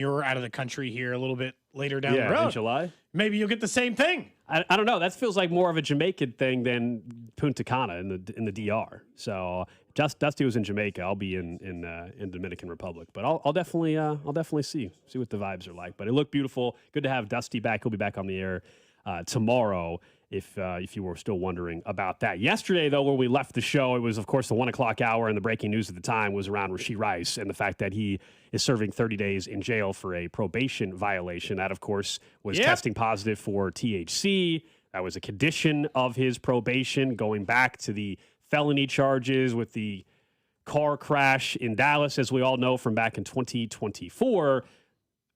you're out of the country here a little bit later down the road. In July. Maybe you'll get the same thing. I don't know. That feels like more of a Jamaican thing than Punta Cana in the DR. So Dusty was in Jamaica. I'll be in Dominican Republic, but I'll definitely see what the vibes are like. But it looked beautiful. Good to have Dusty back. He'll be back on the air tomorrow. If you were still wondering about that. Yesterday, though, when we left the show, it was, of course, the 1 o'clock hour, and the breaking news at the time was around Rashee Rice and the fact that he is serving 30 days in jail for a probation violation. That, of course, was testing positive for THC. That was a condition of his probation, going back to the felony charges with the car crash in Dallas, as we all know, from back in 2024.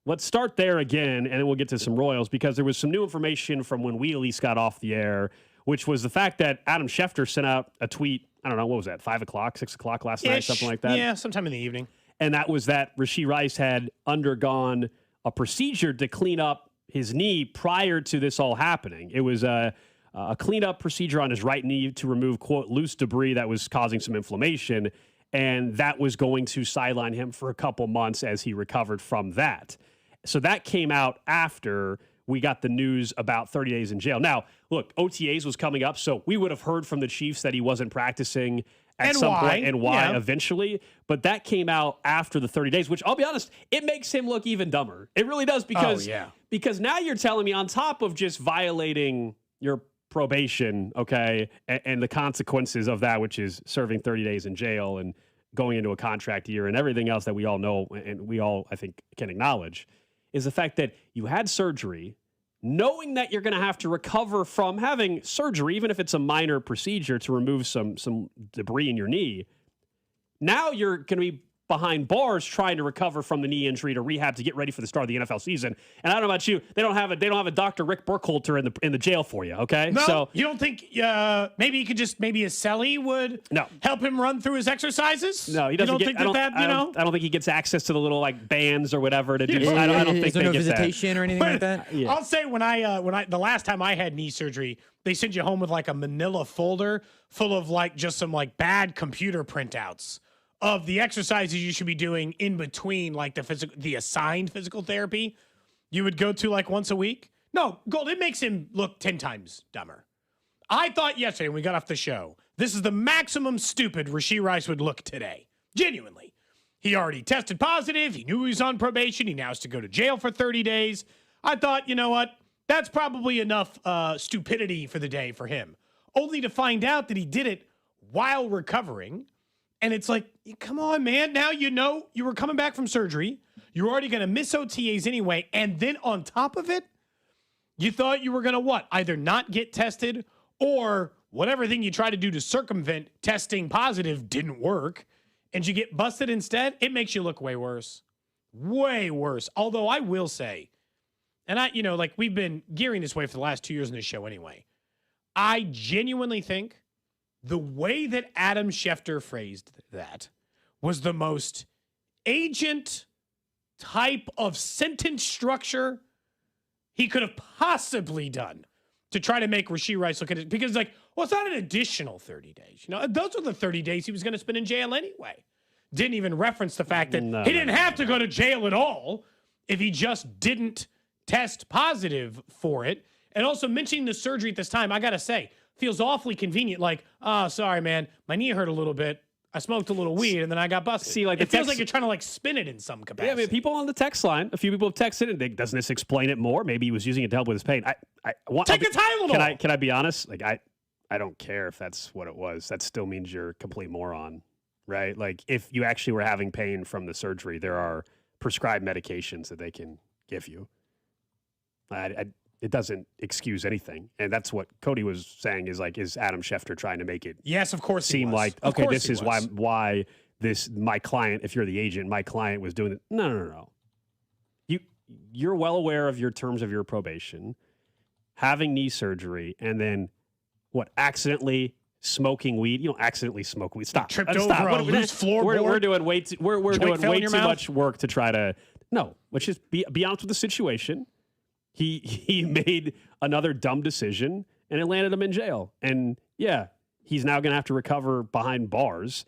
Let's start there again, and then we'll get to some Royals, because there was some new information from when we at least got off the air, which was the fact that Adam Schefter sent out a tweet, I don't know, what was that, 5 o'clock, 6 o'clock last night, something like that? Yeah, sometime in the evening. And that was that Rashee Rice had undergone a procedure to clean up his knee prior to this all happening. It was a cleanup procedure on his right knee to remove, quote, loose debris that was causing some inflammation, and that was going to sideline him for a couple months as he recovered from that. So that came out after we got the news about 30 days in jail. Now, look, OTAs was coming up, so we would have heard from the Chiefs that he wasn't practicing at some point, and why eventually. But that came out after the 30 days, which I'll be honest, it makes him look even dumber. It really does, because now you're telling me, on top of just violating your probation, okay, and the consequences of that, which is serving 30 days in jail and going into a contract year and everything else that we all know and we all, I think, can acknowledge, is the fact that you had surgery, knowing that you're going to have to recover from having surgery, even if it's a minor procedure to remove some debris in your knee. Now you're going to be behind bars trying to recover from the knee injury to rehab to get ready for the start of the NFL season. And I don't know about you, they don't have a Dr. Rick Burkhalter in the jail for you, okay? No, so you don't think maybe he could just, maybe a celly would help him run through his exercises? No, he doesn't. I don't think he gets access to the little like bands or whatever to do. I don't think there's no visitation or anything like that. Yeah. I'll say when I the last time I had knee surgery, they sent you home with like a manila folder full of like just some like bad computer printouts of the exercises you should be doing in between, like the assigned physical therapy you would go to like once a week. No, Gold, it makes him look 10 times dumber. I thought yesterday when we got off the show, this is the maximum stupid Rashee Rice would look today. Genuinely. He already tested positive. He knew he was on probation. He now has to go to jail for 30 days. I thought, you know what? That's probably enough stupidity for the day for him. Only to find out that he did it while recovering. And it's like, come on, man. Now you know you were coming back from surgery. You're already going to miss OTAs anyway. And then on top of it, you thought you were going to what? Either not get tested or whatever thing you try to do to circumvent testing positive didn't work. And you get busted instead. It makes you look way worse. Way worse. Although I will say, and like we've been gearing this way for the last 2 years in this show anyway. I genuinely think the way that Adam Schefter phrased that was the most agent type of sentence structure he could have possibly done to try to make Rashee Rice look at it. Because it's not an additional 30 days. Those are the 30 days he was going to spend in jail anyway. Didn't even reference the fact that he didn't have to go to jail at all if he just didn't test positive for it. And also mentioning the surgery at this time, I got to say, feels awfully convenient. Like, oh, sorry, man. My knee hurt a little bit. I smoked a little weed, and then I got busted. See, it feels like you're trying to spin it in some capacity. Yeah, I mean, people on the text line, a few people have texted and think, doesn't this explain it more? Maybe he was using it to help with his pain. Take a Tylenol. Can I be honest? I don't care if that's what it was. That still means you're a complete moron, right? Like, if you actually were having pain from the surgery, there are prescribed medications that they can give you. It doesn't excuse anything. And that's what Cody was saying is Adam Schefter trying to make it yes, of course seem like, okay, this is why my client, if you're the agent, my client was doing it. No. You're well aware of your terms of your probation, having knee surgery, and then accidentally smoking weed. You don't accidentally smoke weed. Stop. Tripped over a loose floorboard. We're doing way too much work to try to let's just be honest with the situation. He made another dumb decision, and it landed him in jail. And, yeah, he's now going to have to recover behind bars.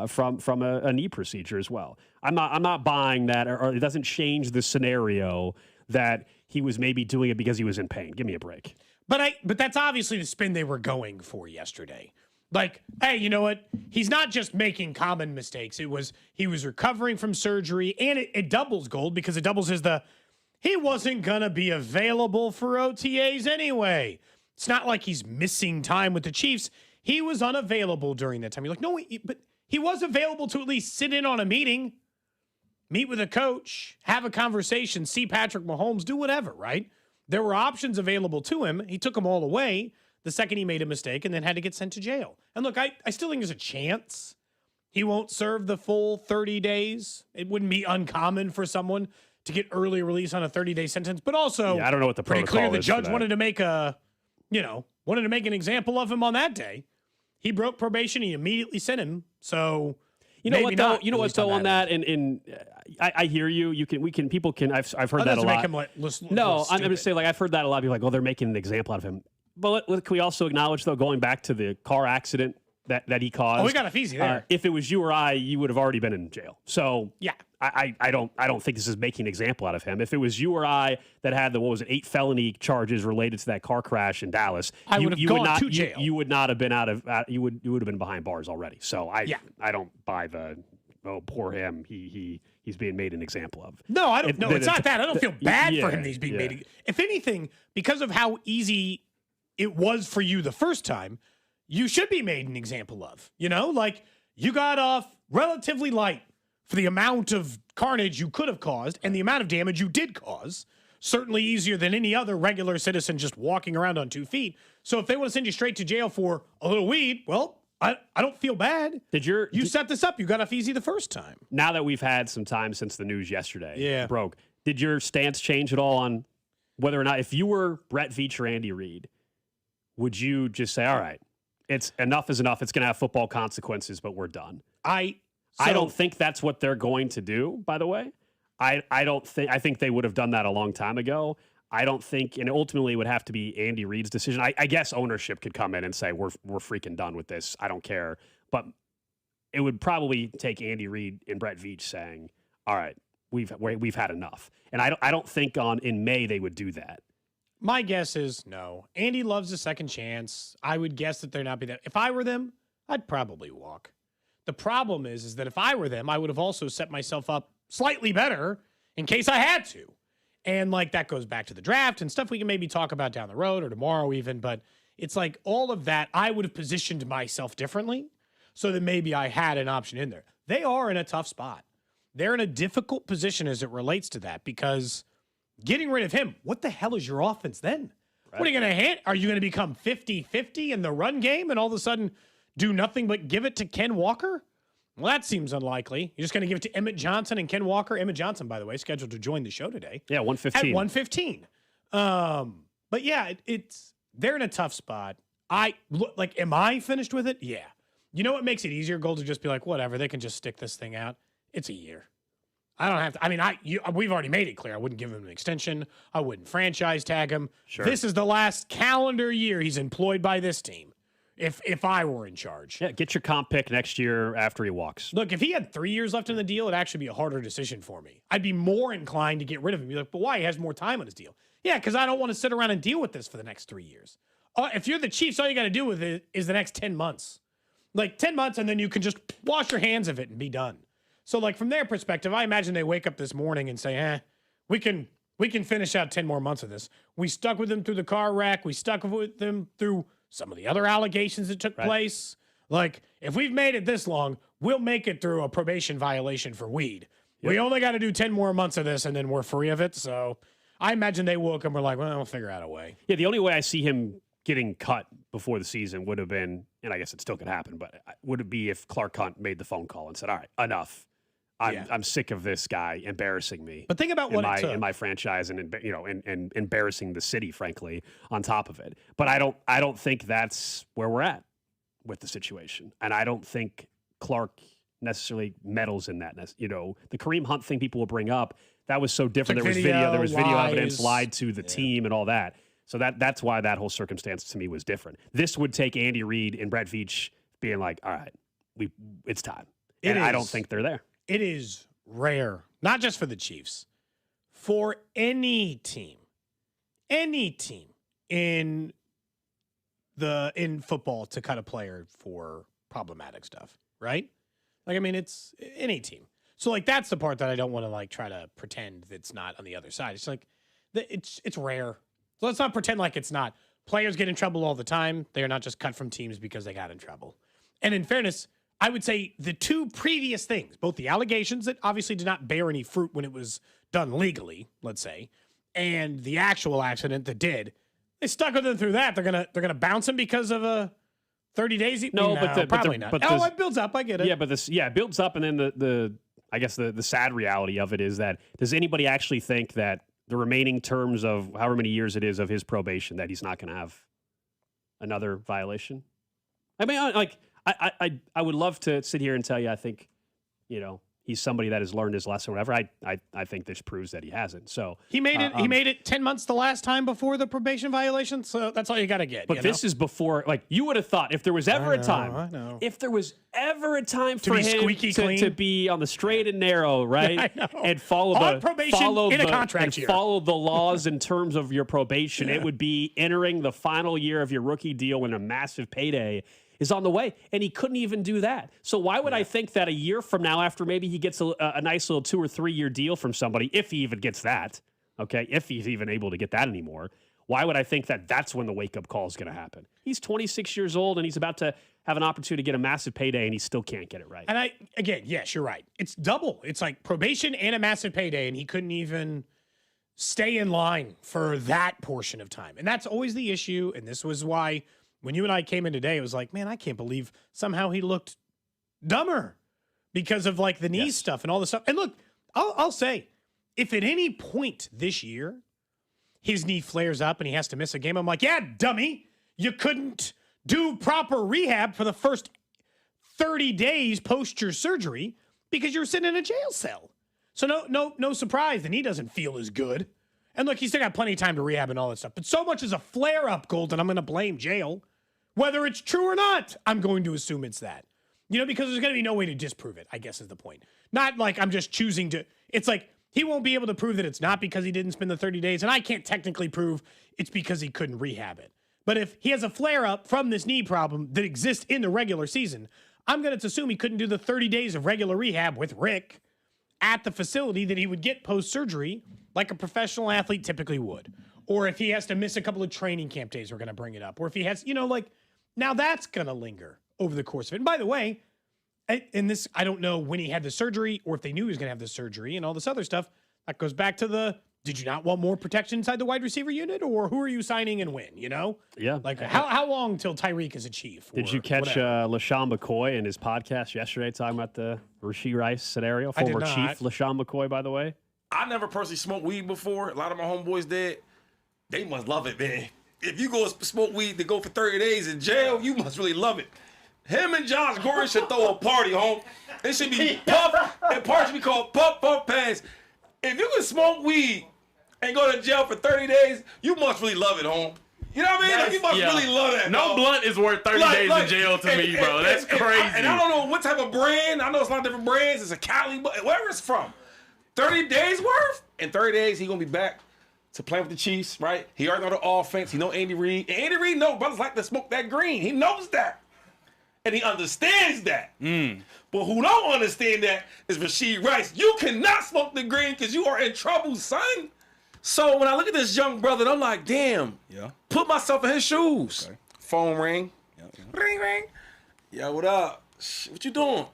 from a knee procedure as well. I'm not buying that, or it doesn't change the scenario that he was maybe doing it because he was in pain. Give me a break. But that's obviously the spin they were going for yesterday. Like, hey, you know what? He's not just making common mistakes. He was recovering from surgery, and it doubles Gold because it doubles he wasn't gonna be available for OTAs anyway. It's not like he's missing time with the Chiefs. He was unavailable during that time. You're like, no, but he was available to at least sit in on a meeting, meet with a coach, have a conversation, see Patrick Mahomes, do whatever, right? There were options available to him. He took them all away the second he made a mistake and then had to get sent to jail. And look, I still think there's a chance he won't serve the full 30 days. It wouldn't be uncommon for someone to get early release on a 30-day sentence, but also I don't know what the pretty protocol clear the is judge for that. wanted to make an example of him on that day. He broke probation. He immediately sent him. So you know maybe what though? not, You know at what least though on that, end. and I hear you. People can. I've heard that a doesn't lot. make him look No, I'm stupid. just saying, like, I've heard that a lot of people like, oh, they're making an example out of him. But can we also acknowledge, though, going back to the car accident that he caused? Oh, we got a feezy there. If it was you or I, you would have already been in jail. So Yeah. I don't think this is making an example out of him. If it was you or I that had the 8 felony charges related to that car crash in Dallas, I would have gone to jail. You would not have been you would have been behind bars already. So I don't buy the poor him. He's being made an example of. No, I don't. No, it's not that. I don't feel bad for him that he's being yeah. made. If anything, because of how easy it was for you the first time, you should be made an example of. You know, like you got off relatively light for the amount of carnage you could have caused and the amount of damage you did cause. Certainly easier than any other regular citizen just walking around on 2 feet. So if they want to send you straight to jail for a little weed, well, I don't feel bad. You set this up. You got off easy the first time. Now that we've had some time since the news yesterday broke, did your stance change at all on whether or not, if you were Brett Veach or Andy Reid, would you just say, all right, it's enough is enough. It's going to have football consequences, but we're done. I don't think that's what they're going to do, by the way. I think they would have done that a long time ago. I don't think, and ultimately it would have to be Andy Reid's decision. I guess ownership could come in and say, we're freaking done with this. I don't care. But it would probably take Andy Reid and Brett Veach saying, all right, we've had enough. And I don't think in May they would do that. My guess is no. Andy loves a second chance. I would guess that they're not be that. If I were them, I'd probably walk. The problem is that if I were them, I would have also set myself up slightly better in case I had to. And like that goes back to the draft and stuff we can maybe talk about down the road or tomorrow even. But it's like all of that, I would have positioned myself differently so that maybe I had an option in there. They are in a tough spot. They're in a difficult position as it relates to that because getting rid of him, what the hell is your offense then? Right. What are you going to hit? Are you going to become 50-50 in the run game and all of a sudden do nothing but give it to Ken Walker? Well, that seems unlikely. You're just going to give it to Emmett Johnson and Ken Walker. Emmett Johnson, by the way, scheduled to join the show today. Yeah, 1:15. At 1:15. But yeah, they're in a tough spot. Am I finished with it? Yeah. You know what makes it easier, Gold, to just be like, whatever, they can just stick this thing out. It's a year. I don't have to. I mean, we've already made it clear. I wouldn't give him an extension. I wouldn't franchise tag him. Sure. This is the last calendar year he's employed by this team. If I were in charge. Yeah, get your comp pick next year after he walks. Look, if he had 3 years left in the deal, it'd actually be a harder decision for me. I'd be more inclined to get rid of him. Be like, but why? He has more time on his deal. Yeah, because I don't want to sit around and deal with this for the next 3 years. If you're the Chiefs, all you got to do with it is the next 10 months. Like 10 months, and then you can just wash your hands of it and be done. So, like, from their perspective, I imagine they wake up this morning and say, we can finish out 10 more months of this. We stuck with them through the car wreck. We stuck with them through some of the other allegations that took place. Like, if we've made it this long, we'll make it through a probation violation for weed. Yep. We only got to do 10 more months of this, and then we're free of it. So I imagine they woke up and were like, well, we'll figure out a way. Yeah, the only way I see him getting cut before the season would have been, and I guess it still could happen, but would it be if Clark Hunt made the phone call and said, all right, enough. I'm sick of this guy embarrassing me. But think about what it took. In my franchise and embarrassing the city, frankly, on top of it. But I don't think that's where we're at with the situation. And I don't think Clark necessarily meddles in that. The Kareem Hunt thing people will bring up, that was so different. There was video evidence, lied to the team and all that. So that's why that whole circumstance to me was different. This would take Andy Reid and Brett Veach being like, all right, it's time. It I is. don't think they're there. It is rare, not just for the Chiefs, for any team in football to cut a player for problematic stuff, right? Like, I mean, it's any team. So like, that's the part that I don't want to like try to pretend that's not on the other side. It's like, it's rare. So let's not pretend like it's not. Players get in trouble all the time. They are not just cut from teams because they got in trouble. And in fairness, I would say the two previous things, both the allegations that obviously did not bear any fruit when it was done legally, let's say, and the actual accident that did, they stuck with him through that. They're gonna bounce him because of a 30 days. Probably not. It builds up. I get it. Yeah, but it builds up, and then the I guess the sad reality of it is that does anybody actually think that the remaining terms of however many years it is of his probation that he's not going to have another violation? I mean, I would love to sit here and tell you I think, he's somebody that has learned his lesson or whatever. I think this proves that he hasn't. So he made it. He made it 10 months the last time before the probation violation. So that's all you got to get. But this is before. Like you would have thought, if there was ever a time for be him squeaky clean, to be on the straight and narrow, right, and follow on probation in a contract year, follow the laws in terms of your probation, it would be entering the final year of your rookie deal when a massive payday is on the way, and he couldn't even do that. So why would I think that a year from now, after maybe he gets a nice little 2 or 3 year deal from somebody, if he even gets that, okay, if he's even able to get that anymore, why would I think that that's when the wake-up call is going to happen? He's 26 years old, and he's about to have an opportunity to get a massive payday, and he still can't get it right. And yes, you're right. It's double. It's like probation and a massive payday, and he couldn't even stay in line for that portion of time. And that's always the issue, and this was why when you and I came in today, it was like, man, I can't believe somehow he looked dumber because of like the knee stuff and all this stuff. And look, I'll say, if at any point this year his knee flares up and he has to miss a game, I'm like, yeah, dummy, you couldn't do proper rehab for the first 30 days post your surgery because you were sitting in a jail cell. So no surprise the knee doesn't feel as good. And look, he's still got plenty of time to rehab and all that stuff. But so much as a flare-up, Golden, I'm going to blame jail. Whether it's true or not, I'm going to assume it's that. Because there's going to be no way to disprove it, I guess is the point. Not like I'm just choosing to. It's like he won't be able to prove that it's not because he didn't spend the 30 days. And I can't technically prove it's because he couldn't rehab it. But if he has a flare-up from this knee problem that exists in the regular season, I'm going to assume he couldn't do the 30 days of regular rehab with Rick at the facility that he would get post-surgery like a professional athlete typically would. Or if he has to miss a couple of training camp days, we're going to bring it up. Or if he has, now that's going to linger over the course of it. And by the way, and this, I don't know when he had the surgery or if they knew he was going to have the surgery and all this other stuff. That goes back to did you not want more protection inside the wide receiver unit, or who are you signing and when, Yeah. Like how long till Tyreek is a Chief? Did you catch LaShawn McCoy in his podcast yesterday talking about the Rashee Rice scenario? Former Chief LaShawn McCoy, by the way. I never personally smoked weed before. A lot of my homeboys did. They must love it, man. If you go smoke weed to go for 30 days in jail, you must really love it. Him and Josh Gordon should throw a party, home. It should be puff. And party should be called Puff Puff Pass. If you can smoke weed and go to jail for 30 days, you must really love it, home. You know what I mean? Like, you must really love that. No blunt is worth 30 days in jail to me, bro. That's crazy. And I don't know what type of brand. I know it's a lot of different brands. It's a Cali, wherever it's from. 30 days worth? In 30 days, he going to be back to play with the Chiefs, right? He already know the offense. He know Andy Reid. And Andy Reid knows brothers like to smoke that green. He knows that. And he understands that. But who don't understand that is Rashee Rice. You cannot smoke the green because you are in trouble, son. So when I look at this young brother, I'm like, damn. Yeah. Put myself in his shoes. Okay. Phone ring. Yeah. Ring, ring. Yo, what up? What you doing?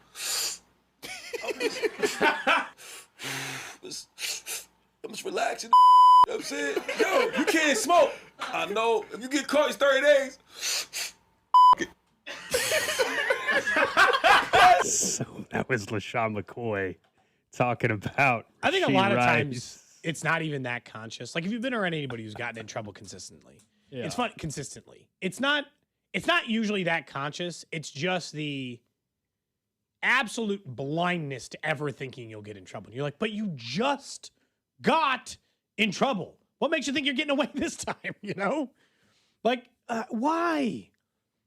I'm just relaxing. You know what I'm saying? Yo, you can't smoke. I know. If you get caught, it's 30 days. So that was LaShawn McCoy talking about I think a Rashee lot of Rice. times it's not even that conscious. Like if you've been around anybody who's gotten in trouble consistently, it's fun consistently. It's not usually that conscious. It's just the absolute blindness to ever thinking you'll get in trouble. And you're like, but you just got in trouble. What makes you think you're getting away this time? Like, why?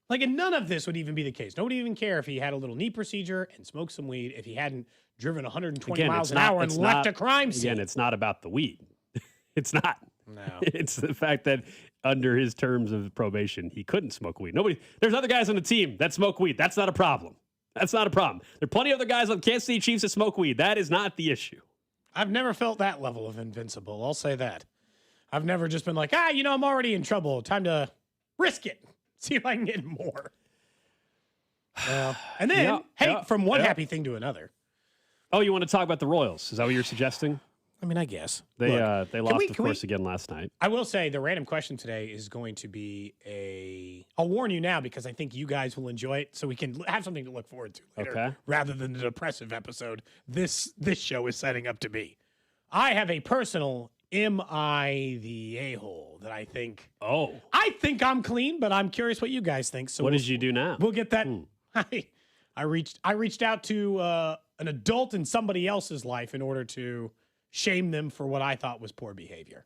Like, and none of this would even be the case. Nobody even care if he had a little knee procedure and smoked some weed, if he hadn't driven 120 miles an hour and left a crime scene. Again, it's not about the weed. It's not. No. It's the fact that under his terms of probation, he couldn't smoke weed. There's other guys on the team that smoke weed. That's not a problem. That's not a problem. There are plenty of other guys on the Kansas City Chiefs that smoke weed. That is not the issue. I've never felt that level of invincible. I'll say that. I've never just been like, I'm already in trouble. Time to risk it. See if I can get more. And then, from one happy thing to another. Oh, you want to talk about the Royals? Is that what you're suggesting? I mean, I guess. They lost, of course, again last night. I will say the random question today is going to be I'll warn you now because I think you guys will enjoy it, so we can have something to look forward to later, rather than the depressive episode this show is setting up to be. I have a personal am I the a-hole that I think. Oh. I think I'm clean, but I'm curious what you guys think. So what did you do now? We'll get that. I reached out to an adult in somebody else's life in order to shame them for what I thought was poor behavior.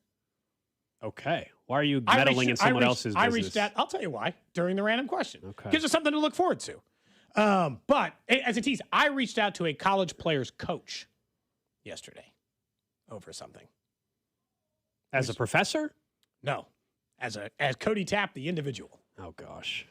Okay. Why are you meddling in someone else's business? I reached out. I'll tell you why during the random question. Okay. Gives us something to look forward to. But as a tease, I reached out to a college player's coach yesterday over something. As a professor? No, as Cody Tapp, the individual. Oh gosh.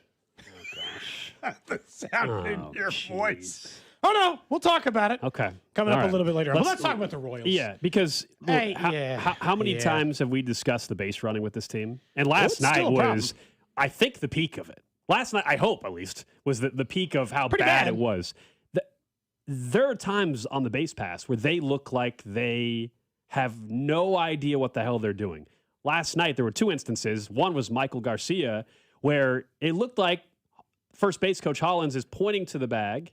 The sound in your voice. Oh no, we'll talk about it. Okay. Coming up a little bit later. Let's talk about the Royals. Yeah, because look, how many times have we discussed the base running with this team? And last night was, I think, the peak of it. Last night, I hope at least, was the peak of how bad it was. There are times on the base pass where they look like they have no idea what the hell they're doing. Last night, there were two instances. One was Michael Garcia, where it looked like first base coach Hollins is pointing to the bag.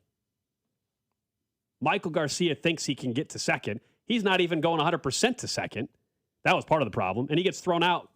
Michael Garcia thinks he can get to second. He's not even going 100% to second. That was part of the problem. And he gets thrown out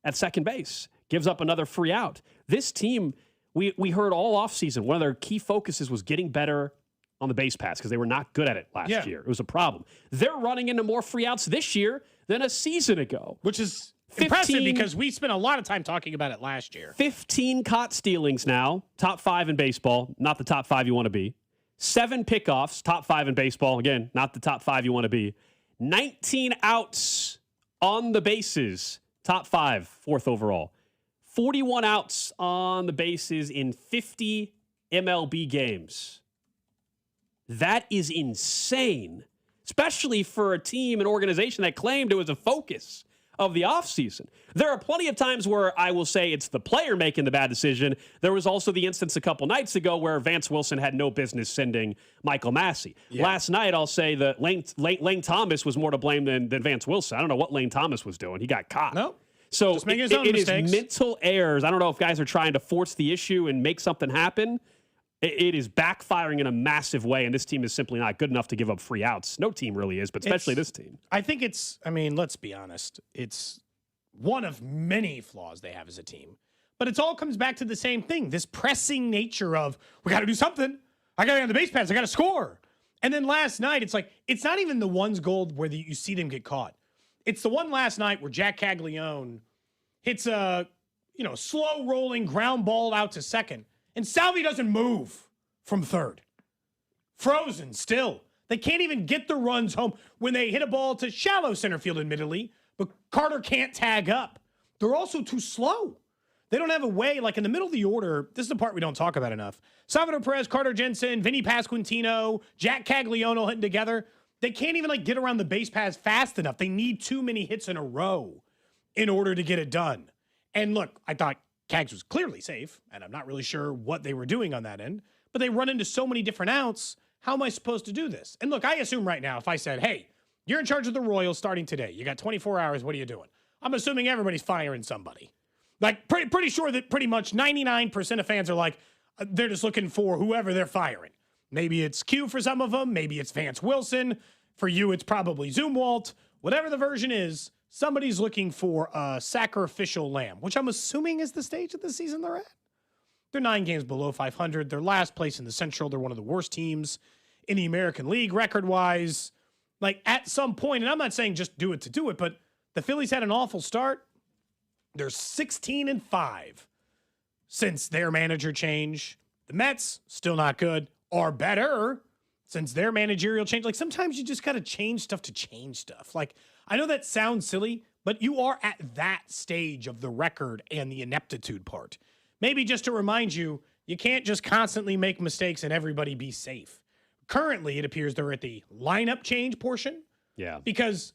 at second base, gives up another free out. This team, we heard all offseason, one of their key focuses was getting better on the base pass because they were not good at it last year. It was a problem. They're running into more free outs this year than a season ago. Which is impressive because we spent a lot of time talking about it last year. 15 caught stealings now, top 5 in baseball, not the top 5 you want to be. 7 pickoffs, top 5 in baseball, again, not the top 5 you want to be. 19 outs on the bases, top 5, 4th overall. 41 outs on the bases in 50 MLB games. That is insane, especially for a team, an organization that claimed it was a focus of the offseason. There are plenty of times where I will say it's the player making the bad decision. There was also the instance a couple nights ago where Vance Wilson had no business sending Michael Massey. Yeah. Last night, I'll say that Lane Thomas was more to blame than Vance Wilson. I don't know what Lane Thomas was doing. He got caught. No. So it is mental errors. I don't know if guys are trying to force the issue and make something happen. It is backfiring in a massive way, and this team is simply not good enough to give up free outs. No team really is, but especially this team. I think let's be honest. It's one of many flaws they have as a team. But it all comes back to the same thing, this pressing nature of, we got to do something. I got to get on the base paths. I got to score. And then last night, it's like, it's not even the one's gold where you see them get caught. It's the one last night where Jack Caglione hits a slow rolling ground ball out to second. And Salvi doesn't move from third. Frozen still. They can't even get the runs home when they hit a ball to shallow center field, admittedly, but Carter can't tag up. They're also too slow. They don't have a way, like in the middle of the order, this is the part we don't talk about enough. Salvador Perez, Carter Jensen, Vinny Pasquantino, Jack Caglione hitting together. They can't even get around the base paths fast enough. They need too many hits in a row in order to get it done. And look, I thought Cags was clearly safe, and I'm not really sure what they were doing on that end, but they run into so many different outs. How am I supposed to do this? And look, I assume right now, if I said, hey, you're in charge of the Royals starting today, you got 24 hours, what are you doing? I'm assuming everybody's firing somebody. Pretty sure that pretty much 99% of fans are like, they're just looking for whoever they're firing. Maybe it's Q for some of them. Maybe it's Vance Wilson. For you, it's probably Zumwalt. Whatever the version is, somebody's looking for a sacrificial lamb, which I'm assuming is the stage of the season they're at. They're 9 games below 500. They're last place in the Central. They're one of the worst teams in the American League record-wise. At some point, and I'm not saying just do it to do it, but the Phillies had an awful start. They're 16-5 since their manager change. The Mets, still not good, are better since their managerial change. Like, sometimes you just got to change stuff to change stuff. Like, I know that sounds silly, but you are at that stage of the record and the ineptitude part. Maybe just to remind you, you can't just constantly make mistakes and everybody be safe. Currently, it appears they're at the lineup change portion. Yeah. Because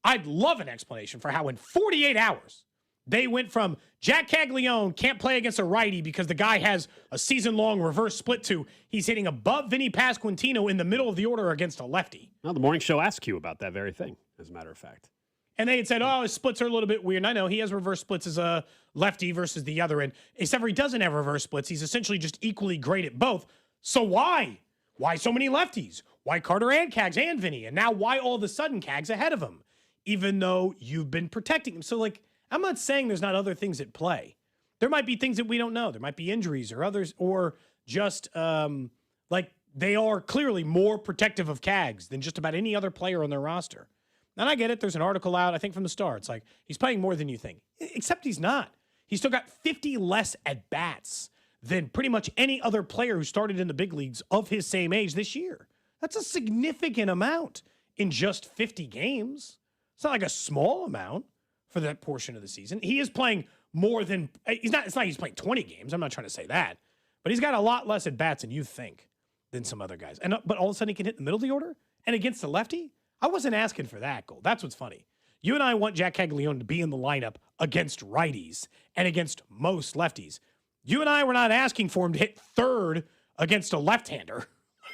I'd love an explanation for how in 48 hours they went from Jack Caglione can't play against a righty because the guy has a season-long reverse split to he's hitting above Vinny Pasquantino in the middle of the order against a lefty. Well, the morning show asked you about that very thing, as a matter of fact. And they had said, oh, his splits are a little bit weird. And I know he has reverse splits as a lefty versus the other. And except for he doesn't have reverse splits, he's essentially just equally great at both. So why? Why so many lefties? Why Carter and Cags and Vinny? And now why all of a sudden Cags ahead of him? Even though you've been protecting him. So, like, I'm not saying there's not other things at play. There might be things that we don't know. There might be injuries or others, or just like they are clearly more protective of Cags than just about any other player on their roster. And I get it. There's an article out, I think, from the Star. It's like, he's playing more than you think. Except he's not. He's still got 50 less at-bats than pretty much any other player who started in the big leagues of his same age this year. That's a significant amount in just 50 games. It's not like a small amount for that portion of the season. He is playing more than, it's not like he's playing 20 games. I'm not trying to say that. But he's got a lot less at-bats than you think than some other guys. But all of a sudden he can hit the middle of the order? And against the lefty? I wasn't asking for that goal. That's what's funny. You and I want Jack Caglione to be in the lineup against righties and against most lefties. You and I were not asking for him to hit third against a left-hander.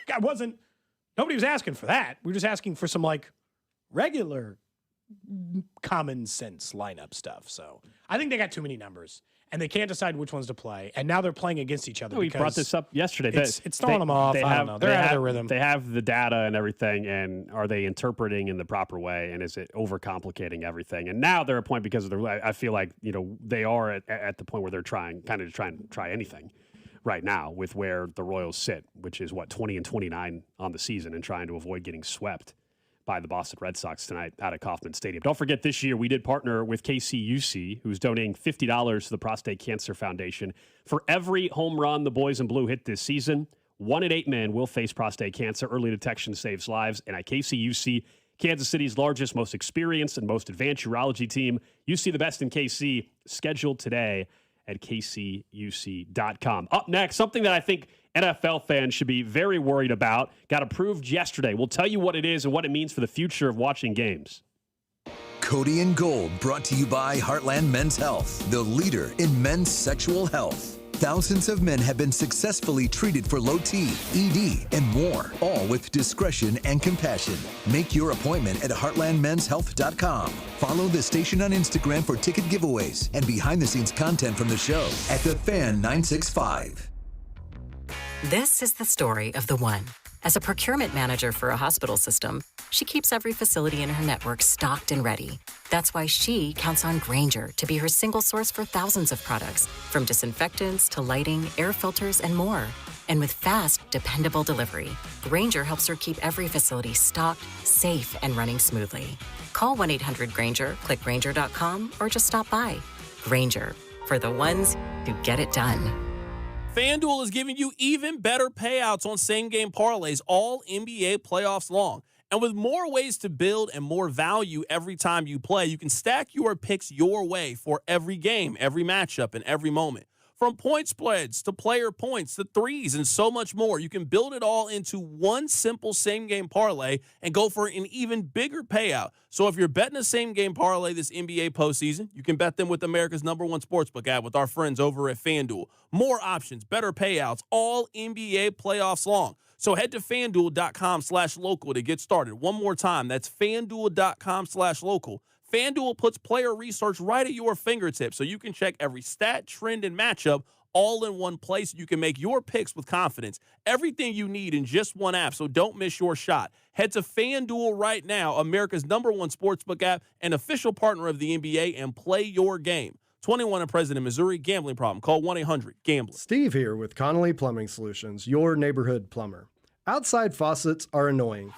Nobody was asking for that. We were just asking for some, like, regular common sense lineup stuff. So I think they got too many numbers. And they can't decide which ones to play. And now they're playing against each other. We brought this up yesterday. It's throwing them off. I don't know. They're out of their rhythm. They have the data and everything. And are they interpreting in the proper way? And is it overcomplicating everything? And now they're at a point because of I feel like, they are at the point where they're trying to try anything right now with where the Royals sit, which is 20-29 on the season, and trying to avoid getting swept by the Boston Red Sox tonight out of Kauffman Stadium. Don't forget, this year we did partner with KCUC, who's donating $50 to the Prostate Cancer Foundation. For every home run the boys in blue hit this season, 1 in 8 men will face prostate cancer. Early detection saves lives. And at KCUC, Kansas City's largest, most experienced, and most advanced urology team, you see the best in KC. Scheduled today at kcuc.com. Up next, something that I think NFL fans should be very worried about. Got approved yesterday. We'll tell you what it is and what it means for the future of watching games. Cody and Gold, brought to you by Heartland Men's Health, the leader in men's sexual health. Thousands of men have been successfully treated for low T, ED, and more, all with discretion and compassion. Make your appointment at heartlandmenshealth.com. Follow the station on Instagram for ticket giveaways and behind-the-scenes content from the show at The Fan 965. This is the story of the one. As a procurement manager for a hospital system, she keeps every facility in her network stocked and ready. That's why she counts on Grainger to be her single source for thousands of products, from disinfectants to lighting, air filters, and more. And with fast, dependable delivery, Grainger helps her keep every facility stocked, safe, and running smoothly. Call 1-800-GRAINGER, click Grainger.com, or just stop by. Grainger, for the ones who get it done. FanDuel is giving you even better payouts on same-game parlays all NBA playoffs long. And with more ways to build and more value every time you play, you can stack your picks your way for every game, every matchup, and every moment. From point spreads to player points to threes and so much more, you can build it all into one simple same-game parlay and go for an even bigger payout. So if you're betting a same-game parlay this NBA postseason, you can bet them with America's #1 sportsbook app with our friends over at FanDuel. More options, better payouts, all NBA playoffs long. So head to FanDuel.com/local to get started. One more time, that's FanDuel.com/local. FanDuel puts player research right at your fingertips so you can check every stat, trend, and matchup all in one place. You can make your picks with confidence. Everything you need in just one app, so don't miss your shot. Head to FanDuel right now, America's #1 sportsbook app and official partner of the NBA, and play your game. 21 and present in Missouri. Gambling problem. Call 1-800-GAMBLER. Steve here with Connolly Plumbing Solutions, your neighborhood plumber. Outside faucets are annoying.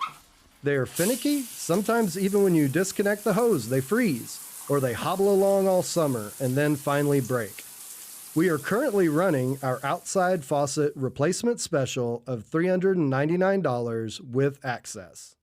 They are finicky. Sometimes even when you disconnect the hose, they freeze, or they hobble along all summer and then finally break. We are currently running our outside faucet replacement special of $399 with access.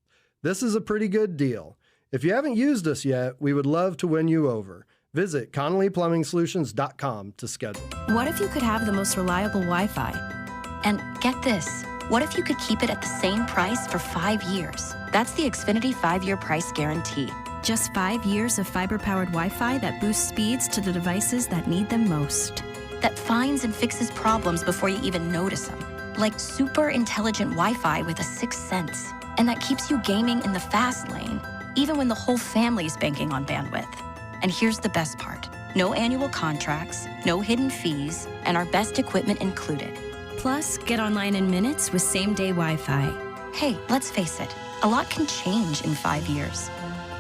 This is a pretty good deal. If you haven't used us yet, we would love to win you over. Visit ConnollyPlumbingSolutions.com to schedule. What if you could have the most reliable Wi-Fi? And get this, what if you could keep it at the same price for 5 years? That's the Xfinity 5-year price guarantee. Just 5 years of fiber-powered Wi-Fi that boosts speeds to the devices that need them most. That finds and fixes problems before you even notice them. Like super intelligent Wi-Fi with a sixth sense. And that keeps you gaming in the fast lane, even when the whole family's banking on bandwidth. And here's the best part. No annual contracts, no hidden fees, and our best equipment included. Plus, get online in minutes with same-day Wi-Fi. Hey, let's face it, a lot can change in 5 years.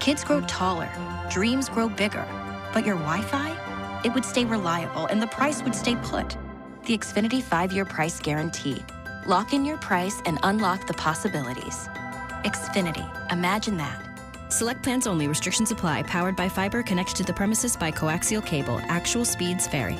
Kids grow taller, dreams grow bigger, but your Wi-Fi? It would stay reliable and the price would stay put. The Xfinity 5-year price guarantee. Lock in your price and unlock the possibilities. Xfinity, imagine that. Select plans only. Restrictions apply. Powered by fiber. Connected to the premises by coaxial cable. Actual speeds vary.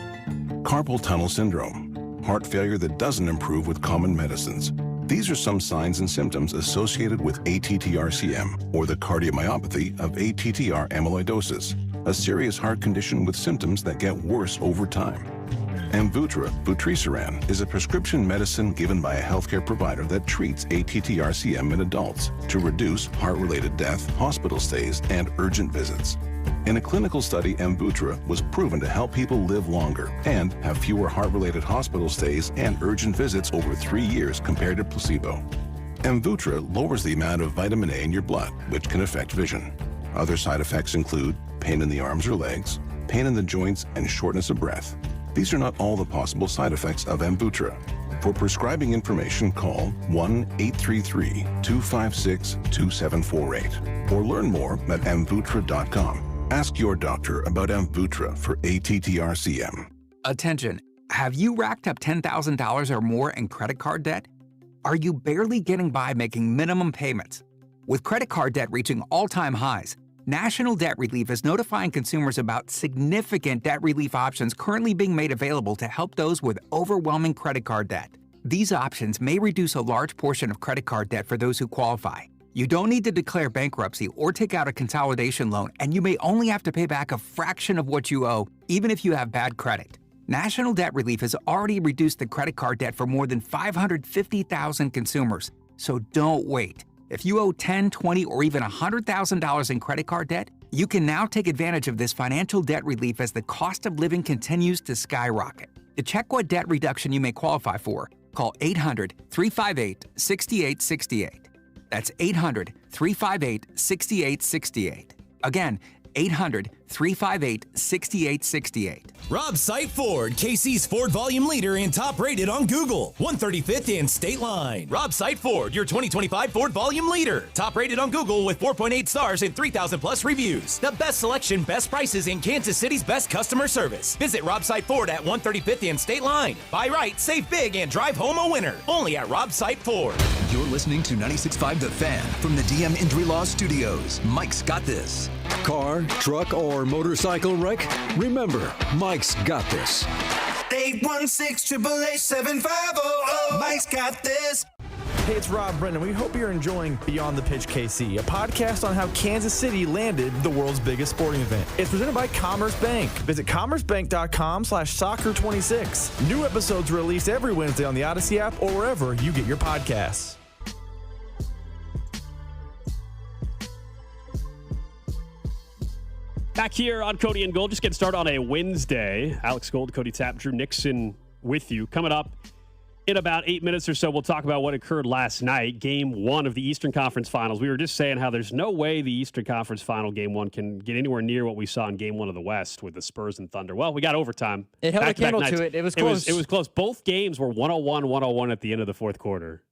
Carpal tunnel syndrome. Heart failure that doesn't improve with common medicines. These are some signs and symptoms associated with ATTR-CM, or the cardiomyopathy of ATTR amyloidosis, a serious heart condition with symptoms that get worse over time. Amvuttra, vutrisiran, is a prescription medicine given by a healthcare provider that treats ATTR-CM in adults to reduce heart-related death, hospital stays, and urgent visits. In a clinical study, Amvuttra was proven to help people live longer and have fewer heart-related hospital stays and urgent visits over 3 years compared to placebo. Amvuttra lowers the amount of vitamin A in your blood, which can affect vision. Other side effects include pain in the arms or legs, pain in the joints, and shortness of breath. These are not all the possible side effects of Amvuttra. For prescribing information, call 1-833-256-2748 or learn more at amvuttra.com. Ask your doctor about Amvuttra for ATTR-CM. Attention, have you racked up $10,000 or more in credit card debt? Are you barely getting by making minimum payments? With credit card debt reaching all-time highs, National Debt Relief is notifying consumers about significant debt relief options currently being made available to help those with overwhelming credit card debt. These options may reduce a large portion of credit card debt for those who qualify. You don't need to declare bankruptcy or take out a consolidation loan, and you may only have to pay back a fraction of what you owe, even if you have bad credit. National Debt Relief has already reduced the credit card debt for more than 550,000 consumers, so don't wait. If you owe $10,000, $20,000, or even $100,000 in credit card debt, you can now take advantage of this financial debt relief as the cost of living continues to skyrocket. To check what debt reduction you may qualify for, call 800-358-6868. That's 800-358-6868. Again, 800-358-6868. Rob Sight Ford, KC's Ford volume leader and top rated on Google. 135th and State Line. Rob Sight Ford, your 2025 Ford volume leader. Top rated on Google with 4.8 stars and 3,000 plus reviews. The best selection, best prices, and Kansas City's best customer service. Visit Rob Sight Ford at 135th and State Line. Buy right, save big, and drive home a winner. Only at Rob Sight Ford. You're listening to 96.5 The Fan from the DM Injury Law Studios. Mike's got this. Car, truck, or motorcycle wreck? Remember, Mike's got this. 816-888-7500. Mike's got this. Hey, it's Rob Brennan. We hope you're enjoying Beyond the Pitch KC, a podcast on how Kansas City landed the world's biggest sporting event. It's presented by Commerce Bank. Visit commercebank.com/soccer26. New episodes released every Wednesday on the Odyssey app or wherever you get your podcasts. Back here on Cody and Gold, just getting started on a Wednesday. Alex Gold, Cody Tapp, Drew Nixon with you. Coming up in about 8 minutes or so, we'll talk about what occurred last night, Game 1 of the Eastern Conference Finals. We were just saying how there's no way the Eastern Conference Final Game 1 can get anywhere near what we saw in Game 1 of the West with the Spurs and Thunder. Well, we got overtime. It held a candle to it. It was close. It was close. Both games were 101-101 at the end of the fourth quarter.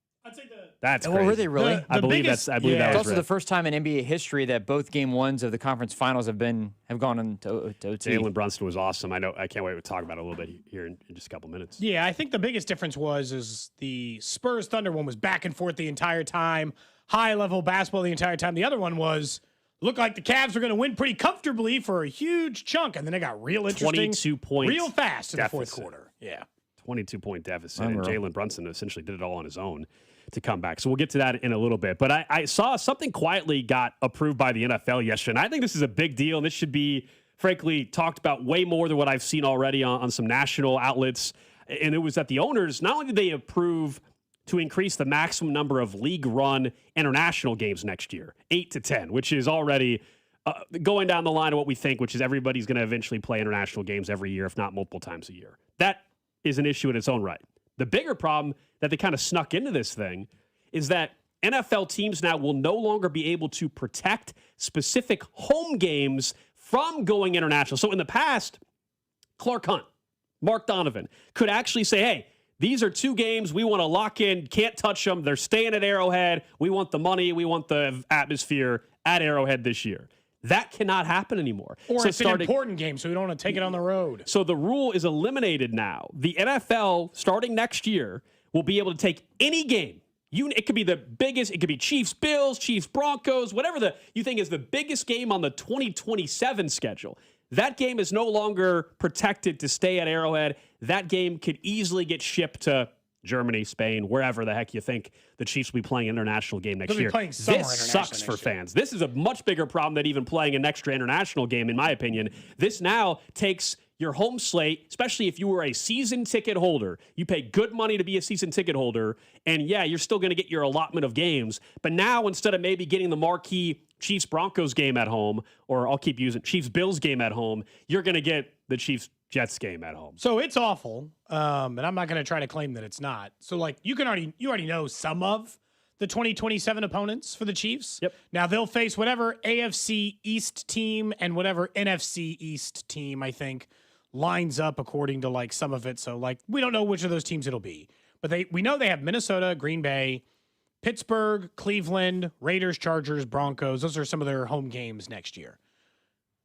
That's crazy. Oh, were they really? I believe that It's was also the first time in NBA history that both game ones of the conference finals have gone into OT. Jalen Brunson was awesome. I can't wait to talk about it a little bit here in just a couple minutes. Yeah, I think the biggest difference is the Spurs Thunder one was back and forth the entire time, high level basketball the entire time. The other one was looked like the Cavs were going to win pretty comfortably for a huge chunk, and then it got real interesting, 22 points real fast in the fourth deficit. quarter. Yeah. 22-point deficit, and Jalen Brunson essentially did it all on his own to come back. So we'll get to that in a little bit. But I saw something quietly got approved by the NFL yesterday, and I think this is a big deal, and this should be, frankly, talked about way more than what I've seen already on some national outlets. And it was that the owners, not only did they approve to increase the maximum number of league-run international games next year, 8 to 10, which is already going down the line of what we think, which is everybody's going to eventually play international games every year, if not multiple times a year. That is an issue in its own right. The bigger problem that they kind of snuck into this thing is that NFL teams now will no longer be able to protect specific home games from going international. So in the past, Clark Hunt, Mark Donovan could actually say, hey, these are 2 games we want to lock in, can't touch them. They're staying at Arrowhead. We want the money. We want the atmosphere at Arrowhead this year. That cannot happen anymore. Or it's an important game, so we don't want to take it on the road. So the rule is eliminated now. The NFL, starting next year, will be able to take any game. It could be the biggest. It could be Chiefs, Bills, Chiefs, Broncos, whatever you think is the biggest game on the 2027 schedule. That game is no longer protected to stay at Arrowhead. That game could easily get shipped to Germany, Spain, wherever the heck you think the Chiefs will be playing an international game next year. This sucks for fans. This is a much bigger problem than even playing an extra international game, in my opinion. This now takes your home slate, especially if you were a season ticket holder. You pay good money to be a season ticket holder, and yeah, you're still going to get your allotment of games. But now, instead of maybe getting the marquee Chiefs-Broncos game at home, or I'll keep using Chiefs-Bills game at home, you're going to get the Chiefs-Jets game at home. So it's awful, and I'm not going to try to claim that it's not. So like you already know some of the 2027 opponents for the Chiefs. Yep. Now they'll face whatever AFC East team and whatever NFC East team I think lines up according to like some of it. So like we don't know which of those teams it'll be, but we know they have Minnesota, Green Bay, Pittsburgh, Cleveland, Raiders, Chargers, Broncos. Those are some of their home games next year.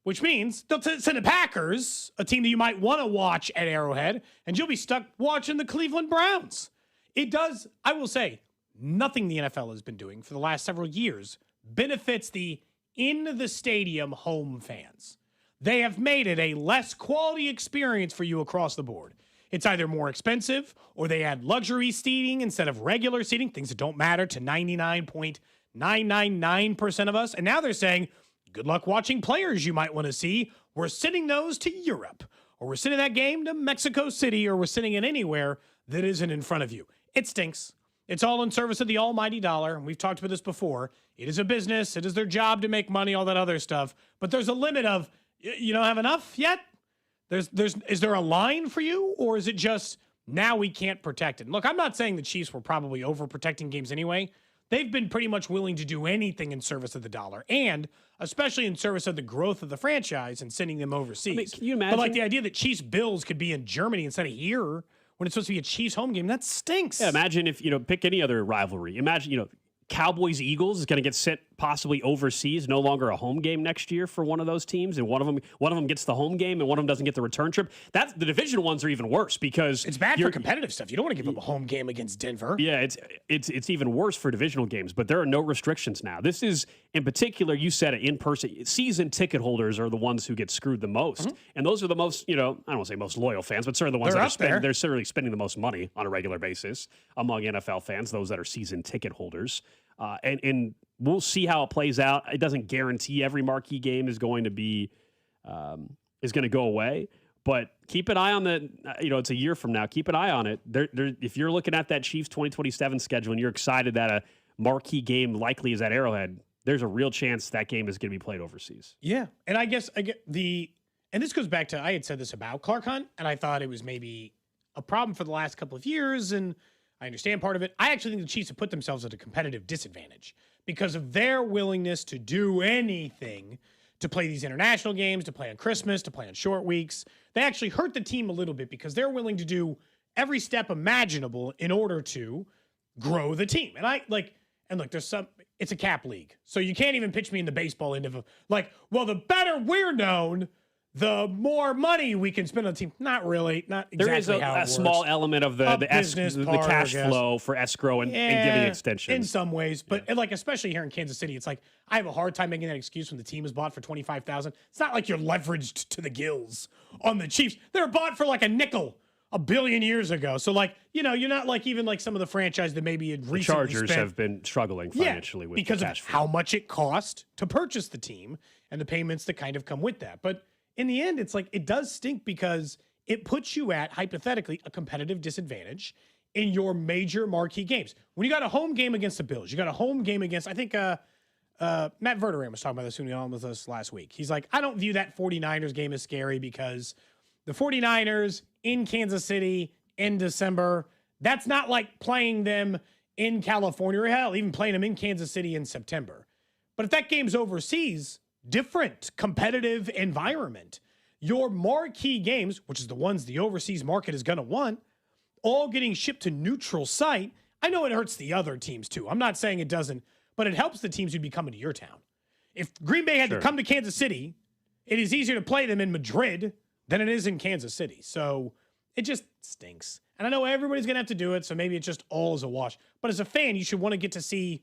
Which means they'll send the Packers, a team that you might want to watch at Arrowhead, and you'll be stuck watching the Cleveland Browns. It does, I will say, nothing the NFL has been doing for the last several years benefits the in-the-stadium home fans. They have made it a less quality experience for you across the board. It's either more expensive or they add luxury seating instead of regular seating, things that don't matter to 99.999% of us. And now they're saying, good luck watching players you might want to see. We're sending those to Europe, or we're sending that game to Mexico City, or we're sending it anywhere that isn't in front of you. It stinks. It's all in service of the almighty dollar. And we've talked about this before. It is a business. It is their job to make money, all that other stuff. But there's a limit of, you don't have enough yet? Is there a line for you, or is it just now we can't protect it? And look, I'm not saying the Chiefs were probably overprotecting games anyway. They've been pretty much willing to do anything in service of the dollar, and especially in service of the growth of the franchise and sending them overseas. I mean, can you imagine? But like the idea that Chiefs Bills could be in Germany instead of here when it's supposed to be a Chiefs home game, that stinks. Yeah, imagine if, pick any other rivalry. Imagine, Cowboys Eagles is going to get sent possibly overseas, no longer a home game next year for one of those teams, and one of them gets the home game and one of them doesn't get the return trip. That's the division ones are even worse because it's bad for competitive stuff. You don't want to give up a home game against Denver. Yeah, it's even worse for divisional games, but there are no restrictions now. This is in particular, you said it, in person. Season ticket holders are the ones who get screwed the most, and those are the most, I don't want to say most loyal fans, but certainly the ones they're certainly spending the most money on a regular basis among NFL fans. Those that are season ticket holders. And we'll see how it plays out. It doesn't guarantee every marquee game is going to be is going to go away, but keep an eye on the. It's a year from now. Keep an eye on it. If you're looking at that Chiefs 2027 schedule and you're excited that a marquee game likely is at Arrowhead, there's a real chance that game is going to be played overseas. Yeah, and I guess and this goes back to I had said this about Clark Hunt, and I thought it was maybe a problem for the last couple of years, and I understand part of it. I actually think the Chiefs have put themselves at a competitive disadvantage because of their willingness to do anything to play these international games, to play on Christmas, to play on short weeks. They actually hurt the team a little bit because they're willing to do every step imaginable in order to grow the team. And look, it's a cap league. So you can't even pitch me in the baseball end of the better we're known, the more money we can spend on the team. Not really. Not exactly there is how it a works. small element of the cash flow for escrow and giving extensions. In some ways, but like especially here in Kansas City, it's like I have a hard time making that excuse when the team is bought for $25,000. It's not like you're leveraged to the gills on the Chiefs. They were bought for like a nickel a billion years ago. So like, you're not like even like some of the franchise that maybe had recently the Chargers spent. have been struggling financially with because the of cash flow. how much it cost to purchase the team and the payments that kind of come with that. But in the end, it's like it does stink because it puts you at, hypothetically, a competitive disadvantage in your major marquee games. When you got a home game against the Bills, you got a home game against, I think Matt Verderam was talking about this when he was on with us last week. He's like, I don't view that 49ers game as scary because the 49ers in Kansas City in December, that's not like playing them in California or hell, even playing them in Kansas City in September. But if that game's overseas, different competitive environment. Your marquee games, which is the ones the overseas market is going to want, all getting shipped to neutral site. I know it hurts the other teams too. I'm not saying it doesn't, but it helps the teams who'd be coming to your town. If Green Bay had to come to Kansas City, it is easier to play them in Madrid than it is in Kansas City. So it just stinks. And I know everybody's going to have to do it, so maybe it just all is a wash. But as a fan, you should want to get to see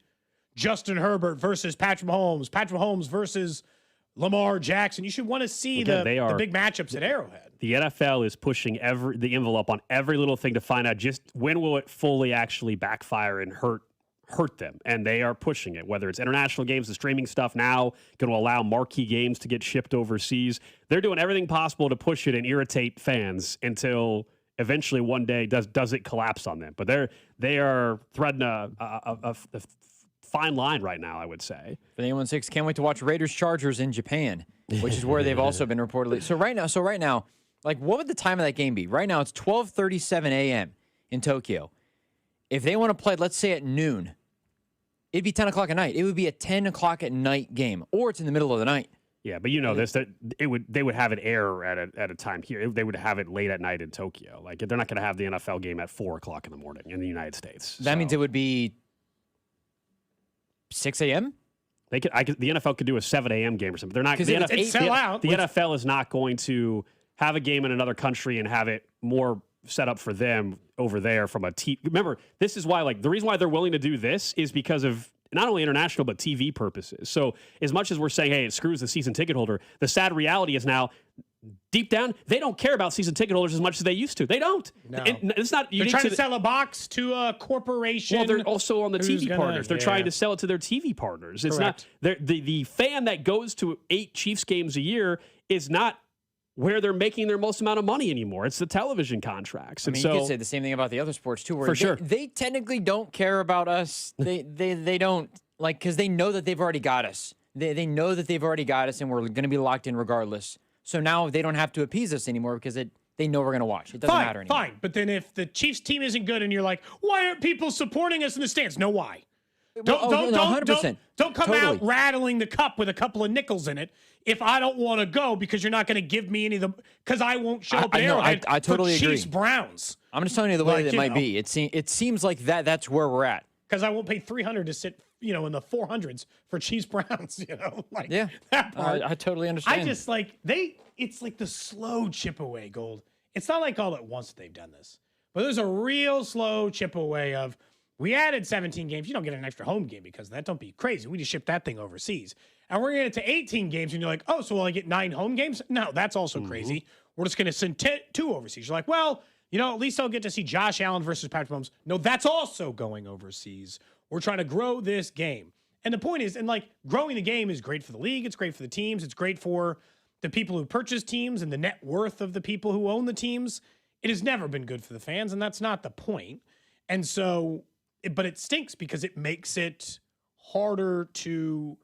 Justin Herbert versus Patrick Mahomes versus Lamar Jackson. You should want to see the big matchups at Arrowhead. The NFL is pushing the envelope on every little thing to find out just when will it fully actually backfire and hurt them. And they are pushing it, whether it's international games, the streaming stuff now going to allow marquee games to get shipped overseas. They're doing everything possible to push it and irritate fans until eventually one day does it collapse on them. But they are threading a fine line right now, I would say. For the 816, can't wait to watch Raiders-Chargers in Japan, which is where they've also been reportedly. So right now, like, what would the time of that game be? Right now, it's 12:37 a.m. in Tokyo. If they want to play, let's say at noon, it'd be 10 o'clock at night. It would be a 10 o'clock at night game, or it's in the middle of the night. Yeah, but they would have it air at a time here. They would have it late at night in Tokyo. Like, they're not going to have the NFL game at 4 o'clock in the morning in the United States. That means it would be 6 a.m.? The NFL could do a 7 a.m. game or something. They're not because it's sell out. The NFL is not going to have a game in another country and have it more set up for them over there from a TV. Remember, this is why, like, the reason why they're willing to do this is because of not only international but TV purposes. So as much as we're saying, hey, it screws the season ticket holder, the sad reality is now, deep down, they don't care about season ticket holders as much as they used to. They don't. No. It's not. They're trying to sell a box to a corporation. Well, they're also on the TV partners. They're trying to sell it to their TV partners. It's Correct. not the fan that goes to 8 Chiefs games a year is not where they're making their most amount of money anymore. It's the television contracts. I mean, you could say the same thing about the other sports too, where they technically don't care about us. They don't, like, because they know that they've already got us. They know that they've already got us, and we're going to be locked in regardless. So now they don't have to appease us anymore because they know we're going to watch. It doesn't matter anymore. Fine, but then if the Chiefs team isn't good and you're like, why aren't people supporting us in the stands? No, why? Don't come out rattling the cup with a couple of nickels in it if I don't want to go because you're not going to give me any of them because I won't show up at Arrowhead I totally for agree. Chiefs Browns. I'm just telling you the way that it might be. It seems like that's where we're at. Because I won't pay $300 to sit, in the 400s for Chiefs Browns, like that part. I totally understand. I just it's like the slow chip away, Gold. It's not like all at once that they've done this, but there's a real slow chip away of, we added 17 games. You don't get an extra home game because of that. Don't be crazy. We just ship that thing overseas. And we're going to get to 18 games, and you're like, oh, so will I get 9 home games? No, that's also crazy. We're just going to send 2 overseas. You're like, well, at least I'll get to see Josh Allen versus Patrick Mahomes. No, that's also going overseas. We're trying to grow this game. And the point is, growing the game is great for the league. It's great for the teams. It's great for the people who purchase teams and the net worth of the people who own the teams. It has never been good for the fans, and that's not the point. And so, but it stinks because it makes it harder to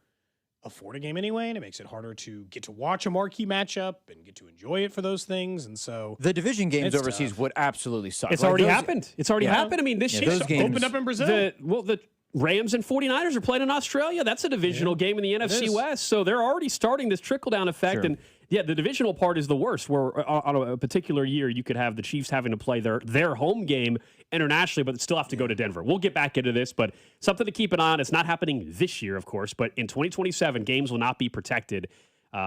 afford a game anyway, and it makes it harder to get to watch a marquee matchup and get to enjoy it for those things. And so the division games overseas would absolutely suck. It's already happened. It's already happened. I mean, this those games opened up in Brazil. The Rams and 49ers are playing in Australia. That's a divisional game in the NFC West. So they're already starting this trickle-down effect. And the divisional part is the worst, where on a particular year you could have the Chiefs having to play their home game internationally, but still have to go to Denver. We'll get back into this, but something to keep an eye on. It's not happening this year, of course, but in 2027, games will not be protected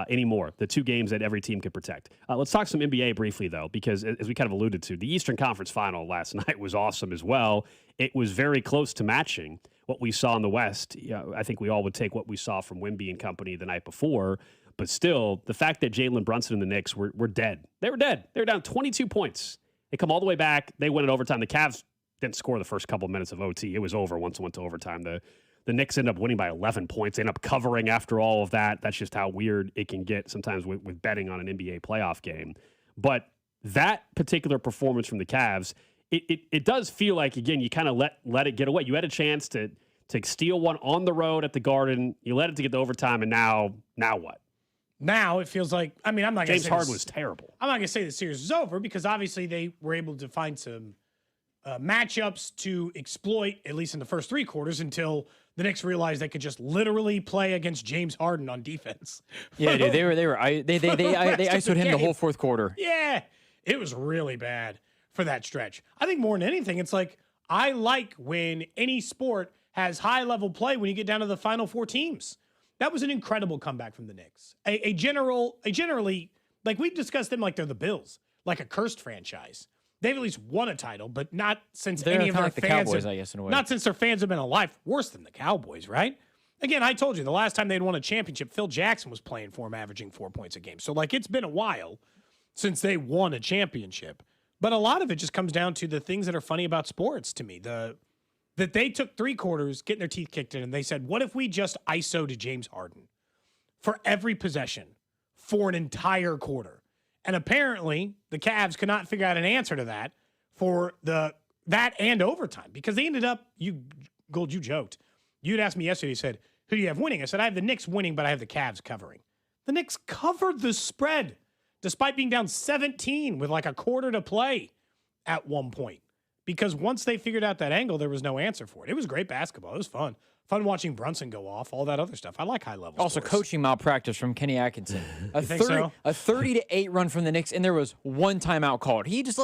anymore. The 2 games that every team could protect. Let's talk some NBA briefly, though, because as we kind of alluded to, the Eastern Conference Final last night was awesome as well. It was very close to matching what we saw in the West. I think we all would take what we saw from Wemby and company the night before. But still, the fact that Jalen Brunson and the Knicks were dead. They were dead. They were down 22 points. They come all the way back. They win in overtime. The Cavs didn't score the first couple of minutes of OT. It was over once it went to overtime. The Knicks end up winning by 11 points. They end up covering after all of that. That's just how weird it can get sometimes with betting on an NBA playoff game. But that particular performance from the Cavs, it does feel like, again, you kind of let it get away. You had a chance to steal one on the road at the Garden. You let it to get to overtime, and now what? Now it feels like, I mean, I'm not going to say James Harden was terrible. I'm not going to say the series is over because obviously they were able to find some matchups to exploit, at least in the first 3 quarters, until the Knicks realized they could just literally play against James Harden on defense. Yeah, dude, they ISO'd him the whole 4th quarter. Yeah, it was really bad for that stretch. I think more than anything, it's like I like when any sport has high-level play when you get down to the final 4 teams. That was an incredible comeback from the Knicks. A generally, like we've discussed them like they're the Bills, like a cursed franchise. They've at least won a title, but not since any of their like fans. the Cowboys, I guess, in a way. Not since their fans have been alive. Worse than the Cowboys, right? Again, I told you the last time they'd won a championship, Phil Jackson was playing for them, averaging 4 points a game. So, like, it's been a while since they won a championship. But a lot of it just comes down to the things that are funny about sports to me. That they took 3 quarters, getting their teeth kicked in, and they said, what if we just ISO to James Harden for every possession for an entire quarter? And apparently, the Cavs could not figure out an answer to that for that and overtime because they ended up, Gold, you joked. You'd asked me yesterday, you said, who do you have winning? I said, I have the Knicks winning, but I have the Cavs covering. The Knicks covered the spread despite being down 17 with like a quarter to play at one point. Because once they figured out that angle, there was no answer for it. It was great basketball. It was fun. Fun watching Brunson go off, all that other stuff. I like high-level Also, sports. coaching malpractice from Kenny Atkinson. A 30-8 run from the Knicks, and there was 1 timeout called. He just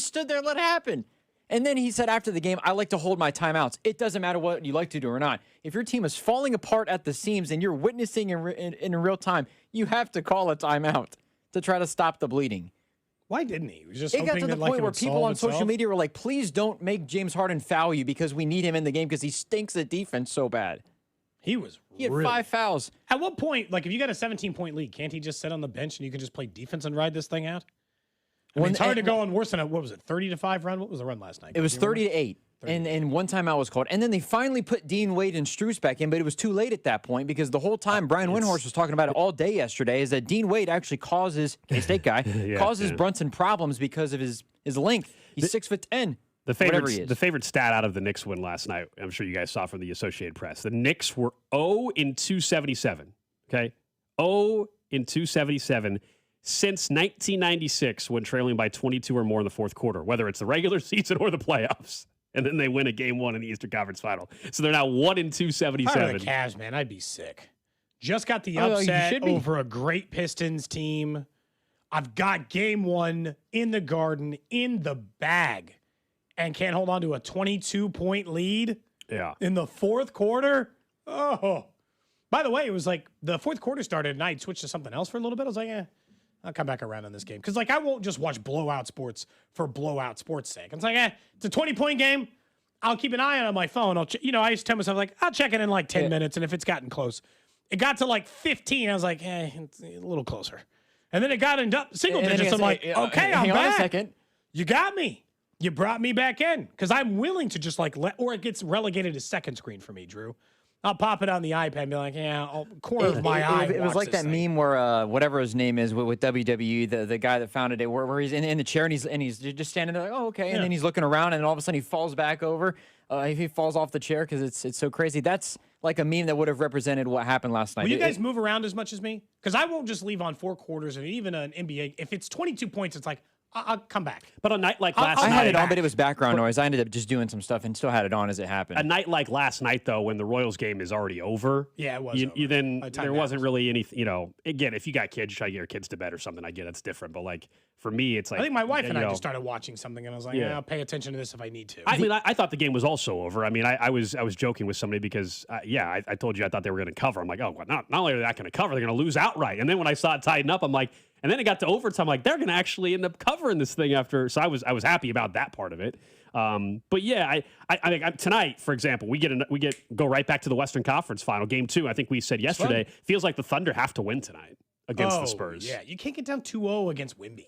stood there and let it happen. And then he said after the game, I like to hold my timeouts. It doesn't matter what you like to do or not. If your team is falling apart at the seams and you're witnessing in real time, you have to call a timeout to try to stop the bleeding. Why didn't he? He was just it got to the point where people on social itself. media were like, please don't make James Harden foul you because we need him in the game because he stinks at defense so bad. He had 5 fouls. At what point, like if you got a 17-point lead, can't he just sit on the bench and you can just play defense and ride this thing out? I mean, it's hard to go on worse than what was it, 30-5 run? What was the run last night? It was 30-8. And 1 timeout was called. And then they finally put Dean Wade and Strus back in, but it was too late at that point because the whole time Brian Windhorst was talking about it all day yesterday is that Dean Wade actually causes, K-State guy, causes Brunson problems because of his length. He's 6'10". The favorite stat out of the Knicks win last night, I'm sure you guys saw from the Associated Press. The Knicks were 0-277. Okay? 0-277 since 1996 when trailing by 22 or more in the 4th quarter, whether it's the regular season or the playoffs. And then they win a game 1 in the Eastern Conference Final. So they're now 1-277. Part of the Cavs, man, I'd be sick. Just got the upset over a great Pistons team. I've got game 1 in the Garden in the bag and can't hold on to a 22-point lead in the 4th quarter. Oh. By the way, it was like the 4th quarter started and I'd switched to something else for a little bit. I was like, I'll come back around on this game. Because, like, I won't just watch blowout sports for blowout sports' sake. It's like, it's a 20-point game. I'll keep an eye on it on my phone. I used to tell myself, like, I'll check it in, like, 10 minutes, and if it's gotten close. It got to, like, 15. I was like, it's a little closer. And then it got into single digits. I'm like, okay, I'm back. Hang on a second. You got me. You brought me back in. Because I'm willing to just, like, or it gets relegated to second screen for me, Drew. I'll pop it on the iPad and be like, corner of my eye. It was like that meme where whatever his name is with WWE, the guy that founded it, where he's in the chair and he's just standing there like, oh, okay. And then he's looking around and all of a sudden he falls back over. He falls off the chair because it's so crazy. That's like a meme that would have represented what happened last night. Will you guys move around as much as me? Because I won't just leave on 4 quarters and even an NBA. If it's 22 points, it's like, I'll come back. But a night like last I night, had it on, but it was background noise. I ended up just doing some stuff and still had it on as it happened. a night like last night, though, when the Royals game is already over. Yeah, it was You, over. you then By the time there that wasn't was- really any. Again, if you got kids, you try to get your kids to bed or something. I get it's different, but like for me, it's like I think my wife and I you just know, started watching something, and I was like, Yeah. yeah, I'll pay attention to this if I need to. I mean, I thought the game was also over. I mean, I was joking with somebody because, I told you I thought they were going to cover. I'm like, oh, well, not only are they not going to cover, they're going to lose outright. And then when I saw it tighten up, I'm like, and then it got to overtime. I'm like, they're going to actually end up covering this thing after. So I was happy about that part of it. But yeah, I think tonight, for example, we go right back to the Western Conference Final, Game 2. I think we said yesterday. Feels like the Thunder have to win tonight against the Spurs. Yeah, you can't get down 2-0 against Wemby.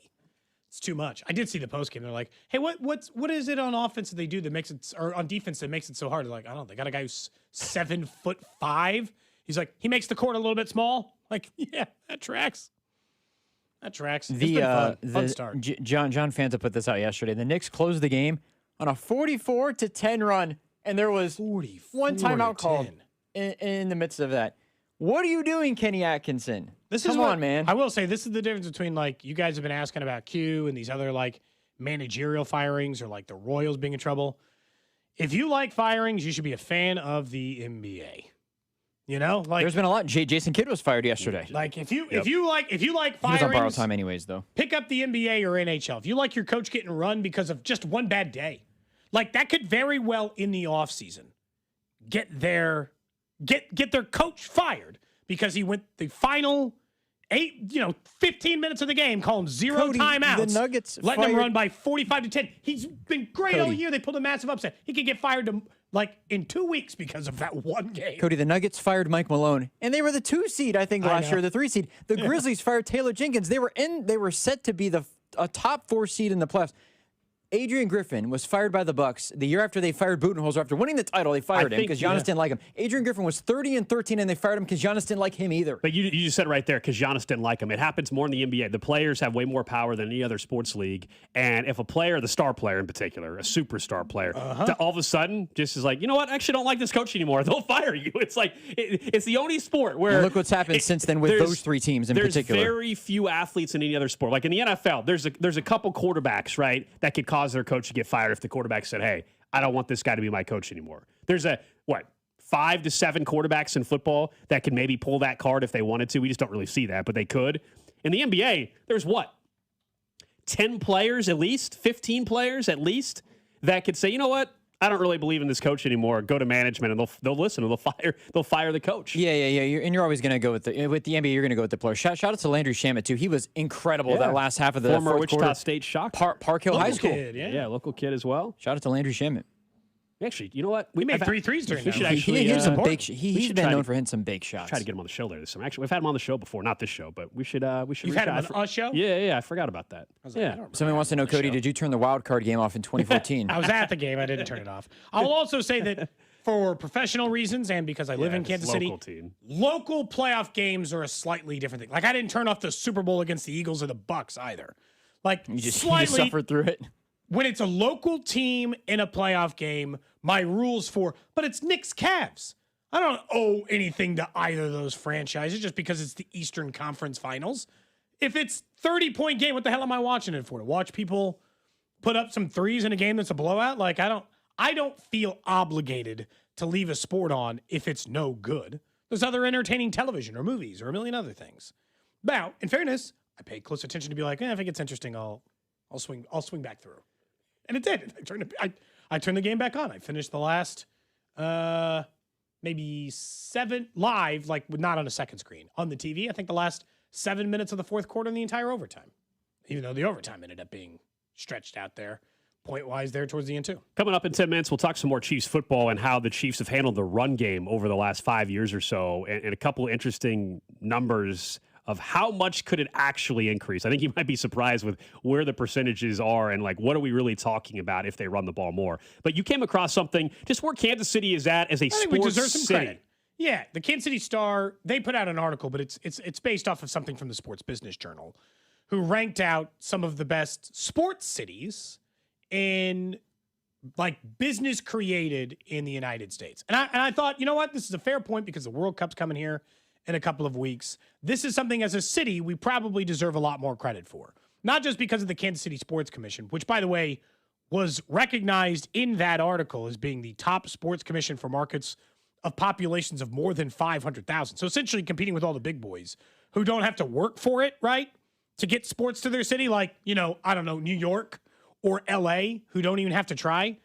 It's too much. I did see the post game. They're like, "Hey, what is it on offense that they do that makes it, or on defense that makes it so hard?" They're like, "I don't know. They got a guy who's 7'5". He's like, he makes the court a little bit small." Like, yeah, that tracks. That tracks. It's been fun. Fun start. John Fanta put this out yesterday. The Knicks closed the game on a 44-10 run, and there was one timeout called in the midst of that. What are you doing, Kenny Atkinson? Come on, man. I will say this is the difference between like you guys have been asking about Q and these other like managerial firings or like the Royals being in trouble. If you like firings, you should be a fan of the NBA. You know, like There's been a lot. Jason Kidd was fired yesterday. Like if you like He was on firings, borrowed time anyways, though. pick up the NBA or NHL. If you like your coach getting run because of just one bad day, like that could very well in the offseason get their coach fired because he went the final 15 minutes of the game, calling zero Cody, timeouts. the Nuggets letting him fired- run by 45-10. He's been great all Cody. year. They pulled a massive upset. He could get fired in 2 weeks because of that one game. Cody, the Nuggets fired Mike Malone, and they were the 2 seed, I think, last year, the 3 seed. The Grizzlies fired Taylor Jenkins. They were set to be a top 4 seed in the playoffs. Adrian Griffin was fired by the Bucks the year after they fired Budenholzer. After winning the title, they fired him because Giannis didn't like him. Adrian Griffin was 30-13, and they fired him because Giannis didn't like him either. But you just said it right there because Giannis didn't like him. It happens more in the NBA. The players have way more power than any other sports league. And if a player, the star player in particular, a superstar player, all of a sudden just is like, you know what, I actually don't like this coach anymore, they'll fire you. It's like, it's the only sport where... And look what's happened since then with those 3 teams in particular. There's very few athletes in any other sport. Like in the NFL, there's a couple quarterbacks, right, that could cause their coach to get fired if the quarterback said, hey, I don't want this guy to be my coach anymore. There's 5 to 7 quarterbacks in football that could maybe pull that card if they wanted to. We just don't really see that, but they could. In the NBA, there's 10 players at least, 15 players at least that could say, you know what? I don't really believe in this coach anymore. Go to management and they'll listen and they'll fire the coach. Yeah. You're always going to go with the NBA. You're going to go with the player. Shout out to Landry Shamet too. He was incredible that last half of the former fourth Wichita quarter. State Shock. Park Hill High School. Kid, Yeah, local kid as well. Shout out to Landry Shamet. Actually, you know what? We made 3 threes during that. should actually. He hit some big. we He's should been try known to- for hitting some big shots. Try to get him on the show there this summer. Actually, we've had him on the show before, not this show, but we should. You've had him on our show? Yeah. I forgot about that. Somebody wants to know, Cody, did you turn the wild card game off in 2014? I was at the game. I didn't turn it off. I will also say that for professional reasons and because I live in Kansas City, local playoff games are a slightly different thing. Like I didn't turn off the Super Bowl against the Eagles or the Bucks either. Like You just slightly suffered through it. when it's a local team in a playoff game, my rules but it's Knicks Cavs. I don't owe anything to either of those franchises just because it's the Eastern Conference Finals. If it's 30-point game, what the hell am I watching it for? To watch people put up some threes in a game that's a blowout? Like I don't feel obligated to leave a sport on if it's no good. There's other entertaining television or movies or a million other things. Now, in fairness, I pay close attention to be like, if it gets interesting, I'll swing back through. And it did. I turned the game back on. I finished the last maybe 7 live, like not on a second screen. On the TV, I think the last 7 minutes of the fourth quarter and the entire overtime. Even though the overtime ended up being stretched out there, point-wise there towards the end too. Coming up in 10 minutes, we'll talk some more Chiefs football and how the Chiefs have handled the run game over the last 5 years or so, and a couple of interesting numbers of how much could it actually increase. I think you might be surprised with where the percentages are and like what are we really talking about if they run the ball more. But you came across something just where Kansas City is at as a sports we deserve some city. credit. Yeah, the Kansas City Star, they put out an article, but it's based off of something from the Sports Business Journal, who ranked out some of the best sports cities in like business created in the United States. And I thought, you know what? This is a fair point because the World Cup's coming here in a couple of weeks. This is something as a city we probably deserve a lot more credit for. not just because of the Kansas City Sports Commission, which, by the way, was recognized in that article as being the top sports commission for markets of populations of more than 500,000. So essentially competing with all the big boys who don't have to work for it, right, to get sports to their city, like, I don't know, New York or LA, who don't even have to try.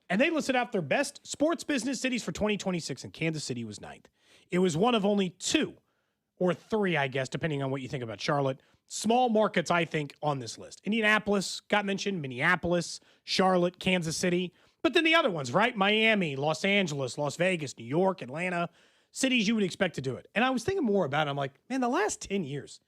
And they listed out their best sports business cities for 2026, and Kansas City was 9th. It was one of only 2 or 3, I guess, depending on what you think about Charlotte. Small markets, I think, on this list. Indianapolis got mentioned, Minneapolis, Charlotte, Kansas City. But then the other ones, right? Miami, Los Angeles, Las Vegas, New York, Atlanta, cities you would expect to do it. And I was thinking more about it. I'm like, man, the last 10 years,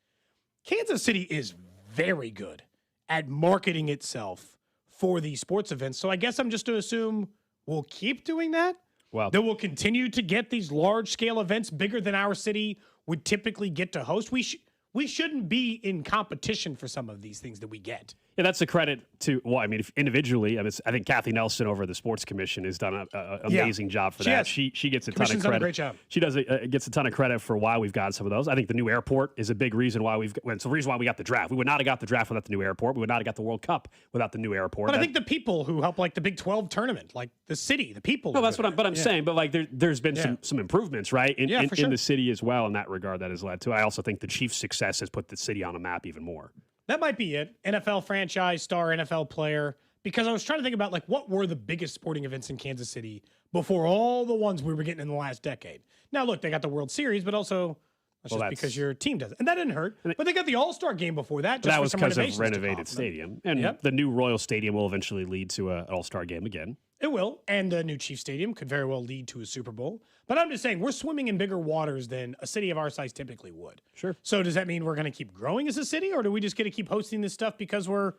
Kansas City is very good at marketing itself for these sports events. So I guess I'm just to assume we'll keep doing that. Well, that we'll continue to get these large-scale events bigger than our city would typically get to host. We shouldn't be in competition for some of these things that we get. Yeah, that's a credit to, if individually, I think Kathy Nelson over the Sports Commission has done an amazing job for that. She gets a ton of credit. Done a great job. She gets a ton of credit for why we've got some of those. I think the new airport is a big reason why it's the reason why we got the draft. We would not have got the draft without the new airport. We would not have got the World Cup without the new airport. But I think the people who help, like the Big 12 tournament, like the city, the people. No, that's what I'm saying. But like there's been some improvements, right, in the city as well in that regard that has led to. I also think the Chiefs' success has put the city on a map even more. That might be it. NFL franchise, star NFL player. Because I was trying to think about, like, what were the biggest sporting events in Kansas City before all the ones we were getting in the last decade? Now, look, they got the World Series, but also that's because your team does it. And that didn't hurt. But they got the All-Star game before that. That was because of renovated stadium. And the new Royal Stadium will eventually lead to an All-Star game again. It will. And the new Chief Stadium could very well lead to a Super Bowl. But I'm just saying, we're swimming in bigger waters than a city of our size typically would. Sure. So does that mean we're going to keep growing as a city, or do we just get to keep hosting this stuff because we're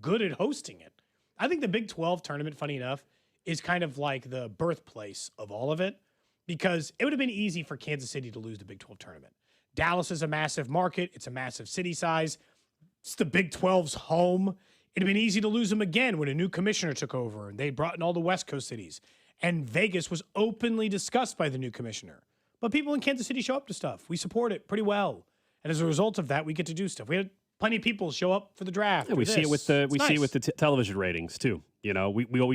good at hosting it? I think the Big 12 tournament, funny enough, is kind of like the birthplace of all of it, because it would have been easy for Kansas City to lose the Big 12 tournament. Dallas is a massive market. It's a massive city size. It's the Big 12's home. It'd have been easy to lose them again when a new commissioner took over and they brought in all the West Coast cities. And Vegas was openly discussed by the new commissioner. But people in Kansas City show up to stuff. We support it pretty well. And as a result of that, we get to do stuff. We had plenty of people show up for the draft. Yeah, we see it with the television ratings too. We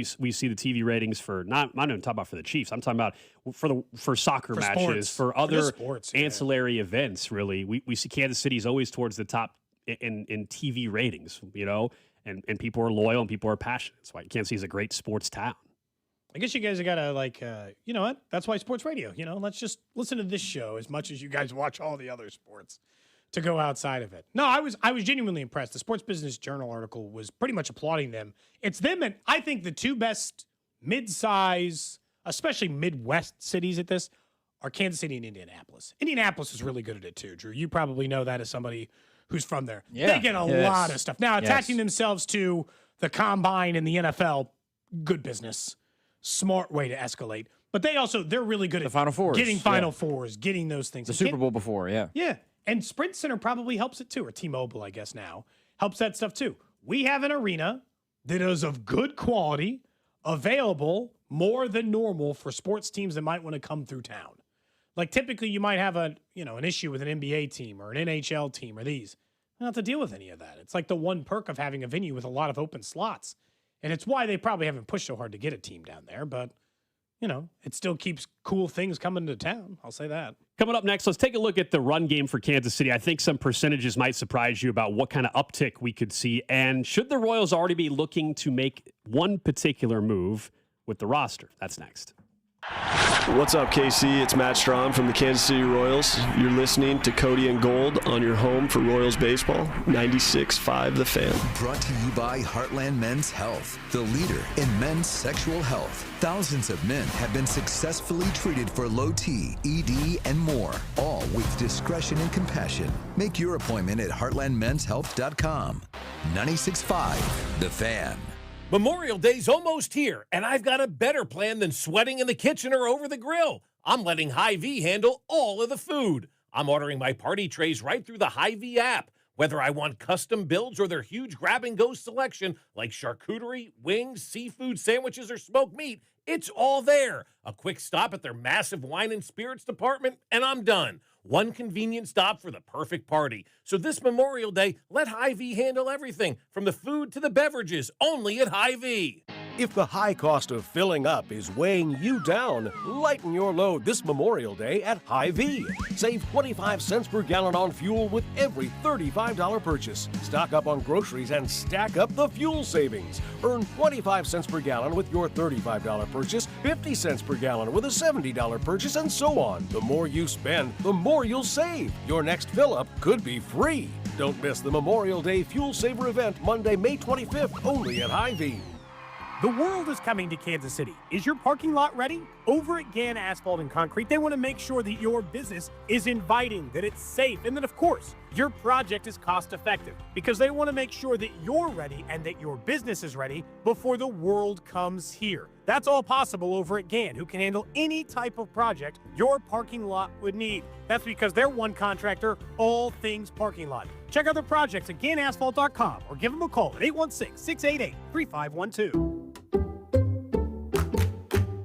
see the TV ratings for I'm not even talking about for the Chiefs. I'm talking about for soccer matches, sports. for other ancillary events. Really, we see Kansas City is always towards the top in TV ratings. And people are loyal and people are passionate. That's why Kansas City is a great sports town. I guess you guys have got to you know what? That's why sports radio. Let's just listen to this show as much as you guys watch all the other sports to go outside of it. No, I was genuinely impressed. The Sports Business Journal article was pretty much applauding them. It's them and I think the two best mid-size, especially Midwest cities at this are Kansas City and Indianapolis. Indianapolis is really good at it too, Drew. You probably know that as somebody who's from there. Yeah. They get a lot of stuff. Now, attaching themselves to the Combine and the NFL, good business. Smart way to escalate. But they're really good at Final Fours. Getting Final Fours, getting those things. The Super Bowl before, yeah. Yeah. And Sprint Center probably helps it too, or T-Mobile, I guess now, helps that stuff too. We have an arena that is of good quality, available more than normal for sports teams that might want to come through town. Like typically you might have an issue with an NBA team or an NHL team or these. You don't have to deal with any of that. It's like the one perk of having a venue with a lot of open slots. And it's why they probably haven't pushed so hard to get a team down there. But, it still keeps cool things coming to town. I'll say that. Coming up next, let's take a look at the run game for Kansas City. I think some percentages might surprise you about what kind of uptick we could see. And should the Royals already be looking to make one particular move with the roster? That's next. What's up, KC? It's Matt Strahm from the Kansas City Royals. You're listening to Cody and Gold on your home for Royals baseball, 96.5 The Fan. Brought to you by Heartland Men's Health, the leader in men's sexual health. Thousands of men have been successfully treated for low T, ED, and more, all with discretion and compassion. Make your appointment at heartlandmenshealth.com. 96.5 The Fan. Memorial Day's almost here, and I've got a better plan than sweating in the kitchen or over the grill. I'm letting Hy-Vee handle all of the food. I'm ordering my party trays right through the Hy-Vee app. Whether I want custom builds or their huge grab-and-go selection like charcuterie, wings, seafood, sandwiches, or smoked meat, it's all there. A quick stop at their massive wine and spirits department, and I'm done. one convenient stop for the perfect party. So this Memorial Day, let Hy-Vee handle everything, from the food to the beverages, only at Hy-Vee. If the high cost of filling up is weighing you down, lighten your load this Memorial Day at Hy-Vee. Save 25 cents per gallon on fuel with every $35 purchase. Stock up on groceries and stack up the fuel savings. Earn 25 cents per gallon with your $35 purchase, 50 cents per gallon with a $70 purchase, and so on. The more you spend, the more you'll save. Your next fill-up could be free. Don't miss the Memorial Day Fuel Saver event Monday, May 25th, only at Hy-Vee. The world is coming to Kansas City. Is your parking lot ready? Over at GAN Asphalt and Concrete, they want to make sure that your business is inviting, that it's safe, and that, of course, your project is cost-effective, because they want to make sure that you're ready and that your business is ready before the world comes here. That's all possible over at GAN, who can handle any type of project your parking lot would need. That's because they're one contractor, all things parking lot. Check out their projects at GANAsphalt.com or give them a call at 816-688-3512.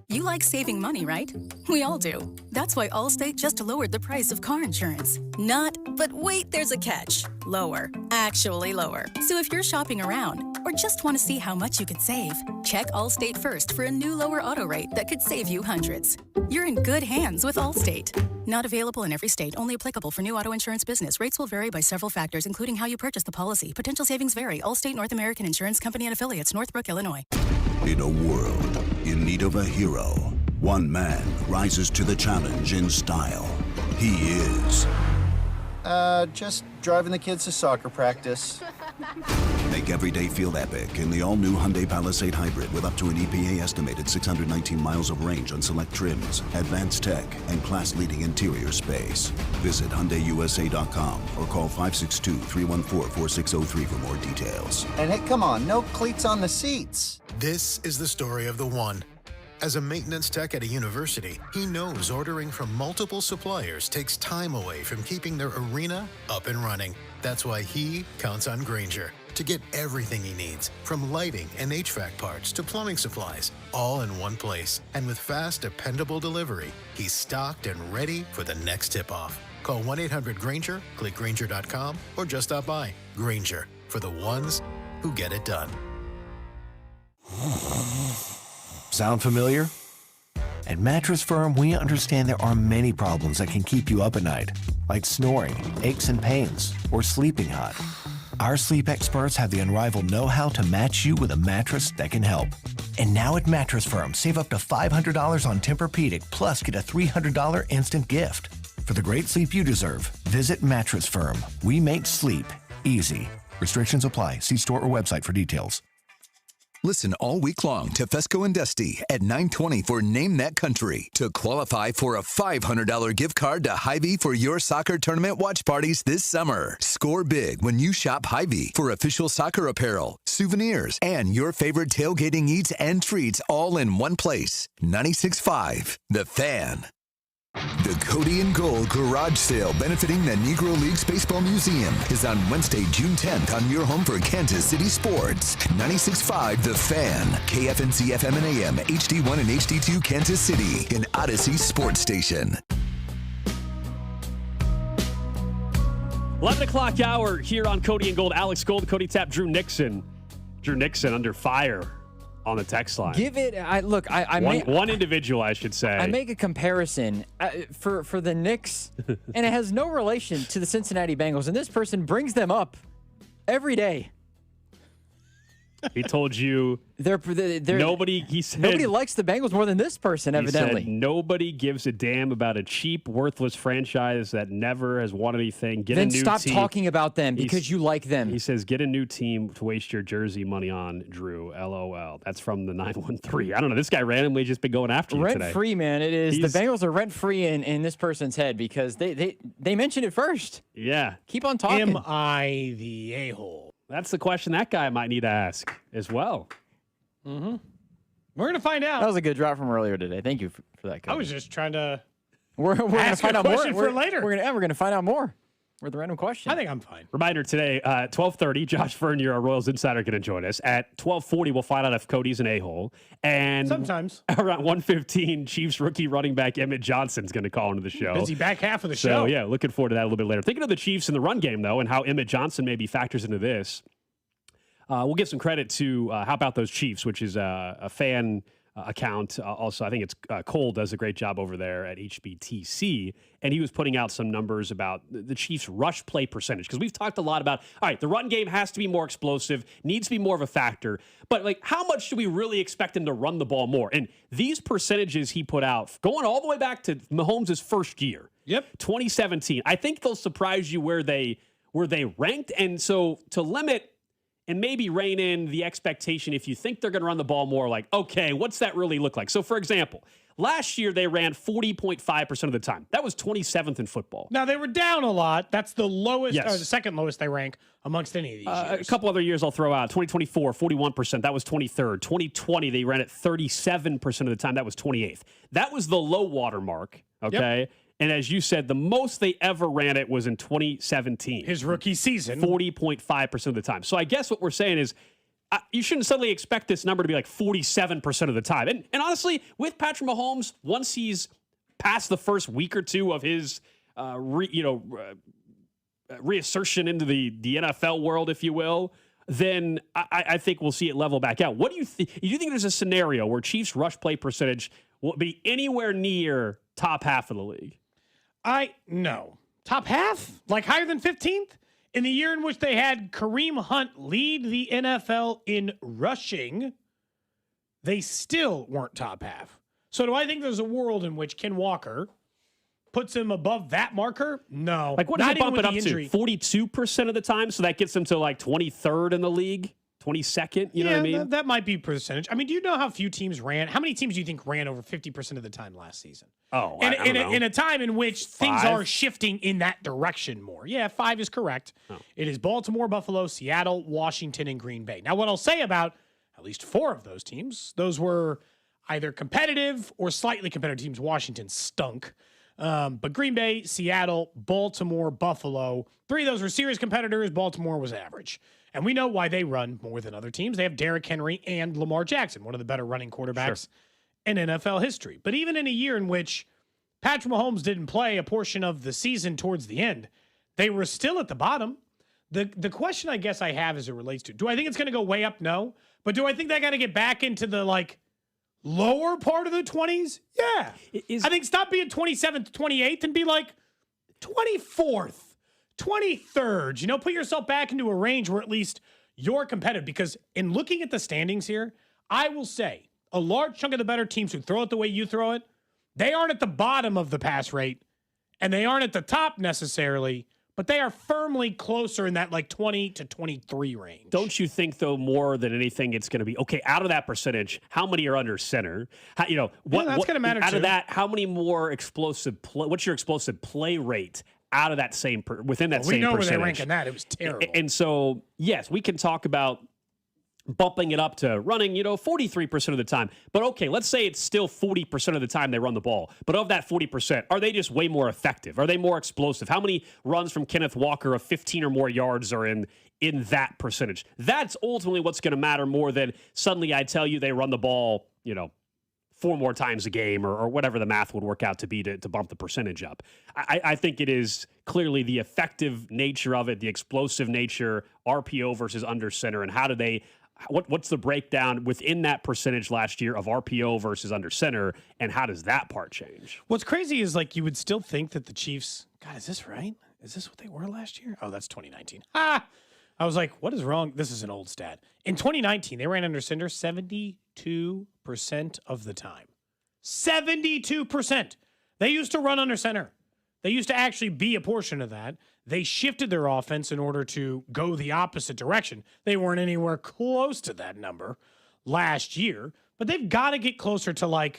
You like saving money, right? We all do. That's why Allstate just lowered the price of car insurance. Not, but wait, there's a catch. Lower. Actually lower. So if you're shopping around or just want to see how much you could save, check Allstate first for a new lower auto rate that could save you hundreds. You're in good hands with Allstate. Not available in every state. Only applicable for new auto insurance business. Rates will vary by several factors, including how you purchase the policy. Potential savings vary. Allstate North American Insurance Company and Affiliates, Northbrook, Illinois. In a world in need of a hero, one man rises to the challenge in style. He is... just driving the kids to soccer practice. Make every day feel epic in the all-new Hyundai Palisade Hybrid with up to an EPA-estimated 619 miles of range on select trims, advanced tech, and class-leading interior space. Visit HyundaiUSA.com or call 562-314-4603 for more details. And hey, come on, no cleats on the seats. This is the story of the one. As a maintenance tech at a university, he knows ordering from multiple suppliers takes time away from keeping their arena up and running. That's why he counts on Grainger to get everything he needs, from lighting and HVAC parts to plumbing supplies, all in one place. And with fast, dependable delivery, he's stocked and ready for the next tip-off. Call 1-800-GRAINGER, click Grainger.com, or just stop by. Grainger, for the ones who get it done. Sound familiar? At Mattress Firm, we understand there are many problems that can keep you up at night, like snoring, aches and pains, or sleeping hot. Our sleep experts have the unrivaled know-how to match you with a mattress that can help. And now at Mattress Firm, save up to $500 on Tempur-Pedic, plus get a $300 instant gift. For the great sleep you deserve, visit Mattress Firm. We make sleep easy. Restrictions apply. See store or website for details. Listen all week long to Fesco and Dusty at 9:20 for Name That Country to qualify for a $500 gift card to Hy-Vee for your soccer tournament watch parties this summer. Score big when you shop Hy-Vee for official soccer apparel, souvenirs, and your favorite tailgating eats and treats all in one place. 96.5 The Fan. The Cody and Gold Garage Sale benefiting the Negro Leagues Baseball Museum is on Wednesday, June 10th on your home for Kansas City Sports. 96.5 The Fan, KFNC FM and AM, HD1 and HD2 Kansas City, an Odyssey Sports Station. 11 o'clock hour here on Cody and Gold. Alex Gold, Cody Tapp, Drew Nixon. Drew Nixon under fire on the text line. Give it. One individual, I should say. I make a comparison for the Knicks, and it has no relation to the Cincinnati Bengals. And this person brings them up every day. He told you nobody. He said nobody likes the Bengals more than this person. Evidently, he said nobody gives a damn about a cheap, worthless franchise that never has won anything. Get a new stop team. talking about them because you like them. He says, "Get a new team to waste your jersey money on." Drew, LOL. That's from the 913. I don't know. This guy randomly just been going after you today. Rent free, man. It is. The Bengals are rent free in this person's head because they mentioned it first. Yeah. Keep on talking. Am I the a-hole? That's the question that guy might need to ask as well. Mm-hmm. We're going to find out. That was a good drop from earlier today. Thank you for that, Cody. I was just trying to we're going to ask find a out more question for later. We're going to find out more. With a random question. I think I'm fine. Reminder today, 12:30, Josh Vern, you're a Royals insider, going to join us. At 12:40, we'll find out if Cody's an a-hole. And sometimes. Around 1:15, Chiefs rookie running back Emmett Johnson's going to call into the show. Busy back half of the show. So, yeah, looking forward to that a little bit later. Thinking of the Chiefs in the run game, though, and how Emmett Johnson maybe factors into this, we'll give some credit to How About Those Chiefs, which is a fan account. Also, I think it's Cole does a great job over there at HBTC, and he was putting out some numbers about the Chiefs' rush play percentage, because we've talked a lot about, all right, the run game has to be more explosive, needs to be more of a factor, but like, how much do we really expect them to run the ball more? And these percentages he put out, going all the way back to Mahomes' first year, 2017, I think they'll surprise you where they ranked. And so to limit and maybe rein in the expectation, if you think they're going to run the ball more, like, okay, what's that really look like? So, for example, last year they ran 40.5% of the time. That was 27th in football. Now, they were down a lot. That's the lowest, Yes. or the second lowest they rank amongst any of these years. A couple other years I'll throw out. 2024, 41%. That was 23rd. 2020, they ran it 37% of the time. That was 28th. That was the low water mark, okay? Yep. And as you said, the most they ever ran it was in 2017. His rookie season. 40.5% of the time. So I guess what we're saying is you shouldn't suddenly expect this number to be like 47% of the time. And honestly, with Patrick Mahomes, once he's past the first week or two of his reassertion into the NFL world, if you will, then I think we'll see it level back out. What do you think? Do you think there's a scenario where Chiefs' rush play percentage will be anywhere near top half of the league? No. Top half? Like higher than 15th? In the year in which they had Kareem Hunt lead the NFL in rushing, they still weren't top half. So do I think there's a world in which Ken Walker puts him above that marker? No. Like, what does it bump it up to? 42% of the time? So that gets them to like 23rd in the league? 22nd? You know what I mean? That might be percentage. I mean, do you know how few teams ran? How many teams do you think ran over 50% of the time last season? Oh, I don't know. In a time in which things 5? are shifting in that direction more. Yeah, 5 is correct. Oh. It is Baltimore, Buffalo, Seattle, Washington, and Green Bay. Now, what I'll say about at least 4 of those teams, those were either competitive or slightly competitive teams. Washington stunk. But Green Bay, Seattle, Baltimore, Buffalo, 3 of those were serious competitors. Baltimore was average. And we know why they run more than other teams. They have Derrick Henry and Lamar Jackson, one of the better running quarterbacks in NFL history. But even in a year in which Patrick Mahomes didn't play a portion of the season towards the end, they were still at the bottom. The question I guess I have as it relates to, do I think it's going to go way up? No. But do I think they got to get back into the lower part of the 20s? Yeah. I think stop being 27th, 28th and be like 24th. 23rd, put yourself back into a range where at least you're competitive. Because in looking at the standings here, I will say a large chunk of the better teams who throw it the way you throw it, they aren't at the bottom of the pass rate and they aren't at the top necessarily, but they are firmly closer in that 20 to 23 range. Don't you think, though, more than anything, it's going to be, okay, out of that percentage, how many are under center? That's going to matter out too. of that, how many more explosive play, what's your explosive play rate out of that same within that same percentage? We know where they rank in that. It was terrible. And so, yes, we can talk about bumping it up to running, 43% of the time. But okay, let's say it's still 40% of the time they run the ball. But of that 40%, are they just way more effective? Are they more explosive? How many runs from Kenneth Walker of 15 or more yards are in that percentage? That's ultimately what's going to matter more than suddenly I tell you they run the ball, 4 more times a game or whatever the math would work out to be to bump the percentage up. I think it is clearly the effective nature of it, the explosive nature, RPO versus under center, and how do they what's the breakdown within that percentage last year of RPO versus under center, and how does that part change? What's crazy is you would still think that the Chiefs, God, is this right? Is this what they were last year? Oh, that's 2019. I was like, what is wrong? This is an old stat. In 2019, they ran under center 72% of the time. 72%. They used to run under center. They used to actually be a portion of that. They shifted their offense in order to go the opposite direction. They weren't anywhere close to that number last year, but they've got to get closer to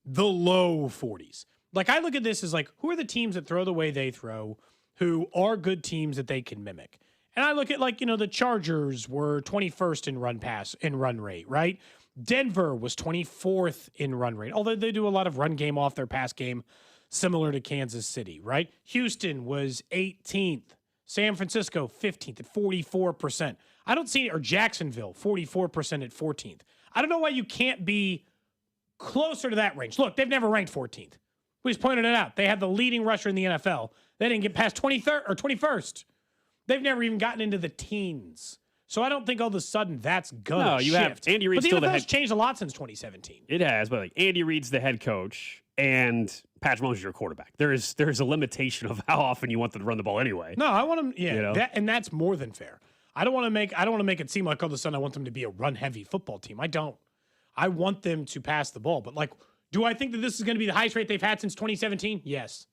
the low 40s. I look at this as who are the teams that throw the way they throw, who are good teams that they can mimic? And I look at the Chargers were 21st in run rate, right? Denver was 24th in run rate, although they do a lot of run game off their pass game similar to Kansas City, right? Houston was 18th. San Francisco, 15th at 44%. I don't see, or Jacksonville, 44% at 14th. I don't know why you can't be closer to that range. Look, they've never ranked 14th. We just pointed it out. They had the leading rusher in the NFL. They didn't get past 23rd or 21st. They've never even gotten into the teens. So I don't think all of a sudden that's gonna shift. Have Andy Reid's still the NFL's changed a lot since 2017. It has, but like Andy Reid's the head coach and Patrick Mahomes is your quarterback. There's a limitation of how often you want them to run the ball anyway. No, I want them. Yeah, You know? and that's more than fair. I don't want to make it seem like all of a sudden I want them to be a run heavy football team. I don't. I want them to pass the ball. But like, do I think that this is going to be the highest rate they've had since 2017? Yes.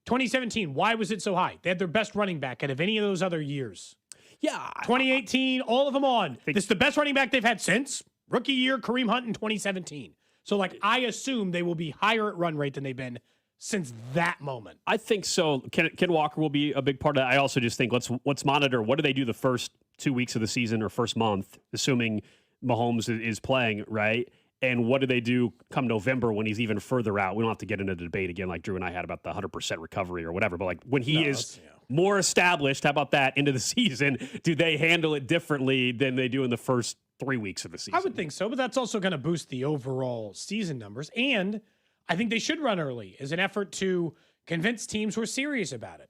2017. Why was it so high? They had their best running back out of any of those other years. Yeah. 2018, all of them on. This is the best running back they've had since rookie year, Kareem Hunt in 2017. So, like, I assume they will be higher at run rate than they've been since that moment. I think so. Ken Walker will be a big part of that. I also just think let's monitor what do they do the first 2 weeks of the season or first month, assuming Mahomes is playing, right? And what do they do come November when he's even further out? We don't have to get into the debate again like Drew and I had about the 100% recovery or whatever, but like when he is more established, how about that, into the season, do they handle it differently than they do in the first 3 weeks of the season? I would think so, but that's also going to boost the overall season numbers. And I think they should run early as an effort to convince teams who are serious about it.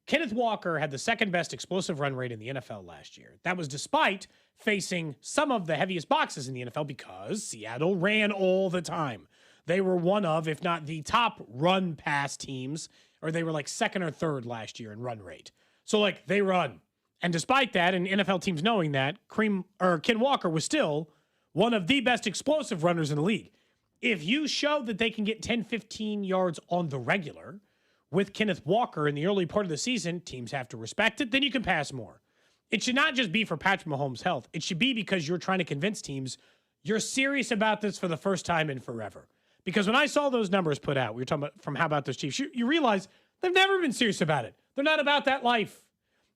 Kenneth Walker had the second best explosive run rate in the NFL last year. That was despite facing some of the heaviest boxes in the NFL because Seattle ran all the time. They were one of, if not the top run pass teams, or they were like second or third last year in run rate. So like they run. And despite that, and NFL teams knowing that, Ken Walker was still one of the best explosive runners in the league. If you show that they can get 10, 15 yards on the regular with Kenneth Walker in the early part of the season, teams have to respect it, then you can pass more. It should not just be for Patrick Mahomes' health. It should be because you're trying to convince teams you're serious about this for the first time in forever. Because when I saw those numbers put out, we were talking about from How About Those Chiefs, you realize they've never been serious about it. They're not about that life.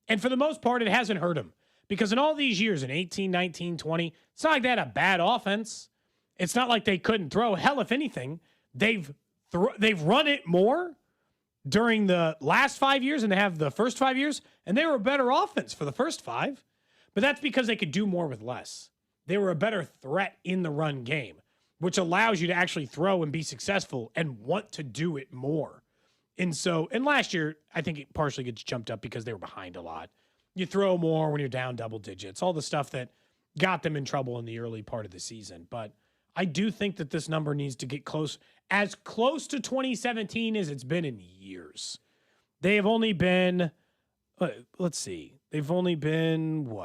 And for the most part, it hasn't hurt them. Because in all these years, in 18, 19, 20, it's not like they had a bad offense. It's not like they couldn't throw. Hell, if anything, they've run it more during the last 5 years than they have the first 5 years, and they were a better offense for the first 5. But that's because they could do more with less. They were a better threat in the run game, which allows you to actually throw and be successful and want to do it more. And last year, I think it partially gets jumped up because they were behind a lot. You throw more when you're down double digits, all the stuff that got them in trouble in the early part of the season. But I do think that this number needs to get as close to 2017 as it's been in years. They have only been, let's see, they've only been,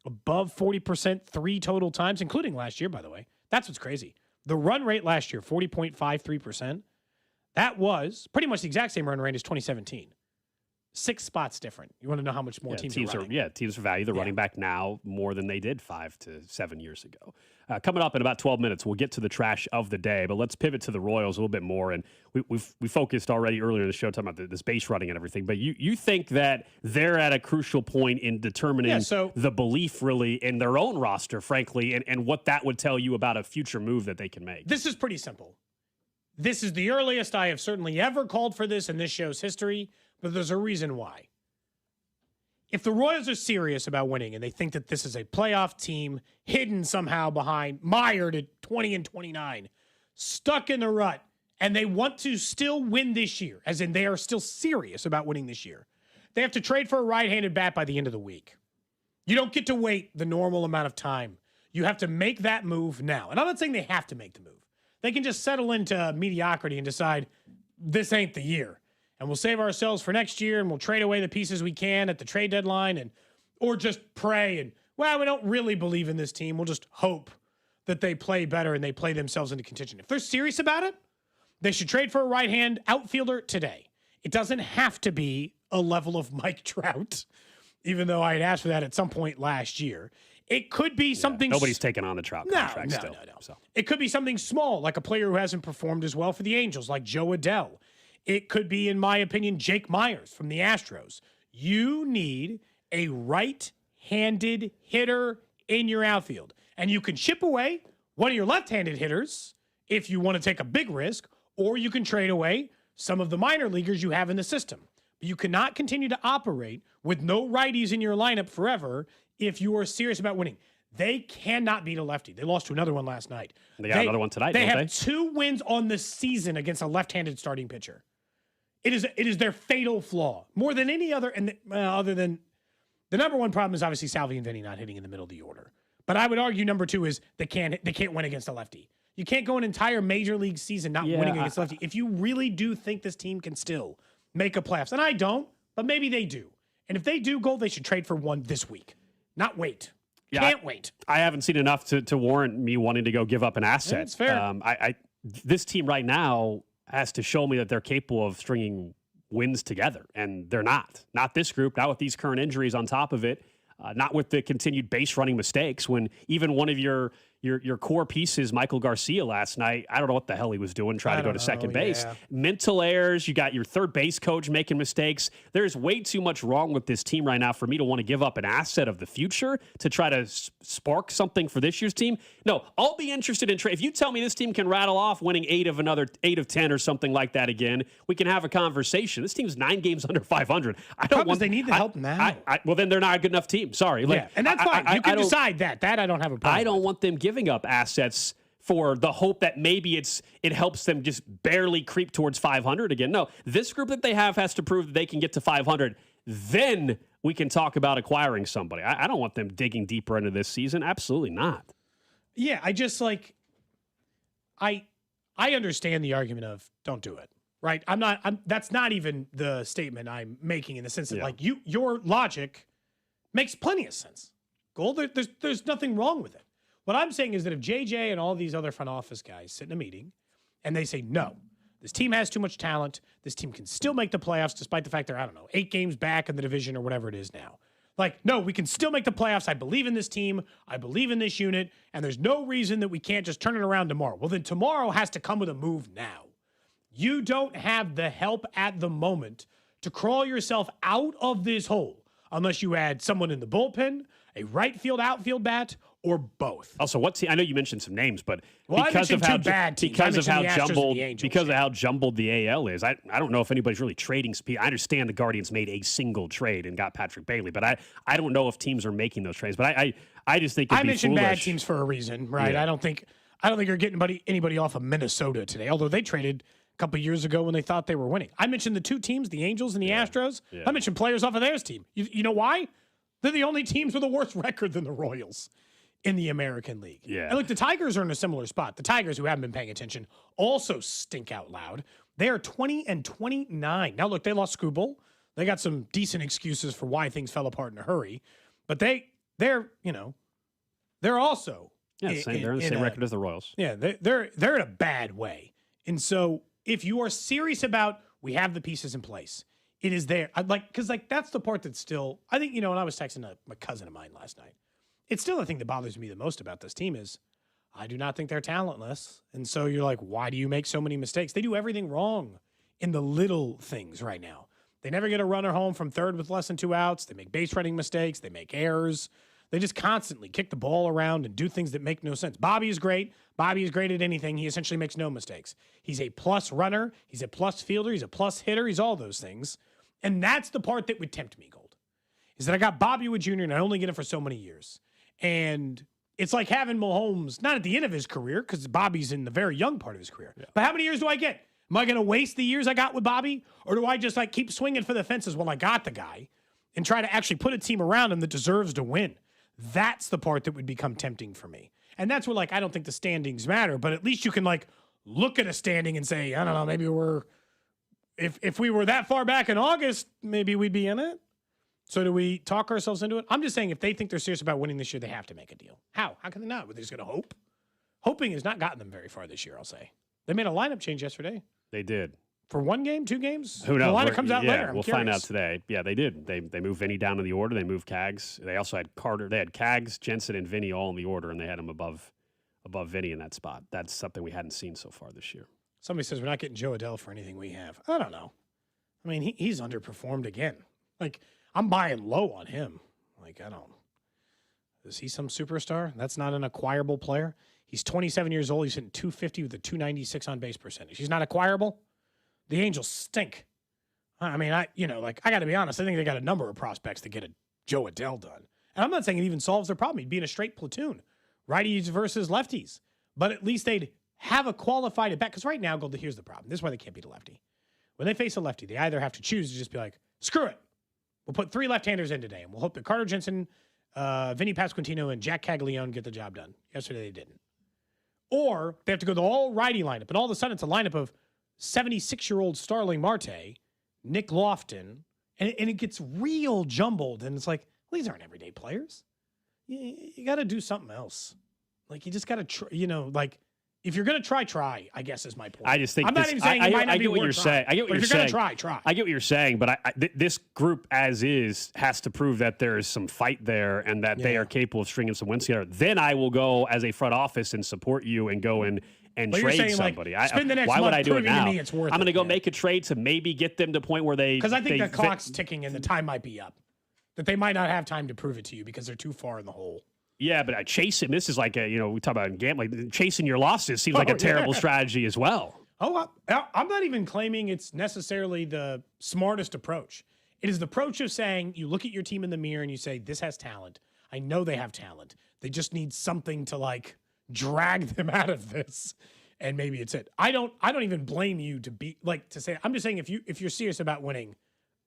above 40% 3 total times, including last year, by the way. That's what's crazy. The run rate last year, 40.53%, that was pretty much the exact same run rate as 2017. 6 spots different. You want to know how much more teams are running? Teams value the running back now more than they did 5 to 7 years ago. Coming up in about 12 minutes, we'll get to the trash of the day, but let's pivot to the Royals a little bit more. And we focused already earlier in the show talking about this base running and everything, but you think that they're at a crucial point in determining the belief really in their own roster, frankly, and what that would tell you about a future move that they can make. This is pretty simple. This is the earliest I have certainly ever called for this in this show's history, but there's a reason why. If the Royals are serious about winning and they think that this is a playoff team hidden somehow behind, mired at 20-29, stuck in the rut, and they want to still win this year, as in they are still serious about winning this year, they have to trade for a right-handed bat by the end of the week. You don't get to wait the normal amount of time. You have to make that move now. And I'm not saying they have to make the move. They can just settle into mediocrity and decide this ain't the year. And we'll save ourselves for next year, and we'll trade away the pieces we can at the trade deadline, or just pray and, we don't really believe in this team. We'll just hope that they play better and they play themselves into contention. If they're serious about it, they should trade for a right-hand outfielder today. It doesn't have to be a level of Mike Trout, even though I had asked for that at some point last year. It could be something... Nobody's taken on the Trout contract still. No. So. It could be something small, like a player who hasn't performed as well for the Angels, like Joe Adell. It could be, in my opinion, Jake Myers from the Astros. You need a right-handed hitter in your outfield. And you can ship away one of your left-handed hitters if you want to take a big risk, or you can trade away some of the minor leaguers you have in the system. But you cannot continue to operate with no righties in your lineup forever if you are serious about winning. They cannot beat a lefty. They lost to another one last night. They got another one tonight, They don't have 2 wins on the season against a left-handed starting pitcher. It is their fatal flaw. More than any other, other than the number one problem is obviously Salvi and Vinny not hitting in the middle of the order. But I would argue number 2 is they can't win against a lefty. You can't go an entire major league season not winning against a lefty. If you really do think this team can still make a playoffs, and I don't, but maybe they do. And if they do, Gold, they should trade for one this week, not wait. Yeah, Can't wait. I haven't seen enough to warrant me wanting to go give up an asset. That's fair. This team right now has to show me that they're capable of stringing wins together, and they're not. Not this group, not with these current injuries on top of it, not with the continued base running mistakes when even one of your core pieces, Michael Garcia last night, I don't know what the hell he was doing, trying to go to second base. Yeah. Mental errors, you got your third base coach making mistakes. There's way too much wrong with this team right now for me to want to give up an asset of the future to try to spark something for this year's team. No, I'll be interested in trade. If you tell me this team can rattle off winning 8 of 10 or something like that again, we can have a conversation. This team's 9 games under 500. I don't want. They need the help now. Well, then they're not a good enough team. Sorry. Yeah, and that's fine. You can decide that. That I don't have a problem. I don't want them giving up assets for the hope that maybe it helps them just barely creep towards 500 again. No, this group that they have has to prove that they can get to 500. Then we can talk about acquiring somebody. I don't want them digging deeper into this season. Absolutely not. Yeah, I just I understand the argument of don't do it. Right? That's not even the statement I'm making in the sense that your logic makes plenty of sense. Gold, there's nothing wrong with it. What I'm saying is that if JJ and all these other front office guys sit in a meeting and they say, no, this team has too much talent, this team can still make the playoffs despite the fact they're, 8 games back in the division or whatever it is now. No, we can still make the playoffs. I believe in this team. I believe in this unit. And there's no reason that we can't just turn it around tomorrow. Well, then tomorrow has to come with a move now. You don't have the help at the moment to crawl yourself out of this hole unless you add someone in the bullpen, a right field, outfield bat, or both. Also, what team? I know you mentioned some names, but because of how jumbled the AL is, I don't know if anybody's really trading speed. I understand the Guardians made a single trade and got Patrick Bailey, but I don't know if teams are making those trades. But I just think it'd be mentioned foolish. Bad teams for a reason, right? Yeah. I don't think you're getting anybody off of Minnesota today, although they traded a couple years ago when they thought they were winning. I mentioned the 2 teams, the Angels and the Astros. Yeah. I mentioned players off of theirs team. You know why? They're the only teams with a worse record than the Royals in the American League. Yeah. And look, the Tigers are in a similar spot. The Tigers, who haven't been paying attention, also stink out loud. They are 20-29. Now, look, they lost Skubal. They got some decent excuses for why things fell apart in a hurry. But they're also they're in the same record as the Royals. Yeah, they're in a bad way. And so if you are serious about we have the pieces in place, it is there. Because that's the part that's still, I think, when I was texting my cousin of mine last night, it's still the thing that bothers me the most about this team is I do not think they're talentless. And so you're like, why do you make so many mistakes? They do everything wrong in the little things right now. They never get a runner home from third with less than 2 outs. They make base running mistakes. They make errors. They just constantly kick the ball around and do things that make no sense. Bobby is great. Bobby is great at anything. He essentially makes no mistakes. He's a plus runner. He's a plus fielder. He's a plus hitter. He's all those things. And that's the part that would tempt me, Gold, is that I got Bobby Wood Jr. and I only get him for so many years. And it's like having Mahomes, not at the end of his career, because Bobby's in the very young part of his career. Yeah. But how many years do I get? Am I going to waste the years I got with Bobby? Or do I just keep swinging for the fences while I got the guy and try to actually put a team around him that deserves to win? That's the part that would become tempting for me. And that's where, I don't think the standings matter, but at least you can, look at a standing and say, I don't know, maybe if we were that far back in August, maybe we'd be in it. So do we talk ourselves into it? I'm just saying if they think they're serious about winning this year, they have to make a deal. How? How can they not? They're just going to hope? Hoping has not gotten them very far this year, I'll say. They made a lineup change yesterday. They did. For 1 game, 2 games? Who knows? The lineup comes out later. We'll find out today. Yeah, they did. They moved Vinny down in the order. They moved Cags. They also had Carter. They had Cags, Jensen, and Vinny all in the order, and they had him above Vinny in that spot. That's something we hadn't seen so far this year. Somebody says we're not getting Joe Adell for anything we have. I don't know. I mean, he's underperformed again. I'm buying low on him. Is he some superstar? That's not an acquirable player. He's 27 years old. He's hitting .250 with a .296 on base percentage. He's not acquirable. The Angels stink. I mean, I got to be honest. I think they got a number of prospects to get a Joe Adell done. And I'm not saying it even solves their problem. He'd be in a straight platoon, righties versus lefties. But at least they'd have a qualified at bat. Because right now, here's the problem. This is why they can't beat a lefty. When they face a lefty, they either have to choose to just be like, screw it. We'll put 3 left-handers in today, and we'll hope that Carter Jensen, Vinny Pasquantino, and Jack Caglione get the job done. Yesterday, they didn't. Or they have to go the all-righty lineup, and all of a sudden, it's a lineup of 76-year-old Starling Marte, Nick Lofton, and it gets real jumbled, and it's like, well, these aren't everyday players. You got to do something else. Like, you just got to, if you're going to try, I guess is my point. I just think I'm not even saying it might not be worth trying. I get what you're saying. If you're going to try. I get what you're saying, but this group as is has to prove that there is some fight there and that they are capable of stringing some wins together. Then I will go as a front office and support you and go and trade somebody. Spend the next why month would I do it now? to me it's worth I'm going to go it. make a trade to maybe get them to a point where they because I think the clock's ticking and the time might be up. That they might not have time to prove it to you because they're too far in the hole. Yeah, but chasing this is like we talk about gambling. Chasing your losses seems like a terrible strategy as well. Oh, I'm not even claiming it's necessarily the smartest approach. It is the approach of saying you look at your team in the mirror and you say, this has talent. I know they have talent. They just need something to drag them out of this. And maybe it's it. I don't even blame you to say, I'm just saying if you're serious about winning,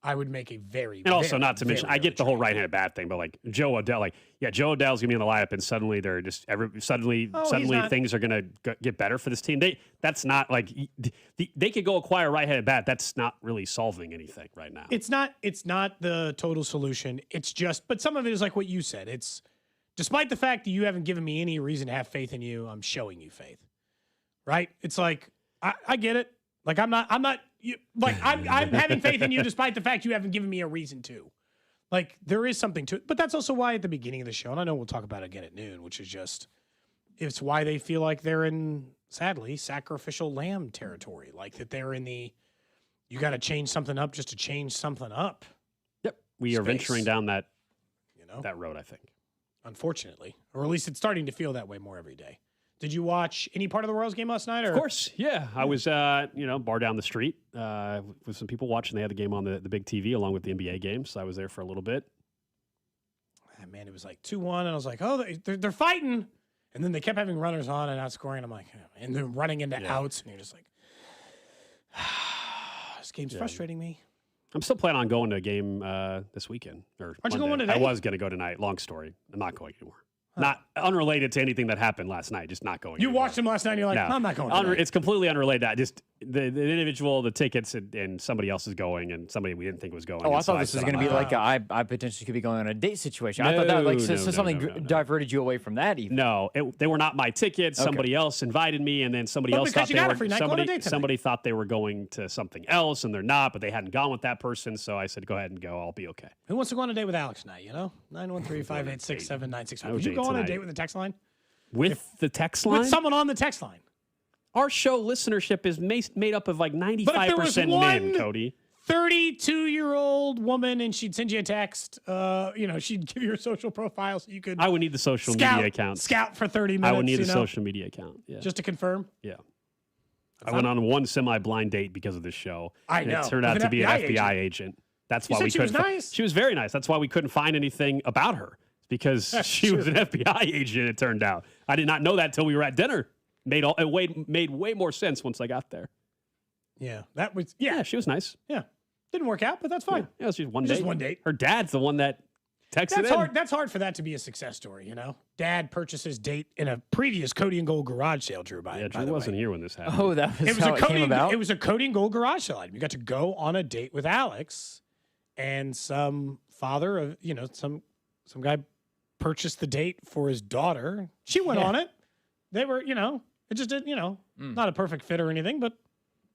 I would make a very, and also not to mention, I get the whole right-handed bat thing, but Joe Adell, Joe Adell's gonna be in the lineup, and suddenly they're just suddenly things are gonna get better for this team. That's not they could go acquire a right-handed bat. That's not really solving anything right now. It's not the total solution. It's just, but some of it is like what you said. It's despite the fact that you haven't given me any reason to have faith in you, I'm showing you faith. Right? It's like I get it. I'm having faith in you despite the fact you haven't given me a reason to. There is something to it. But that's also why at the beginning of the show, and I know we'll talk about it again at noon, which is just, it's why they feel like they're in, sadly, sacrificial lamb territory. That they're in the, you got to change something up just to change something up. Yep. We are venturing down that road, I think. Unfortunately. Or at least it's starting to feel that way more every day. Did you watch any part of the Royals game last night? Or? Of course, yeah. I was, bar down the street with some people watching. They had the game on the big TV along with the NBA game, so I was there for a little bit. Man, it was 2-1, and I was like, oh, they're fighting. And then they kept having runners on and not scoring. I'm like, and they're running into outs, and you're just like, this game's frustrating me. I'm still planning on going to a game this weekend. Aren't you going today? I was going to go tonight. Long story. I'm not going anymore. Not unrelated to anything that happened last night. Just not going. You watched him last night and you're like, no, I'm not going. It's completely unrelated. Just the individual, the tickets, and somebody else is going, and somebody we didn't think was going. Oh, I thought this was going to be I potentially could be going on a date situation. I thought that something diverted you away from that even. No, they were not my tickets. Okay. Somebody else invited me, and then somebody else thought they were. Somebody thought they were going to something else, and they're not, but they hadn't gone with that person. So I said, go ahead and go. I'll be okay. Who wants to go on a date with Alex tonight? 913-586-7965. Would you go on a date with the text line? The text line? With someone on the text line. Our show listenership is made up of 95% men, Cody. 32-year-old woman, and she'd send you a text. She'd give you her social profile so you could. I would need the social media account. Scout for 30 minutes. I would need a social media account. Yeah. Just to confirm. Yeah. I went on one semi-blind date because of this show. I know. It turned out to be an FBI agent. That's why we couldn't. She was nice. She was very nice. That's why we couldn't find anything about her because she was an FBI agent. It turned out. I did not know that till we were at dinner. It made way more sense once I got there. Yeah, that was. Yeah, she was nice. Yeah, didn't work out, but that's fine. Yeah, it was just one date. Just one date. Her dad's the one that texted That's in. hard. That's hard for that to be a success story. Dad purchases date in a previous Cody and Gold garage sale. Drew Drew wasn't here when this happened. Oh, that was how it came about. It was a Cody and Gold garage sale item. You got to go on a date with Alex, and some father of some guy purchased the date for his daughter. She went on it. They were it just did not a perfect fit or anything, but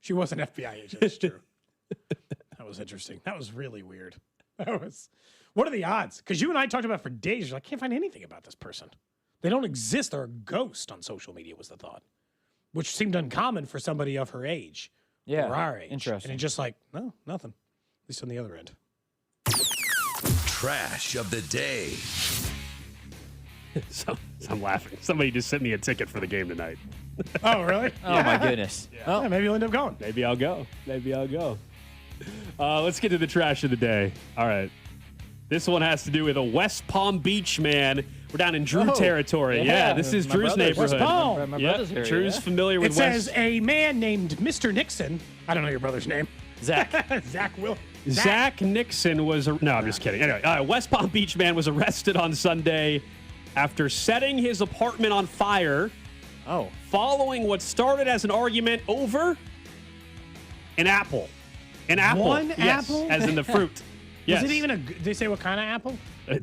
she was an FBI agent. It's true. That was interesting. That was really weird. What are the odds? Because you and I talked about it for days. You're like, I can't find anything about this person. They don't exist. They're a ghost on social media was the thought, which seemed uncommon for somebody of her age or our age. Interesting. And it's just like, no, nothing, at least on the other end. Trash of the day. So I'm laughing. Somebody just sent me a ticket for the game tonight. Oh, really? Oh, my goodness. Yeah. Yeah, maybe you'll end up going. Maybe I'll go. Let's get to the trash of the day. All right. This one has to do with a West Palm Beach man. We're down in Drew territory. Yeah, this is Drew's neighborhood. West Palm. My brother's area, Drew's familiar with It says a man named Mr. Nixon. I don't know your brother's name. Zach. Zach Nixon was... No, I'm just kidding. Anyway, West Palm Beach man was arrested on Sunday after setting his apartment on fire following what started as an argument over an apple. An apple. One Yes, apple? as in the fruit. Yes. Was it even did they say what kind of apple?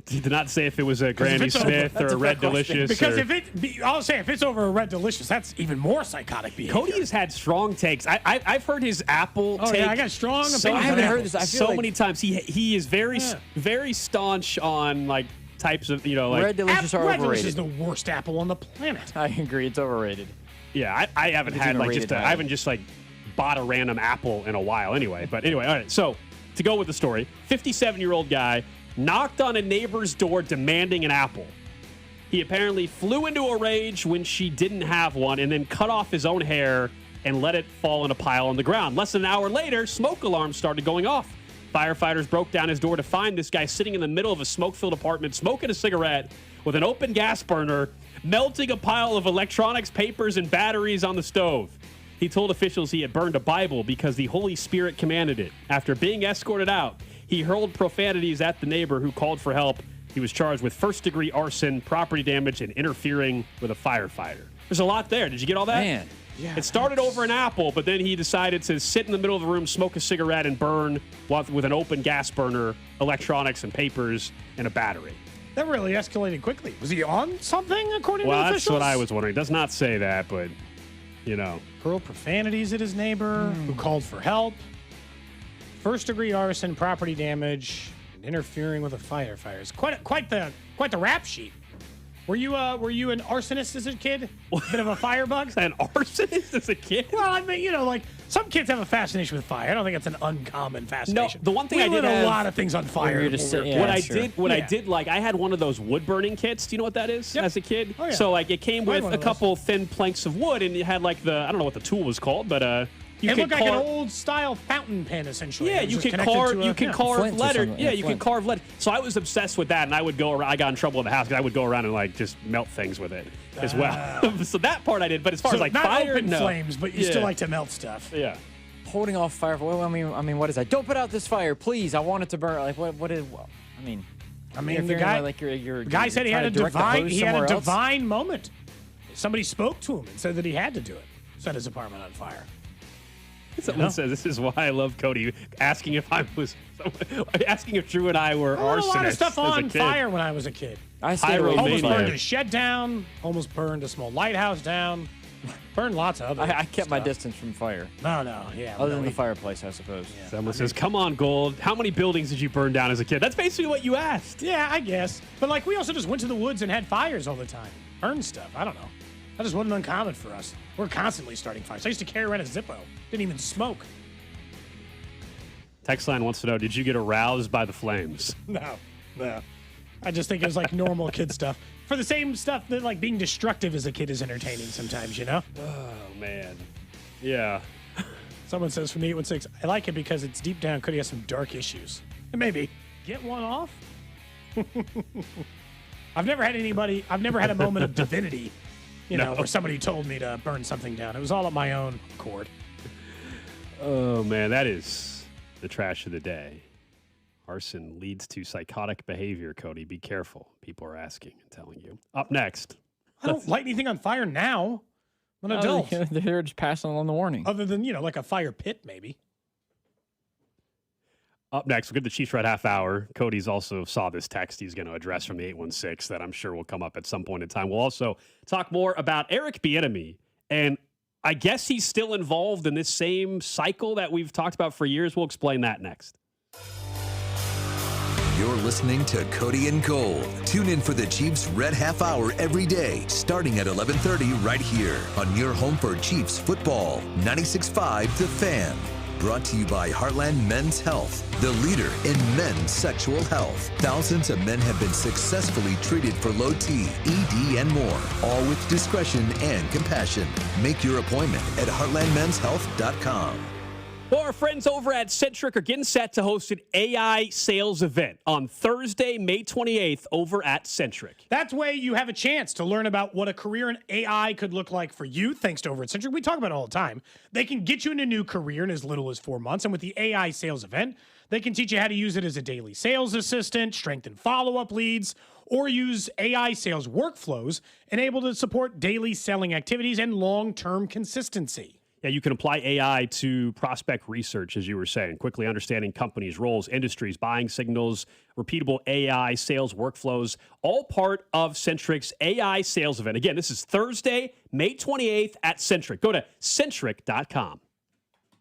He did not say if it was a Granny Smith or a Red Delicious. Because or, I'll say if it's over a Red Delicious, that's even more psychotic behavior. Cody has had strong takes. I've heard his apple take. Yeah, I got strong opinions. I haven't heard this. I feel so many times. He is very staunch on like types of like Red Delicious are Red Delicious overrated. is the worst apple on the planet. I agree. It's overrated. Yeah, I haven't had like just I haven't just like bought a random apple in a while. Anyway, all right. So to go with the story, 57-year-old guy knocked on a neighbor's door demanding an apple. He apparently flew into a rage when she didn't have one and then cut off his own hair and let it fall in a pile on the ground. Less than an hour later, smoke alarms started going off. Firefighters broke down his door to find this guy sitting in the middle of a smoke-filled apartment, smoking a cigarette with an open gas burner, melting a pile of electronics, papers, and batteries on the stove. He told officials he had burned a Bible because the Holy Spirit commanded it. After being escorted out, he hurled profanities at the neighbor who called for help. He was charged with first-degree arson, property damage, and interfering with a firefighter. There's a lot there. Did you get all that? Man. Yeah, it started over an apple, but then he decided to sit in the middle of the room, smoke a cigarette, and burn with an open gas burner, electronics and papers, and a battery. That really escalated quickly. Was he on something, according to officials? Well, that's what I was wondering. It does not say that, but, Hurled profanities at his neighbor who called for help. First-degree arson, property damage, and interfering with a firefighter. It's quite the rap sheet. Were you an arsonist as a kid? Bit of a firebug? An arsonist as a kid? Well, I mean, like some kids have a fascination with fire. I don't think it's an uncommon fascination. No, the one thing we I did lit have, a lot of things on fire. I did like, I had one of those wood burning kits. Do you know what that is? As a kid? Oh, yeah. So like it came with a couple thin planks of wood, and it had like I don't know what the tool was called, but it looked like an old-style fountain pen, essentially. Yeah, you can carve letter. Yeah, you can carve letter. So I was obsessed with that, and I would go around. I got in trouble in the house because I would go around and like just melt things with it as well. So that part I did. But as far as like not fire, open flames, but you still like to melt stuff. Yeah. Holding off fire. Well, I mean, what is that? Don't put out this fire, please. I want it to burn. Like, what is? Well, I mean, the guy said he had a divine moment. Somebody spoke to him and said that he had to do it. Set his apartment on fire. Someone says this is why I love Cody asking if Drew and I were arsonists. A lot of stuff on as a kid. fire when I was a kid. Almost burned a shed down. Almost burned a small lighthouse down. Burned lots of other I kept my distance from fire. Other than the fireplace, I suppose. Yeah. Someone says, come on, Gold. How many buildings did you burn down as a kid? That's basically what you asked. Yeah, I guess. But like we also just went to the woods and had fires all the time. Burned stuff. I don't know. That just wasn't uncommon for us. We're constantly starting fires. I used to carry around a Zippo. Didn't even smoke. Text line wants to know, did you get aroused by the flames? No. I just think it was like normal kid stuff. For the same stuff that like being destructive as a kid is entertaining sometimes, Oh, man. Yeah. Someone says from the 816, I like it because it's deep down Cody has some dark issues. And maybe get one off. I've never had a moment of divinity, where somebody told me to burn something down. It was all on my own accord. Oh, man, that is the trash of the day. Arson leads to psychotic behavior, Cody. Be careful. People are asking and telling you. Up next. I don't light anything on fire now. I'm an adult. They're just passing along the warning. Other than, like a fire pit, maybe. Up next, we'll get the Chiefs Red Half Hour. Cody's also saw this text he's going to address from the 816 that I'm sure will come up at some point in time. We'll also talk more about Eric Bieniemy, and I guess he's still involved in this same cycle that we've talked about for years. We'll explain that next. You're listening to Cody and Gold. Tune in for the Chiefs Red Half Hour every day, starting at 11:30 right here on your home for Chiefs football. 96.5 The Fan. Brought to you by Heartland Men's Health, the leader in men's sexual health. Thousands of men have been successfully treated for low T, ED, and more, all with discretion and compassion. Make your appointment at heartlandmenshealth.com. Well, our friends over at Centric are getting set to host an AI sales event on Thursday, May 28th over at Centric. That way you have a chance to learn about what a career in AI could look like for you, thanks to over at Centric. We talk about it all the time. They can get you in a new career in as little as 4 months, and with the AI sales event, they can teach you how to use it as a daily sales assistant, strengthen follow-up leads, or use AI sales workflows enabled to support daily selling activities and long-term consistency. Yeah, you can apply AI to prospect research, as you were saying, quickly understanding companies, roles, industries, buying signals, repeatable AI sales workflows, all part of Centric's AI sales event. Again, this is Thursday, May 28th at Centric. Go to centric.com.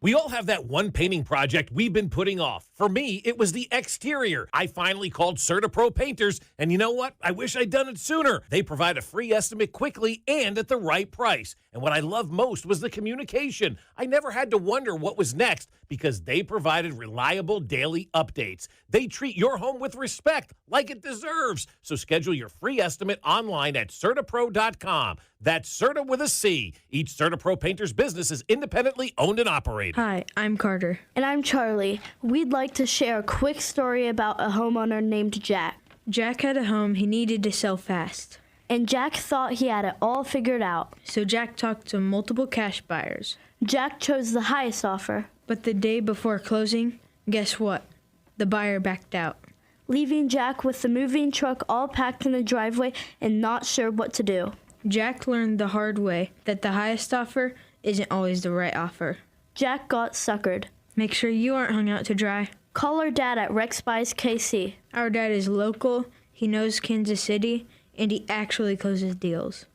We all have that one painting project we've been putting off. For me, it was the exterior. I finally called CertaPro Painters, and you know what? I wish I'd done it sooner. They provide a free estimate quickly and at the right price. And what I loved most was the communication. I never had to wonder what was next because they provided reliable daily updates. They treat your home with respect, like it deserves. So schedule your free estimate online at CertaPro.com. That's Certa with a C. Each CertaPro Painter's business is independently owned and operated. Hi, I'm Carter. And I'm Charlie. We'd like to share a quick story about a homeowner named Jack. Jack had a home he needed to sell fast. And Jack thought he had it all figured out. So Jack talked to multiple cash buyers. Jack chose the highest offer. But the day before closing, guess what? The buyer backed out. Leaving Jack with the moving truck all packed in the driveway and not sure what to do. Jack learned the hard way that the highest offer isn't always the right offer. Jack got suckered. Make sure you aren't hung out to dry. Call our dad at Rex Buys KC. Our dad is local, he knows Kansas City, and he actually closes deals.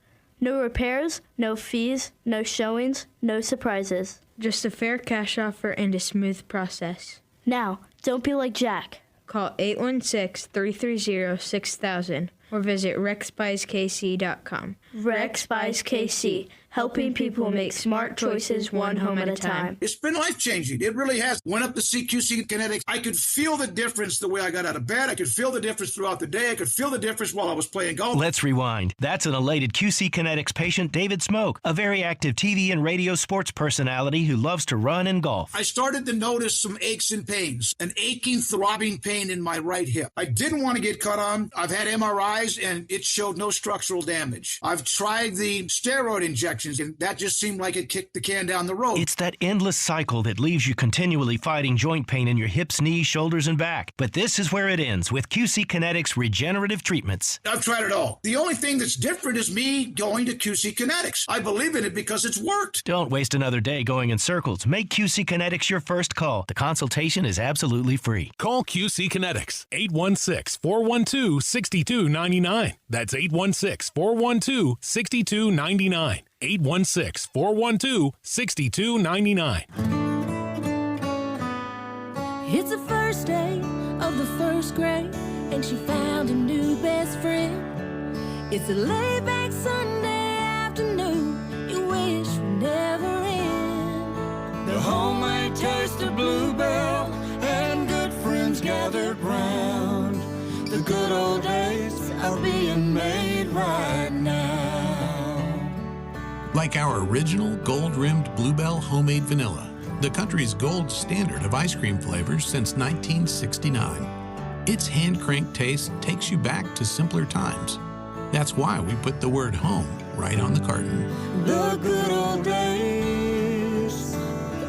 No repairs, no fees, no showings, no surprises. Just a fair cash offer and a smooth process. Now, don't be like Jack. Call 816-330-6000 or visit rexbuyskc.com. Rex Buys KC, helping people make smart choices one home at a time. It's been life-changing. It really has. Went up to QC Kinetics. I could feel the difference the way I got out of bed. I could feel the difference throughout the day. I could feel the difference while I was playing golf. Let's rewind. That's an elated QC Kinetics patient, David Smoke, a very active TV and radio sports personality who loves to run and golf. I started to notice some aches and pains, an aching, throbbing pain in my right hip. I didn't want to get cut on. I've had MRIs, and it showed no structural damage. I've tried the steroid injections, and that just seemed like it kicked the can down the road. It's that endless cycle that leaves you continually fighting joint pain in your hips, knees, shoulders, and back. But this is where it ends with QC Kinetics regenerative treatments. I've tried it all. The only thing that's different is me going to QC Kinetics. I believe in it because it's worked. Don't waste another day going in circles. Make QC Kinetics your first call. The consultation is absolutely free. Call QC Kinetics, 816-412-6299. That's 816-412-6299. 816-412-6299. It's the first day of the first grade, and she found a new best friend. It's a laid-back Sunday afternoon you wish would never end. The homemade taste of Bluebell and good friends gathered round. The good old days are being made right now. Like our original gold-rimmed Bluebell homemade vanilla, the country's gold standard of ice cream flavors since 1969. Its hand-cranked taste takes you back to simpler times. That's why we put the word home right on the carton. The good old days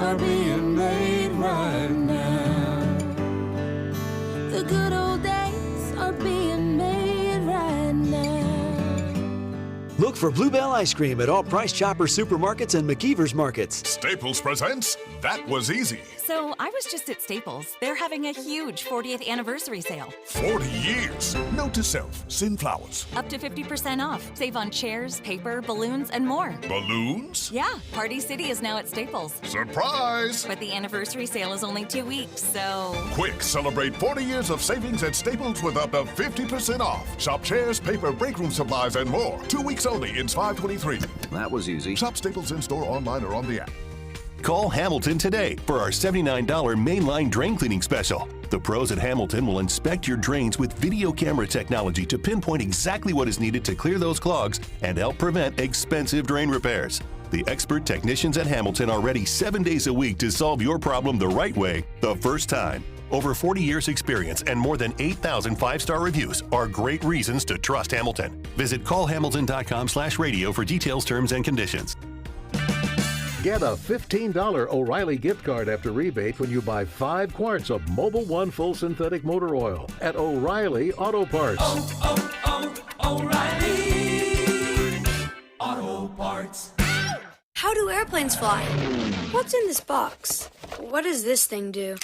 are being made right now. The good old days are being made right now. Look for Bluebell ice cream at all Price Chopper supermarkets and McKeever's markets. Staples presents That Was Easy. So I was just at Staples. They're having a huge 40th anniversary sale. 40 years. Note to self, send flowers. Up to 50% off. Save on chairs, paper, balloons, and more. Balloons? Yeah, Party City is now at Staples. Surprise! But the anniversary sale is only 2 weeks, so... Quick, celebrate 40 years of savings at Staples with up to 50% off. Shop chairs, paper, break room supplies, and more. 2 weeks only. It's 5/23. That was easy. Shop Staples in-store, online, or on the app. Call Hamilton today for our $79 mainline drain cleaning special. The pros at Hamilton will inspect your drains with video camera technology to pinpoint exactly what is needed to clear those clogs and help prevent expensive drain repairs. The expert technicians at Hamilton are ready 7 days a week to solve your problem the right way, the first time. Over 40 years experience and more than 8,000 5-star reviews are great reasons to trust Hamilton. Visit callhamilton.com/radio for details, terms, and conditions. Get a $15 O'Reilly gift card after rebate when you buy 5 quarts of Mobil 1 full synthetic motor oil at O'Reilly Auto Parts. O'Reilly Auto Parts. How do airplanes fly? What's in this box? What does this thing do?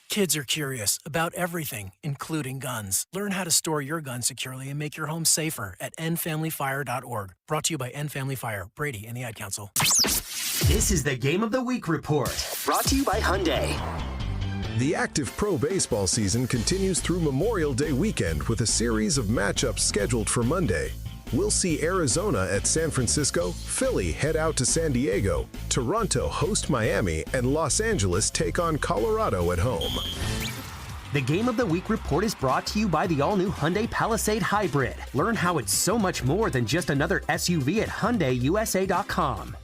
Kids are curious about everything, including guns. Learn how to store your gun securely and make your home safer at endfamilyfire.org. Brought to you by End Family Fire, Brady, and the Ad Council. This is the Game of the Week report, brought to you by Hyundai. The active pro baseball season continues through Memorial Day weekend with a series of matchups scheduled for Monday. We'll see Arizona at San Francisco, Philly head out to San Diego, Toronto host Miami, and Los Angeles take on Colorado at home. The Game of the Week report is brought to you by the all-new Hyundai Palisade Hybrid. Learn how it's so much more than just another SUV at HyundaiUSA.com.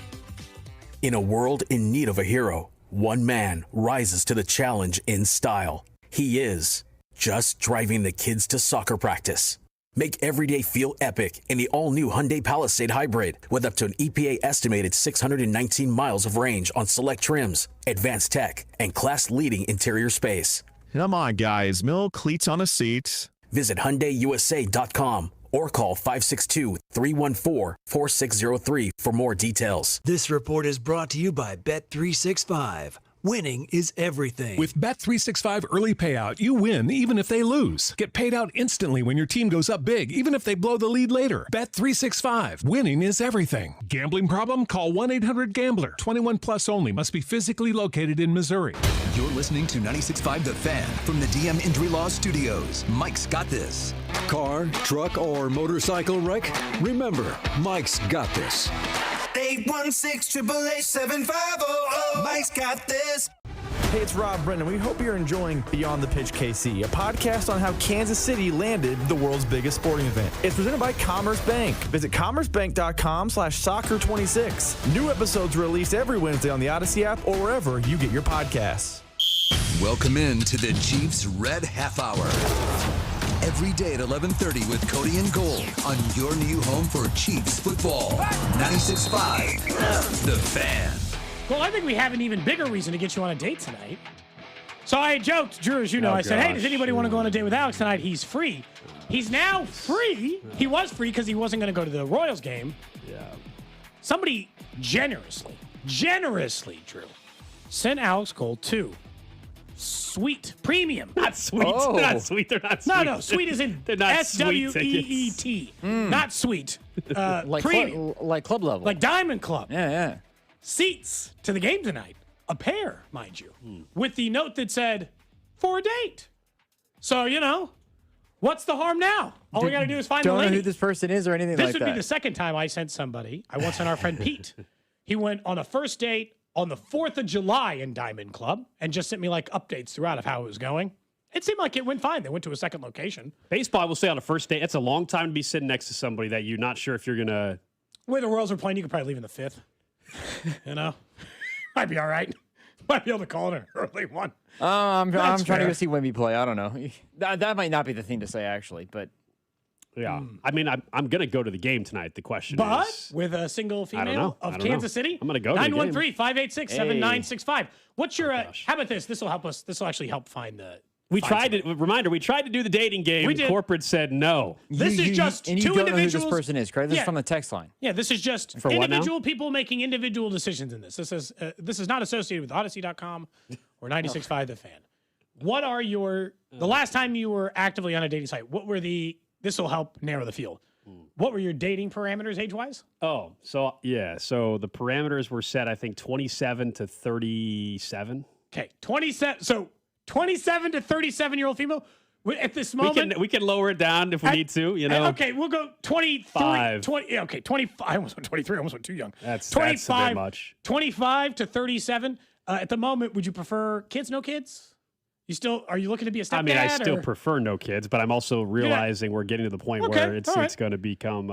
In a world in need of a hero, one man rises to the challenge in style. He is just driving the kids to soccer practice. Make every day feel epic in the all-new Hyundai Palisade Hybrid with up to an EPA-estimated 619 miles of range on select trims, advanced tech, and class-leading interior space. Come on, guys. Mill cleats on a seat. Visit HyundaiUSA.com or call 562-314-4603 for more details. This report is brought to you by Bet365. Winning is everything. With Bet365 early payout, you win even if they lose. Get paid out instantly when your team goes up big, even if they blow the lead later. Bet365. Winning is everything. Gambling problem? Call 1-800-GAMBLER. 21 plus only. Must be physically located in Missouri. You're listening to 96.5 The Fan from the DM Injury Law Studios. Mike's got this. Car, truck, or motorcycle wreck? Remember, Mike's got this. 816-888-7500. Mike's got this. Hey, it's Rob Brennan. We hope you're enjoying Beyond the Pitch KC, a podcast on how Kansas City landed the world's biggest sporting event. It's presented by Commerce Bank. Visit commercebank.com/soccer26. New episodes released every Wednesday on the Odyssey app or wherever you get your podcasts. Welcome in to the Chiefs Red Half Hour. Every day at 11:30 with Cody and Gold on your new home for Chiefs football. 96.5 The Fan. Well, I think we have an even bigger reason to get you on a date tonight. So I joked, Drew, as you know, I said, hey, does anybody want to go on a date with Alex tonight? He's free. He's now free. He was free because he wasn't going to go to the Royals game. Yeah. Somebody generously, Drew, sent Alex Gold to Sweet Premium. Not sweet. Oh. They're not sweet. They're not sweet. No, sweet is in They're not sweet SWEET. Not sweet. Premium. Like club level. Like Diamond Club. Yeah. Seats to the game tonight. A pair, mind you. With the note that said, for a date. So, what's the harm now? All we got to do is find the lady. Don't know who this person is or anything like that. This would be the second time I sent somebody. I once sent our friend Pete. He went on a first date on the 4th of July in Diamond Club and just sent me updates throughout of how it was going. It seemed like it went fine. They went to a second location. Baseball, I will say on a first date, it's a long time to be sitting next to somebody that you're not sure if you're going to. Where the Royals are playing, you could probably leave in the 5th. Might be all right. Might be able to call it an early one. I'm trying to go see Wemby play. I don't know. That might not be the thing to say, actually, but. Yeah. I mean, I'm going to go to the game tonight. The question but is. with a single female of Kansas City? I'm going to go to the game. 913-586-7965. What's your, how about this? This will help us. This will actually help find the. We tried to do the dating game. We did. Corporate said no. This is just and two you don't individuals. know who this person is, correct? This is from the text line. Yeah, this is just For what now? individual people making individual decisions in this. This is not associated with Odyssey.com or 96.5 The Fan. What are the last time you were actively on a dating site, what were this will help narrow the field. What were your dating parameters age-wise? Oh, so the parameters were set, I think, 27 to 37. Okay, 27. So 27 to 37-year-old female. At this moment, we can lower it down if we need to. You know. Okay, we'll go 23. 20. Okay, 25. I almost went 23. I almost went too young. That's 25. That's a bit much. 25 to 37. At the moment, would you prefer kids? No kids? Are you looking to be a stepdad? I mean, I still prefer no kids, but I'm also realizing we're getting to the point where it's going to become.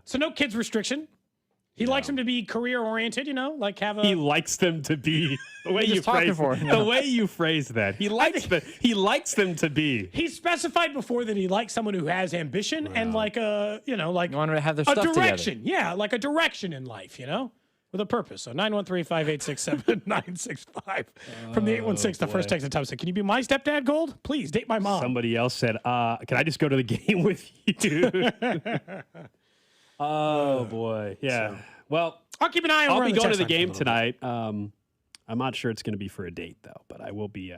So no kids restriction. He likes them to be career oriented, like have a. He likes them to be the way you phrase the way you phrase that. He likes them to be. He specified before that he likes someone who has ambition and like a you want to have their a stuff direction. Together. Yeah, like a direction in life, with a purpose. So 913-586-7965 from the 816. The first text at top said, "Can you be my stepdad, Gold? Please date my mom." Somebody else said, "Can I just go to the game with you?" Oh boy, yeah. So, well, I'll keep an eye on. I'll be going to the game tonight. I'm not sure it's going to be for a date though, but I will be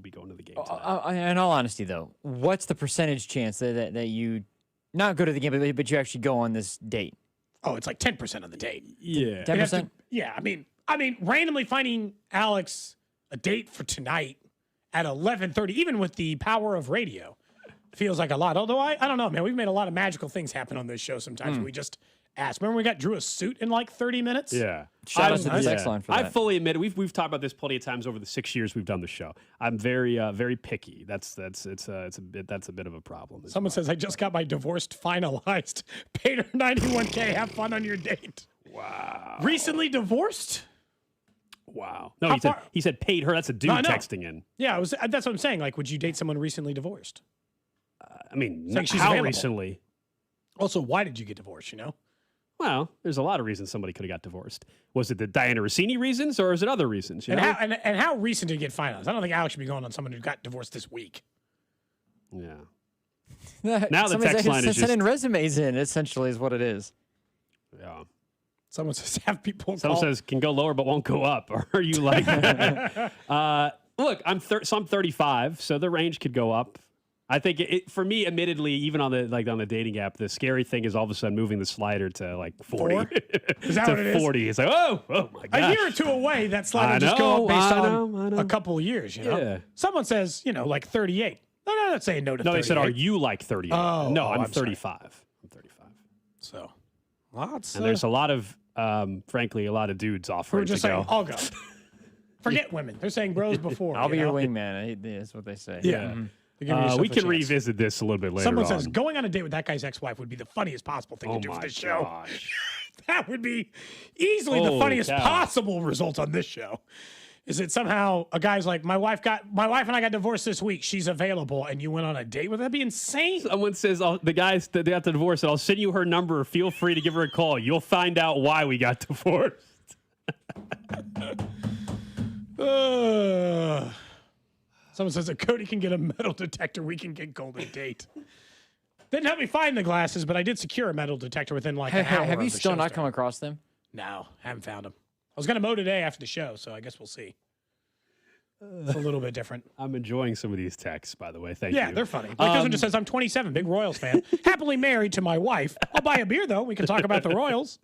going to the game tonight. In all honesty, though, what's the percentage chance that you not go to the game, but you actually go on this date? Oh, it's like 10% of the date. Yeah, 10%. Yeah, I mean, randomly finding Alex a date for tonight at 11:30, even with the power of radio, feels like a lot. Although I don't know, man. We've made a lot of magical things happen on this show sometimes. We just ask. Remember we got Drew a suit in like 30 minutes? Yeah. Shout out to the text line for that. I fully admit it. We've talked about this plenty of times over the 6 years we've done the show. I'm very very picky. That's a bit of a problem. Someone says I just got my divorce finalized. Paid her $91K. Have fun on your date. Wow. Recently divorced? Wow. No, he said paid her. That's a dude texting in. Yeah, that's what I'm saying. Like, would you date someone recently divorced? I mean, she's how available. Recently? Also, why did you get divorced, Well, there's a lot of reasons somebody could have got divorced. Was it the Diana Rossini reasons, or is it other reasons? How recent did it get finalized? I don't think Alex should be going on someone who got divorced this week. Yeah. Now the text line is just sending resumes in. Essentially, is what it is. Yeah. Someone says have people. Someone says can go lower but won't go up. Or are you like? Look, I'm 35, so the range could go up. I think for me, admittedly, even on the dating app, the scary thing is all of a sudden moving the slider to like 40. Is that to what it 40. It's like, oh my god. A year or two away, that slider just go up based on a couple of years. Yeah. Someone says, like 38. No, not saying no to 38. No, they said, are you like 38? No, I'm 35. Sorry. I'm 35. So, lots. And there's a lot of, frankly, a lot of dudes offering just to saying, go. I'll go. Forget women. They're saying bros before. I'll be your wingman. That's what they say. Yeah. Mm-hmm. We can revisit this a little bit later. Someone says going on a date with that guy's ex-wife would be the funniest possible thing to do for this show. That would be easily the funniest possible result on this show. Is it somehow a guy's like, my wife and I got divorced this week. She's available, and you went on a date with her? That'd be insane. Someone says the guys that got the divorce, and I'll send you her number. Feel free to give her a call. You'll find out why we got divorced. Someone says if Cody can get a metal detector, we can get Gold a date. Didn't help me find the glasses, but I did secure a metal detector within like an hour. Have you still not come across them? No, haven't found them. I was going to mow today after the show, so I guess we'll see. It's a little bit different. I'm enjoying some of these texts, by the way. Thank you. Yeah, they're funny. Like this one just says, I'm 27, big Royals fan. Happily married to my wife. I'll buy a bear, though. We can talk about the Royals.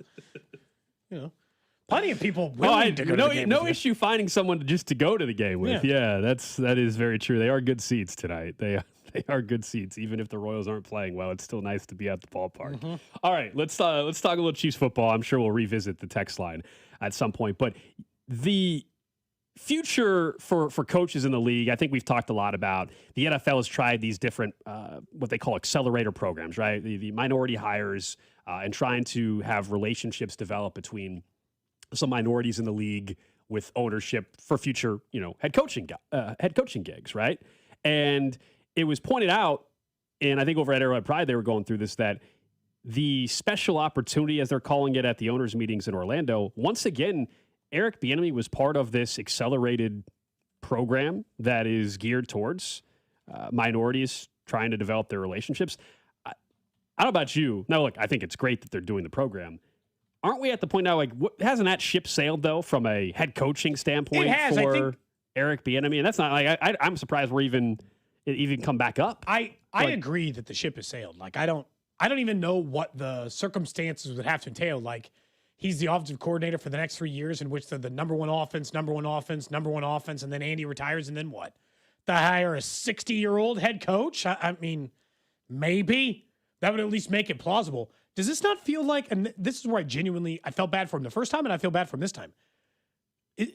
Plenty of people willing to go to the game. No issue finding someone just to go to the game with. Yeah, that is very true. They are good seats tonight. They are good seats. Even if the Royals aren't playing well, it's still nice to be at the ballpark. Mm-hmm. All right, let's talk a little Chiefs football. I'm sure we'll revisit the text line at some point. But the future for coaches in the league, I think we've talked a lot about. The NFL has tried these different what they call accelerator programs, right? The minority hires and trying to have relationships develop between some minorities in the league with ownership for future, head coaching gigs, right? And it was pointed out, and I think over at Arrowhead Pride they were going through this, that the special opportunity, as they're calling it at the owners' meetings in Orlando, once again, Eric Bieniemy was part of this accelerated program that is geared towards minorities trying to develop their relationships. I don't know about you. Now, look, I think it's great that they're doing the program. Aren't we at the point now, hasn't that ship sailed, though, from a head coaching standpoint for Eric Bieniemy? And that's not, I'm surprised we're even come back up. I agree that the ship has sailed. Like, I don't even know what the circumstances would have to entail. Like, he's the offensive coordinator for the next 3 years in which they're the number one offense, and then Andy retires, and then what? to hire a 60-year-old head coach? I mean, maybe. That would at least make it plausible. Does this not feel like, and this is where I felt bad for him the first time, and I feel bad for him this time.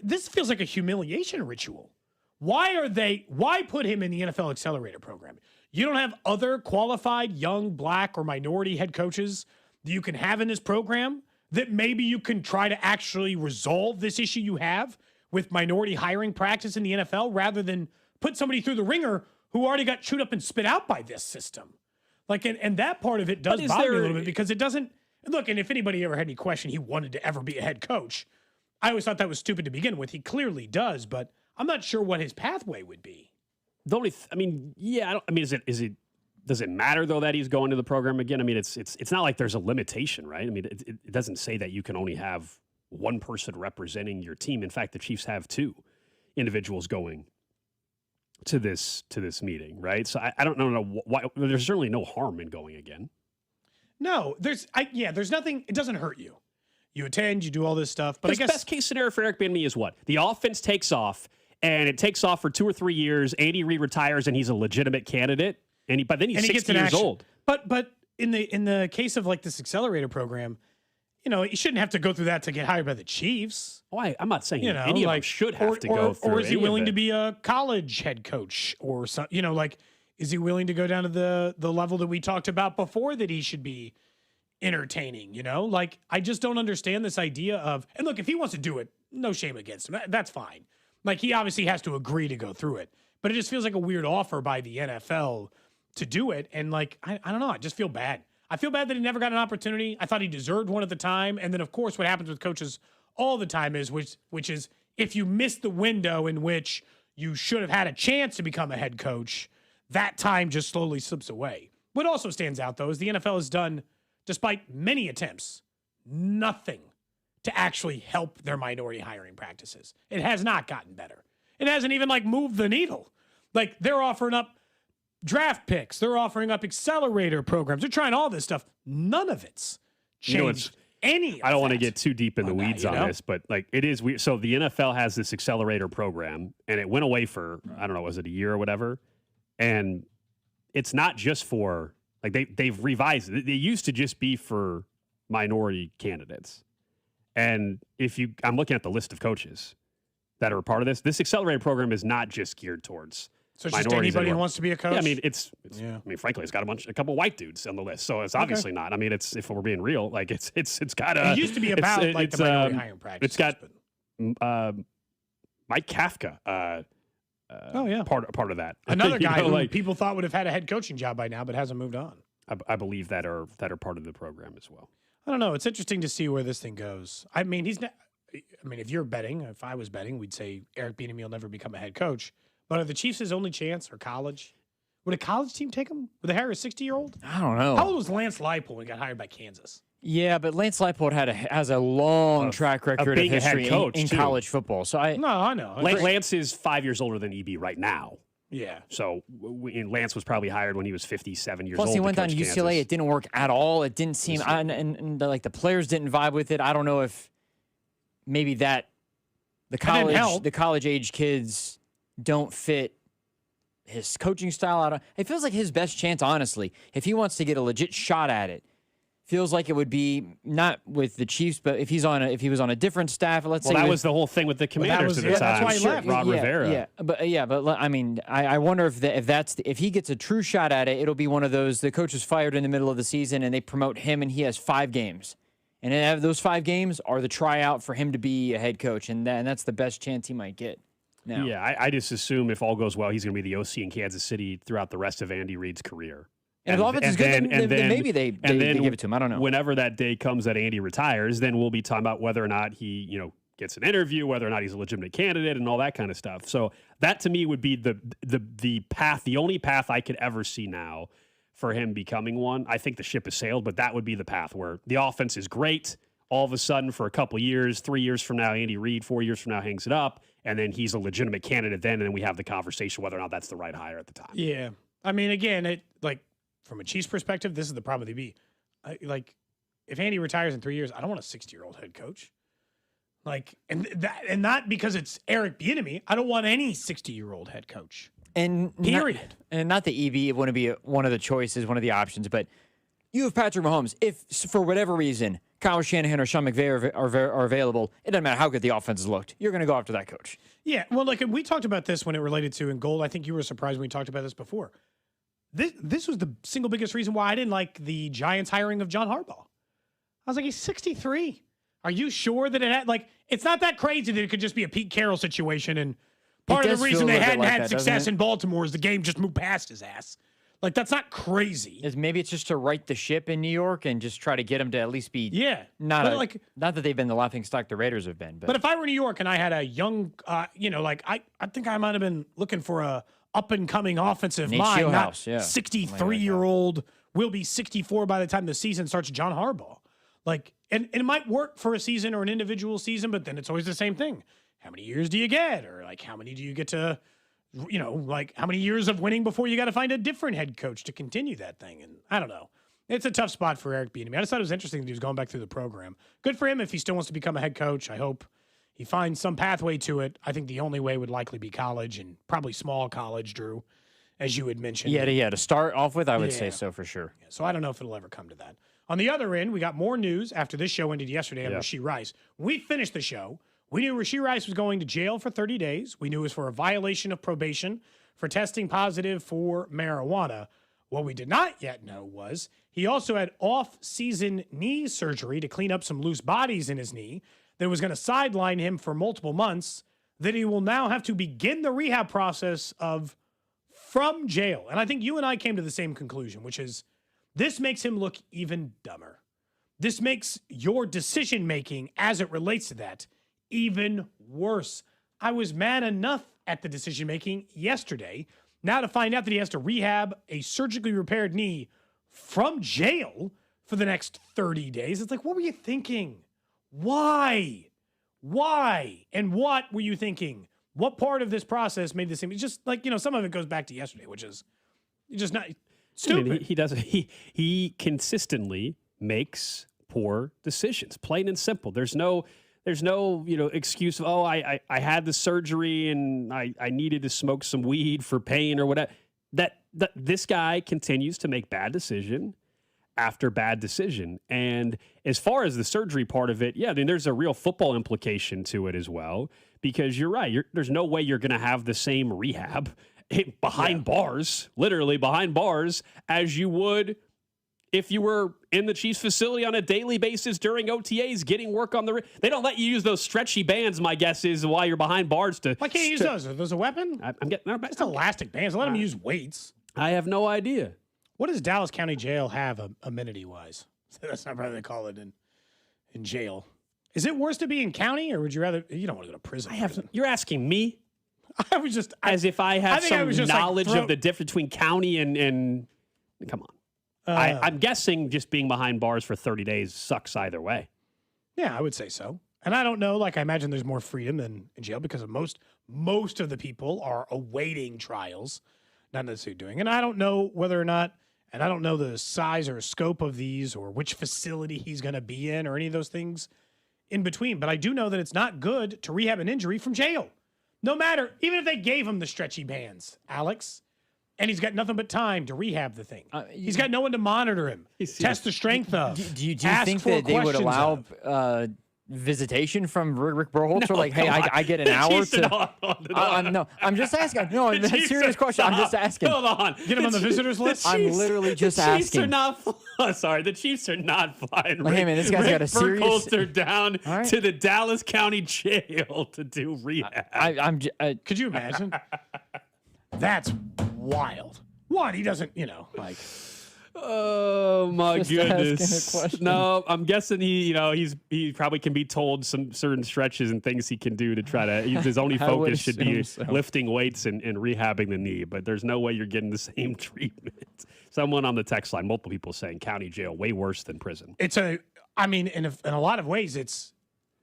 This feels like a humiliation ritual. Why put him in the NFL Accelerator program? You don't have other qualified young black or minority head coaches that you can have in this program that maybe you can try to actually resolve this issue you have with minority hiring practice in the NFL rather than put somebody through the ringer who already got chewed up and spit out by this system. Like, and that part of it does bother me a little bit because it doesn't look. And if anybody ever had any question he wanted to ever be a head coach, I always thought that was stupid to begin with. He clearly does, but I'm not sure what his pathway would be. The only, does it matter though that he's going to the program again? I mean, it's not like there's a limitation, right? I mean, it doesn't say that you can only have one person representing your team. In fact, the Chiefs have two individuals going to this meeting, right? So I don't know why. There's certainly no harm in going again. No, there's nothing. It doesn't hurt you. You attend, you do all this stuff, but I guess best case scenario for Eric Bieniemy is what? The offense takes off, and it takes off for 2 or 3 years. Andy Reid retires, and he's a legitimate candidate. But then he's 60 years old. But in the case of like this accelerator program, you shouldn't have to go through that to get hired by the Chiefs. Oh, I'm not saying any of them should have to go through. Or is he willing to be a college head coach or something? Is he willing to go down to the level that we talked about before that he should be entertaining? I just don't understand this idea of, and look, if he wants to do it, no shame against him. That's fine. Like, he obviously has to agree to go through it, but it just feels like a weird offer by the NFL to do it. And like, I don't know. I just feel bad. I feel bad that he never got an opportunity. I thought he deserved one at the time. And then of course what happens with coaches all the time is, which is if you miss the window in which you should have had a chance to become a head coach, that time just slowly slips away. What also stands out though is the NFL has done, despite many attempts, nothing to actually help their minority hiring practices. It has not gotten better. It hasn't even moved the needle. Like, they're offering up draft picks. They're offering up accelerator programs. They're trying all this stuff. None of it's changed any of I don't want to that. get too deep in the weeds on this, but it is weird. So the NFL has this accelerator program, and it went away for, I don't know, was it a year or whatever? And it's not just for, they've revised it. They used to just be for minority candidates. And I'm looking at the list of coaches that are a part of this. This accelerator program is not just geared towards So it's just anybody who wants to be a coach? Yeah, I mean, frankly, it's got a couple white dudes on the list, so it's obviously not. I mean, if we're being real, it's got a. It used to be about the minority hiring practice. It's got Mike Kafka. Part of that. Another guy who people thought would have had a head coaching job by now, but hasn't moved on. I believe that are part of the program as well. I don't know. It's interesting to see where this thing goes. I mean, if you're betting, if I was betting, we'd say Eric Bieniemy will never become a head coach. But are the Chiefs his only chance, or college? Would a college team take him? Would they hire a 60-year-old? I don't know. How old was Lance Leipold when he got hired by Kansas? Yeah, but Lance Leipold has a long track record of history in college football. So I know. Lance is 5 years older than EB right now. Yeah. So Lance was probably hired when he was 57 years old. Plus, he went down to UCLA. Kansas. It didn't work at all. It didn't seem, and the players didn't vibe with it. I don't know if maybe the college age kids don't fit his coaching style. It feels like his best chance, honestly, if he wants to get a legit shot at it, feels like it would be not with the Chiefs, but if he was on a different staff, let's say. That was the whole thing with the Commanders at the time. That's why he left. Ron Rivera. But I mean, I wonder if he gets a true shot at it, it'll be one of those, the coach is fired in the middle of the season and they promote him and he has 5 games. And those 5 games are the tryout for him to be a head coach, and that's the best chance he might get. Now. Yeah, I just assume if all goes well, he's going to be the OC in Kansas City throughout the rest of Andy Reid's career. And if the offense is good, then maybe they give it to him. I don't know. Whenever that day comes that Andy retires, then we'll be talking about whether or not he, gets an interview, whether or not he's a legitimate candidate, and all that kind of stuff. So that to me would be the path, the only path I could ever see now for him becoming one. I think the ship has sailed, but that would be the path where the offense is great. All of a sudden, for a couple of years, 3 years from now, Andy Reid, 4 years from now, hangs it up, and then he's a legitimate candidate then, and then we have the conversation whether or not that's the right hire at the time. Yeah. I mean, again, from a Chiefs perspective, this is the problem with be. If Andy retires in 3 years, I don't want a 60-year-old head coach. And not because it's Eric Bieniemy. I don't want any 60-year-old head coach. And period. Not the EV, it wouldn't be one of the choices, one of the options, but you have Patrick Mahomes. If, for whatever reason, Kyle Shanahan or Sean McVay are available, it doesn't matter how good the offense has looked. You're going to go after that coach. Yeah, well, like we talked about this when it related to in Gold. I think you were surprised when we talked about this before. This was the single biggest reason why I didn't like the Giants hiring of John Harbaugh. I was like, he's 63. Are you sure that it's not that crazy that it could just be a Pete Carroll situation? And part of the reason they hadn't had success in Baltimore is the game just moved past his ass. Like, that's not crazy. Maybe it's just to right the ship in New York and just try to get him to at least be not that they've been the laughingstock the Raiders have been. But if I were New York and I had a young, I think I might have been looking for a up-and-coming offensive Nate mind, not Shieldhouse, 63-year-old, will be 64 by the time the season starts, John Harbaugh. And it might work for a season or an individual season, but then it's always the same thing. How many years do you get? Or, how many do you get to... how many years of winning before you got to find a different head coach to continue that thing? And I don't know. It's a tough spot for Eric Bieniemy. I just thought it was interesting that he was going back through the program. Good for him if he still wants to become a head coach. I hope he finds some pathway to it. I think the only way would likely be college, and probably small college, Drew, as you had mentioned. Yeah, to start off with, I would say so for sure. Yeah, so I don't know if it'll ever come to that. On the other end, we got more news after this show ended yesterday on Rashee Rice. When we finished the show, we knew Rashee Rice was going to jail for 30 days. We knew it was for a violation of probation for testing positive for marijuana. What we did not yet know was he also had off-season knee surgery to clean up some loose bodies in his knee that was going to sideline him for multiple months, that he will now have to begin the rehab process from jail. And I think you and I came to the same conclusion, which is this makes him look even dumber. This makes your decision-making as it relates to that even worse. I was mad enough at the decision-making yesterday. Now to find out that he has to rehab a surgically repaired knee from jail for the next 30 days. It's like, what were you thinking? Why? And what were you thinking? What part of this process made this seem? It's just some of it goes back to yesterday, which is just not stupid. I mean, he doesn't. He consistently makes poor decisions, plain and simple. There's no excuse of, I had the surgery and I needed to smoke some weed for pain or whatever. That this guy continues to make bad decision after bad decision. And as far as the surgery part of it, there's a real football implication to it as well, because you're right. There's no way you're going to have the same rehab behind bars, literally behind bars, as you would if you were in the Chiefs facility on a daily basis during OTAs getting work on they don't let you use those stretchy bands, my guess is, while you're behind bars. Why can't you use those? Are those a weapon? Just elastic bands. Let them use weights. I have no idea. What does Dallas County Jail have amenity-wise? That's not how they call it in jail. Is it worse to be in county, or would you rather... You don't want to go to prison. You're asking me? I was just... As if I have some knowledge of the difference between county and come on. I'm guessing just being behind bars for 30 days sucks either way. Yeah, I would say so. And I don't know, I imagine there's more freedom than in jail because of most of the people are awaiting trials, not necessarily doing. And I don't know whether or not, and I don't know the size or scope of these or which facility he's going to be in or any of those things in between. But I do know that it's not good to rehab an injury from jail. No matter, even if they gave him the stretchy bands, Alex, and he's got nothing but time to rehab the thing. He's got no one to monitor him, test the strength of. Do you think that they would allow visitation from Rick Burholtz? No, hey, I get an hour to. No, I'm just asking. No, it's a serious question. I'm just asking. Hold on. Get him on the visitors list? I'm literally just asking. The Chiefs are not flying. Hey, man, this guy's got a serious. Burholtz down to the Dallas County Jail to do rehab. Could you imagine? That's wild. What? He doesn't, Oh my goodness! No, I'm guessing he probably can be told some certain stretches and things he can do to try to. His only focus should be lifting weights and rehabbing the knee. But there's no way you're getting the same treatment. Someone on the text line, multiple people saying county jail way worse than prison. In a lot of ways, it's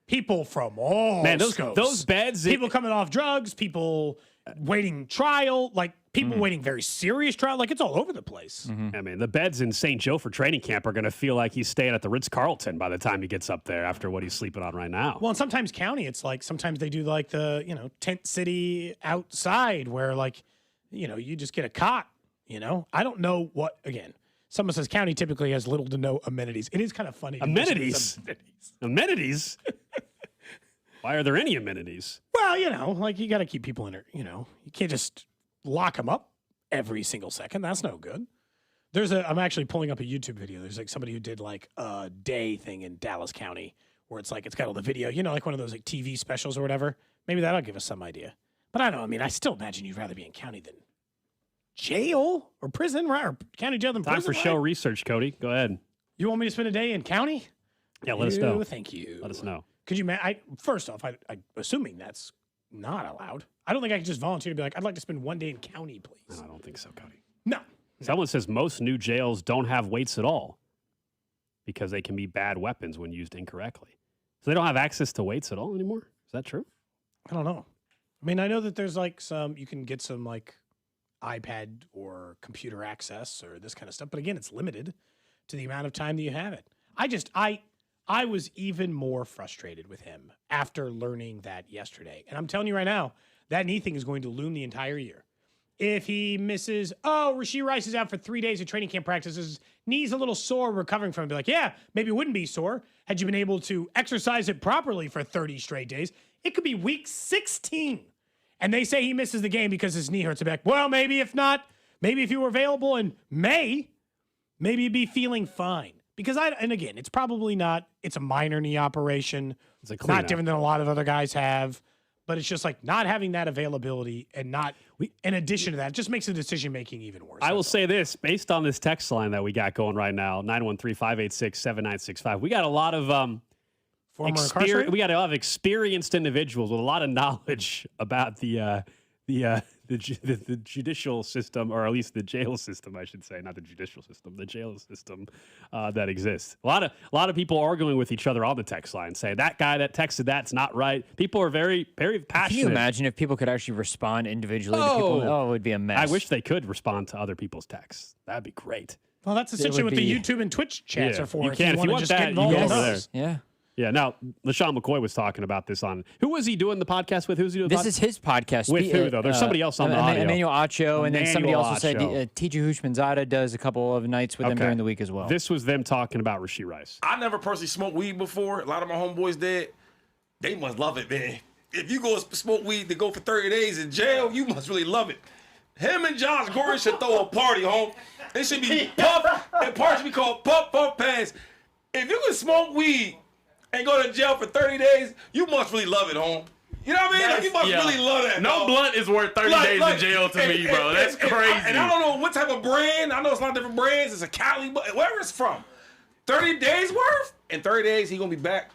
people from all scopes. Those beds, people coming off drugs, people waiting trial, people waiting very serious trial. It's all over the place. Mm-hmm. I mean, the beds in St. Joe for training camp are going to feel like he's staying at the Ritz-Carlton by the time he gets up there after what he's sleeping on right now. Well, and sometimes county, it's sometimes they do the tent city outside where you just get a cot, I don't know what, again, someone says county typically has little to no amenities. It is kind of funny. Amenities? Amenities? Why are there any amenities? Well, you got to keep people in it. You can't just lock them up every single second. That's no good. I'm actually pulling up a YouTube video. There's like somebody who did like a day thing in Dallas County where it's got all the video, like one of those like TV specials or whatever. Maybe that'll give us some idea. But I don't know. I mean, I still imagine you'd rather be in county than jail or prison, right? Or county jail than Time prison. for show research, Cody. Go ahead. You want me to spend a day in county? Yeah, let us know. Thank you. Let us know. Could you, first off, I assuming that's not allowed. I don't think I could just volunteer to be like, I'd like to spend one day in county, please. No, I don't think so, Cody. No. Someone says most new jails don't have weights at all because they can be bad weapons when used incorrectly. So they don't have access to weights at all anymore? Is that true? I don't know. I mean, I know that there's you can get some iPad or computer access or this kind of stuff. But again, it's limited to the amount of time that you have it. I was even more frustrated with him after learning that yesterday. And I'm telling you right now, that knee thing is going to loom the entire year. If he misses, Rashee Rice is out for 3 days of training camp practices, knee's a little sore recovering from it. Be like, yeah, maybe it wouldn't be sore had you been able to exercise it properly for 30 straight days. It could be week 16. And they say he misses the game because his knee hurts. I'd be like, well, maybe if not, maybe if you were available in May, maybe you'd be feeling fine. Because and again, it's probably not, it's a minor knee operation. It's not different than a lot of other guys have. But it's just not having that availability and in addition to that, it just makes the decision-making even worse. I will say this, based on this text line that we got going right now, 913-586-7965, we got a lot of we got a lot of experienced individuals with a lot of knowledge about the judicial system, or at least the jail system, I should say, not the judicial system, the jail system that exists. A lot of people arguing with each other on the text line, saying that guy that texted that's not right. People are very, very passionate. Can you imagine if people could actually respond individually to people? Oh, it would be a mess. I wish they could respond to other people's texts. That'd be great. Well, that's essentially what the YouTube and Twitch chats are for. You can. If you want that, you go over there. Yeah. Yeah. Now, LaShawn McCoy was talking about this on. Who was he doing the podcast with? Who's he doing? This is his podcast. With who though? There's somebody else on the audio. Emmanuel Acho, and then somebody also said TJ Hushmanzada does a couple of nights with them during the week as well. This was them talking about Rashee Rice. I never personally smoked weed before. A lot of my homeboys did. They must love it, man. If you go smoke weed to go for 30 days in jail, you must really love it. Him and Josh Gordon should throw a party, home. It should be puff. That party should be called Puff Puff Pass. If you can smoke weed and go to jail for 30 days, you must really love it, home. You know what I mean? Like, you must really love that. No blunt is worth 30 days in jail to me, bro. That's crazy. And I don't know what type of brand. I know it's a lot of different brands. It's a Cali, wherever it's from. 30 days worth? In 30 days, he's going to be back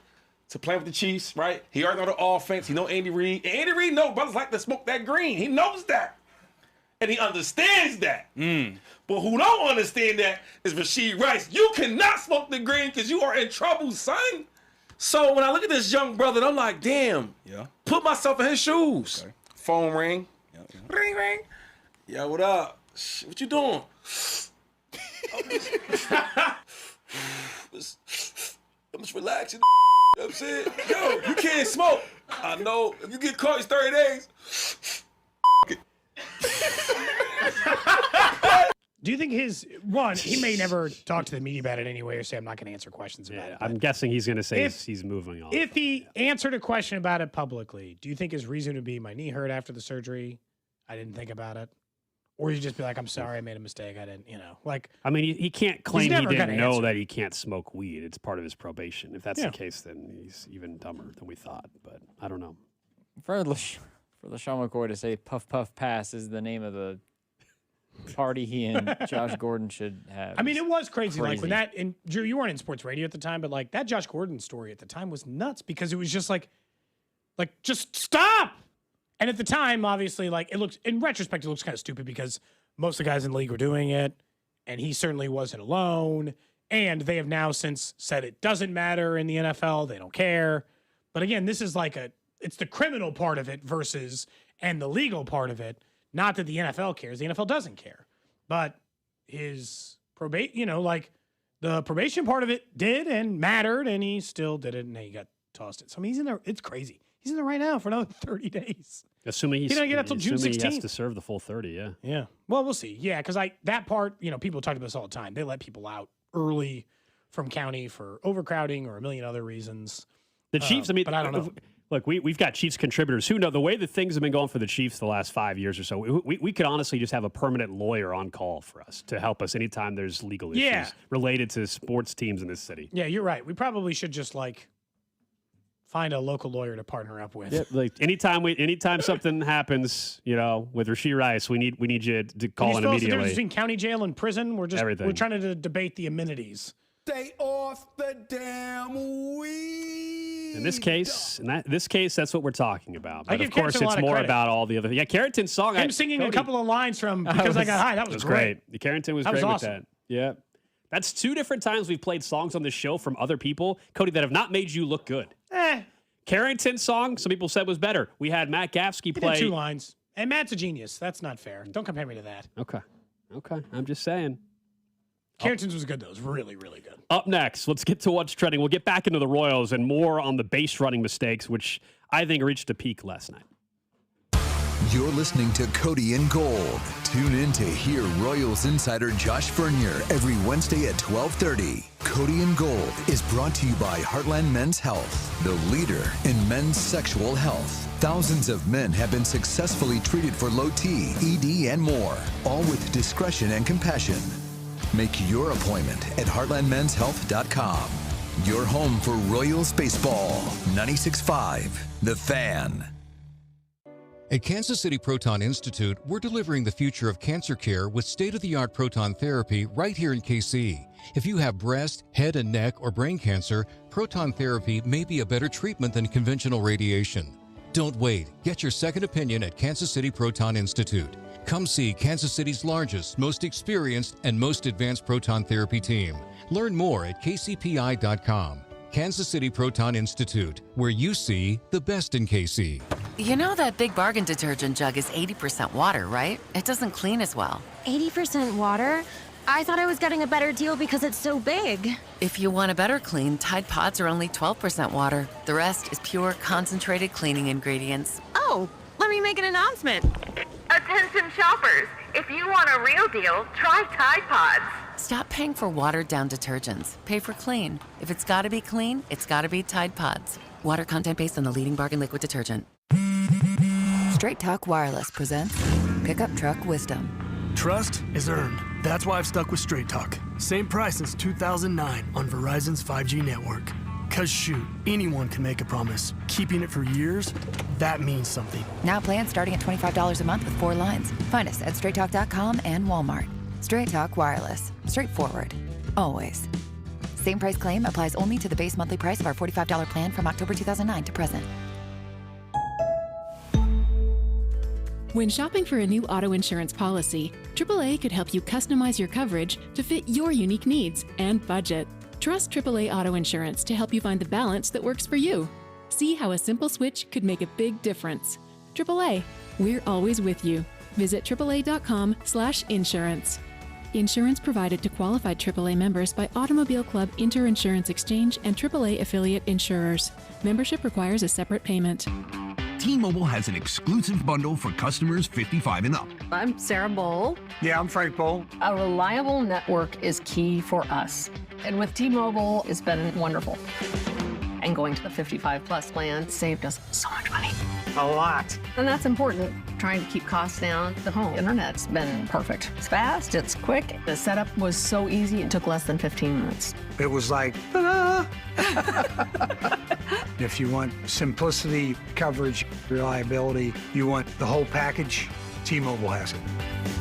to play with the Chiefs, right? He already know the offense. He know Andy Reid. And Andy Reid knows brothers like to smoke that green. He knows that. And he understands that. But who don't understand that is Rashee Rice. You cannot smoke the green because you are in trouble, son. So when I look at this young brother, I'm like, damn. Yeah. Put myself in his shoes. Okay. Phone ring. Ring, ring. Yeah, what up? What you doing? I'm just relaxing. You know what I'm saying? Yo, you can't smoke. I know. If you get caught, it's 30 days. Do you think he may never talk to the media about it anyway or say, I'm not going to answer questions about it. I'm guessing he's going to say he's moving on. If he answered a question about it publicly, do you think his reason would be my knee hurt after the surgery? I didn't think about it. Or you just be like, I'm sorry, I made a mistake. I didn't, like. I mean, he can't claim he didn't know that he can't smoke weed. It's part of his probation. If that's the case, then he's even dumber than we thought. But I don't know. For LaShawn McCoy to say Puff Puff Pass is the name of the party he and Josh Gordon should have. I mean, it was crazy. Like when that, and Drew, you weren't in sports radio at the time, but like that Josh Gordon story at the time was nuts because it was just like just stop. And at the time, obviously, like it looks, in retrospect, it looks kind of stupid because most of the guys in the league were doing it, and he certainly wasn't alone. And they have now since said it doesn't matter in the NFL; they don't care. But again, this is like it's the criminal part of it and the legal part of it. Not that the NFL cares; the NFL doesn't care. But his probation, like the probation part of it did and mattered, and he still did it, and he got tossed it. So I mean, he's in there. It's crazy. He's in there right now for another 30 days. Assuming he doesn't get out till June 16th. He has to serve the full 30. Yeah. Yeah. Well, we'll see. Yeah, because that part, people talk about this all the time. They let people out early from county for overcrowding or a million other reasons. The Chiefs. But I don't know. Look, we've got Chiefs contributors who know the way that things have been going for the Chiefs the last 5 years or so. We could honestly just have a permanent lawyer on call for us to help us anytime there's legal issues related to sports teams in this city. Yeah, you're right. We probably should just find a local lawyer to partner up with. Yeah, anytime something happens, with Rashee Rice, we need you to call in immediately. The difference between county jail and prison? We're Everything. We're trying to debate the amenities. Stay off the damn weed. In this case, that's what we're talking about. But of course, it's more about all the other. Yeah, Carrington's song. I'm singing a couple of lines from Because I Got High. That was great. Carrington was great with awesome. that. Yeah. That's 2 different times we've played songs on this show from other people, Cody, that have not made you look good. Carrington's song, some people said was better. We had Matt Gafsky play. He did 2 lines. And Matt's a genius. That's not fair. Don't compare me to that. Okay. I'm just saying. Carrington's was good, though. It was really, really good. Up next, let's get to what's trending. We'll get back into the Royals and more on the base running mistakes, which I think reached a peak last night. You're listening to Cody and Gold. Tune in to hear Royals insider Josh Vernier every Wednesday at 12:30. Cody and Gold is brought to you by Heartland Men's Health, the leader in men's sexual health. Thousands of men have been successfully treated for low T, ED, and more, all with discretion and compassion. Make your appointment at heartlandmenshealth.com. Your home for Royals baseball. 96.5, The Fan. At Kansas City Proton Institute, we're delivering the future of cancer care with state-of-the-art proton therapy right here in KC. If you have breast, head and neck, or brain cancer, proton therapy may be a better treatment than conventional radiation. Don't wait. Get your second opinion at Kansas City Proton Institute. Come see Kansas City's largest, most experienced, and most advanced proton therapy team. Learn more at kcpi.com. Kansas City Proton Institute, where you see the best in KC. You know that Big Bargain detergent jug is 80% water, right? It doesn't clean as well. 80% water? I thought I was getting a better deal because it's so big. If you want a better clean, Tide Pods are only 12% water. The rest is pure, concentrated cleaning ingredients. Oh, let me make an announcement. Attention shoppers, if you want a real deal, try Tide Pods. Stop paying for watered-down detergents. Pay for clean. If it's gotta be clean, it's gotta be Tide Pods. Water content based on the leading bargain liquid detergent. Straight Talk Wireless presents Pickup Truck Wisdom. Trust is earned. That's why I've stuck with Straight Talk. Same price since 2009 on Verizon's 5G network. Cause shoot, anyone can make a promise. Keeping it for years, that means something. Now plans starting at $25 a month with 4 lines. Find us at straighttalk.com and Walmart. Straight Talk Wireless. Straightforward. Always. Same price claim applies only to the base monthly price of our $45 plan from October 2009 to present. When shopping for a new auto insurance policy, AAA could help you customize your coverage to fit your unique needs and budget. Trust AAA Auto Insurance to help you find the balance that works for you. See how a simple switch could make a big difference. AAA, we're always with you. Visit AAA.com/insurance. Insurance provided to qualified AAA members by Automobile Club Inter-Insurance Exchange and AAA affiliate insurers. Membership requires a separate payment. T-Mobile has an exclusive bundle for customers 55 and up. I'm Sarah Bowl. Yeah, I'm Frank Bowl. A reliable network is key for us. And with T-Mobile, it's been wonderful. And going to the 55 plus plan saved us so much money. A lot. And that's important. Trying to keep costs down. The home internet's been perfect. It's fast, it's quick. The setup was so easy, it took less than 15 minutes. It was like, ta-da! If you want simplicity, coverage, reliability, you want the whole package, T-Mobile has it.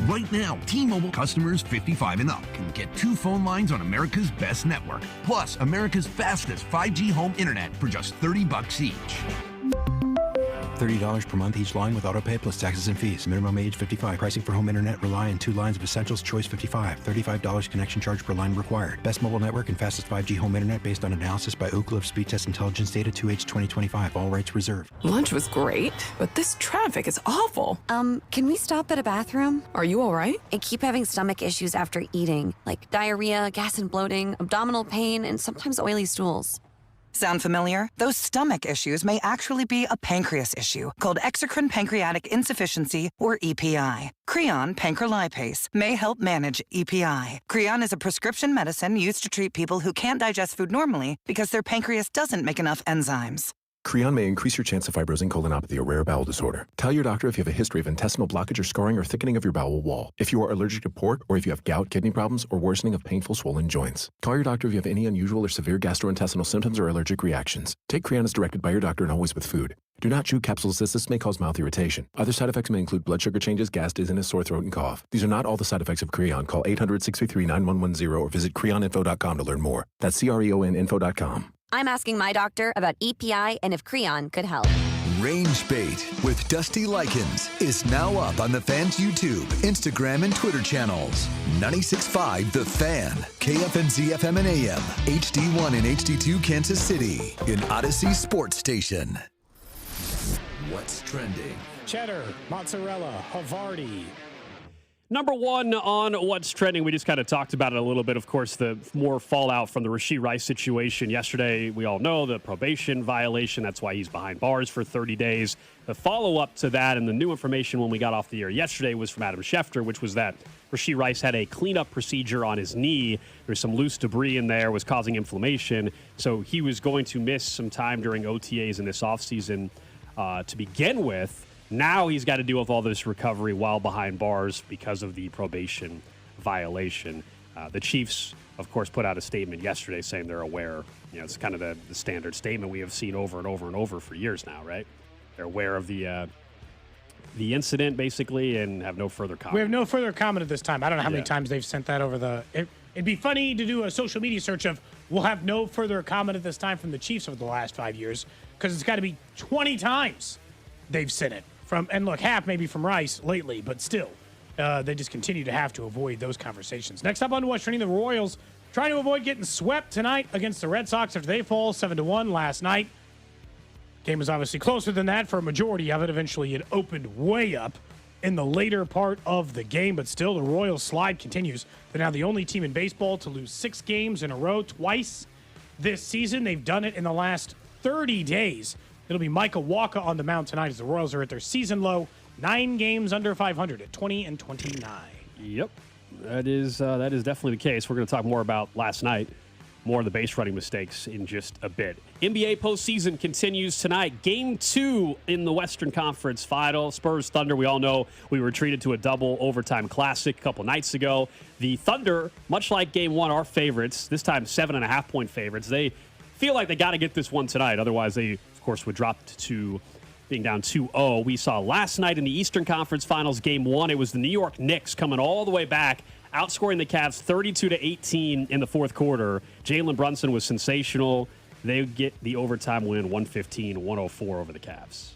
Right now, T-Mobile customers 55 and up can get 2 phone lines on America's best network, plus America's fastest 5G home internet for just $30 each. $30 per month each line with autopay plus taxes and fees. Minimum age 55. Pricing for home internet rely on 2 lines of essentials. Choice 55. $35 connection charge per line required. Best mobile network and fastest 5G home internet based on analysis by Ookla of Speed Test Intelligence data 2H 2025. All rights reserved. Lunch was great, but this traffic is awful. Can we stop at a bathroom? Are you all right? I keep having stomach issues after eating, like diarrhea, gas and bloating, abdominal pain, and sometimes oily stools. Sound familiar? Those stomach issues may actually be a pancreas issue called exocrine pancreatic insufficiency, or EPI. Creon pancrelipase may help manage EPI. Creon is a prescription medicine used to treat people who can't digest food normally because their pancreas doesn't make enough enzymes. Creon may increase your chance of fibrosing colonopathy, a rare bowel disorder. Tell your doctor if you have a history of intestinal blockage or scarring or thickening of your bowel wall. If you are allergic to pork, or if you have gout, kidney problems, or worsening of painful swollen joints. Call your doctor if you have any unusual or severe gastrointestinal symptoms or allergic reactions. Take Creon as directed by your doctor and always with food. Do not chew capsules as this may cause mouth irritation. Other side effects may include blood sugar changes, gas, dizziness, sore throat, and cough. These are not all the side effects of Creon. Call 800-633-9110 or visit creoninfo.com to learn more. That's creoninfo.com. I'm asking my doctor about EPI and if Creon could help. Range Bait with Dusty Likens is now up on the Fan's YouTube, Instagram, and Twitter channels. 96.5 The Fan, KFNZ FM and AM, HD1 and HD2 Kansas City, in Odyssey Sports Station. What's trending? Cheddar, mozzarella, Havarti. Number one on what's trending, we just kind of talked about it a little bit. Of course, the more fallout from the Rashee Rice situation. Yesterday, we all know the probation violation. That's why he's behind bars for 30 days. The follow-up to that and the new information when we got off the air yesterday was from Adam Schefter, which was that Rashee Rice had a cleanup procedure on his knee. There's some loose debris in there, was causing inflammation. So he was going to miss some time during OTAs in this offseason to begin with. Now he's got to deal with all this recovery while behind bars because of the probation violation. The Chiefs, of course, put out a statement yesterday saying they're aware. You know, it's kind of the standard statement we have seen over and over and over for years now, right? They're aware of the incident, basically, and have no further comment. We have no further comment at this time. I don't know how many times they've sent that over the... It'd be funny to do a social media search of, we'll have no further comment at this time from the Chiefs over the last 5 years, because it's got to be 20 times they've sent it. And look, half maybe from Rice lately, but still, they just continue to have to avoid those conversations. Next up on What's Trending, the Royals trying to avoid getting swept tonight against the Red Sox after they fall 7-1 last night. Game was obviously closer than that for a majority of it. Eventually, it opened way up in the later part of the game, but still, the Royals slide continues. They're now the only team in baseball to lose 6 games in a row twice this season. They've done it in the last 30 days. It'll be Micah Walker on the mound tonight as the Royals are at their season low, 9 games under 500 at 20-29. Yep, that is definitely the case. We're going to talk more about last night, more of the base running mistakes in just a bit. NBA postseason continues tonight. Game 2 in the Western Conference Final. Spurs Thunder, we all know we were treated to a double overtime classic a couple nights ago. The Thunder, much like Game 1, are favorites, this time 7.5-point favorites. They feel like they got to get this one tonight. Otherwise, they, of course, would drop to being down 2-0. We saw last night in the Eastern Conference Finals, Game 1, it was the New York Knicks coming all the way back, outscoring the Cavs 32-18 in the fourth quarter. Jalen Brunson was sensational. They get the overtime win, 115-104 over the Cavs.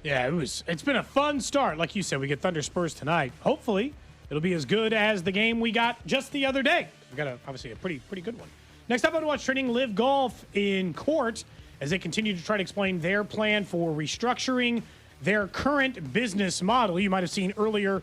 Yeah, it's been a fun start. Like you said, we get Thunder Spurs tonight. Hopefully, it'll be as good as the game we got just the other day. We got obviously a pretty good one. Next up on Watch Trending, Live Golf in court as they continue to try to explain their plan for restructuring their current business model. You might have seen earlier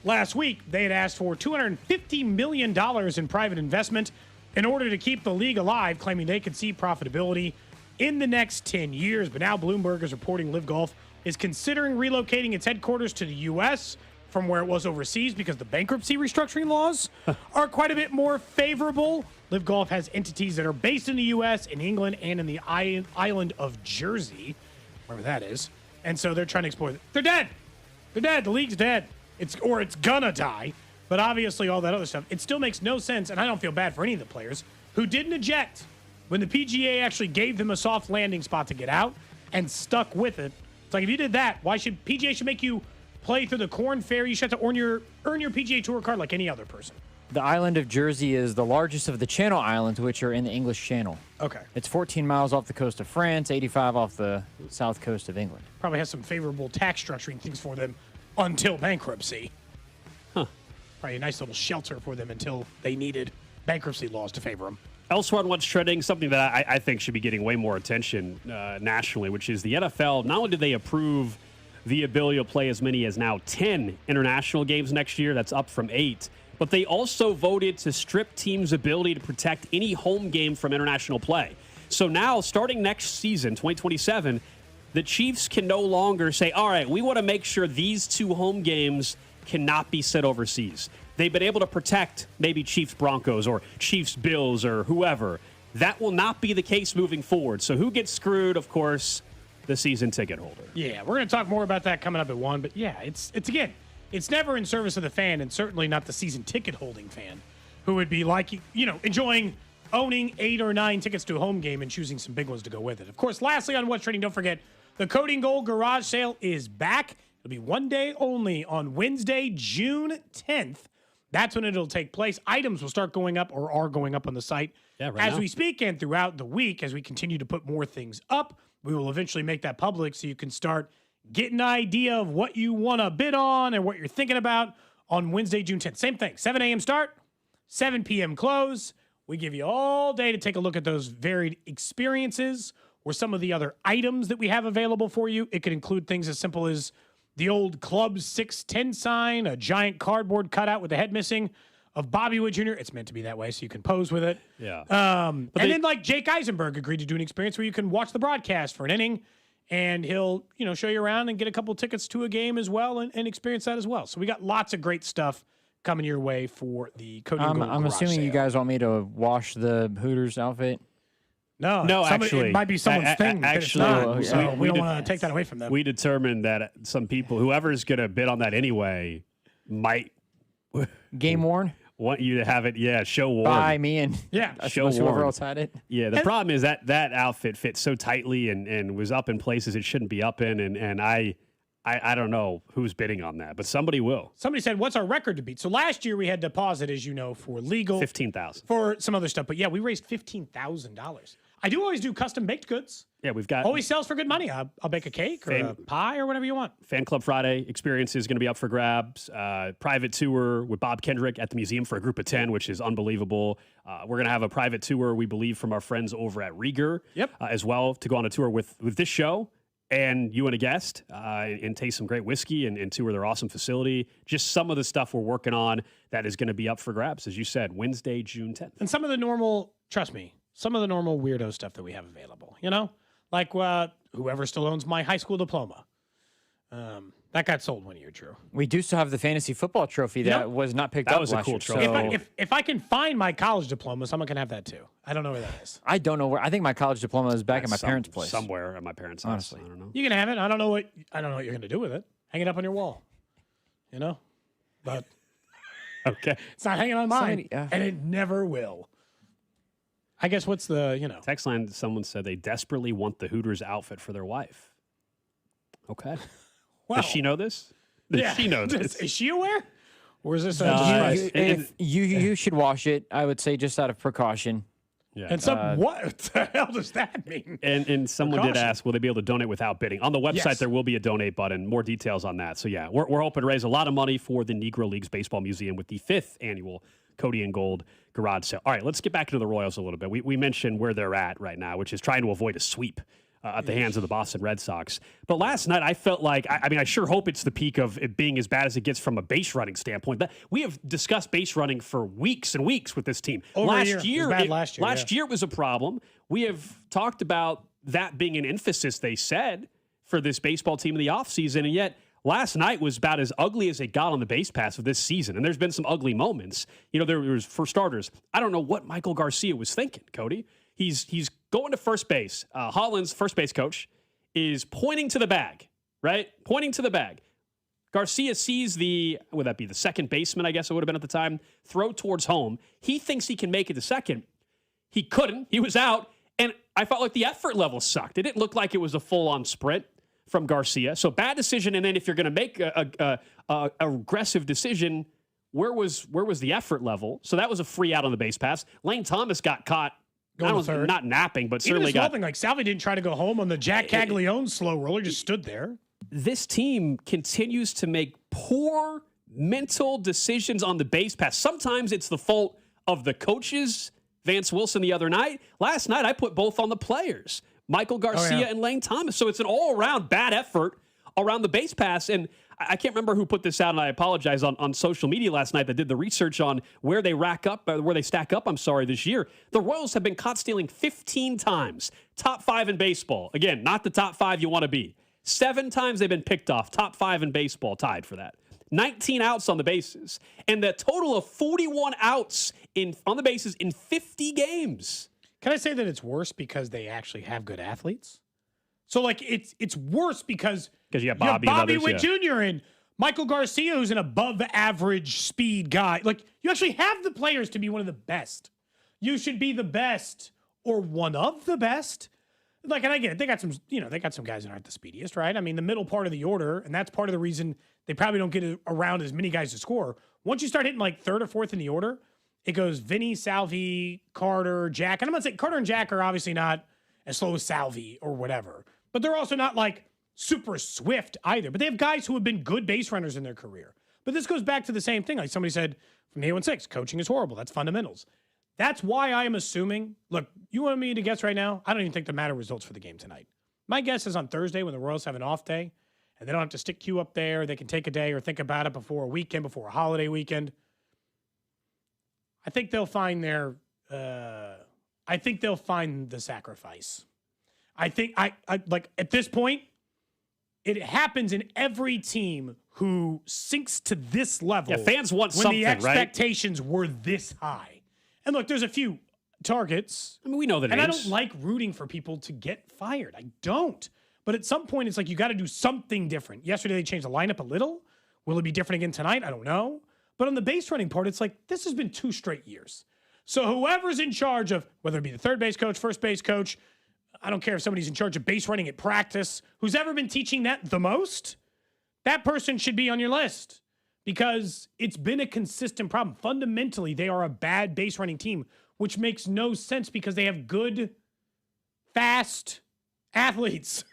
last week, they had asked for $250 million in private investment in order to keep the league alive, claiming they could see profitability in the next 10 years. But now Bloomberg is reporting Live Golf is considering relocating its headquarters to the U.S. from where it was overseas because the bankruptcy restructuring laws are quite a bit more favorable. Live Golf has entities that are based in the U.S., in England, and in the island of Jersey, wherever that is. And so they're trying to explore it. They're dead. They're dead. The league's dead. It's gonna die. But obviously all that other stuff, it still makes no sense, and I don't feel bad for any of the players who didn't eject when the PGA actually gave them a soft landing spot to get out and stuck with it. It's like, if you did that, why should PGA make you play through the Corn Ferry? You should have to earn your PGA Tour card like any other person. The island of Jersey is the largest of the Channel Islands, which are in the English Channel. Okay. It's 14 miles off the coast of France, 85 off the south coast of England. Probably has some favorable tax structuring things for them until bankruptcy. Huh. Probably a nice little shelter for them until they needed bankruptcy laws to favor them. Elsewhere on What's Trending, something that I think should be getting way more attention nationally, which is the NFL. Not only did they approve the ability to play as many as now 10 international games next year, that's up from 8, but they also voted to strip teams' ability to protect any home game from international play. So now, starting next season, 2027, the Chiefs can no longer say, all right, we want to make sure these 2 home games cannot be set overseas. They've been able to protect maybe Chiefs-Broncos or Chiefs-Bills or whoever. That will not be the case moving forward. So who gets screwed? Of course, the season ticket holder. Yeah, we're going to talk more about that coming up at 1. But yeah, it's again, it's never in service of the fan, and certainly not the season ticket holding fan, who would be like, enjoying owning 8 or 9 tickets to a home game and choosing some big ones to go with it. Of course, lastly on What's Trading, don't forget the Cody Gold Garage Sale is back. It'll be 1 day only on Wednesday, June 10th. That's when it'll take place. Items will start going up or are going up on the site as we speak, and throughout the week as we continue to put more things up. We will eventually make that public so you can start getting an idea of what you want to bid on and what you're thinking about on Wednesday, June 10th. Same thing, 7 a.m. start, 7 p.m. close. We give you all day to take a look at those varied experiences or some of the other items that we have available for you. It could include things as simple as the old Club 610 sign, a giant cardboard cutout with the head missing of Bobby Wood Jr. It's meant to be that way so you can pose with it. Yeah. Then like Jake Eisenberg agreed to do an experience where you can watch the broadcast for an inning, and he'll show you around and get a couple tickets to a game as well and experience that as well. So we got lots of great stuff coming your way for the Cody Gold I'm Garage assuming Sale. you guys want me to wash the Hooters outfit. No, actually, it might be someone's thing. But it's not, so we don't want to take that away from them. We determined that some people, whoever's going to bid on that anyway, might game worn. Want you to have it, show worn. By me and show worn. whoever else had it. Yeah, the problem is that outfit fits so tightly and was up in places it shouldn't be up in, and I don't know who's bidding on that, but somebody will. Somebody said, "What's our record to beat?" So last year we had deposit, as you know, for legal $15,000 for some other stuff, but yeah, we raised $15,000. I do always do custom baked goods. Yeah, we've got always sells for good money. I'll bake a cake or a pie or whatever you want. Fan Club Friday experience is going to be up for grabs. Private tour with Bob Kendrick at the museum for a group of 10, which is unbelievable. We're going to have a private tour, we believe, from our friends over at Rieger as well, to go on a tour with this show and you and a guest and taste some great whiskey and tour their awesome facility. Just some of the stuff we're working on that is going to be up for grabs, as you said, Wednesday, June 10th. And some of the normal, trust me, some of the normal weirdo stuff that we have available, like whoever still owns my high school diploma. That got sold 1 year, Drew. We do still have the fantasy football trophy that was not picked up. That was a cool trophy. If I can find my college diploma, someone can have that too. I don't know where that is. I don't know where. I think my college diploma is back at my parents' place. Somewhere at my parents' house. Honestly. I don't know. You can have it. I don't know what you're going to do with it. Hang it up on your wall. But okay, it's not hanging on mine, and it never will. I guess what's the text line? Someone said they desperately want the Hooters outfit for their wife. Okay, does she know this? Does she know this? Is she aware, or is this you should wash it? I would say just out of precaution. Yeah. And what the hell does that mean? And someone did ask, will they be able to donate without bidding? On the website, there will be a donate button. More details on that. So yeah, we're hoping to raise a lot of money for the Negro Leagues Baseball Museum with the 5th annual Cody and Gold Garage Sale. All right, let's get back into the Royals a little bit. We mentioned where they're at right now, which is trying to avoid a sweep at the hands of the Boston Red Sox. But last night, I felt like, I sure hope it's the peak of it being as bad as it gets from a base running standpoint. We have discussed base running for weeks and weeks with this team. Last year it was a problem. We have talked about that being an emphasis, they said, for this baseball team in the offseason, and yet last night was about as ugly as it got on the base paths of this season, and there's been some ugly moments. There was, for starters, I don't know what Michael Garcia was thinking, Cody. He's going to first base. Holland's first base coach is pointing to the bag, right? Pointing to the bag. Garcia sees would that be the second baseman, I guess it would have been at the time, throw towards home. He thinks he can make it to second. He couldn't. He was out, and I felt like the effort level sucked. It didn't look like it was a full-on sprint from Garcia. So bad decision, and then if you're going to make a aggressive decision, where was the effort level? So that was a free out on the base pass. Lane Thomas got caught. Not napping, but certainly got. Like Salvi didn't try to go home on the Jack Caglione slow roller, just stood there. This team continues to make poor mental decisions on the base pass. Sometimes it's the fault of the coaches. Vance Wilson the other night. Last night, I put both on the players, Michael Garcia and Lane Thomas. So it's an all-around bad effort around the base pass. And I can't remember who put this out, and I apologize, on social media last night that did the research on where they stack up, this year. The Royals have been caught stealing 15 times. Top 5 in baseball. Again, not the top 5 you want to be. 7 times they've been picked off. Top 5 in baseball, tied for that. 19 outs on the bases. And the total of 41 outs on the bases in 50 games. Can I say that it's worse because they actually have good athletes? So, like, it's worse because you have Bobby Witt Jr. and Michael Garcia, who's an above-average speed guy. Like, you actually have the players to be one of the best. You should be the best or one of the best. Like, and I get it. They got some guys that aren't the speediest, right? I mean, the middle part of the order, and that's part of the reason they probably don't get around as many guys to score. Once you start hitting like 3rd or 4th in the order, it goes Vinny, Salvi, Carter, Jack. And I'm not saying Carter and Jack are obviously not as slow as Salvi or whatever, but they're also not like super swift either. But they have guys who have been good base runners in their career. But this goes back to the same thing. Like somebody said from the 816, coaching is horrible. That's fundamentals. That's why I am assuming, look, you want me to guess right now? I don't even think the matter results for the game tonight. My guess is on Thursday when the Royals have an off day and they don't have to stick Q up there. They can take a day or think about it before a weekend, before a holiday weekend. I think they'll find the sacrifice. I think I like at this point, it happens in every team who sinks to this level. Yeah, fans want when something, the right? expectations were this high. And look, there's a few targets. I mean, we know the names. And I don't like rooting for people to get fired. I don't. But at some point, it's like you got to do something different. Yesterday, they changed the lineup a little. Will it be different again tonight? I don't know. But on the base running part, it's like this has been 2 straight years. So whoever's in charge of, whether it be the third base coach, first base coach, I don't care if somebody's in charge of base running at practice, who's ever been teaching that the most, that person should be on your list because it's been a consistent problem. Fundamentally, they are a bad base running team, which makes no sense because they have good, fast athletes.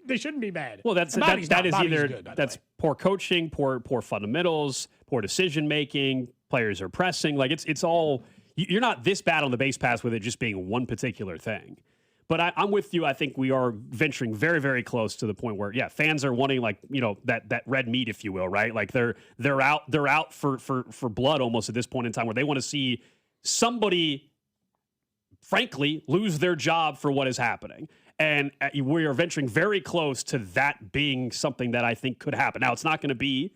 They shouldn't be bad. Well, that's poor coaching, poor fundamentals, poor decision making. Players are pressing. Like it's all. You're not this bad on the base pass with it just being one particular thing. But I'm with you. I think we are venturing very, very close to the point where, fans are wanting that red meat, if you will, right? Like they're out for blood almost at this point in time, where they want to see somebody, frankly, lose their job for what is happening. And we are venturing very close to that being something that I think could happen. Now, it's not going to be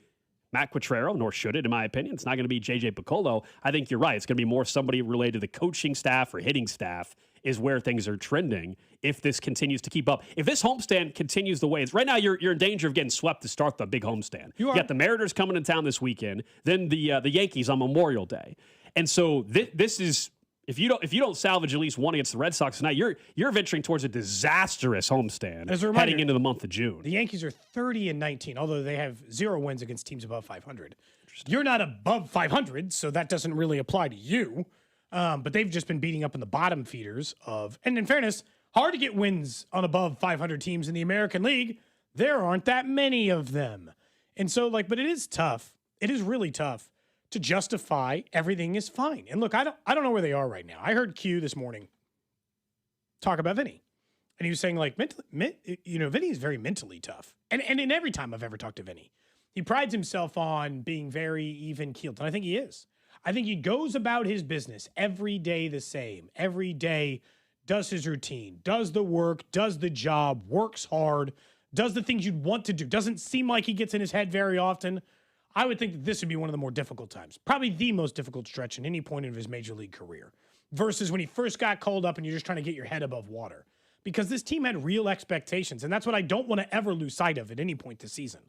Matt Quatraro, nor should it, in my opinion. It's not going to be J.J. Piccolo. I think you're right. It's going to be more somebody related to the coaching staff or hitting staff is where things are trending if this continues to keep up. If this homestand continues the way it's right now, you're in danger of getting swept to start the big homestand. You got the Mariners coming to town this weekend, then the Yankees on Memorial Day. And so this is if you don't salvage at least one against the Red Sox tonight, you're venturing towards a disastrous homestand heading into the month of June. The Yankees are 30-19, although they have 0 wins against teams above 500. You're not above 500, so that doesn't really apply to you. But they've just been beating up on the bottom feeders and in fairness, hard to get wins on above 500 teams in the American League. There aren't that many of them. And so but it is tough. It is really tough to justify everything is fine. And look, I don't know where they are right now. I heard Q this morning talk about Vinny. And he was saying Vinny is very mentally tough. And in every time I've ever talked to Vinny, he prides himself on being very even-keeled. And I think he is. I think he goes about his business every day the same. Every day does his routine, does the work, does the job, works hard, does the things you'd want to do. Doesn't seem like he gets in his head very often. I would think that this would be one of the more difficult times. Probably the most difficult stretch in any point of his major league career. Versus when he first got called up and you're just trying to get your head above water. Because this team had real expectations, and that's what I don't want to ever lose sight of at any point this season.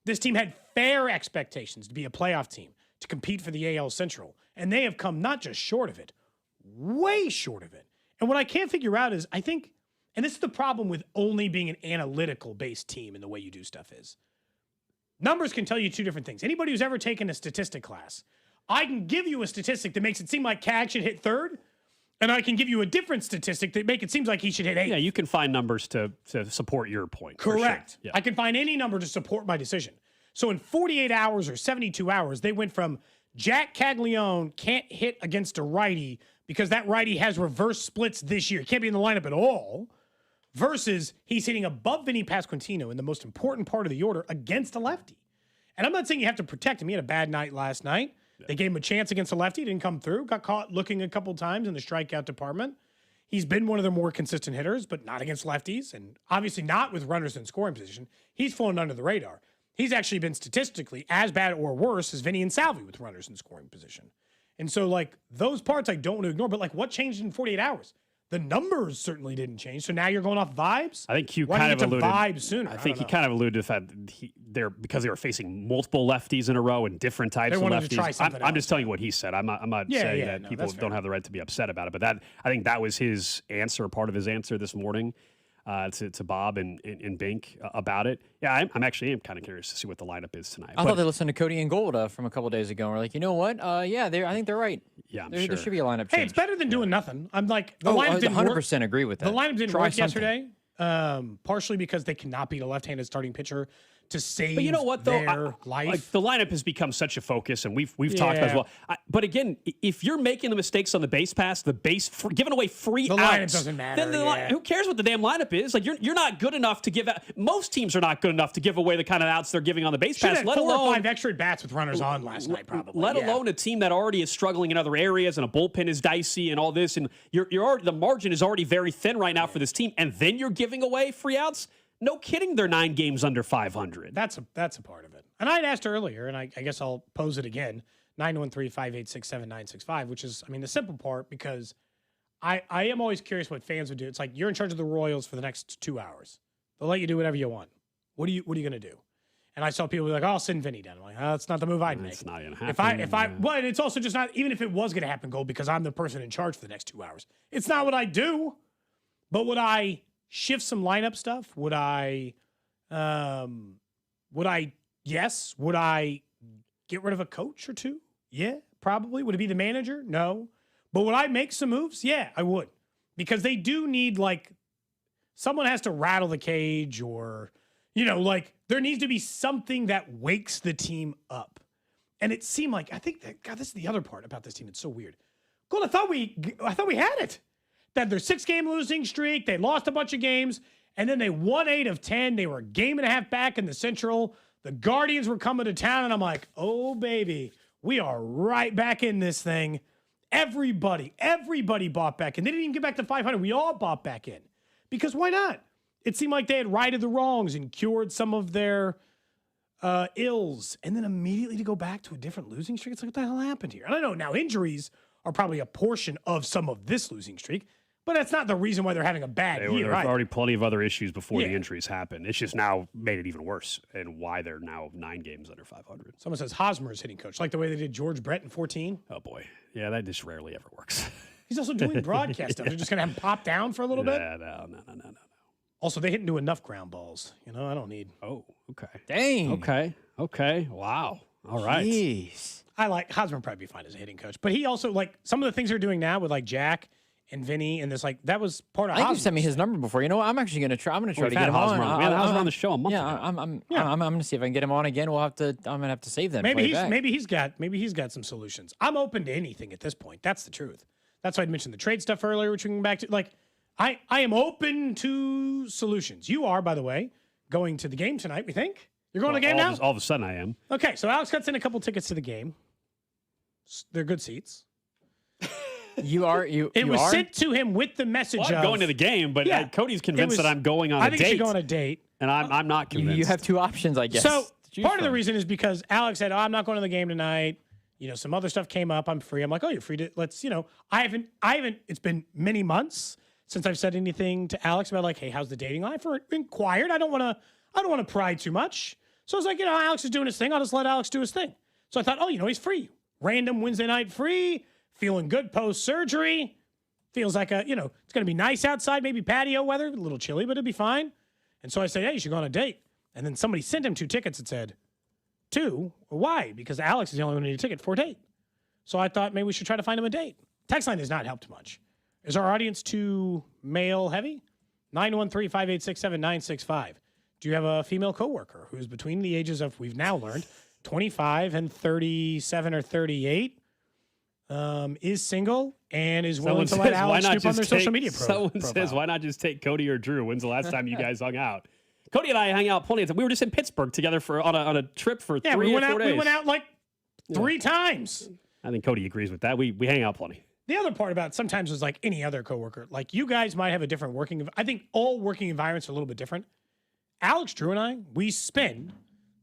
This team had fair expectations to be a playoff team, to compete for the AL Central. And they have come not just short of it, way short of it. And what I can't figure out is, I think, and this is the problem with only being an analytical-based team in the way you do stuff is, numbers can tell you 2 different things. Anybody who's ever taken a statistic class, I can give you a statistic that makes it seem like CAG should hit 3rd, and I can give you a different statistic that make it seem like he should hit 8th. Yeah, you can find numbers to support your point. Correct. Sure. Yeah. I can find any number to support my decision. So in 48 hours or 72 hours, they went from Jack Caglione can't hit against a righty because that righty has reverse splits this year. He can't be in the lineup at all, versus he's hitting above Vinny Pasquantino in the most important part of the order against a lefty. And I'm not saying you have to protect him. He had a bad night last night. They gave him a chance against a lefty. Didn't come through. Got caught looking a couple times in the strikeout department. He's been one of their more consistent hitters, but not against lefties. And obviously not with runners in scoring position. He's flown under the radar. He's actually been statistically as bad or worse as Vinny and Salvi with runners in scoring position. And so, like, those parts I don't want to ignore. But, like, what changed in 48 hours? The numbers certainly didn't change. So now you're going off vibes? I think Q Why kind didn't of you get to alluded. vibes sooner? I think he kind of alluded to the fact that because they were facing multiple lefties in a row and different types They of wanted to try lefties. something I'm just else. telling you what he said. I'm not saying that people don't have the right to be upset about it. But I think that was his answer, part of his answer this morning to Bob and Bink about it. Yeah, I'm actually kind of curious to see what the lineup is tonight. I thought they listened to Cody and Gold from a couple days ago. And we're like, you know what? I think they're right. Yeah, There should be a lineup change. Hey, it's better than doing nothing. I'm like, the Oh, lineup I didn't work. 100% agree with that. The lineup didn't Try work something. yesterday, partially because they cannot beat a left-handed starting pitcher to save But you know what, though? their life. Like, the lineup has become such a focus, and we've talked about it as well. But again, if you're making the mistakes on the base pass, giving away free The outs, lineup doesn't matter, then who cares what the damn lineup is? Like, you're not good enough to give out. Most teams are not good enough to give away the kind of outs they're giving on the base Should pass. have Let 4 or alone 5 extra bats with runners on last night, probably. Let alone a team that already is struggling in other areas, and a bullpen is dicey, and all this, and you're already, the margin is already very thin right now for this team, and then you're giving away free outs. No kidding, they're 9 games under 500. That's a part of it. And I had asked earlier, and I guess I'll pose it again, 913-586-7965, which is, I mean, the simple part, because I am always curious what fans would do. It's like, you're in charge of the Royals for the next 2 hours. They'll let you do whatever you want. What are you going to do? And I saw people be like, oh, I'll send Vinny down. I'm like, that's not the move I'd make. It's not going to happen. Well, it's also just not, even if it was going to happen, Gold, because I'm the person in charge for the next 2 hours. It's not what I do. But would I shift some lineup stuff? Would I yes. Would I get rid of a coach or two? Yeah, probably. Would it be the manager? No. But would I make some moves? Yeah, I would. Because they do need, like, someone has to rattle the cage, or, you know, like, there needs to be something that wakes the team up. And it seemed like, I think that, God, this is the other part about this team. It's so weird. Gold, I thought we had it. That their 6-game losing streak, they lost a bunch of games, and then they won 8 of 10. They were a game and a half back in the Central. The Guardians were coming to town, and I'm like, oh, baby, we are right back in this thing. Everybody bought back in. They didn't even get back to 500. We all bought back in. Because why not? It seemed like they had righted the wrongs and cured some of their ills. And then immediately to go back to a different losing streak, it's like, what the hell happened here? And I know now injuries are probably a portion of some of this losing streak, but that's not the reason why they're having a bad year. There were either. already plenty of other issues before the injuries happened. It's just now made it even worse, and why they're now 9 games under 500. Someone says Hosmer's hitting coach, like the way they did George Brett in 14. Oh, boy. Yeah, that just rarely ever works. He's also doing broadcast stuff. They're just going to have him pop down for a little bit? No. Also, they hit into enough ground balls. You know, I don't need. Oh, okay. Dang. Okay. Wow. All right. Jeez. I like Hosmer would probably be fine as a hitting coach, but he also, like, some of the things they're doing now with, like, Jack and Vinny and this, like, that was part of I think Hosmer. you sent me his number before. You know what? I'm actually going to try. I'm going to try to get him on. We had Hosmer on the show a month ago. I'm going to see if I can get him on again. I'm going to have to save that. Maybe he's got some solutions. I'm open to anything at this point. That's the truth. That's why I mentioned the trade stuff earlier, which we can come back to. Like, I am open to solutions. You are, by the way, going to the game tonight, we think? You're going to the game now? All of a sudden I am. Okay, so Alex got sent a couple tickets to the game. They're good seats. It was sent to him with the message of... I'm going to the game, but Cody's convinced that I'm going on a date. I think you should go on a date. And I'm not convinced. You have 2 options, I guess. So part of the reason is because Alex said, I'm not going to the game tonight. You know, some other stuff came up. I'm free. I'm like, oh, you're free to, let's, you know, I haven't, it's been many months since I've said anything to Alex about, like, hey, how's the dating life? Or inquired. I don't want to pry too much. So I was like, you know, Alex is doing his thing. I'll just let Alex do his thing. So I thought, oh, you know, he's free. Random Wednesday night free, feeling good post-surgery. Feels like it's going to be nice outside, maybe patio weather, a little chilly, but it'll be fine. And so I said, hey, you should go on a date. And then somebody sent him 2 tickets and said, 2? Why? Because Alex is the only one who needed a ticket for a date. So I thought maybe we should try to find him a date. Text line has not helped much. Is our audience too male heavy? 913-586-7965. Do you have a female coworker who's between the ages of, we've now learned, 25 and 37 or 38? is single and is willing to let Alex snoop on their social media Someone profile. says, why not just take Cody or Drew? When's the last time you guys hung out? Cody and I hang out plenty of times. We were just in Pittsburgh together on a trip for 3 or 4 days. We went out like 3 times. I think Cody agrees with that. We hang out plenty. The other part about it sometimes is like any other coworker. Like you guys might have a different I think all working environments are a little bit different. Alex, Drew, and I, we spend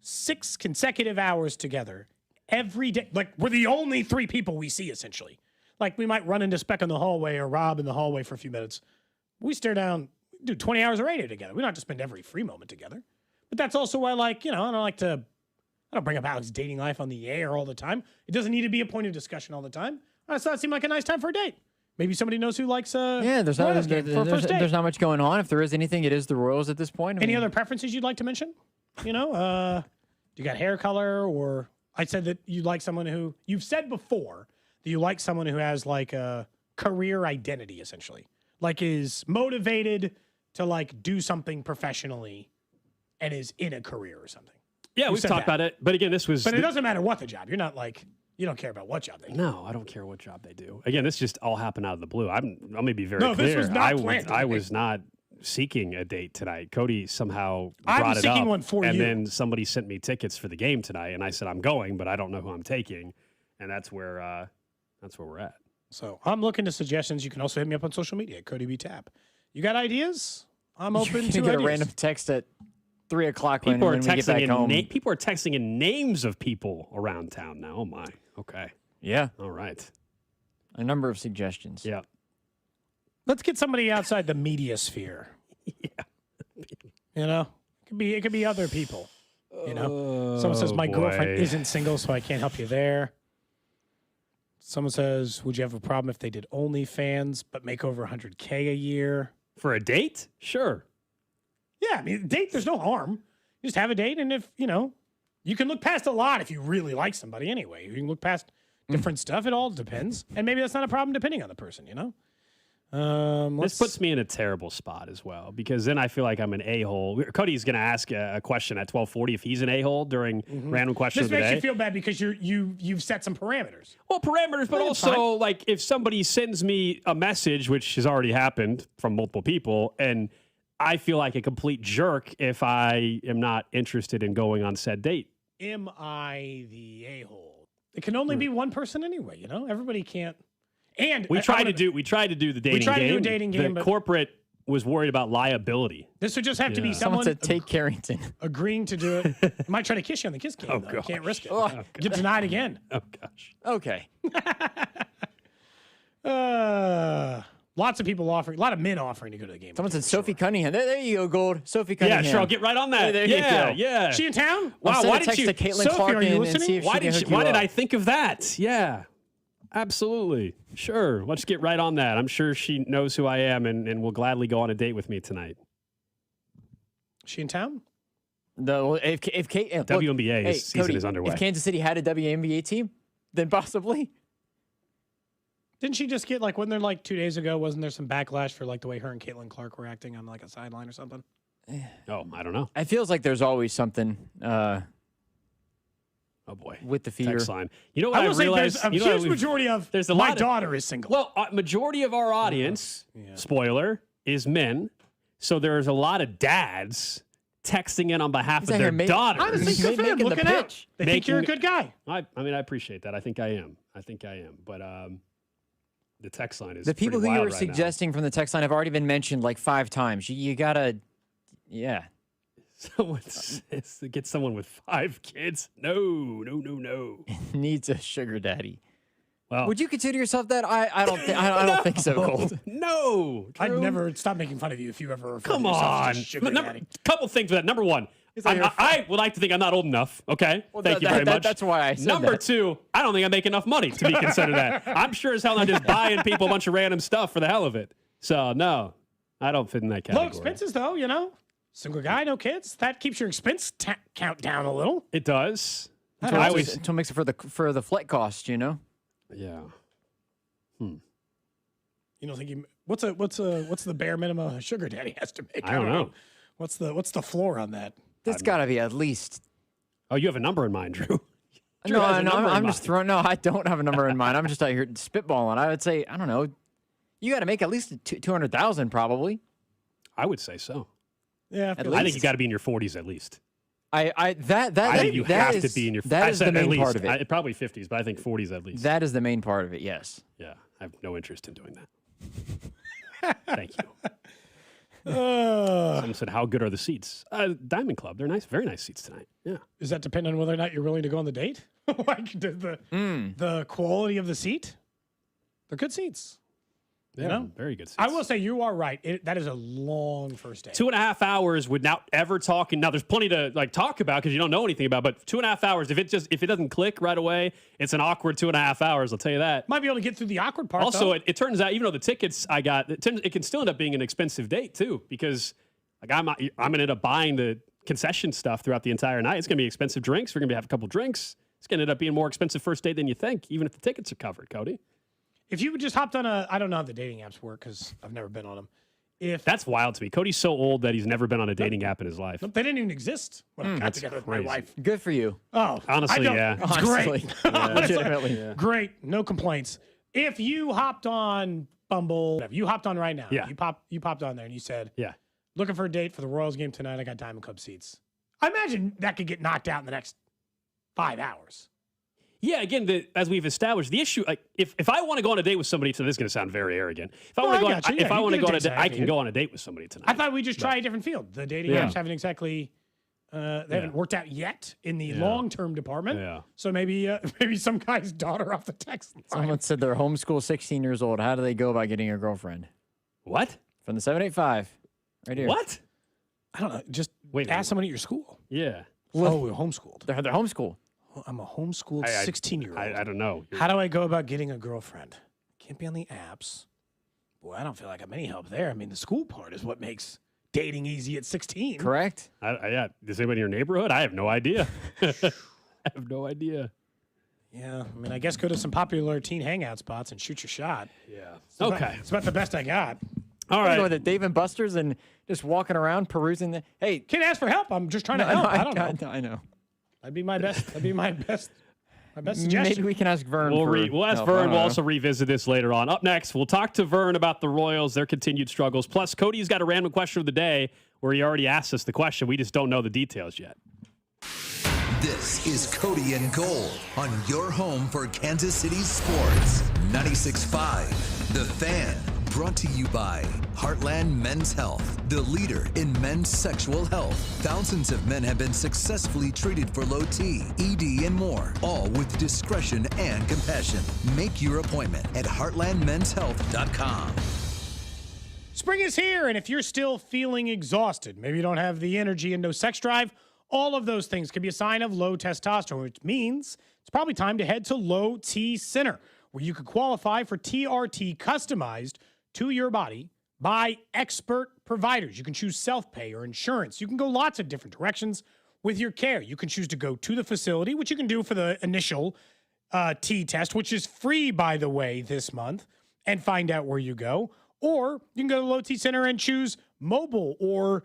6 consecutive hours together every day. Like we're the only 3 people we see essentially. Like we might run into Speck in the hallway or Rob in the hallway for a few minutes. We stare down, do 20 hours of radio together. We don't have to spend every free moment together. But that's also why, like, I don't bring up Alex's dating life on the air all the time. It doesn't need to be a point of discussion all the time. I just thought it seemed like a nice time for a date. Maybe somebody knows who likes there's not much going on. If there is anything, it is the Royals at this point. Any other preferences you'd like to mention? Do you got hair color, or I said that you like someone who you've said before that you like someone who has like a career identity, essentially, like is motivated to like do something professionally and is in a career or something. Yeah, we've talked about it. But again, this was. But it doesn't matter what the job. You're not like, you don't care about what job they do. No, I don't care what job they do. Again, this just all happened out of the blue. I'm going to be very clear. This was not planned. I was not seeking a date tonight. Cody somehow brought it up. I was seeking one for you. And then somebody sent me tickets for the game tonight, and I said, I'm going, but I don't know who I'm taking. And that's where we're at. So I'm looking to suggestions. You can also hit me up on social media, Cody B. Tap. You got ideas? I'm open to get ideas. a random text at 3 o'clock when People we get back home. People are texting in names of people around town now. Oh, my. Okay. Yeah. All right. A number of suggestions. Yeah. Let's get somebody outside the media sphere. Yeah. It could be other people. Someone says my girlfriend isn't single, so I can't help you there. Someone says, would you have a problem if they did OnlyFans but make over $100K a year for a date? Sure. Yeah, I mean, date. There's no harm. You just have a date, and if you can look past a lot if you really like somebody. Anyway, you can look past different stuff. It all depends, and maybe that's not a problem depending on the person. This puts me in a terrible spot as well, because then I feel like I'm an a-hole. Cody's going to ask a question at 12:40 if he's an a-hole during random question of the day. This makes you feel bad because you've set some parameters. Well, parameters, but also like if somebody sends me a message, which has already happened from multiple people, and I feel like a complete jerk if I am not interested in going on said date. Am I the a-hole? It can only be one person anyway. Everybody can't. And we tried to do the dating game. We tried to do a dating game, The but corporate was worried about liability. This would just have to be someone to take Carrington agreeing to do it. Might try to kiss you on the kiss game. Oh, though. You can't risk it. Oh, Get denied again. Oh gosh. Okay. Lots of people offering. A lot of men offering to go to the game. Someone said Sophie Cunningham. There you go, Gold. Sophie Cunningham. Yeah, sure. I'll get right on that. There you go. Yeah. She in town? Wow. Why did text you? to Caitlin Sophie, Clark are you and listening? see if Why she can did hook you I up. think of that? Yeah. Absolutely. Sure. Let's get right on that. I'm sure she knows who I am and will gladly go on a date with me tonight. She in town? No, if WNBA season is underway. If Kansas City had a WNBA team, then possibly. Didn't she just get wasn't there 2 days ago? Wasn't there some backlash for the way her and Caitlin Clark were acting on a sideline or something? Oh, I don't know. It feels like there's always something. Oh boy, with the feeder. Text line. You know what I will say realized? there's a huge majority of there's a my lot daughter is single. Well, majority of our audience, spoiler, is men. So there's a lot of dads texting in on behalf of their daughters. Honestly, good for them. Looking out. They think you're a good guy. I mean, I appreciate that. I think I am. But the text line is the people pretty who you wild were right suggesting from the text line have already been mentioned 5 times. You gotta, yeah. Someone says to get someone with 5 kids. No. Needs a sugar daddy. Well, would you consider yourself that? I don't think so, Gold. No, Drew. I'd never stop making fun of you if you ever refer Come to yourself on. as a sugar daddy. Couple things for that. Number one, I would like to think I'm not old enough. Okay, thank you very much. That's why I said Number that. 2, I don't think I make enough money to be considered that. I'm sure as hell not just buying people a bunch of random stuff for the hell of it. So no, I don't fit in that category. Low expenses though, single guy, no kids. That keeps your expense count down a little. It does. Until makes it for the flight cost, Yeah. You don't think what's the bare minimum a sugar daddy has to make? I don't know. What's the floor on that? That's got to be at least. Oh, you have a number in mind, Drew. No, I'm just throwing. No, I don't have a number in mind. I'm just out here spitballing. I would say, I don't know. You got to make at least 200,000, probably. I would say so. Yeah, I think you got to be in your 40s at least. I think you have to be in your. That is the main part of it. Probably 50s, but I think 40s at least. That is the main part of it. Yes. Yeah, I have no interest in doing that. Thank you. Someone said, "How good are the seats?" Diamond Club. They're nice, very nice seats tonight. Yeah. Does that depend on whether or not you're willing to go on the date? Like the quality of the seat? They're good seats. Yeah, You know? very good seats. I will say you are right. That is a long first date. 2.5 hours without ever talking. Now, there's plenty to talk about because you don't know anything about. But 2.5 hours, if it doesn't click right away, it's an awkward 2.5 hours. I'll tell you that. Might be able to get through the awkward part. Also, it turns out even though the tickets I got, it can still end up being an expensive date too because like I'm gonna end up buying the concession stuff throughout the entire night. It's gonna be expensive drinks. We're gonna have a couple drinks. It's gonna end up being a more expensive first date than you think, even if the tickets are covered. Cody. If you just hopped on I don't know how the dating apps work because I've never been on them. That's wild to me. Cody's so old that he's never been on a dating app in his life. Nope, they didn't even exist when I got That's together with crazy. my wife. Good for you. Oh, honestly, yeah. It's Honestly. great. Yeah, Honestly, legitimately. Yeah. Great. No complaints. If you hopped on Bumble, whatever, you hopped on right now. Yeah. You popped on there and you said, Yeah. looking for a date for the Royals game tonight. I got Diamond Club seats. I imagine that could get knocked out in the next 5 hours. Yeah, again, as we've established, the issue, like, if I want to go on a date with somebody tonight, this is going to sound very arrogant. If I want to go on a date, I can go on a date with somebody tonight. I thought we just try a different field. The dating apps haven't exactly, they haven't worked out yet in the long-term department. Yeah. So maybe some guy's daughter off the text line. Someone said they're homeschool 16 years old. How do they go about getting a girlfriend? What? From the 785. Right here. What? I don't know. Just ask someone at your school. Yeah. Oh, we're homeschooled. They're homeschooled. Well, I'm a homeschooled 16-year-old. I don't know. How do I go about getting a girlfriend? Can't be on the apps. Boy, I don't feel like I'm any help there. I mean, the school part is what makes dating easy at 16. Correct. Yeah. Is anybody in your neighborhood? I have no idea. I have no idea. Yeah. I mean, I guess go to some popular teen hangout spots and shoot your shot. Yeah. Okay. It's about the best I got. All right. Going to Dave and Buster's and just walking around perusing the. Hey, can't ask for help. I'm just trying to help. I don't know. I know. That'd be my best. That'd be my best. My best suggestion. Maybe we can ask Vern. We'll ask Vern. We'll also revisit this later on. Up next, we'll talk to Vern about the Royals, their continued struggles. Plus, Cody's got a random question of the day where he already asked us the question. We just don't know the details yet. This is Cody and Gold on your home for Kansas City sports. 96.5, The Fan. Brought to you by Heartland Men's Health, the leader in men's sexual health. Thousands of men have been successfully treated for low T, ED, and more, all with discretion and compassion. Make your appointment at heartlandmenshealth.com. Spring is here, and if you're still feeling exhausted, maybe you don't have the energy and no sex drive, all of those things could be a sign of low testosterone, which means it's probably time to head to Low T Center, where you could qualify for TRT customized to your body by expert providers. You can choose self-pay or insurance. You can go lots of different directions with your care. You can choose to go to the facility, which you can do for the initial T test, which is free, by the way, this month, and find out where you go. Or you can go to the Low T Center and choose mobile or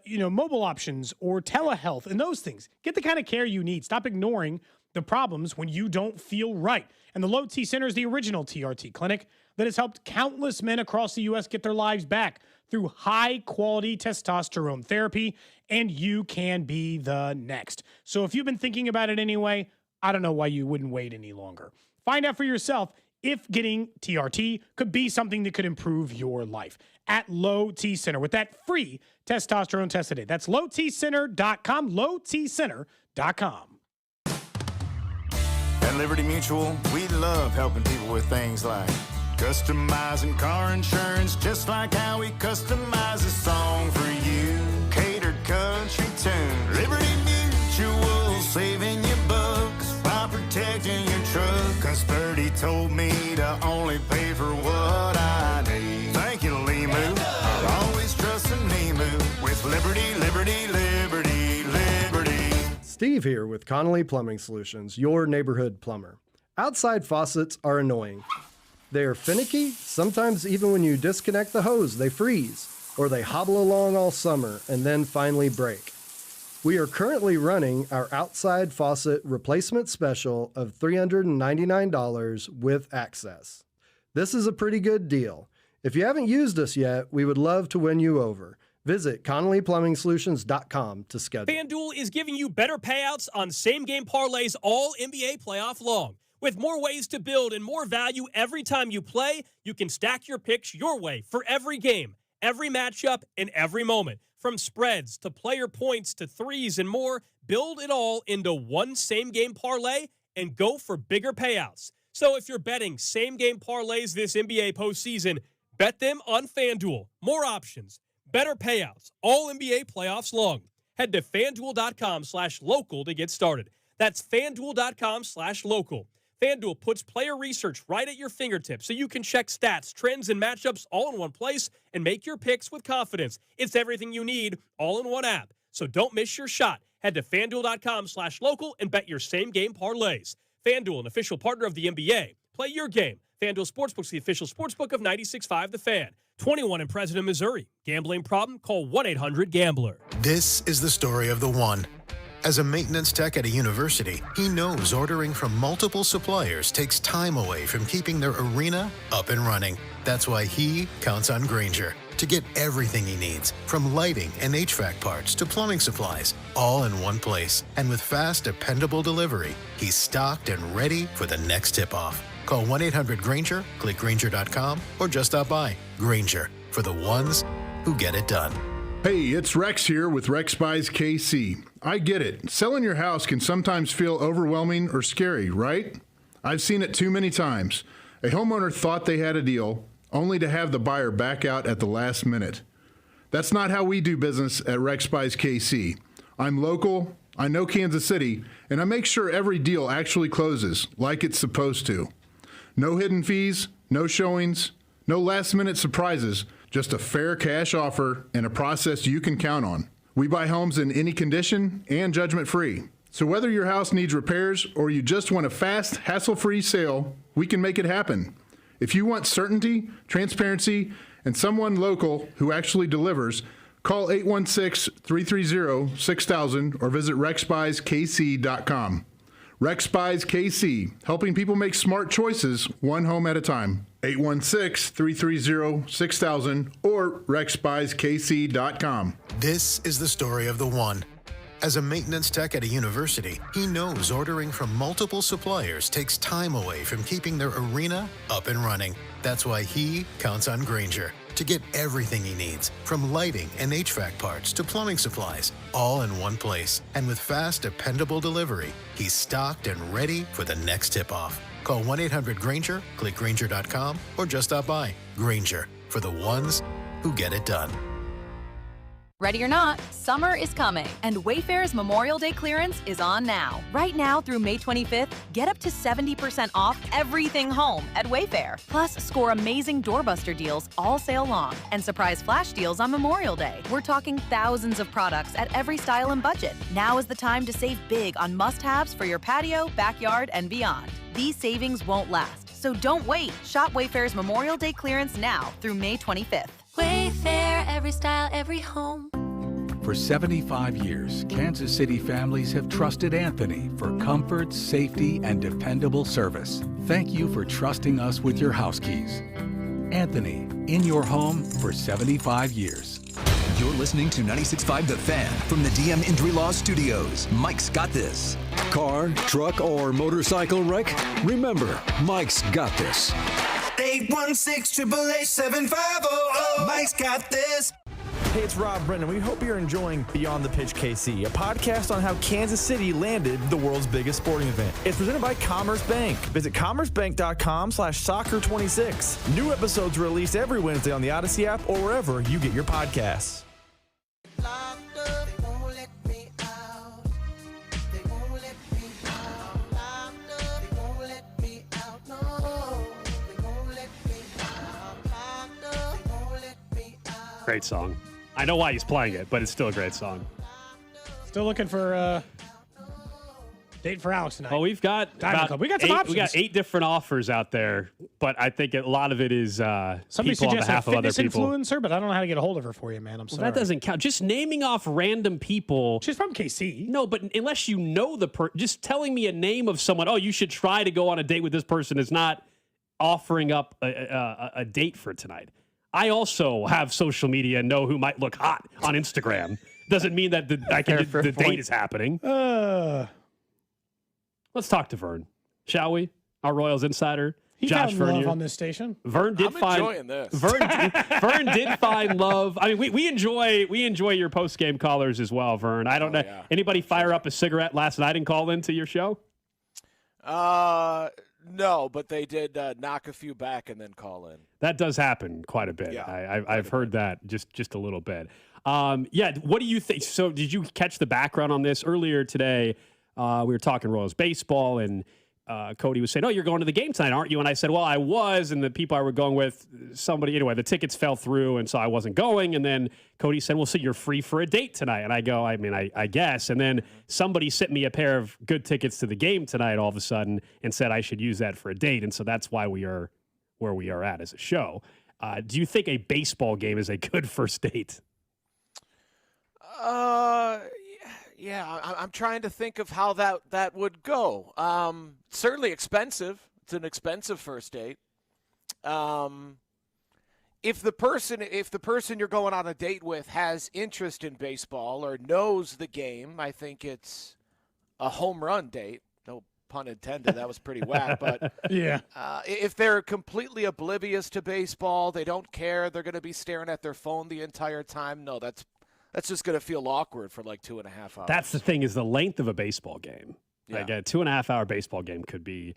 mobile options or telehealth and those things. Get the kind of care you need. Stop ignoring the problems when you don't feel right. And the Low T Center is the original TRT clinic that has helped countless men across the U.S. get their lives back through high-quality testosterone therapy, and you can be the next. So if you've been thinking about it anyway, I don't know why you wouldn't wait any longer. Find out for yourself if getting TRT could be something that could improve your life at Low T Center with that free testosterone test today. That's lowtcenter.com, lowtcenter.com. At Liberty Mutual, we love helping people with things like customizing car insurance, just like how we customize a song for you. Catered country tune. Liberty Mutual, saving you bucks by protecting your truck. 'Cause Birdie told me to only pay for what I need. Thank you, Limu. For always trusting Limu with Liberty, Liberty, Liberty, Liberty. Steve here with Connolly Plumbing Solutions, your neighborhood plumber. Outside faucets are annoying. They are finicky. Sometimes even when you disconnect the hose, they freeze, or they hobble along all summer and then finally break. We are currently running our outside faucet replacement special of $399 with access. This is a pretty good deal. If you haven't used us yet, we would love to win you over. Visit ConnollyPlumbingSolutions.com to schedule. FanDuel is giving you better payouts on same-game parlays all NBA playoff long. With more ways to build and more value every time you play, you can stack your picks your way for every game, every matchup, and every moment. From spreads to player points to threes and more, build it all into one same-game parlay and go for bigger payouts. So if you're betting same-game parlays this NBA postseason, bet them on FanDuel. More options, better payouts, all NBA playoffs long. Head to FanDuel.com/local to get started. That's FanDuel.com/local. FanDuel puts player research right at your fingertips so you can check stats, trends, and matchups all in one place and make your picks with confidence. It's everything you need all in one app. So don't miss your shot. Head to FanDuel.com/local and bet your same-game parlays. FanDuel, an official partner of the NBA. Play your game. FanDuel Sportsbook is the official sportsbook of 96.5 The Fan. 21 in President, Missouri. Gambling problem? Call 1-800-GAMBLER. This is the story of the one. As a maintenance tech at a university, he knows ordering from multiple suppliers takes time away from keeping their arena up and running. That's why he counts on Grainger to get everything he needs, from lighting and HVAC parts to plumbing supplies, all in one place. And with fast, dependable delivery, he's stocked and ready for the next tip-off. Call 1-800-GRAINGER, click Grainger.com, or just stop by. Grainger, for the ones who get it done. Hey, it's Rex here with Rex Buys KC. I get it. Selling your house can sometimes feel overwhelming or scary, right? I've seen it too many times. A homeowner thought they had a deal, only to have the buyer back out at the last minute. That's not how we do business at Rex Buys KC. I'm local, I know Kansas City, and I make sure every deal actually closes like it's supposed to. No hidden fees, no showings, no last-minute surprises, just a fair cash offer and a process you can count on. We buy homes in any condition and judgment-free. So whether your house needs repairs or you just want a fast, hassle-free sale, we can make it happen. If you want certainty, transparency, and someone local who actually delivers, call 816-330-6000 or visit rexbuyskc.com. Rex Buys KC, helping people make smart choices one home at a time. 816-330-6000 or rexbuyskc.com. This is the story of the one. As a maintenance tech at a university, he knows ordering from multiple suppliers takes time away from keeping their arena up and running. That's why he counts on Grainger to get everything he needs, from lighting and HVAC parts to plumbing supplies, all in one place. And with fast, dependable delivery, he's stocked and ready for the next tip-off. Call 1-800-GRAINGER, click Grainger.com, or just stop by. Grainger, for the ones who get it done. Ready or not, summer is coming, and Wayfair's Memorial Day clearance is on now. Right now through May 25th, get up to 70% off everything home at Wayfair. Plus, score amazing doorbuster deals all sale long and surprise flash deals on Memorial Day. We're talking thousands of products at every style and budget. Now is the time to save big on must-haves for your patio, backyard, and beyond. These savings won't last, so don't wait. Shop Wayfair's Memorial Day clearance now through May 25th. Wayfair, every style, every home. For 75 years, Kansas City families have trusted Anthony for comfort, safety, and dependable service. Thank you for trusting us with your house keys. Anthony, in your home for 75 years. You're listening to 96.5 The Fan from the DM Injury Law Studios. Mike's got this. Car, truck, or motorcycle wreck? Remember, Mike's got this. 816-888-7500. Mike's got this. Hey, it's Rob Brennan. We hope you're enjoying Beyond the Pitch KC, a podcast on how Kansas City landed the world's biggest sporting event. It's presented by Commerce Bank. Visit commercebank.com/soccer26. New episodes released every Wednesday on the Odyssey app or wherever you get your podcasts. Great song. I know why he's playing it, but it's still a great song. Still looking for Date for Alex tonight. Well, we got some options. We got 8 different offers out there, but I think a lot of it is Somebody people on suggested behalf a of other fitness people. influencer, but I don't know how to get a hold of her for you, man. I'm sorry. Well, that doesn't count. Just naming off random people. She's from KC. No, but unless you know the person, just telling me a name of someone, oh, you should try to go on a date with this person is not offering up a date for tonight. I also have social media and know who might look hot on Instagram. Doesn't mean that the date is happening. Let's talk to Vern, shall we? Our Royals insider, He Josh found love Vern. on this station. Vern did enjoying this. Vern did find love. I mean, we enjoy your post game callers as well, Vern. I don't know. Yeah. Anybody fire up a cigarette last night and call into your show? No, but they did knock a few back and then call in. That does happen quite a bit. Yeah, I've heard that just a little bit. What do you think? So did you catch the background on this earlier today? We were talking Royals baseball, and Cody was saying, "Oh, you're going to the game tonight, aren't you?" And I said, "Well, I was." And the people I were going with, anyway, the tickets fell through, and so I wasn't going. And then Cody said, "Well, so you're free for a date tonight?" And I go, I guess. And then somebody sent me a pair of good tickets to the game tonight all of a sudden and said I should use that for a date. And so that's why we are where we are at as a show. Do you think a baseball game is a good first date? Yeah, I'm trying to think of how that would go. Certainly expensive. It's an expensive first date. If the person you're going on a date with has interest in baseball or knows the game, I think it's a home run date. No pun intended. That was pretty whack, but yeah. If they're completely oblivious to baseball, they don't care, they're going to be staring at their phone the entire time. No, that's just going to feel awkward for like 2.5 hours. That's the thing, is the length of a baseball game. Yeah. Like a 2.5 hour baseball game could be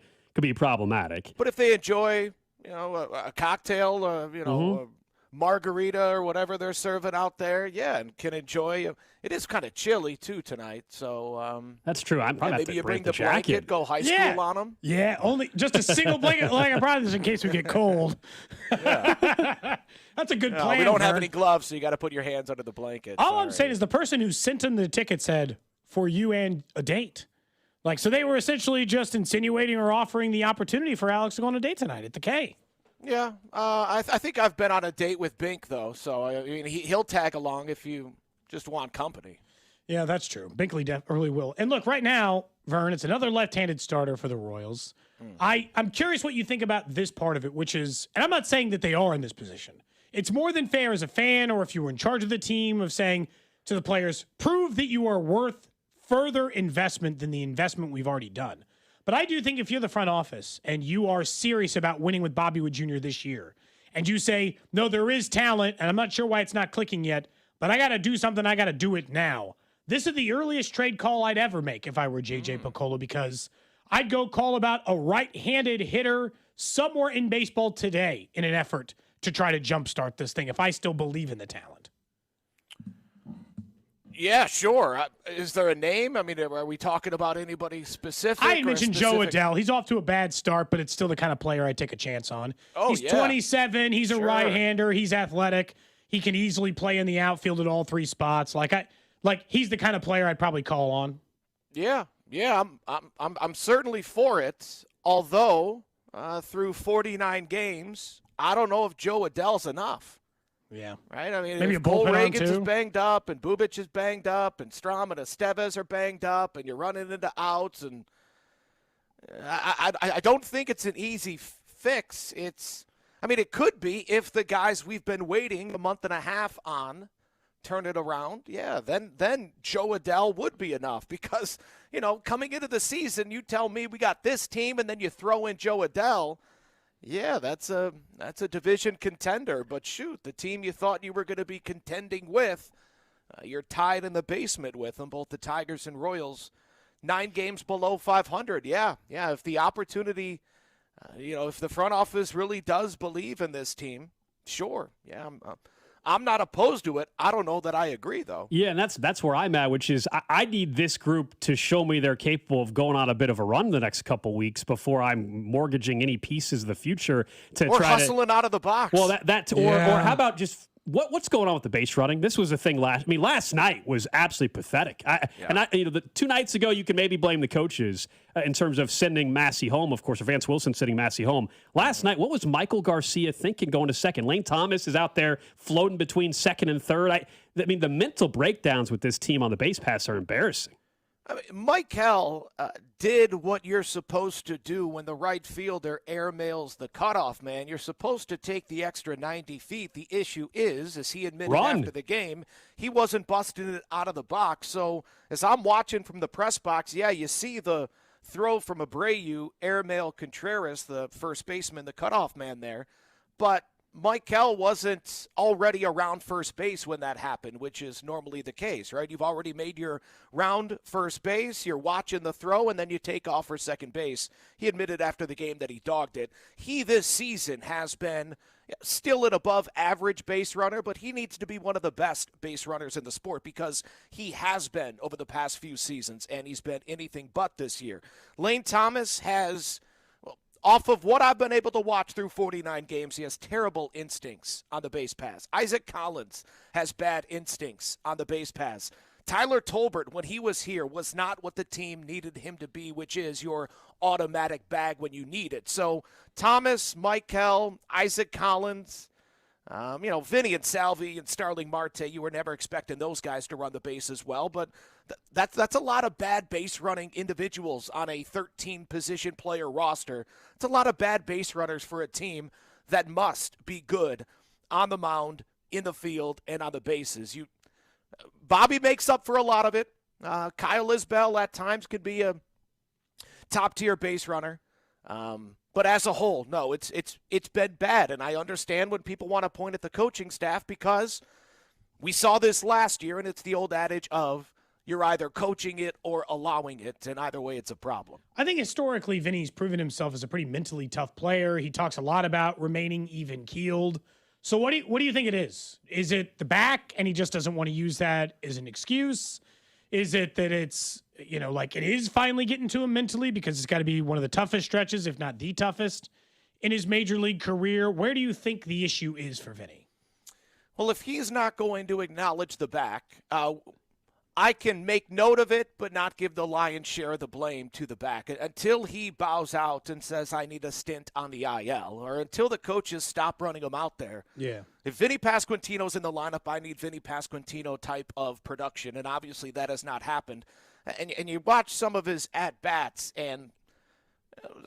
problematic. But if they enjoy, a cocktail, a margarita or whatever they're serving out there, yeah, and can enjoy. It is kind of chilly too tonight, so that's true. I'm probably maybe you bring the blanket, go high school on them. Yeah, only just a single blanket, like I brought this in case we get cold. That's a good plan. We don't have Vern. any gloves, so you got to put your hands under the blanket. All I'm saying is the person who sent him the ticket said, "For you and a date." Like, so they were essentially just insinuating or offering the opportunity for Alex to go on a date tonight at the K. Yeah, I think I've been on a date with Bink, though, so I mean, he'll tag along if you just want company. Yeah, that's true. Binkley definitely will. And look, right now, Vern, it's another left-handed starter for the Royals. I'm curious what you think about this part of it, which is, and I'm not saying that they are in this position. It's more than fair as a fan, or if you were in charge of the team, of saying to the players, prove that you are worth further investment than the investment we've already done. But I do think if you're the front office and you are serious about winning with Bobby Wood Jr. this year, and you say, no, there is talent, and I'm not sure why it's not clicking yet, but I got to do something, I got to do it now. This is the earliest trade call I'd ever make if I were J.J. Picollo, because I'd go call about a right-handed hitter somewhere in baseball today in an effort to try to jumpstart this thing if I still believe in the talent. Yeah, sure. Is there a name? I mean, are we talking about anybody specific? I mentioned Joe Adell. He's off to a bad start, but it's still the kind of player I'd take a chance on. Oh, he's 27. He's a right-hander. He's athletic. He can easily play in the outfield at all three spots. He's the kind of player I'd probably call on. Yeah. I'm certainly for it. Although through 49 games, I don't know if Joe Adell's enough. Yeah. Right? I mean, maybe if a Cole bullpen Reagans is too. banged up and Bubic is banged up and Strom and Estevez are banged up and you're running into outs, and I don't think it's an easy fix. It could be if the guys we've been waiting a month and a half on turn it around. Yeah, then Joe Adell would be enough, because, coming into the season, you tell me we got this team and then you throw in Joe Adell. Yeah, that's a division contender. But shoot, the team you thought you were going to be contending with, you're tied in the basement with them, both the Tigers and Royals, 9 games below 500. Yeah. If the opportunity, if the front office really does believe in this team, sure. Yeah, I'm not opposed to it. I don't know that I agree, though. Yeah, and that's where I'm at, which is I need this group to show me they're capable of going on a bit of a run the next couple weeks before I'm mortgaging any pieces of the future to or try hustling out of the box. Well, or how about just what's going on with the base running? This was a thing last night was absolutely pathetic. The 2 nights ago, you can maybe blame the coaches in terms of sending Massey home, of course, or Vance Wilson sending Massey home. Last night, what was Michael Garcia thinking going to second? Lane Thomas is out there floating between second and third. I mean, the mental breakdowns with this team on the base pass are embarrassing. I mean, Michael did what you're supposed to do when the right fielder airmails the cutoff man. You're supposed to take the extra 90 feet. The issue is, as he admitted after the game, he wasn't busting it out of the box. So as I'm watching from the press box, you see the throw from Abreu, airmail Contreras, the first baseman, the cutoff man there. But Michael wasn't already around first base when that happened, which is normally the case, right? You've already made your round first base, you're watching the throw, and then you take off for second base. He admitted after the game that he dogged it. He this season has been still an above average base runner, but he needs to be one of the best base runners in the sport because he has been over the past few seasons, and he's been anything but this year. Lane Thomas has... Off of what I've been able to watch through 49 games, he has terrible instincts on the base pass. Isaac Collins has bad instincts on the base pass. Tyler Tolbert, when he was here, was not what the team needed him to be, which is your automatic bag when you need it. So Thomas, Michael, Isaac Collins, Vinny and Salvi and Starling Marte, you were never expecting those guys to run the base as well, but that's a lot of bad base running individuals on a 13-position player roster. It's a lot of bad base runners for a team that must be good on the mound, in the field, and on the bases. Bobby makes up for a lot of it. Kyle Isbell at times could be a top-tier base runner. But as a whole, no, it's been bad, and I understand when people want to point at the coaching staff because we saw this last year, and it's the old adage of you're either coaching it or allowing it, and either way, it's a problem. I think historically, Vinny's proven himself as a pretty mentally tough player. He talks a lot about remaining even-keeled. So what do you think it is? Is it the back, and he just doesn't want to use that as an excuse? Is it that it's, it is finally getting to him mentally because it's got to be one of the toughest stretches, if not the toughest, in his major league career? Where do you think the issue is for Vinny? Well, if he's not going to acknowledge the back, I can make note of it, but not give the lion's share of the blame to the back until he bows out and says, I need a stint on the IL, or until the coaches stop running him out there. Yeah. If Vinny Pasquantino's in the lineup, I need Vinny Pasquantino type of production, and obviously that has not happened. And you watch some of his at-bats, and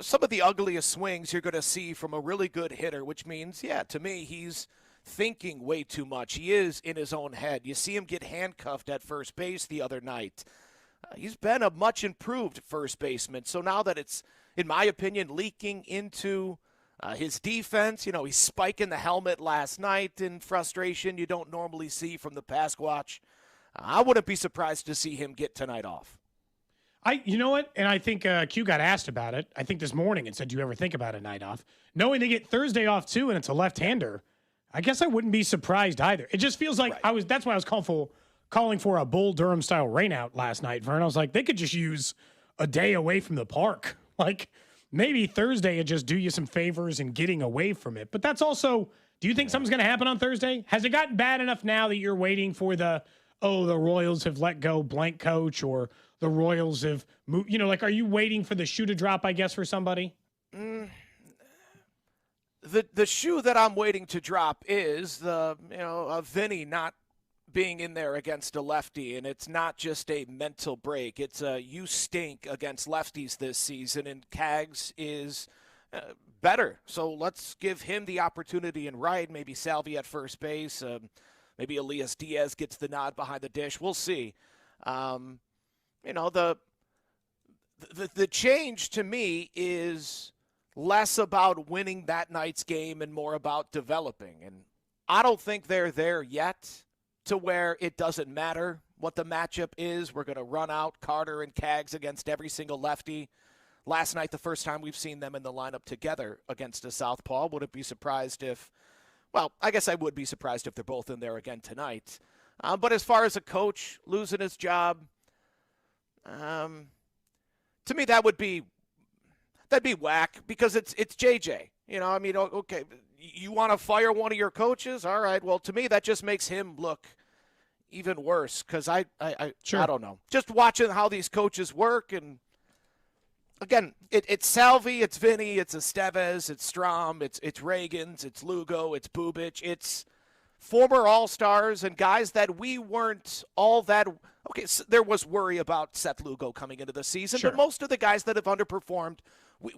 some of the ugliest swings you're going to see from a really good hitter, which means, to me, he's thinking way too much. He is in his own head. You see him get handcuffed at first base the other night. He's been a much improved first baseman. So now that it's, in my opinion, leaking into his defense, he's spiking the helmet last night in frustration you don't normally see from the Pasquatch. I wouldn't be surprised to see him get tonight off. You know what? And I think Q got asked about it, I think this morning, and said, do you ever think about a night off? Knowing they get Thursday off too, and it's a left-hander, I guess I wouldn't be surprised either. It just feels like that's why I was calling for a Bull Durham style rainout last night, Vern. I was like, they could just use a day away from the park. Like maybe Thursday would just do you some favors in getting away from it. But that's also, do you think something's going to happen on Thursday? Has it gotten bad enough now that you're waiting for the Royals have let go blank coach, or the Royals have moved, are you waiting for the shoe to drop, I guess, for somebody? The shoe that I'm waiting to drop is Vinny not being in there against a lefty, and it's not just a mental break. It's you stink against lefties this season, and Cags is better. So let's give him the opportunity and right. Maybe Salvi at first base. Maybe Elias Diaz gets the nod behind the dish. We'll see. The change to me is less about winning that night's game and more about developing. And I don't think they're there yet to where it doesn't matter what the matchup is. We're going to run out Carter and Cags against every single lefty. Last night, the first time we've seen them in the lineup together against a southpaw. Wouldn't be surprised if, I guess I would be surprised if they're both in there again tonight. But as far as a coach losing his job, to me that'd be whack because it's JJ. Okay, you want to fire one of your coaches? All right. Well, to me, that just makes him look even worse because I don't know. Just watching how these coaches work, and again, it's Salvi, it's Vinny, it's Estevez, it's Strom, it's Reagans, it's Lugo, it's Bubic, it's former All-Stars and guys that we weren't all that – okay, so there was worry about Seth Lugo coming into the season, but most of the guys that have underperformed,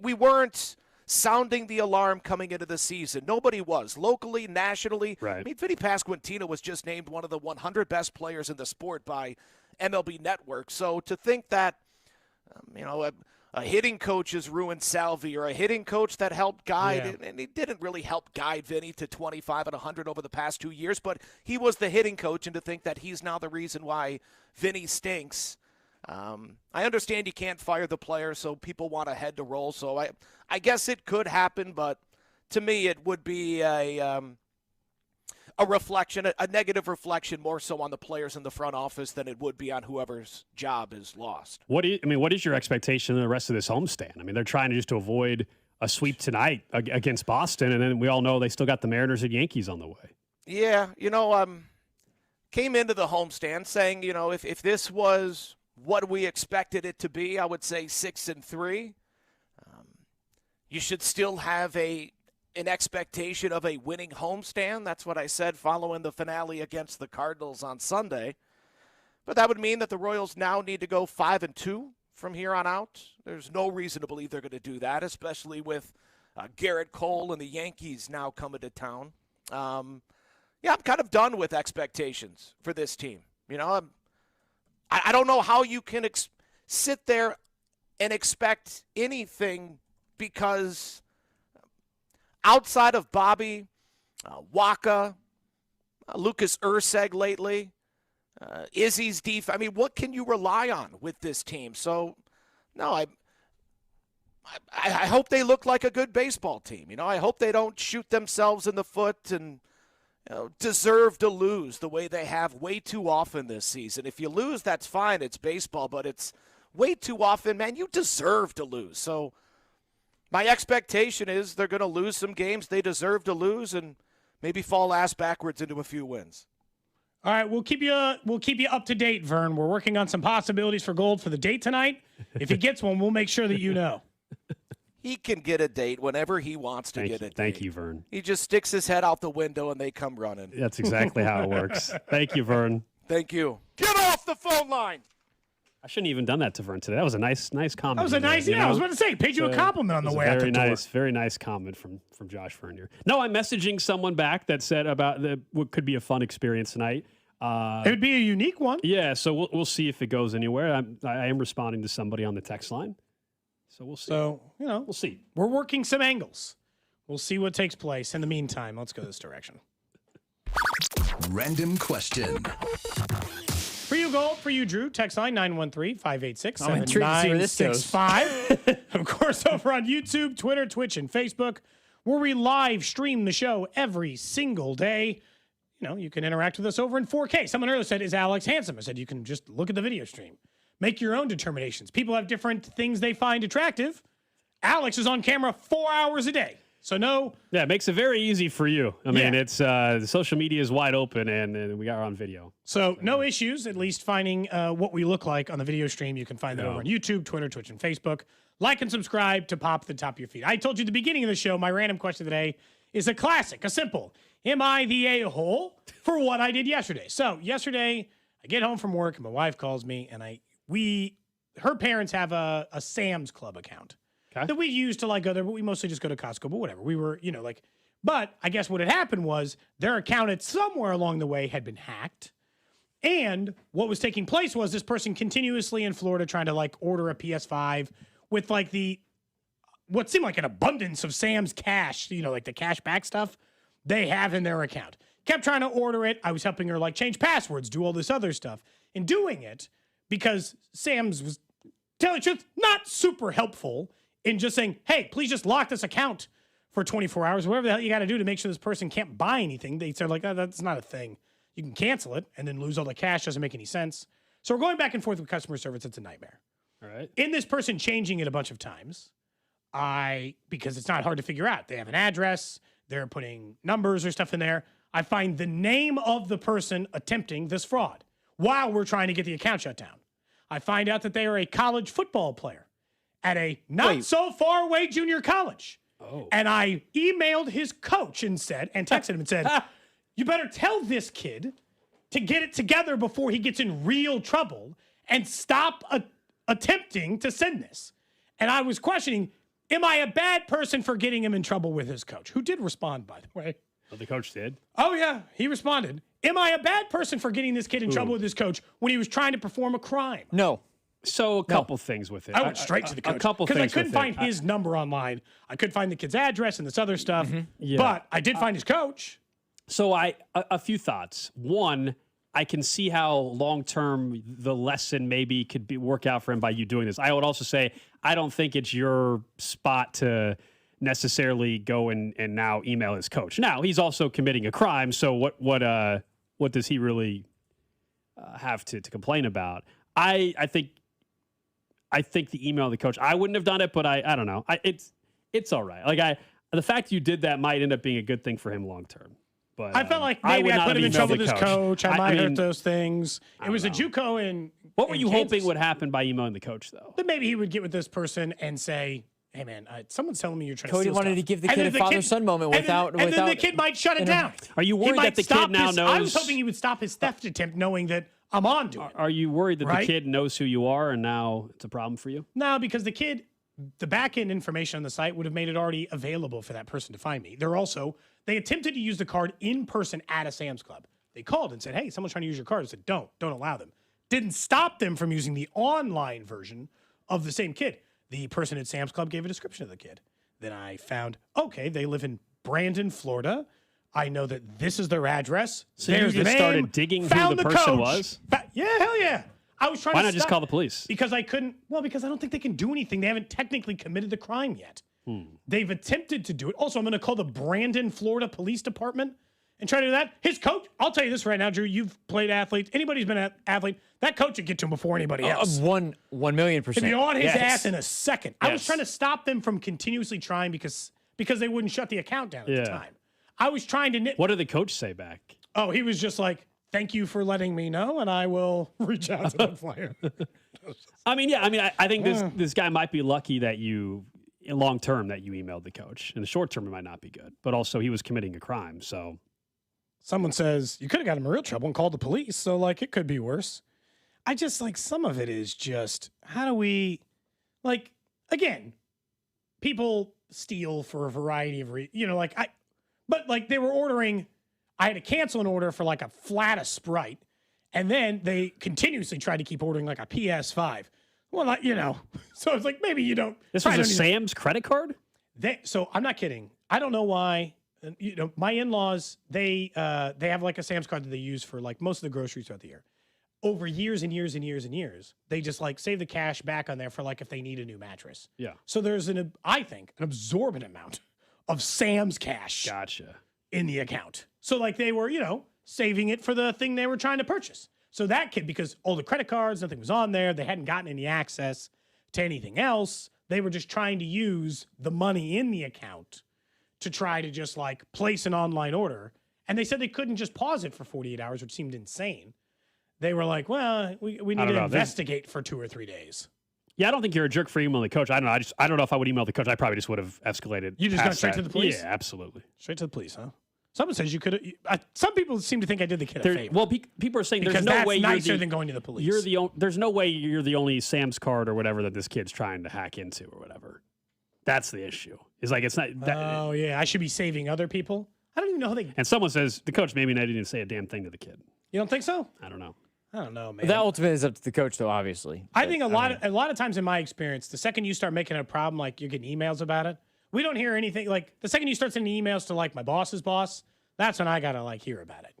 we weren't sounding the alarm coming into the season. Nobody was. Locally, nationally. Right. I mean, Vinny Pasquantino was just named one of the 100 best players in the sport by MLB Network. So to think that, a hitting coach has ruined Salvi, or a hitting coach that helped guide, and he didn't really help guide Vinny to 25 and 100 over the past 2 years, but he was the hitting coach, and to think that he's now the reason why Vinny stinks. I understand you can't fire the player, so people want a head to roll, so I guess it could happen, but to me it would be a reflection, a negative reflection more so on the players in the front office than it would be on whoever's job is lost. What is your expectation of the rest of this homestand? I mean, they're trying to avoid a sweep tonight against Boston, and then we all know they still got the Mariners and Yankees on the way. Yeah, came into the homestand saying, if this was what we expected it to be, I would say 6-3. You should still have an expectation of a winning homestand. That's what I said following the finale against the Cardinals on Sunday. But that would mean that the Royals now need to go 5-2 from here on out. There's no reason to believe they're going to do that, especially with Garrett Cole and the Yankees now coming to town. I'm kind of done with expectations for this team. I don't know how you can sit there and expect anything because outside of Bobby, Waka, Lucas Erceg lately, Izzy's defense, what can you rely on with this team? So, no, I hope they look like a good baseball team. I hope they don't shoot themselves in the foot and deserve to lose the way they have way too often this season. If you lose, that's fine. It's baseball, but it's way too often, man, you deserve to lose. So my expectation is they're going to lose some games they deserve to lose and maybe fall ass backwards into a few wins. All right, we'll keep you up to date, Vern. We're working on some possibilities for Gold for the date tonight. If he gets one, we'll make sure that you know. He can get a date whenever he wants to get a date. Thank you, Vern. He just sticks his head out the window and they come running. That's exactly how it works. Thank you, Vern. Thank you. Get off the phone line. I shouldn't have even done that to Vern today. That was a nice comment. That was a nice, I was about to say, paid you a compliment on the way out the door. Very nice comment from Josh Vern here. No, I'm messaging someone back that said about what could be a fun experience tonight. It would be a unique one. Yeah, so we'll see if it goes anywhere. I am responding to somebody on the text line. So we'll see. So, we'll see. We're working some angles. We'll see what takes place. In the meantime, let's go this direction. Random question. For you, Gold. For you, Drew. Text line 913-586-7965. Of course, over on YouTube, Twitter, Twitch, and Facebook, where we live stream the show every single day. You can interact with us over in 4K. Someone earlier said, is Alex handsome? I said, you can just look at the video stream. Make your own determinations. People have different things they find attractive. Alex is on camera 4 hours a day. So no. Yeah, it makes it very easy for you. I mean, it's the social media is wide open and we are on video. So no issues, at least finding what we look like on the video stream. You can find that over on YouTube, Twitter, Twitch, and Facebook. Like and subscribe to pop at the top of your feed. I told you at the beginning of the show, my random question today is a classic, a simple. Am I the a-hole for what I did yesterday? So yesterday, I get home from work and my wife calls me and her parents have a Sam's Club account that we use to go there, but we mostly just go to Costco, but whatever. We were, but I guess what had happened was their account at somewhere along the way had been hacked. And what was taking place was this person continuously in Florida trying to order a PS5 with what seemed like an abundance of Sam's cash, the cash back stuff they have in their account. Kept trying to order it. I was helping her change passwords, do all this other stuff. In doing it, because Sam's was, tell you the truth, not super helpful in just saying, hey, please just lock this account for 24 hours, whatever the hell you got to do to make sure this person can't buy anything. They said, oh, that's not a thing. You can cancel it and then lose all the cash. Doesn't make any sense. So we're going back and forth with customer service. It's a nightmare. All right. In this person changing it a bunch of times, because it's not hard to figure out. They have an address. they're putting numbers or stuff in there. I find the name of the person attempting this fraud while we're trying to get the account shut down. I find out that they are a college football player at a not so far away junior college. Oh. And I emailed his coach and texted him and said, you better tell this kid to get it together before he gets in real trouble and stop attempting to send this. And I was questioning, am I a bad person for getting him in trouble with his coach? Who did respond, by the way. Oh, the coach did? Oh, yeah. He responded. Am I a bad person for getting this kid in trouble with his coach when he was trying to perform a crime? No. So a couple things with it. I went straight to the coach. A couple things because I couldn't with find his number online. I couldn't find the kid's address and this other stuff. Yeah. But I did find his coach. So a few thoughts. One, I can see how long-term the lesson maybe could work out for him by you doing this. I would also say I don't think it's your spot to necessarily go and now email his coach. Now, he's also committing a crime, so what does he really have to complain about? I think the email of the coach, I wouldn't have done it, but I don't know. It's all right. Like the fact you did that might end up being a good thing for him long-term. But I felt like maybe I put him in trouble with his coach. I might hurt those things. It was a JUCO in What were you Kansas. hoping would happen by emailing the coach, though? That maybe he would get with this person and say, hey, man, someone's telling me you're trying Cody to steal wanted stuff. to give the And kid then a the father-son moment without... And then the kid might shut it down. Are you He worried might that the stop kid now his- knows... I was hoping he would stop his theft attempt knowing that I'm on to it. Are you worried that Right? the kid knows who you are and now it's a problem for you? No, because the kid, the back-end information on the site would have made it already available for that person to find me. They attempted to use the card in person at a Sam's Club. They called and said, hey, someone's trying to use your card. I said, don't allow them. Didn't stop them from using the online version of the same kid. The person at Sam's Club gave a description of the kid. Then I found, okay, they live in Brandon, Florida. I know that this is their address. So There's you just the name, started digging who found the person coach. was? Yeah, hell yeah. I was trying Why to not just stop- call the police? Because I couldn't. Well, because I don't think they can do anything. They haven't technically committed the crime yet. They've attempted to do it. Also, I'm going to call the Brandon, Florida Police Department and try to do that. His coach, I'll tell you this right now, Drew, you've played athletes. Anybody who's been an athlete, that coach would get to him before anybody else. 1,000,000%. He'd be on his Yes. ass in a second. I was Yes. trying to stop them from continuously trying because they wouldn't shut the account down at the time. I was trying to... What did the coach say back? Oh, he was just like, thank you for letting me know, and I will reach out to that player. I think this guy might be lucky that you, long term, that you emailed the coach. In the short term, it might not be good. But also, he was committing a crime, so... Someone says, you could have got him in real trouble and called the police, so, like, it could be worse. I just, like, some of it is just, how do we... Like, again, people steal for a variety of reasons. But, like, they were ordering... I had to cancel an order for, like, a flat of Sprite, and then they continuously tried to keep ordering, like, a PS5. Well, so it's like, maybe you don't... This was a Sam's credit card? So I'm not kidding. I don't know why. My in-laws, they have like a Sam's card that they use for like most of the groceries throughout the year. Over years and years and years and years, they just like save the cash back on there for like if they need a new mattress. Yeah. So there's I think an absorbent amount of Sam's cash. Gotcha. In the account. So like they were, saving it for the thing they were trying to purchase. So that kid, because all the credit cards, nothing was on there, they hadn't gotten any access to anything else. They were just trying to use the money in the account to try to just like place an online order. And they said they couldn't just pause it for 48 hours, which seemed insane. They were like, well, we need to investigate for 2 or 3 days. Yeah, I don't think you're a jerk for emailing the coach. I don't know. I don't know if I would email the coach. I probably just would have escalated. You just got straight to the police? Yeah, absolutely. Straight to the police, huh? Someone says you could. Some people seem to think I did the kid a favor. Well, people are saying because there's no that's way nicer than going to the police. There's no way you're the only Sam's card or whatever that this kid's trying to hack into or whatever. That's the issue. It's like it's not. Oh yeah, I should be saving other people. I don't even know how they. And someone says the coach maybe not even say a damn thing to the kid. You don't think so? I don't know. I don't know, man. That ultimately is up to the coach, though. Obviously, I think a lot of times in my experience, the second you start making it a problem, like you're getting emails about it, we don't hear anything. Like the second you start sending emails to like my boss's boss, that's when I gotta like hear about it.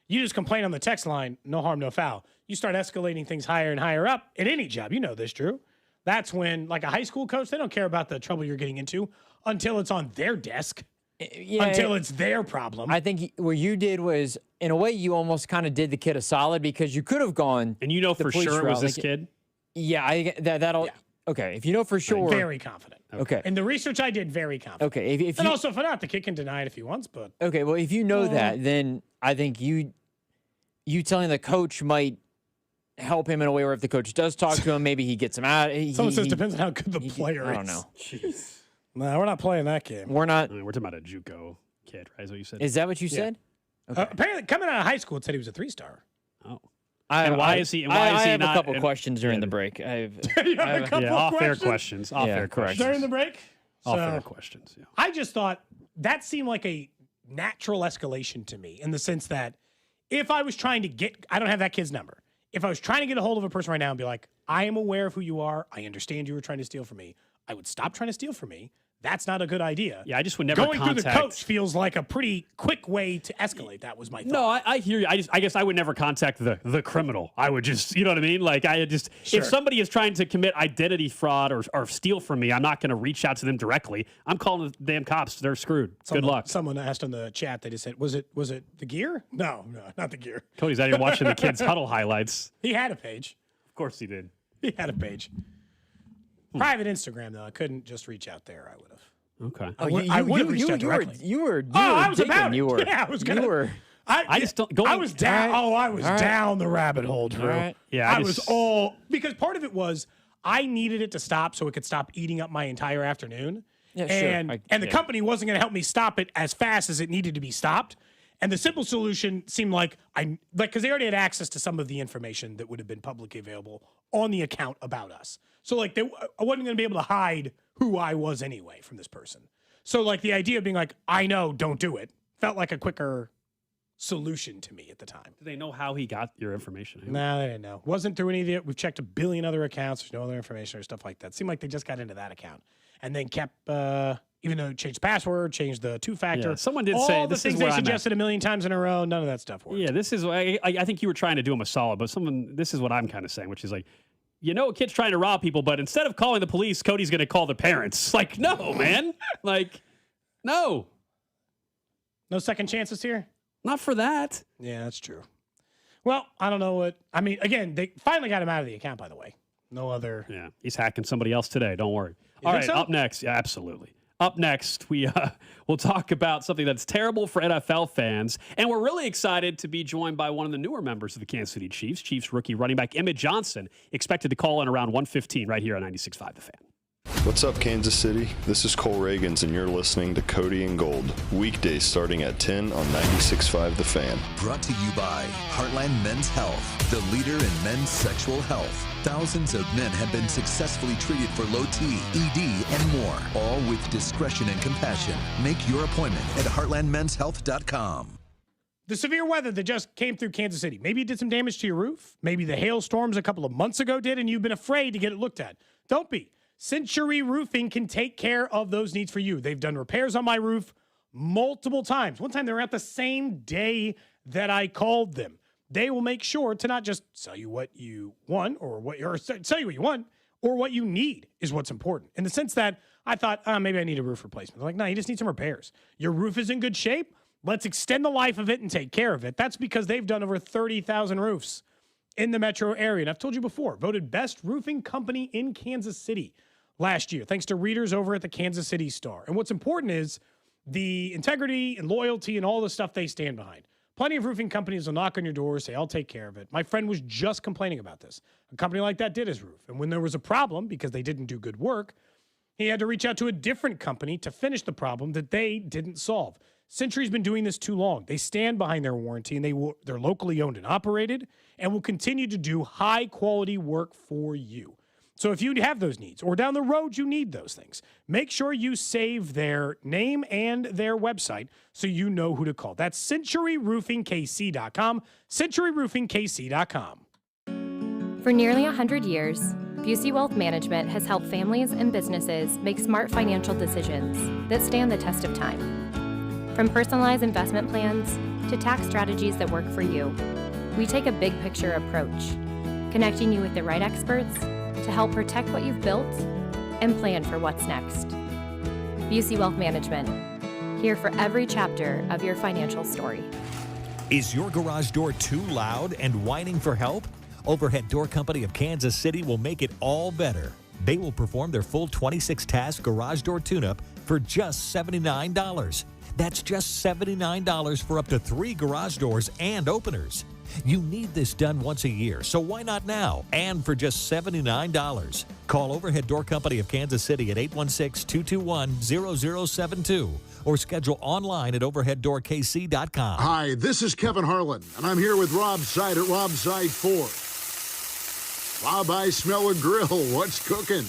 You just complain on the text line, no harm, no foul. You start escalating things higher and higher up at any job. You know this, Drew. That's when, like a high school coach, they don't care about the trouble you're getting into until it's on their desk. Until it's their problem. I think what you did was, in a way, you almost kind of did the kid a solid because you could have gone. And you know for sure it was this kid? Yeah, that'll. Yeah. Okay, if you know for sure. Very confident. Okay. And the research I did, very confident. Okay. If and you, also, if not, the kid can deny it if he wants, but. Okay, well, if you know that, then I think you telling the coach might help him in a way where if the coach does talk to him, maybe he gets him out. Someone says depends on how good the player is. I don't know. Jeez. No, we're not playing that game. We're not. We're talking about a JUCO kid, right? Is what you said? Is that what you said? Okay. Apparently, coming out of high school, it said he was a 3-star. Oh. I have not, a couple questions during the break. You have a couple off-air questions? Off-air questions. During the break? Off-air questions, yeah. I just thought that seemed like a natural escalation to me in the sense that if I was trying to get, I don't have that kid's number. If I was trying to get a hold of a person right now and be like, I am aware of who you are. I understand you were trying to steal from me. I would stop trying to steal from me. That's not a good idea. Yeah, I just would never Going through the coach feels like a pretty quick way to escalate. That was my thought. No, I hear you. I guess I would never contact the criminal. I would just, you know what I mean? Like, if somebody is trying to commit identity fraud or steal from me, I'm not going to reach out to them directly. I'm calling the damn cops. They're screwed. Good luck. Someone asked on the chat, they just said, was it the gear? No, not the gear. Cody's out here watching the kids' huddle highlights. He had a page. Of course he did. He had a page. Private Instagram, though. I couldn't just reach out there. I would have. Okay. I would have reached out directly. You were I was about it. You were. Yeah, I was gonna. You were. I just don't. I was down. All right. I was down the rabbit hole, Drew. All right. Yeah, I was all because part of it was I needed it to stop so it could stop eating up my entire afternoon. Yeah, sure. And the company wasn't going to help me stop it as fast as it needed to be stopped. And the simple solution seemed like because they already had access to some of the information that would have been publicly available on the account about us. So I wasn't going to be able to hide who I was anyway from this person. So the idea of being like, I know, don't do it, felt like a quicker solution to me at the time. Do they know how he got your information? No, they didn't know. Wasn't through any of it. We've checked a billion other accounts. There's no other information or stuff like that. Seemed like they just got into that account and then kept, even though it changed password, changed the two-factor. Yeah, someone did all say the this things is they where I'm suggested a million times in a row. None of that stuff worked. Yeah, this is. I think you were trying to do him a solid, but this is what I'm kind of saying, which is like, you know, a kid's trying to rob people, but instead of calling the police, Cody's going to call the parents. Like, no, man. No. No second chances here? Not for that. Yeah, that's true. Well, I don't know what. I mean, again, they finally got him out of the account, by the way. No other. Yeah, he's hacking somebody else today. Don't worry. All right, so? Up next. Yeah, absolutely. Up next, we'll talk about something that's terrible for NFL fans, and we're really excited to be joined by one of the newer members of the Kansas City Chiefs, Chiefs rookie running back Emmett Johnson, expected to call in around 1:15 right here on 96.5 The Fan. What's up, Kansas City? This is Cole Reagans, and you're listening to Cody and Gold, weekdays starting at 10 on 96.5 The Fan. Brought to you by Heartland Men's Health, the leader in men's sexual health. Thousands of men have been successfully treated for low T, ED, and more, all with discretion and compassion. Make your appointment at heartlandmenshealth.com. The severe weather that just came through Kansas City, maybe it did some damage to your roof. Maybe the hailstorms a couple of months ago did, and you've been afraid to get it looked at. Don't be. Century Roofing can take care of those needs for you. They've done repairs on my roof multiple times. One time they were out the same day that I called them. They will make sure to not just sell you what you want sell you what you want or what you need is what's important. In the sense that I thought, maybe I need a roof replacement. They're like, no, you just need some repairs. Your roof is in good shape. Let's extend the life of it and take care of it. That's because they've done over 30,000 roofs in the metro area. And I've told you before, voted best roofing company in Kansas City last year, thanks to readers over at the Kansas City Star. And what's important is the integrity and loyalty and all the stuff they stand behind. Plenty of roofing companies will knock on your door, say, I'll take care of it. My friend was just complaining about this. A company like that did his roof. And when there was a problem because they didn't do good work, he had to reach out to a different company to finish the problem that they didn't solve. Century's been doing this too long. They stand behind their warranty, and they're locally owned and operated and will continue to do high-quality work for you. So if you have those needs or down the road you need those things, make sure you save their name and their website so you know who to call. That's CenturyRoofingKC.com, CenturyRoofingKC.com. For nearly 100 years, Busey Wealth Management has helped families and businesses make smart financial decisions that stand the test of time. From personalized investment plans to tax strategies that work for you, we take a big picture approach, connecting you with the right experts to help protect what you've built and plan for what's next. Busey Wealth Management, here for every chapter of your financial story. Is your garage door too loud and whining for help? Overhead Door Company of Kansas City will make it all better. They will perform their full 26-task garage door tune-up for just $79. That's just $79 for up to 3 garage doors and openers. You need this done once a year, so why not now? And for just $79. Call Overhead Door Company of Kansas City at 816-221-0072 or schedule online at overheaddoorkc.com. Hi, this is Kevin Harlan, and I'm here with Rob Seid at Rob Seid Ford. Rob, I smell a grill. What's cooking?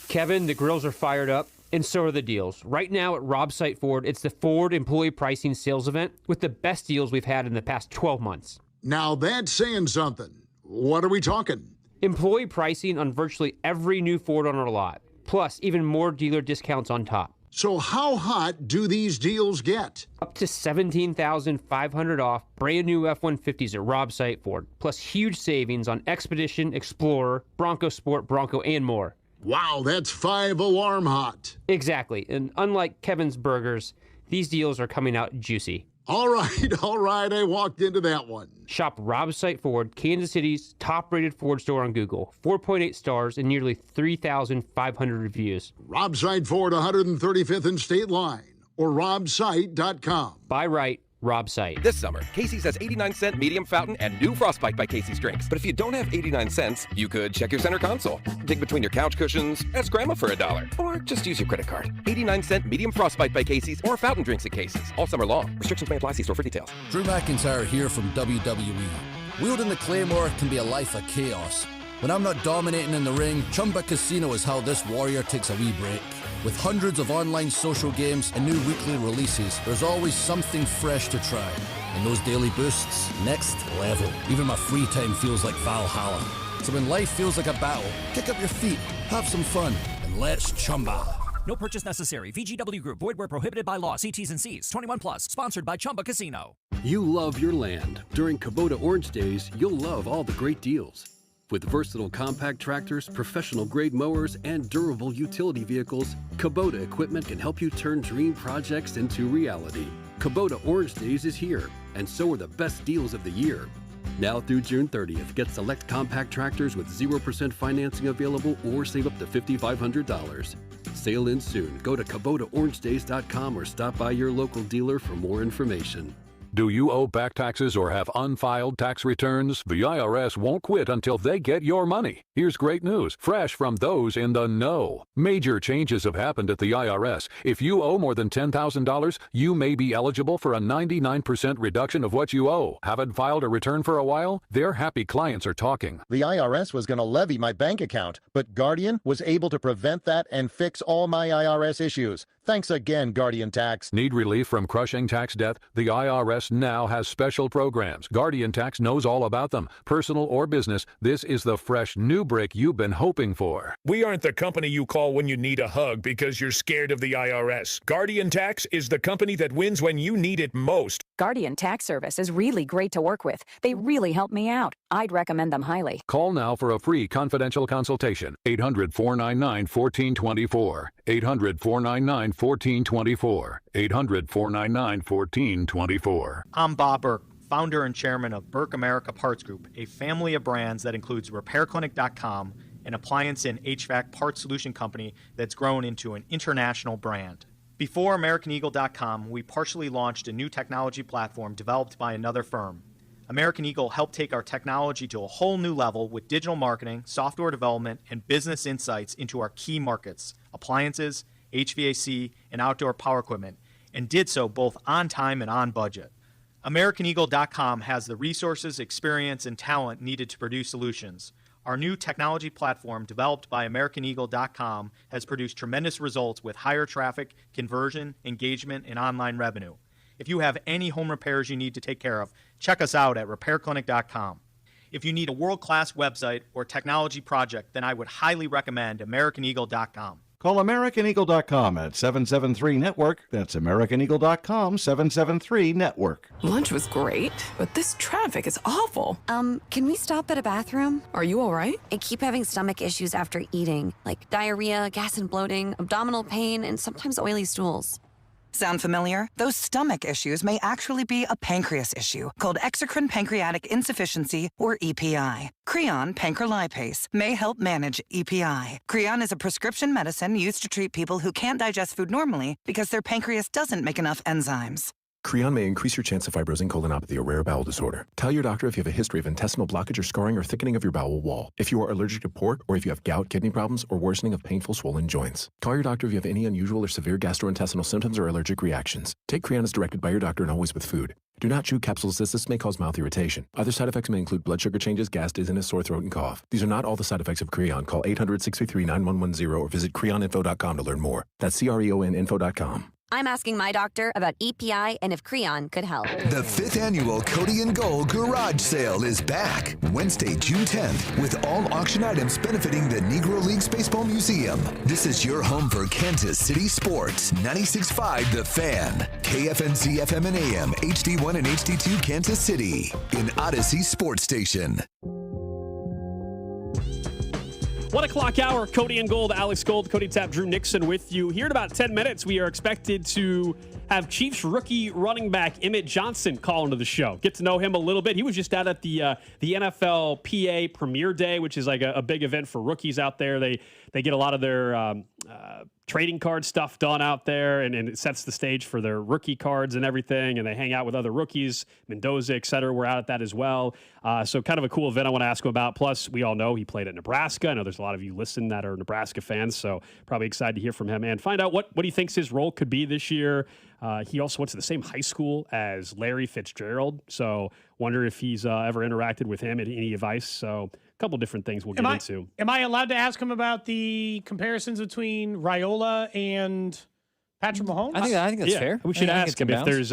Kevin, the grills are fired up, and so are the deals. Right now at Rob Seid Ford, it's the Ford Employee Pricing Sales Event with the best deals we've had in the past 12 months. Now that's saying something. What are we talking? Employee pricing on virtually every new Ford on our lot, plus even more dealer discounts on top. So how hot do these deals get? Up to $17,500 off brand new F-150s at Rob Seid Ford, plus huge savings on Expedition, Explorer, Bronco Sport, Bronco, and more. Wow, that's 5 alarm hot. Exactly, and unlike Kevin's Burgers, these deals are coming out juicy. All right, I walked into that one. Shop Rob Seid Ford, Kansas City's top-rated Ford store on Google. 4.8 stars and nearly 3,500 reviews. Rob Seid Ford, 135th and State Line, or robseid.com. Buy right, Rob Seid. This summer, Casey's has 89-cent medium fountain and new Frostbite by Casey's drinks. But if you don't have 89 cents, you could check your center console, dig between your couch cushions, ask Grandma for $1, or just use your credit card. 89-cent medium Frostbite by Casey's or fountain drinks at Casey's all summer long. Restrictions may apply. See store for details. Drew McIntyre here from WWE. Wielding the Claymore can be a life of chaos. When I'm not dominating in the ring, Chumba Casino is how this warrior takes a wee break. With hundreds of online social games and new weekly releases, there's always something fresh to try. And those daily boosts, next level. Even my free time feels like Valhalla. So when life feels like a battle, kick up your feet, have some fun, and let's Chumba. No purchase necessary. VGW Group. Void where prohibited by law. See T's and C's. 21 plus. Sponsored by Chumba Casino. You love your land. During Kubota Orange Days, you'll love all the great deals. With versatile compact tractors, professional-grade mowers, and durable utility vehicles, Kubota equipment can help you turn dream projects into reality. Kubota Orange Days is here, and so are the best deals of the year. Now through June 30th, get select compact tractors with 0% financing available or save up to $5,500. Sale ends soon. Go to KubotaOrangeDays.com or stop by your local dealer for more information. Do you owe back taxes or have unfiled tax returns? The IRS won't quit until they get your money. Here's great news, fresh from those in the know. Major changes have happened at the IRS. If you owe more than $10,000, you may be eligible for a 99% reduction of what you owe. Haven't filed a return for a while? Their happy clients are talking. The IRS was going to levy my bank account, but Guardian was able to prevent that and fix all my IRS issues. Thanks again, Guardian Tax. Need relief from crushing tax debt? The IRS now has special programs. Guardian Tax knows all about them. Personal or business, this is the fresh new break you've been hoping for. We aren't the company you call when you need a hug because you're scared of the IRS. Guardian Tax is the company that wins when you need it most. Guardian Tax Service is really great to work with. They really help me out. I'd recommend them highly. Call now for a free confidential consultation. 800-499-1424. 800-499-1424. 800-499-1424. I'm Bob Burke, founder and chairman of Burke America Parts Group, a family of brands that includes RepairClinic.com, an appliance and HVAC parts solution company that's grown into an international brand. Before AmericanEagle.com, we partially launched a new technology platform developed by another firm. American Eagle helped take our technology to a whole new level with digital marketing, software development, and business insights into our key markets, appliances, HVAC, and outdoor power equipment, and did so both on time and on budget. AmericanEagle.com has the resources, experience, and talent needed to produce solutions. Our new technology platform, developed by AmericanEagle.com, has produced tremendous results with higher traffic, conversion, engagement, and online revenue. If you have any home repairs you need to take care of, check us out at RepairClinic.com. If you need a world-class website or technology project, then I would highly recommend AmericanEagle.com. Call AmericanEagle.com at 773-NETWORK. That's AmericanEagle.com, 773-NETWORK. Lunch was great, but this traffic is awful. Can we stop at a bathroom? Are you all right? I keep having stomach issues after eating, like diarrhea, gas and bloating, abdominal pain, and sometimes oily stools. Sound familiar? Those stomach issues may actually be a pancreas issue called exocrine pancreatic insufficiency, or EPI. Creon pancrelipase may help manage EPI. Creon is a prescription medicine used to treat people who can't digest food normally because their pancreas doesn't make enough enzymes. Creon may increase your chance of fibrosing colonopathy, a rare bowel disorder. Tell your doctor if you have a history of intestinal blockage or scarring or thickening of your bowel wall, if you are allergic to pork, or if you have gout, kidney problems, or worsening of painful swollen joints. Call your doctor if you have any unusual or severe gastrointestinal symptoms or allergic reactions. Take Creon as directed by your doctor and always with food. Do not chew capsules as this may cause mouth irritation. Other side effects may include blood sugar changes, gas, dizziness, sore throat, and cough. These are not all the side effects of Creon. Call 800-633-9110 or visit creoninfo.com to learn more. That's CREONinfo.com. I'm asking my doctor about EPI and if Creon could help. The 5th annual Cody and Gold Garage Sale is back Wednesday, June 10th, with all auction items benefiting the Negro Leagues Baseball Museum. This is your home for Kansas City sports. 96.5 The Fan, KFNC FM and AM, HD1 and HD2 Kansas City, in Odyssey Sports Station. 1 o'clock hour, Cody and Gold, Alex Gold, Cody Tapp, Drew Nixon with you. Here in about 10 minutes, we are expected to have Chiefs rookie running back Emmett Johnson call into the show. Get to know him a little bit. He was just out at the NFL PA Premier Day, which is like a big event for rookies out there. They get a lot of their trading card stuff done out there, and it sets the stage for their rookie cards and everything, and they hang out with other rookies, Mendoza, et cetera. We're out at that as well. So kind of a cool event I want to ask him about. Plus, we all know he played at Nebraska. I know there's a lot of you listen that are Nebraska fans, so probably excited to hear from him and find out what he thinks his role could be this year. He also went to the same high school as Larry Fitzgerald, so wonder if he's ever interacted with him, any advice. So a couple different things we'll get into. Am I allowed to ask him about the comparisons between Raiola and Patrick Mahomes? I think that's fair. We should ask him if there's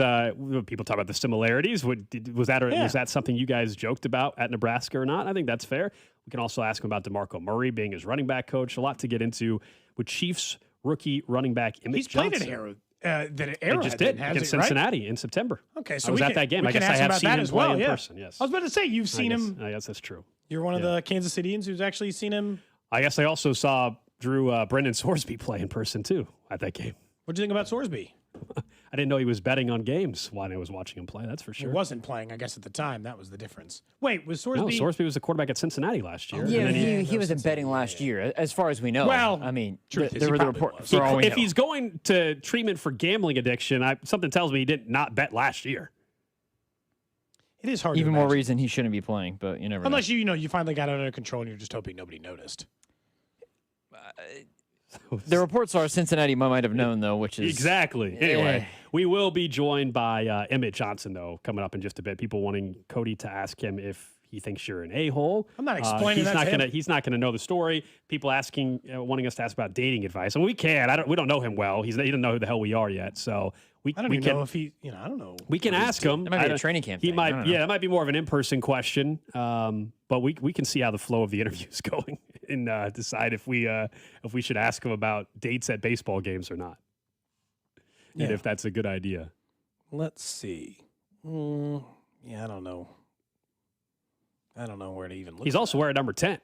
people talk about the similarities. Was that something you guys joked about at Nebraska or not? I think that's fair. We can also ask him about DeMarco Murray being his running back coach. A lot to get into with Chiefs rookie running back Emmett Johnson. He's played at Arrowhead. They just did against Cincinnati in September. Okay, so I was at that game. I guess I have seen him play in person. Yes, I was about to say you've seen him. I guess that's true. You're one of the Kansas Cityans who's actually seen him. I guess I also saw Brendan Sorsby play in person too at that game. What do you think about Sorsby? I didn't know he was betting on games while I was watching him play. That's for sure. He wasn't playing, I guess, at the time. That was the difference. Wait, was Sorsby? No, Sorsby was the quarterback at Cincinnati last year. Yeah, he wasn't betting last year, as far as we know. Well, I mean, there were the reports. If he's going to treatment for gambling addiction, something tells me he did not bet last year. It is hard. Even more reason he shouldn't be playing, but you never. Unless you finally got it under control and you're just hoping nobody noticed. The reports are Cincinnati might have known, though, which is... Exactly. Anyway, we will be joined by Emmett Johnson, though, coming up in just a bit. People wanting Cody to ask him if he thinks you're an a-hole. I'm not explaining that to him. He's not going to know the story. People wanting us to ask about dating advice. I mean, we can. We don't know him well. He doesn't know who the hell we are yet, so... I don't even know if he, I don't know. We can ask him. It might be a training camp. He might, that might be more of an in-person question. But we can see how the flow of the interview is going and decide if we should ask him about dates at baseball games or not, and if that's a good idea. Let's see. I don't know. I don't know where to even look. He's also wearing number 10,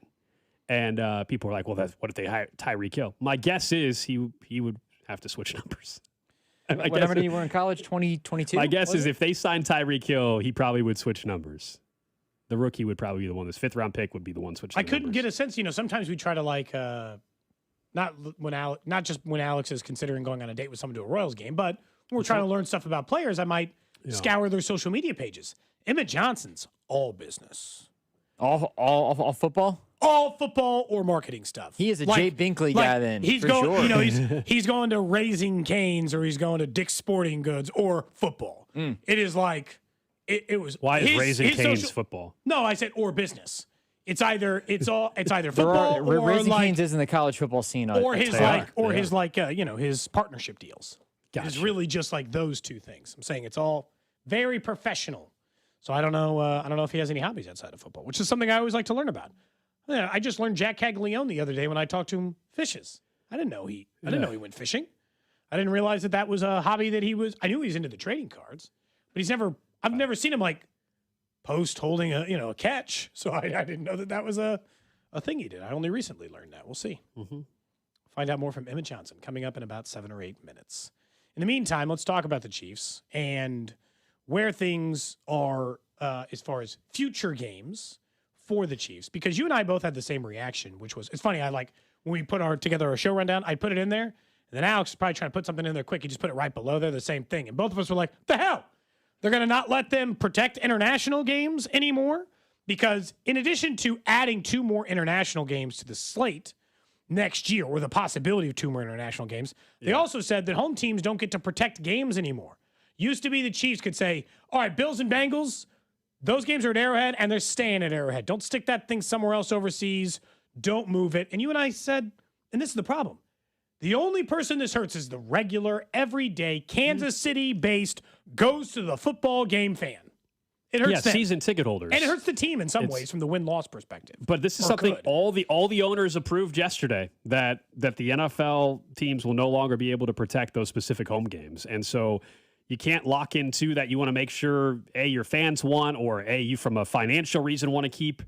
and people are like, "Well, what if they hire Tyreek Hill?" My guess is he would have to switch numbers. What number did you wear in college? 2022? My guess is if they signed Tyreek Hill, he probably would switch numbers. The rookie would probably be the one. This 5th round pick would be the one switching. I couldn't get a sense. Sometimes we try to not just when Alex is considering going on a date with someone to a Royals game, but when we're trying to learn stuff about players, I might scour their social media pages. Emmett Johnson's all business. All football? All football or marketing stuff. He is a Jay Binkley guy then. He's going, sure. he's going to Raising Cane's or he's going to Dick's Sporting Goods or football. It is like it was. Why is Raising Cane's football? No, I said or business. It's either football or Raising like Cane's is in the college football scene. His partnership deals. Gotcha. It's really just like those two things. I'm saying it's all very professional. So I don't know. I don't know if he has any hobbies outside of football, which is something I always like to learn about. Yeah, I just learned Jack Caglione the other day when I talked to him fishes. I didn't know he went fishing. I didn't realize that was a hobby that he was. I knew he was into the trading cards, but I've never seen him like post holding a catch. So I didn't know that was a thing he did. I only recently learned that. We'll see. Mm-hmm. Find out more from Emmett Johnson coming up in about 7 or 8 minutes. In the meantime, let's talk about the Chiefs and where things are as far as future games for the Chiefs. Because you and I both had the same reaction, which was, it's funny, when we put together our show rundown, I put it in there, and then Alex is probably trying to put something in there quick. He just put it right below there, the same thing. And both of us were like, the hell? They're going to not let them protect international games anymore? Because in addition to adding 2 more international games to the slate next year, or the possibility of 2 more international games, they also said that home teams don't get to protect games anymore. Used to be the Chiefs could say, all right, Bills and Bengals, those games are at Arrowhead, and they're staying at Arrowhead. Don't stick that thing somewhere else overseas. Don't move it. And you and I said, and this is the problem, the only person this hurts is the regular, everyday, Kansas City-based, goes to the football game fan. It hurts them. Season ticket holders. And it hurts the team in some ways from the win-loss perspective. But this is something all the owners approved yesterday, that the NFL teams will no longer be able to protect those specific home games. And so you can't lock into that. You want to make sure, A, your fans want, or A, you from a financial reason want to keep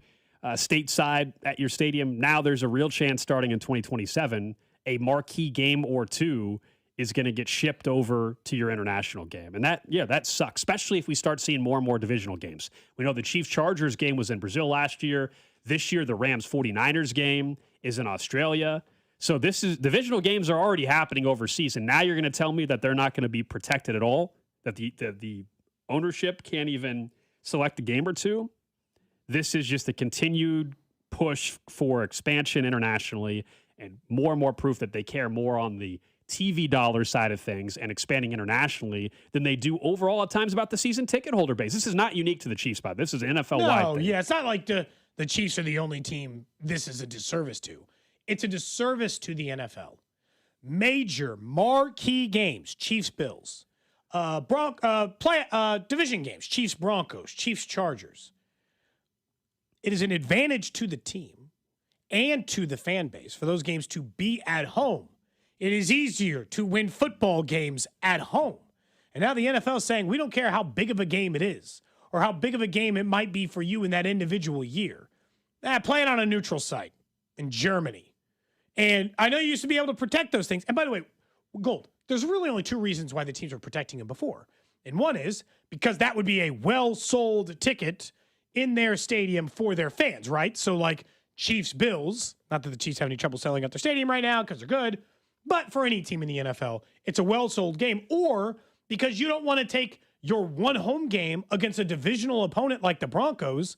stateside at your stadium. Now there's a real chance starting in 2027, a marquee game or 2 is going to get shipped over to your international game. And that sucks, especially if we start seeing more and more divisional games. We know the Chiefs-Chargers game was in Brazil last year. This year, the Rams-49ers game is in Australia. So divisional games are already happening overseas. And now you're going to tell me that they're not going to be protected at all, that the ownership can't even select a game or 2. This is just a continued push for expansion internationally and more proof that they care more on the TV dollar side of things and expanding internationally than they do overall at times about the season ticket holder base. This is not unique to the Chiefs, Bob. This is an NFL-wide thing. Yeah, it's not like the Chiefs are the only team this is a disservice to. It's a disservice to the NFL. Major marquee games, Chiefs-Bills. Division games, Chiefs-Broncos, Chiefs-Chargers. It is an advantage to the team and to the fan base for those games to be at home. It is easier to win football games at home. And now the NFL is saying, we don't care how big of a game it is or how big of a game it might be for you in that individual year. Play it on a neutral site in Germany. And I know you used to be able to protect those things. And by the way, Gold, there's really only 2 reasons why the teams were protecting them before. And one is because that would be a well-sold ticket in their stadium for their fans, right? So like Chiefs-Bills, not that the Chiefs have any trouble selling out their stadium right now because they're good, but for any team in the NFL, it's a well-sold game. Or because you don't want to take your one home game against a divisional opponent like the Broncos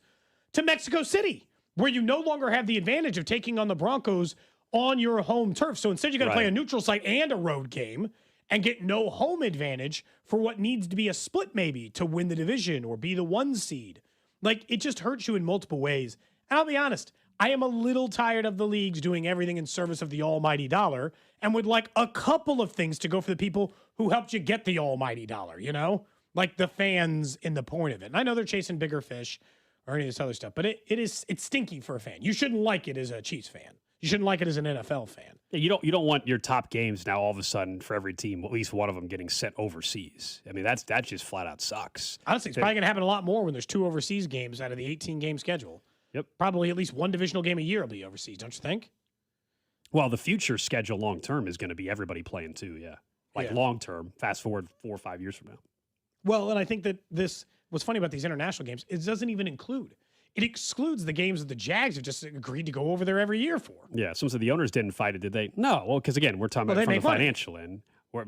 to Mexico City, where you no longer have the advantage of taking on the Broncos on your home turf. So instead, you got to play a neutral site and a road game and get no home advantage for what needs to be a split maybe to win the division or be the 1 seed. Like, it just hurts you in multiple ways. And I'll be honest, I am a little tired of the leagues doing everything in service of the almighty dollar and would like a couple of things to go for the people who helped you get the almighty dollar, you know? Like the fans in the point of it. And I know they're chasing bigger fish or any of this other stuff, but it's stinky for a fan. You shouldn't like it as a Chiefs fan. You shouldn't like it as an NFL fan. Yeah, you don't want your top games now all of a sudden for every team, at least one of them getting sent overseas. I mean, that just flat out sucks. Honestly, it's probably going to happen a lot more when there's 2 overseas games out of the 18-game schedule. Yep. Probably at least 1 divisional game a year will be overseas, don't you think? Well, the future schedule long-term is going to be everybody playing too, yeah. Long-term, fast forward 4 or 5 years from now. Well, and I think that what's funny about these international games, it doesn't even include. It excludes the games that the Jags have just agreed to go over there every year for. Yeah, some of the owners didn't fight it, did they? No, well, because again, we're talking about from the financial end. Where,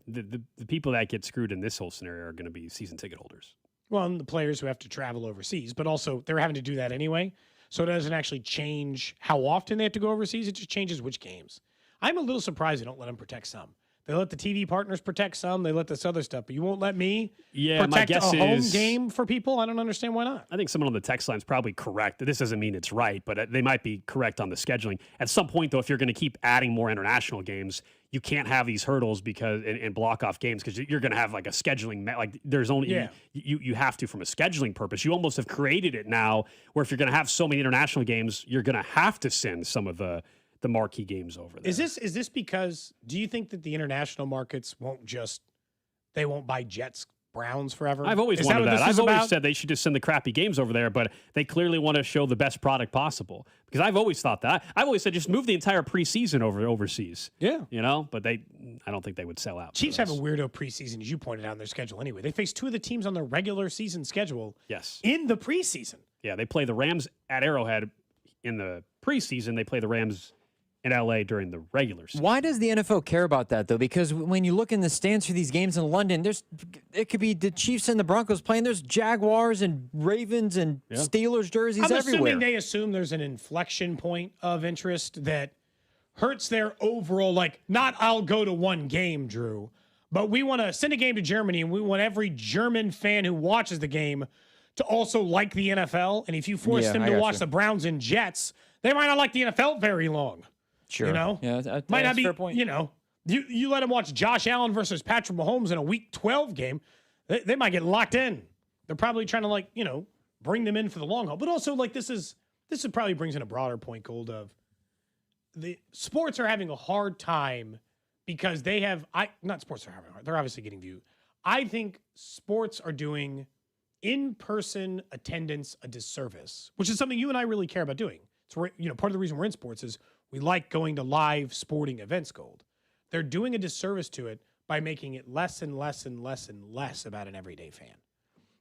the people that get screwed in this whole scenario are going to be season ticket holders. Well, and the players who have to travel overseas, but also they're having to do that anyway. So it doesn't actually change how often they have to go overseas. It just changes which games. I'm a little surprised they don't let them protect some. They let the TV partners protect some. They let this other stuff, but you won't let me protect a home game for people? I don't understand why not. I think someone on the text line is probably correct. This doesn't mean it's right, but they might be correct on the scheduling. At some point, though, if you're going to keep adding more international games, you can't have these hurdles because and block off games because you're going to have like a scheduling there's only you have to from a scheduling purpose. You almost have created it now where if you're going to have so many international games, you're going to have to send some of the marquee games over there. Is this because do you think that the international markets won't buy jets Browns forever? I've always Is wondered what that. this I've is always about? said they should just send the crappy games over there, but they clearly want to show the best product possible. Because I've always thought that. I've always said just move the entire preseason overseas. Yeah. You know, but I don't think they would sell out. Chiefs have a weirdo preseason, as you pointed out in their schedule anyway. They face two of the teams on their regular season schedule Yes. in the preseason. Yeah, they play the Rams at Arrowhead in the preseason. They play the Rams in LA during the regular season. Why does the NFL care about that, though? Because when you look in the stands for these games in London, it could be the Chiefs and the Broncos playing. There's Jaguars and Ravens and Steelers jerseys I'm everywhere. assuming they assume there's an inflection point of interest that hurts their overall, like, not I'll go to one game, Drew, but we want to send a game to Germany, and we want every German fan who watches the game to also like the NFL. And if you force them to watch the Browns and Jets, they might not like the NFL very long. Sure. You know? Yeah, might not that's a be, fair point. you know, you let them watch Josh Allen versus Patrick Mahomes in a Week 12 game, they might get locked in. They're probably trying to, like, you know, bring them in for the long haul. But also, like, this is probably brings in a broader point, Gold, of the sports are having a hard time because they have, not sports are having hard. They're obviously getting viewed. I think sports are doing in-person attendance a disservice, which is something you and I really care about doing. So, you know, part of the reason we're in sports is we like going to live sporting events, Gold. They're doing a disservice to it by making it less and less and less and less about an everyday fan.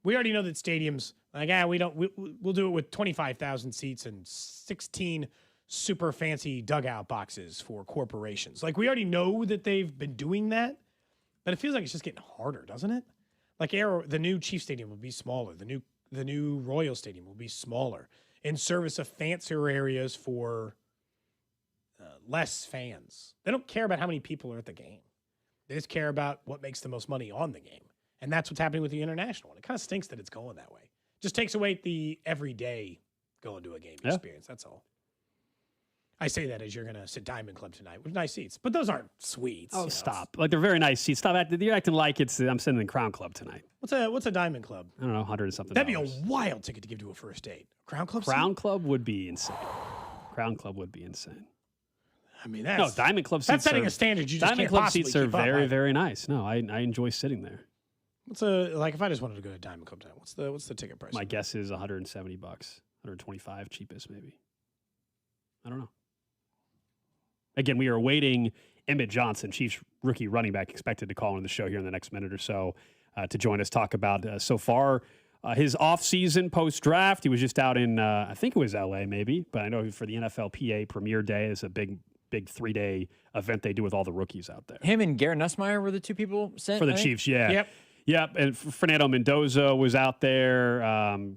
We already know that stadiums, like, we'll do it with 25,000 seats and 16 super fancy dugout boxes for corporations. Like, we already know that they've been doing that, but it feels like it's just getting harder, doesn't it? Like, the new Chiefs Stadium will be smaller. The new Royal Stadium will be smaller in service of fancier areas for less fans. They don't care about how many people are at the game. They just care about what makes the most money on the game. And that's what's happening with the international one. It kind of stinks that it's going that way. Just takes away the everyday going to a game experience. That's all. I say that as you're going to sit Diamond Club tonight with nice seats. But those aren't suites. Oh, stop. Like, they're very nice seats. Stop acting. You're acting like I'm sitting in Crown Club tonight. What's a Diamond Club? I don't know, 100 and something. That'd be a wild ticket to give to a first date. Crown Club Club would be insane. Crown Club would be insane. I mean, that's... No, Diamond Club seats That's setting a standard you just Diamond can't Club possibly seats are keep up, very, right? very nice. No, I enjoy sitting there. Like, if I just wanted to go to Diamond Club tonight, what's the ticket price? My guess is $170, 125 cheapest maybe. I don't know. Again, we are awaiting Emmett Johnson, Chiefs rookie running back, expected to call on the show here in the next minute or so to join us, talk about so far his offseason post-draft. He was just out in, I think it was L.A. maybe, but I know for the NFLPA Premier Day is a big 3-day event they do with all the rookies out there. Him and Garrett Nussmeier were the two people sent For the Chiefs, yeah. Yep, and Fernando Mendoza was out there,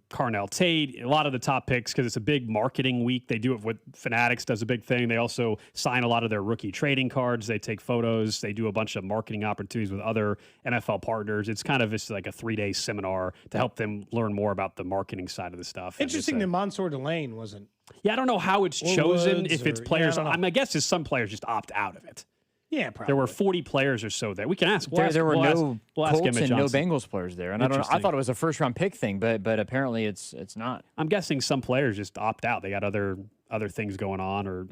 Carnell Tate, a lot of the top picks because it's a big marketing week. They do it with Fanatics, does a big thing. They also sign a lot of their rookie trading cards. They take photos. They do a bunch of marketing opportunities with other NFL partners. It's kind of just like a 3-day seminar to help them learn more about the marketing side of the stuff. Interesting that Mansour Delane wasn't. Yeah, I don't know how it's chosen, if it's players. I my guess is some players just opt out of it. Yeah, probably. There were 40 players or so there. We can ask. There were no Colts Emmett and no Johnson. Bengals players there, and I thought it was a first-round pick thing, but apparently it's not. I'm guessing some players just opt out. They got other things going on or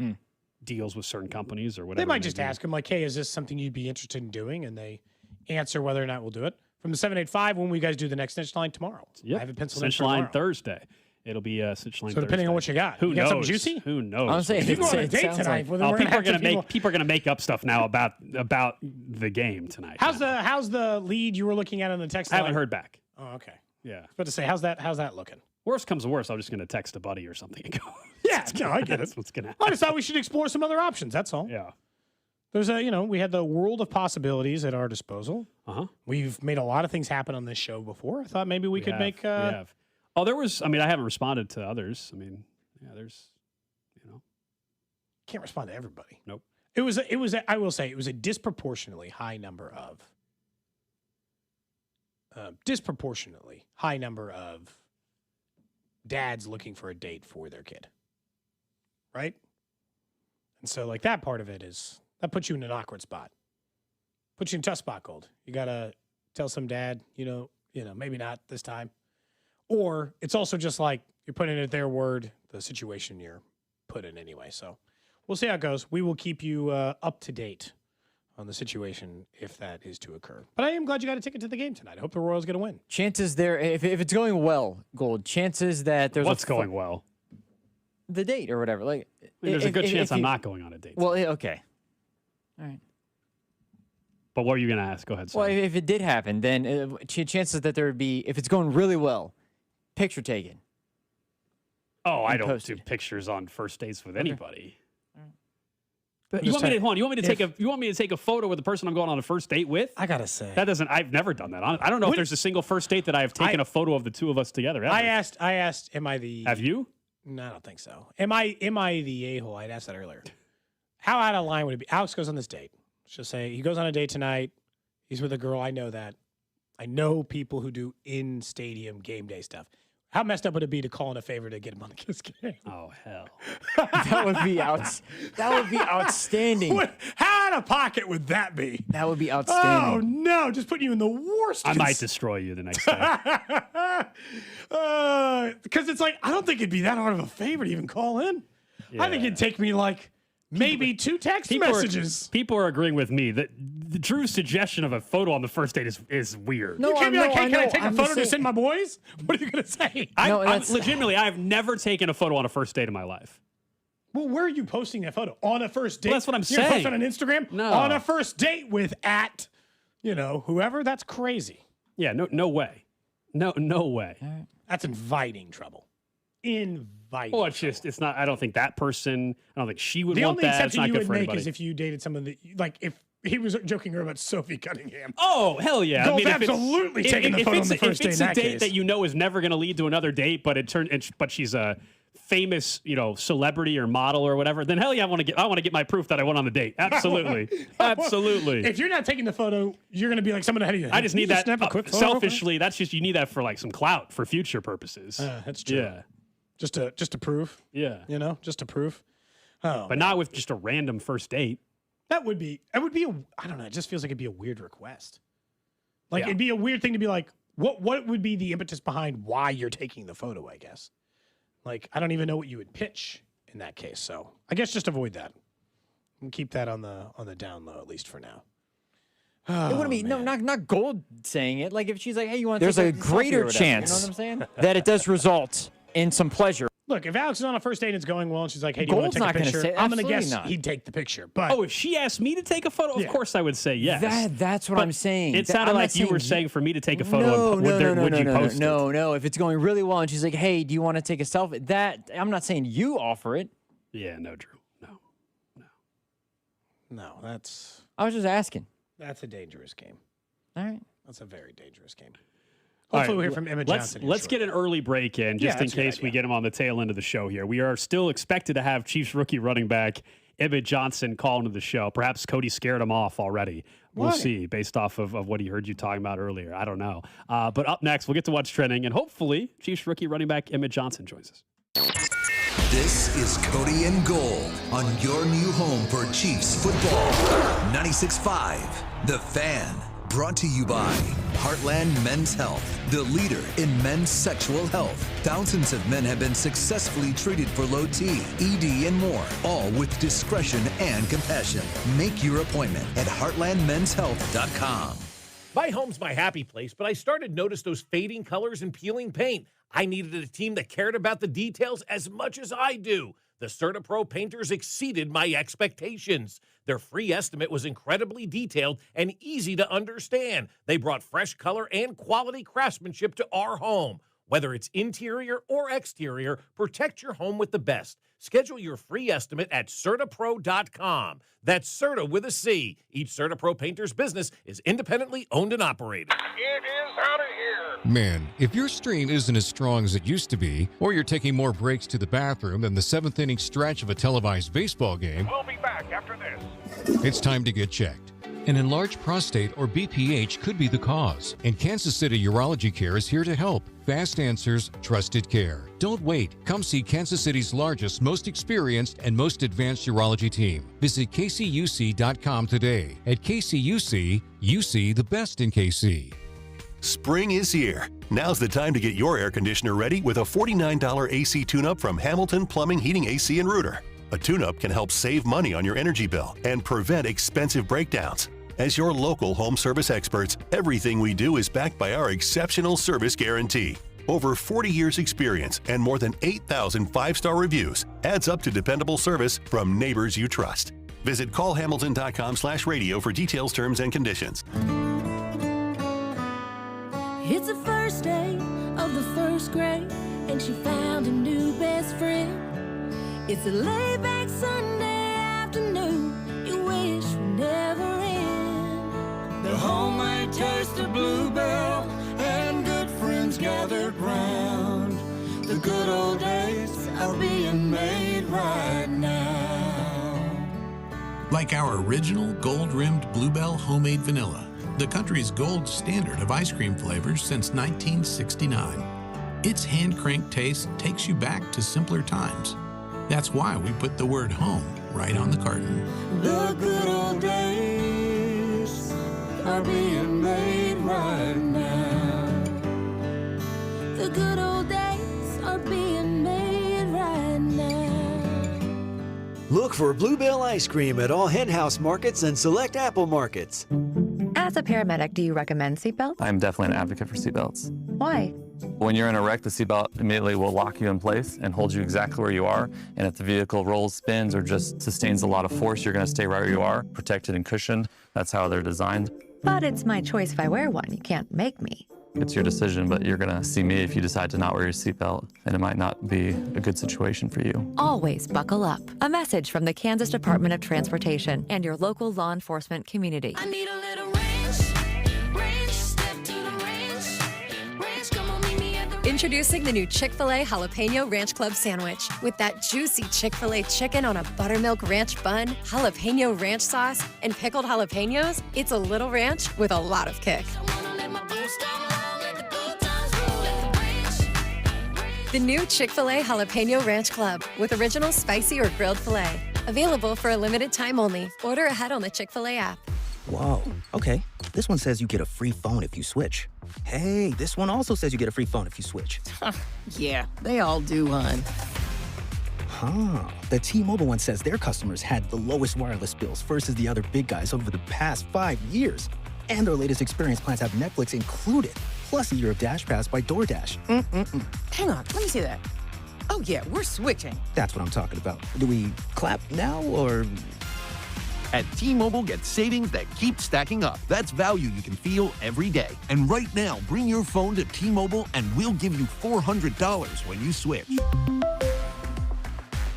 deals with certain companies or whatever. They might just ask him, like, hey, is this something you'd be interested in doing? And they answer whether or not we'll do it. From the 785, when we guys do the next Cinch Line tomorrow. Yep. I have it penciled Cinch in for Line tomorrow. Thursday. It'll be Cinch Line So depending Thursday. on what you got. Who You knows? got something juicy? Who knows? I'm saying If you go on a date sounds tonight, like- well, then we're people are gonna people are gonna make up stuff now about the game tonight. How's the lead you were looking at on the text I line? haven't heard back. Oh, okay. Yeah. I was about to say, how's that looking? Worst comes to worst, I'm just gonna text a buddy or something and go. Yeah, no, I get it. That's what's gonna happen. I just thought we should explore some other options. That's all. Yeah. There's we had the world of possibilities at our disposal. We've made a lot of things happen on this show before. I thought maybe we could make. We have. Oh, there was. I mean, I haven't responded to others. I mean, yeah, there's. Can't respond to everybody. Nope. It was. I will say it was a disproportionately high number of. Dads looking for a date for their kid. Right. And so, like, that part of it is that puts you in an awkward spot. Puts you in a tough spot, Gold. You gotta tell some dad, maybe not this time. Or it's also just like you're putting it their word, the situation you're put in anyway. So we'll see how it goes. We will keep you up to date on the situation if that is to occur. But I am glad you got a ticket to the game tonight. I hope the Royals going to win. Chances there, if it's going well, Gold, chances that there's What's going well? The date or whatever. Like, There's a good chance I'm not going on a date. Well, okay. All right. But what are you going to ask? Go ahead. Well, if it did happen, then chances that there would be, if it's going really well, picture taken. Oh, I don't do pictures on first dates with anybody. But you want me to take a photo with the person I'm going on a first date with? I gotta say I've never done that. I don't know if there's a single first date that I have taken a photo of the two of us together. Ever. I asked, am I the? Have you? No, I don't think so. Am I the a-hole? I'd asked that earlier. How out of line would it be? Alex goes on this date. Let's just say he goes on a date tonight. He's with a girl. I know that. I know people who do in-stadium game day stuff. How messed up would it be to call in a favor to get him on the Kiss game? Oh, hell. That would be outstanding. How out of pocket would that be? That would be outstanding. Oh, no. Just putting you in the worst. I might destroy you the next day. Because it's like, I don't think it'd be that hard of a favor to even call in. Yeah. I think it'd take me like maybe 2 text messages. People are agreeing with me that the true suggestion of a photo on the first date is weird. No, you can't be like, hey, can I take a photo to send my boys? What are you going to say? Legitimately, I have never taken a photo on a first date in my life. Well, where are you posting that photo? On a first date? Well, that's what I'm saying. You're posting on Instagram? No. On a first date with whoever? That's crazy. Yeah, no way. No way. That's inviting trouble. Inviting. Well, it's not. I don't think that person. I don't think she would the want only that. exception It's not you good would for make anybody. is if you dated someone that, like, if he was joking her about Sophie Cunningham. Oh, hell yeah! Gold's absolutely taking the photo on the first date. If it's a date that you know is never going to lead to another date, but she's a famous, celebrity or model or whatever, then hell yeah, I want to get my proof that I went on the date. Absolutely, absolutely. If you're not taking the photo, you're going to be like someone ahead of you. I just need that. Snap a quick photo Selfishly, that's just you need that for like some clout for future purposes. That's true. Yeah. Just to prove. Yeah. Just to prove. Oh, but not with just a random first date. It would be I don't know, it just feels like it'd be a weird request. Like it'd be a weird thing to be like, what would be the impetus behind why you're taking the photo, I guess. Like, I don't even know what you would pitch in that case. So I guess just avoid that. And keep that on the down low, at least for now. It wouldn't be not Gold saying it. Like if she's like, hey, you want to there's a greater chance you know what I'm saying? that it does result in some pleasure. Look, if Alex is on a first date and it's going well and she's like, hey, do you want to take a picture? I'm going to guess he'd take the picture. But if she asked me to take a photo, of course I would say yes. That's what I'm saying. It sounded like you were saying for me to take a photo. Would you post it? No. If it's going really well and she's like, hey, do you want to take a selfie? That I'm not saying you offer it. Yeah, no, Drew. No, that's... I was just asking. That's a dangerous game. All right. That's a very dangerous game. Hopefully we'll hear from Emmett Johnson. Let's get an early break in, just in case we get him on the tail end of the show here. We are still expected to have Chiefs rookie running back Emmett Johnson call into the show. Perhaps Cody scared him off already. We'll see, based off of what he heard you talking about earlier. I don't know. But up next, we'll get to what's trending, and hopefully Chiefs rookie running back Emmett Johnson joins us. This is Cody and Gold on your new home for Chiefs football. 96.5, The Fan. Brought to you by Heartland Men's Health, the leader in men's sexual health. Thousands of men have been successfully treated for low T, ED, and more, all with discretion and compassion. Make your appointment at heartlandmenshealth.com. My home's my happy place, but I started to notice those fading colors and peeling paint. I needed a team that cared about the details as much as I do. The CertaPro painters exceeded my expectations. Their free estimate was incredibly detailed and easy to understand. They brought fresh color and quality craftsmanship to our home. Whether it's interior or exterior, protect your home with the best. Schedule your free estimate at CertaPro.com. That's Certa with a C. Each CertaPro painter's business is independently owned and operated. It is out of here. Man, if your stream isn't as strong as it used to be, or you're taking more breaks to the bathroom than the 7th inning stretch of a televised baseball game, we'll be back after this. It's time to get checked. An enlarged prostate or BPH could be the cause, and Kansas City Urology Care is here to help. Fast answers, trusted care. Don't wait. Come see Kansas City's largest, most experienced, and most advanced urology team. Visit kcuc.com today. At KCUC, you see the best in KC. Spring is here. Now's the time to get your air conditioner ready with a $49 AC tune-up from Hamilton Plumbing, Heating, AC, and Rooter. A tune-up can help save money on your energy bill and prevent expensive breakdowns. As your local home service experts, everything we do is backed by our exceptional service guarantee. Over 40 years experience and more than 8,000 five-star reviews adds up to dependable service from neighbors you trust. Visit callhamilton.com/radio for details, terms, and conditions. It's the first day of the first grade, and she found a new best friend. It's a laid-back Sunday afternoon you wish would never end. The homemade taste of Bluebell and good friends gathered round. The good old days are being made right now. Like our original gold-rimmed Bluebell homemade vanilla, the country's gold standard of ice cream flavors since 1969. Its hand-cranked taste takes you back to simpler times. That's why we put the word home right on the carton. The good old days are being made right now. The good old days are being made right now. Look for Bluebell ice cream at all Hen House markets and select Apple markets. As a paramedic, do you recommend seatbelts? I'm definitely an advocate for seatbelts. Why? When you're in a wreck, the seatbelt immediately will lock you in place and hold you exactly where you are. And if the vehicle rolls, spins, or just sustains a lot of force, you're going to stay right where you are, protected and cushioned. That's how they're designed. But it's my choice if I wear one. You can't make me. It's your decision, but you're going to see me if you decide to not wear your seatbelt, and it might not be a good situation for you. Always buckle up. A message from the Kansas Department of Transportation and your local law enforcement community. I need a little ranch, step to the ranch, come on, meet me at the Introducing the new Chick-fil-A Jalapeno Ranch Club sandwich. With that juicy Chick-fil-A chicken on a buttermilk ranch bun, jalapeno ranch sauce, and pickled jalapenos, it's a little ranch with a lot of kick. The new Chick-fil-A Jalapeno Ranch Club with original spicy or grilled filet. Available for a limited time only. Order ahead on the Chick-fil-A app. Whoa, okay. This one says you get a free phone if you switch. Hey, this one also says you get a free phone if you switch. Yeah, they all do, hon. Huh. The T-Mobile one says their customers had the lowest wireless bills versus the other big guys over the past 5 years. And their latest experience plans have Netflix included, plus a year of Dash Pass by DoorDash. Hang on, let me see that. Oh yeah, we're switching. That's what I'm talking about. Do we clap now, or...? At T-Mobile, get savings that keep stacking up. That's value you can feel every day. And right now, bring your phone to T-Mobile and we'll give you $400 when you switch.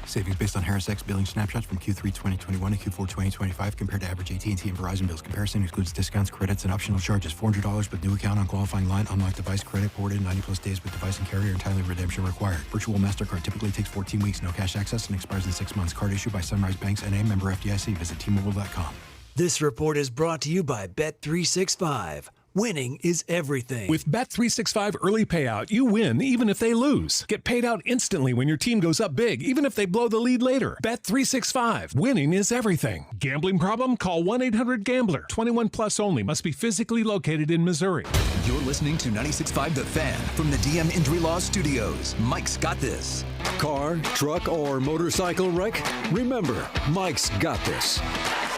Savings based on Harris X billing snapshots from Q3 2021 to Q4 2025 compared to average AT&T and Verizon bills. Comparison excludes discounts, credits, and optional charges. $400 with new account on qualifying line. Unlocked device credit ported 90-plus days with device and carrier. Entirely redemption required. Virtual MasterCard typically takes 14 weeks. No cash access and expires in 6 months. Card issued by Sunrise Banks N.A. Member FDIC. Visit T-Mobile.com. This report is brought to you by Bet365. Winning is everything. With Bet365 early payout, you win even if they lose. Get paid out instantly when your team goes up big, even if they blow the lead later. Bet365. Winning is everything. Gambling problem? Call 1-800-GAMBLER. 21 plus only. Must be physically located in Missouri. You're listening to 96.5 The Fan from the DM Injury Law Studios. Mike's got this. Car, truck, or motorcycle wreck? Remember, Mike's got this.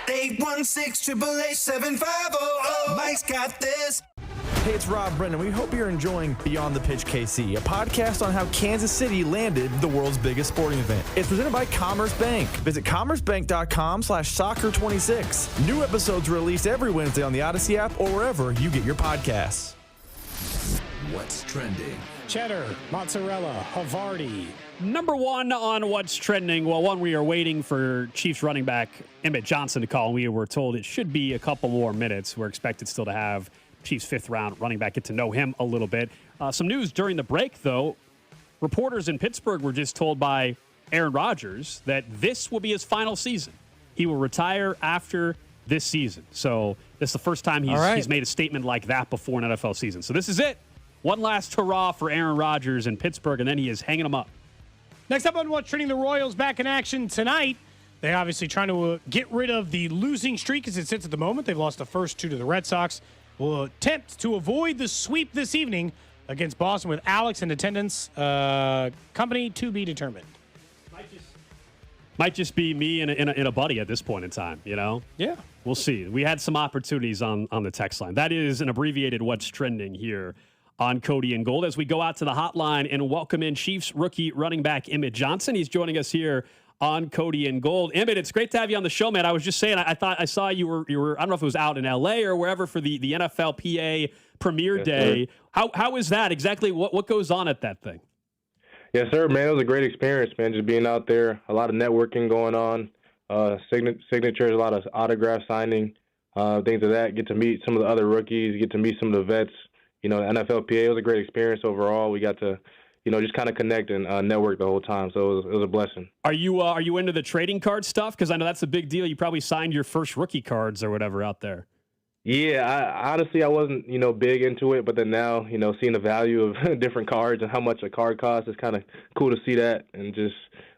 816-888-7500. Mike's got this. Hey, it's Rob Brennan. We hope you're enjoying Beyond the Pitch KC, a podcast on how Kansas City landed the world's biggest sporting event. It's presented by Commerce Bank. Visit commercebank.com/soccer26. New episodes released every Wednesday on the Odyssey app or wherever you get your podcasts. What's trending? Cheddar, mozzarella, Havarti. Number one on what's trending. Well, one, we are waiting for Chiefs running back Emmett Johnson to call. We were told it should be a couple more minutes. We're expected still to have Chiefs' fifth-round running back, get to know him a little bit. Some news during the break, though. Reporters in Pittsburgh were just told by Aaron Rodgers that this will be his final season. He will retire after this season. So this is the first time he's made a statement like that before an NFL season. So this is it. One last hurrah for Aaron Rodgers in Pittsburgh, and then he is hanging them up. Next up on What's Trending, the Royals back in action tonight. They're obviously trying to get rid of the losing streak as it sits at the moment. They've lost the first two to the Red Sox. Will attempt to avoid the sweep this evening against Boston with Alex in attendance. Company to be determined. Might just be me and a buddy at this point in time, you know? Yeah. We'll see. We had some opportunities on the text line. That is an abbreviated What's Trending here on Cody and Gold as we go out to the hotline and welcome in Chiefs rookie running back Emmett Johnson. He's joining us here on Cody and Gold. Emmett, it's great to have you on the show, man. I was just saying, I thought I saw you were I don't know if it was out in LA or wherever for the NFLPA premiere day. How is that? Exactly what goes on at that thing? Yes, sir, man. It was a great experience, man, just being out there. A lot of networking going on, signatures, a lot of autograph signing, things of that. Get to meet some of the other rookies, get to meet some of the vets. You know, the NFLPA, it was a great experience overall. We got to, just kind of connect and network the whole time. So it was a blessing. Are you into the trading card stuff? Because I know that's a big deal. You probably signed your first rookie cards or whatever out there. Yeah, honestly, I wasn't, big into it, but then now, seeing the value of different cards and how much a card costs, it's kind of cool to see that. And just,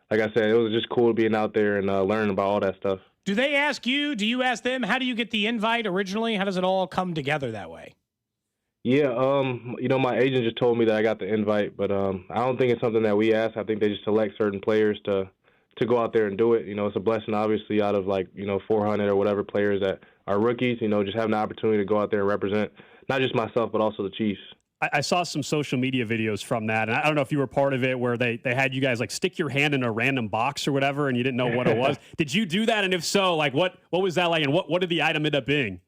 like I said, it was just cool being out there and learning about all that stuff. Do they ask you? Do you ask them? How do you get the invite originally? How does it all come together that way? Yeah, my agent just told me that I got the invite, but I don't think it's something that we ask. I think they just select certain players to go out there and do it. It's a blessing, obviously, out of 400 or whatever players that are rookies, just having the opportunity to go out there and represent not just myself, but also the Chiefs. I saw some social media videos from that, and I don't know if you were part of it where they had you guys stick your hand in a random box or whatever, and you didn't know what it was. Did you do that? And if so, what was that like, and what did the item end up being?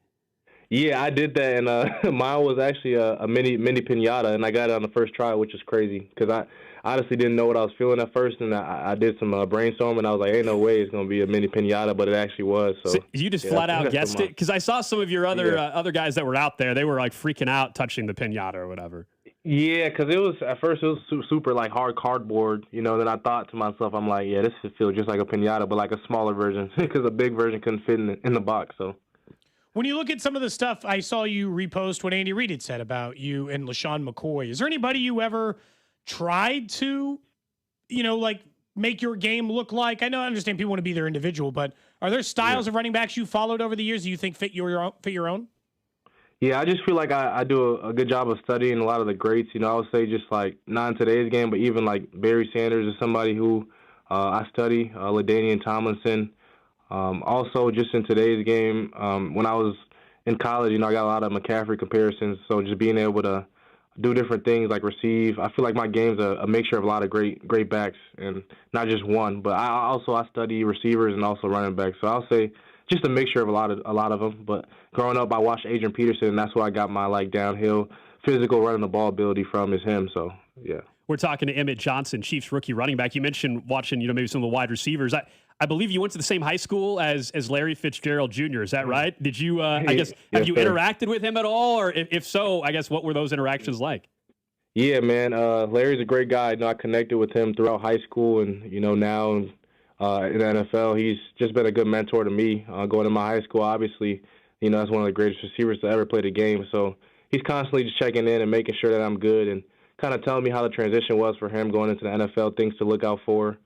Yeah, I did that, and mine was actually a mini piñata, and I got it on the first try, which is crazy because I honestly didn't know what I was feeling at first, and I did some brainstorming, and I was like, ain't no way it's going to be a mini piñata, but it actually was. So you just flat out guessed it? Because I saw some of your other guys that were out there. They were freaking out touching the piñata or whatever. Yeah, because at first it was super hard cardboard, then I thought to myself, I'm like, yeah, this feels just like a piñata, but a smaller version because a big version couldn't fit in the box, so. When you look at some of the stuff, I saw you repost what Andy Reid had said about you and LaShawn McCoy. Is there anybody you ever tried to, make your game look like? I understand people want to be their individual, but are there styles of running backs you followed over the years that you think fit your own? Yeah, I just feel like I do a good job of studying a lot of the greats. I would say just not in today's game, but even Barry Sanders is somebody who I study, LaDainian Tomlinson. Also, just in today's game, when I was in college, I got a lot of McCaffrey comparisons. So just being able to do different things like receive, I feel like my game's a mixture of a lot of great backs and not just one. But I study receivers and also running backs. So I'll say just a mixture of a lot of them. But growing up, I watched Adrian Peterson, and that's where I got my downhill physical running the ball ability from is him. So yeah. We're talking to Emmett Johnson, Chiefs rookie running back. You mentioned watching, maybe some of the wide receivers. I believe you went to the same high school as Larry Fitzgerald Jr. Is that right? Did you, have you interacted with him at all? Or if so, I guess what were those interactions like? Yeah, man. Larry's a great guy. I connected with him throughout high school and, now in the NFL. He's just been a good mentor to me. Going to my high school, obviously, that's one of the greatest receivers to ever play the game. So he's constantly just checking in and making sure that I'm good and kind of telling me how the transition was for him going into the NFL, things to look out for.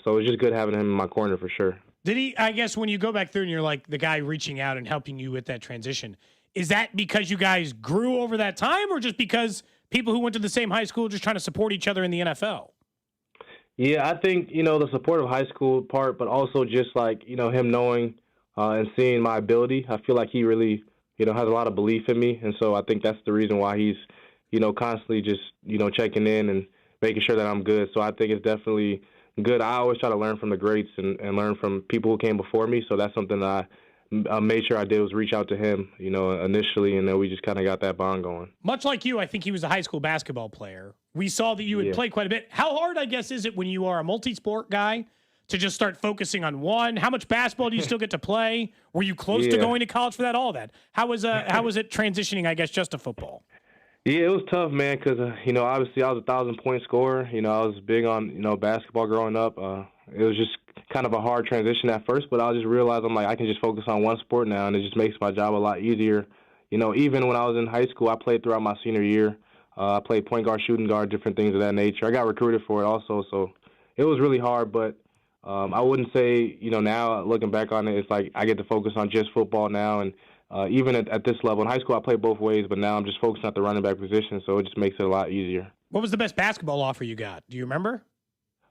So it's just good having him in my corner for sure. Did he, I guess when you go back through and you're the guy reaching out and helping you with that transition, is that because you guys grew over that time or just because people who went to the same high school just trying to support each other in the NFL? Yeah, I think, the support of high school part, but also just him knowing and seeing my ability. I feel like he really, has a lot of belief in me. And so I think that's the reason why he's, constantly just, checking in and making sure that I'm good. So I think it's definitely good. I always try to learn from the greats and learn from people who came before me. So that's something that I made sure I did was reach out to him, initially, and then we just kind of got that bond going. Much like you, I think he was a high school basketball player. We saw that you had played quite a bit. How hard, I guess, is it when you are a multi-sport guy to just start focusing on one? How much basketball do you still get to play? Were you close to going to college for that? All that. How was it transitioning, I guess, just to football? Yeah, it was tough, man, because, obviously I was a 1,000-point scorer. I was big on, basketball growing up. It was just kind of a hard transition at first, but I just realized I can just focus on one sport now, and it just makes my job a lot easier. Even when I was in high school, I played throughout my senior year. I played point guard, shooting guard, different things of that nature. I got recruited for it also, so it was really hard, but I wouldn't say, now looking back on it, it's I get to focus on just football now, and even at this level. In high school, I played both ways, but now I'm just focusing on the running back position, so it just makes it a lot easier. What was the best basketball offer you got? Do you remember?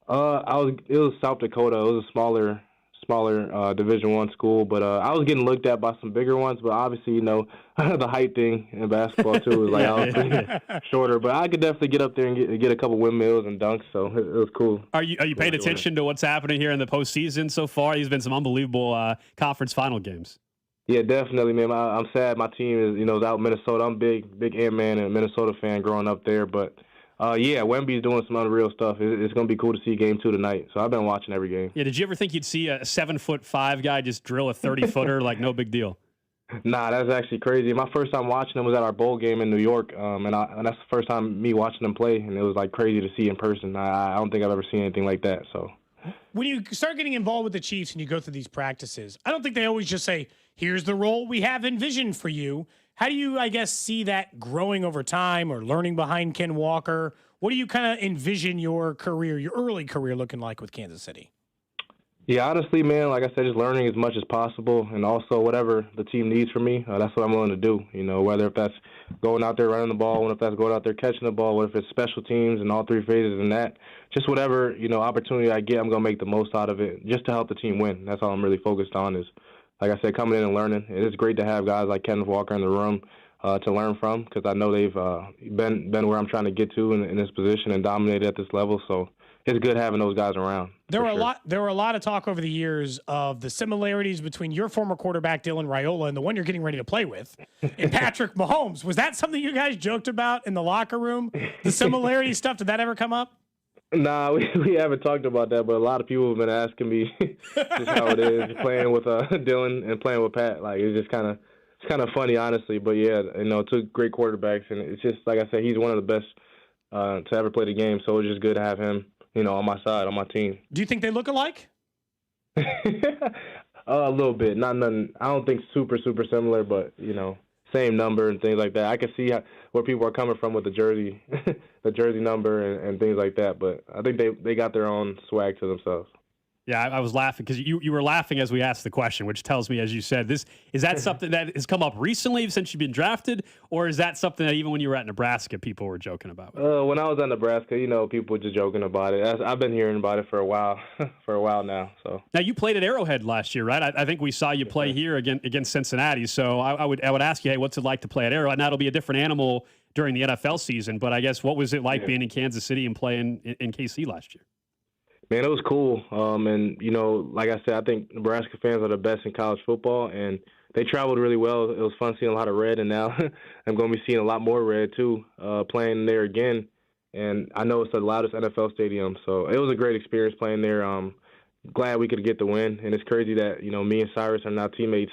It was South Dakota. It was a smaller Division I school, but I was getting looked at by some bigger ones. But obviously, the height thing in basketball too is like I was pretty shorter. But I could definitely get up there and get a couple windmills and dunks. So it was cool. Are you paying attention to what's happening here in the postseason so far? There's been some unbelievable conference final games. Yeah, definitely, man. I'm sad my team is out in Minnesota. I'm big Ant-Man and Minnesota fan growing up there, but. Yeah, Wemby's doing some unreal stuff. It's going to be cool to see Game 2 tonight. So I've been watching every game. Yeah, did you ever think you'd see a 7'5" guy just drill a 30-footer like no big deal? Nah, that's actually crazy. My first time watching him was at our bowl game in New York, and that's the first time me watching him play, and it was like crazy to see in person. I don't think I've ever seen anything like that. So when you start getting involved with the Chiefs and you go through these practices, I don't think they always just say, "Here's the role we have envisioned for you." How do you, I guess, see that growing over time or learning behind Ken Walker? What do you kind of envision your career, your early career looking like with Kansas City? Yeah, honestly, man, like I said, just learning as much as possible, and also whatever the team needs from me, that's what I'm willing to do. Whether if that's going out there running the ball, whether if that's going out there catching the ball, whether if it's special teams and all three phases and that, just whatever, opportunity I get, I'm going to make the most out of it just to help the team win. That's all I'm really focused on is, like I said, coming in and learning. It is great to have guys like Kenneth Walker in the room to learn from because I know they've been where I'm trying to get to in this position and dominated at this level. So it's good having those guys around. There were a lot of talk over the years of the similarities between your former quarterback Dylan Raiola and the one you're getting ready to play with, and Patrick Mahomes. Was that something you guys joked about in the locker room? The similarity stuff, did that ever come up? Nah, we haven't talked about that, but a lot of people have been asking me just how it is playing with Dylan and playing with Pat. Like it's just kind of funny, honestly. But yeah, two great quarterbacks, and it's just like I said, he's one of the best to ever play the game. So it's just good to have him, on my side, on my team. Do you think they look alike? A little bit, not nothing. I don't think super similar, but same number and things like that. I can see where people are coming from with the jersey, the jersey number and things like that. But I think they got their own swag to themselves. Yeah, I was laughing because you were laughing as we asked the question, which tells me, as you said, is that something that has come up recently since you've been drafted, or is that something that even when you were at Nebraska, people were joking about? When I was at Nebraska, people were just joking about it. I've been hearing about it for a while now. So now you played at Arrowhead last year, right? I think we saw you play here against Cincinnati. So I would ask you, hey, what's it like to play at Arrowhead? Now it'll be a different animal during the NFL season, but I guess what was it like being in Kansas City and playing in KC last year? Man, it was cool. And, like I said, I think Nebraska fans are the best in college football, and they traveled really well. It was fun seeing a lot of red, and now I'm going to be seeing a lot more red, too, playing there again. And I know it's the loudest NFL stadium, so it was a great experience playing there. Glad we could get the win, and it's crazy that, me and Cyrus are now teammates.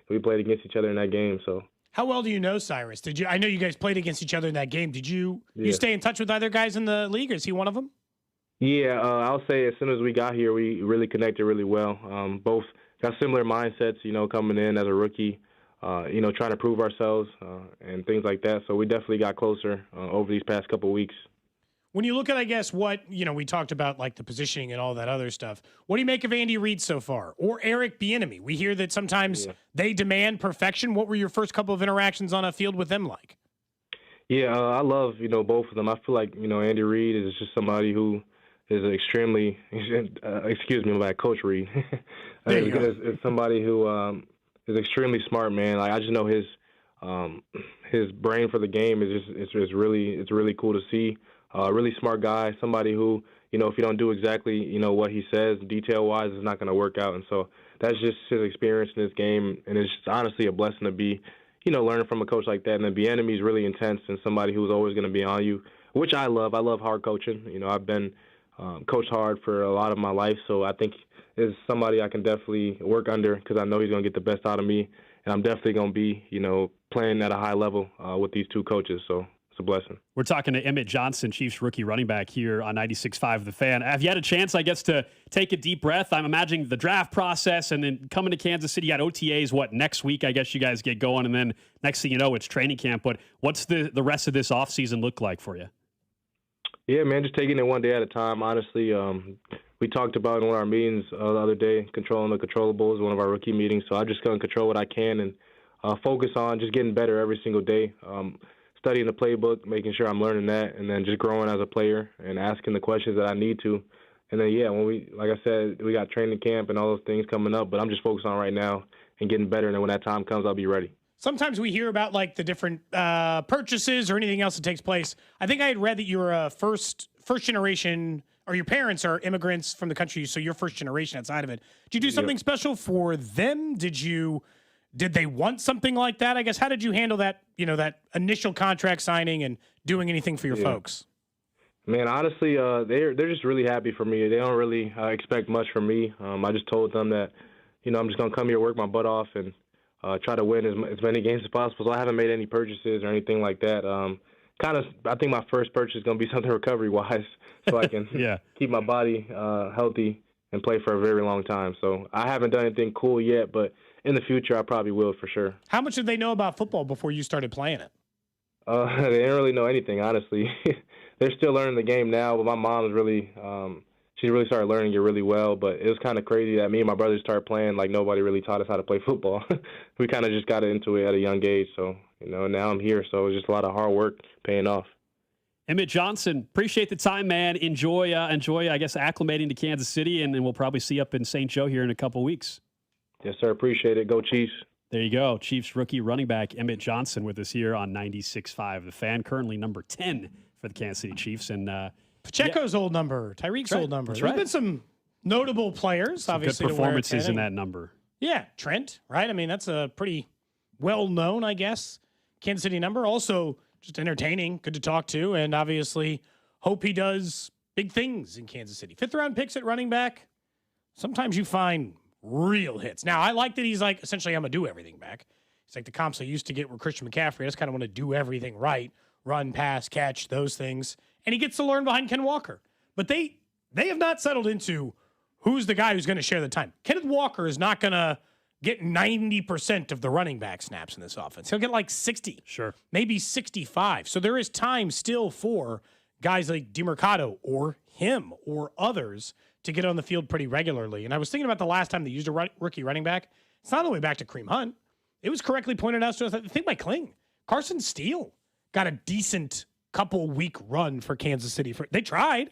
We played against each other in that game, so. How well do you know Cyrus? I know you guys played against each other in that game. Did you stay in touch with other guys in the league, or is he one of them? Yeah, I'll say as soon as we got here, we really connected really well. Both got similar mindsets, coming in as a rookie, trying to prove ourselves and things like that. So we definitely got closer over these past couple of weeks. When you look at, I guess, what, we talked about, like the positioning and all that other stuff, what do you make of Andy Reid so far? Or Eric Bieniemy? We hear that sometimes they demand perfection. What were your first couple of interactions on a field with them like? Yeah, I love, both of them. I feel like, Andy Reid is just somebody who is extremely, Coach Reid. Is somebody who is extremely smart, man. Like I just know his brain for the game is just really cool to see. Really smart guy, somebody who if you don't do exactly what he says detail wise, it's not going to work out. And so that's just his experience in this game, and it's just honestly a blessing to be learning from a coach like that. And then Bieniemy is really intense and somebody who's always going to be on you, which I love. I love hard coaching. I've been coached hard for a lot of my life, so I think is somebody I can definitely work under because I know he's going to get the best out of me, and I'm definitely going to be, playing at a high level with these two coaches, so it's a blessing. We're talking to Emmett Johnson, Chiefs rookie running back here on 96.5 The Fan. Have you had a chance, I guess, to take a deep breath? I'm imagining the draft process and then coming to Kansas City, you got OTAs, next week, I guess you guys get going, and then next thing you know, it's training camp. But what's the rest of this offseason look like for you? Yeah, man, just taking it one day at a time. Honestly, we talked about in one of our meetings the other day, controlling the controllables, one of our rookie meetings. So I'm just going to control what I can and focus on just getting better every single day, studying the playbook, making sure I'm learning that, and then just growing as a player and asking the questions that I need to And then, when like I said, we got training camp and all those things coming up, but I'm just focused on right now and getting better. And then when that time comes, I'll be ready. Sometimes we hear about like the different purchases or anything else that takes place. I think I had read that you were a first generation, or your parents are immigrants from the country, so you're first generation outside of it. Did you do something special for them? Did they want something like that? I guess, how did you handle that, that initial contract signing and doing anything for your folks? Man, honestly, they're just really happy for me. They don't really expect much from me. I just told them that, I'm just going to come here, work my butt off, and try to win as many games as possible. So I haven't made any purchases or anything like that. I think my first purchase is going to be something recovery-wise so I can keep my body healthy and play for a very long time. So I haven't done anything cool yet, but in the future I probably will for sure. How much did they know about football before you started playing it? They didn't really know anything, honestly. They're still learning the game now, but my mom is really she really started learning it really well. But it was kind of crazy that me and my brothers started playing like nobody really taught us how to play football. We kind of just got into it at a young age. So, now I'm here. So it was just a lot of hard work paying off. Emmett Johnson, appreciate the time, man. Enjoy, I guess, acclimating to Kansas City, and then we'll probably see you up in St. Joe here in a couple weeks. Yes, sir. Appreciate it. Go Chiefs. There you go. Chiefs rookie running back Emmett Johnson with us here on 96.5 The Fan, currently number 10 for the Kansas City Chiefs. And Pacheco's old number, Tyreek's old number. There's been some notable players, obviously. Good performances in that number. Yeah, Trent, right? I mean, that's a pretty well-known, I guess, Kansas City number. Also, just entertaining, good to talk to, and obviously hope he does big things in Kansas City. 5th-round picks at running back, sometimes you find real hits. Now, I like that he's like, essentially, I'm a do-everything back. It's like the comps I used to get were Christian McCaffrey. I just kind of want to do everything right, run, pass, catch, those things. And he gets to learn behind Ken Walker. But they have not settled into who's the guy who's going to share the time. Kenneth Walker is not going to get 90% of the running back snaps in this offense. He'll get like 60. Sure. Maybe 65. So there is time still for guys like DeMercado or him or others to get on the field pretty regularly. And I was thinking about the last time they used a rookie running back. It's not all the way back to Kareem Hunt. It was correctly pointed out to us. I think by Kling. Carson Steele got a decent couple-week run for Kansas City. They tried.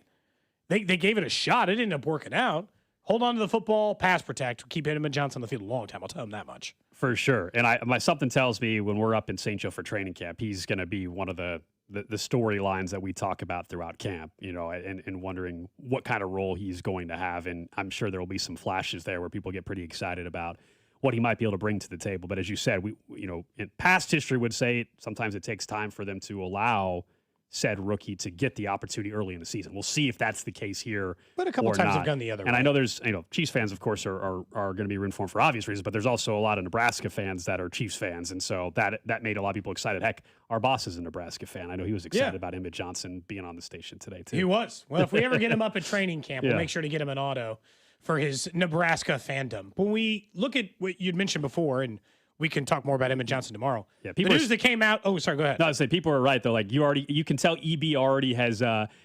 They gave it a shot. It ended up working out. Hold on to the football, pass protect, keep Emmett Johnson on the field a long time. I'll tell him that much. For sure. And something tells me when we're up in St. Joe for training camp, he's going to be one of the storylines that we talk about throughout camp, and wondering what kind of role he's going to have. And I'm sure there will be some flashes there where people get pretty excited about what he might be able to bring to the table. But as you said, in past history would say sometimes it takes time for them to allow said rookie to get the opportunity early in the season. We'll see if that's the case here. But a couple times have gone the other way. And I know there's, Chiefs fans, of course, are going to be rooting for him for obvious reasons, but there's also a lot of Nebraska fans that are Chiefs fans. And so that made a lot of people excited. Heck, our boss is a Nebraska fan. I know he was excited about Emmett Johnson being on the station today, too. He was. Well, if we ever get him up at training camp, we'll make sure to get him an auto for his Nebraska fandom. When we look at what you'd mentioned before, and we can talk more about Emmett Johnson tomorrow. Yeah, the news that came out. Oh, sorry. Go ahead. No, I say people are right though. Like you can tell EB already has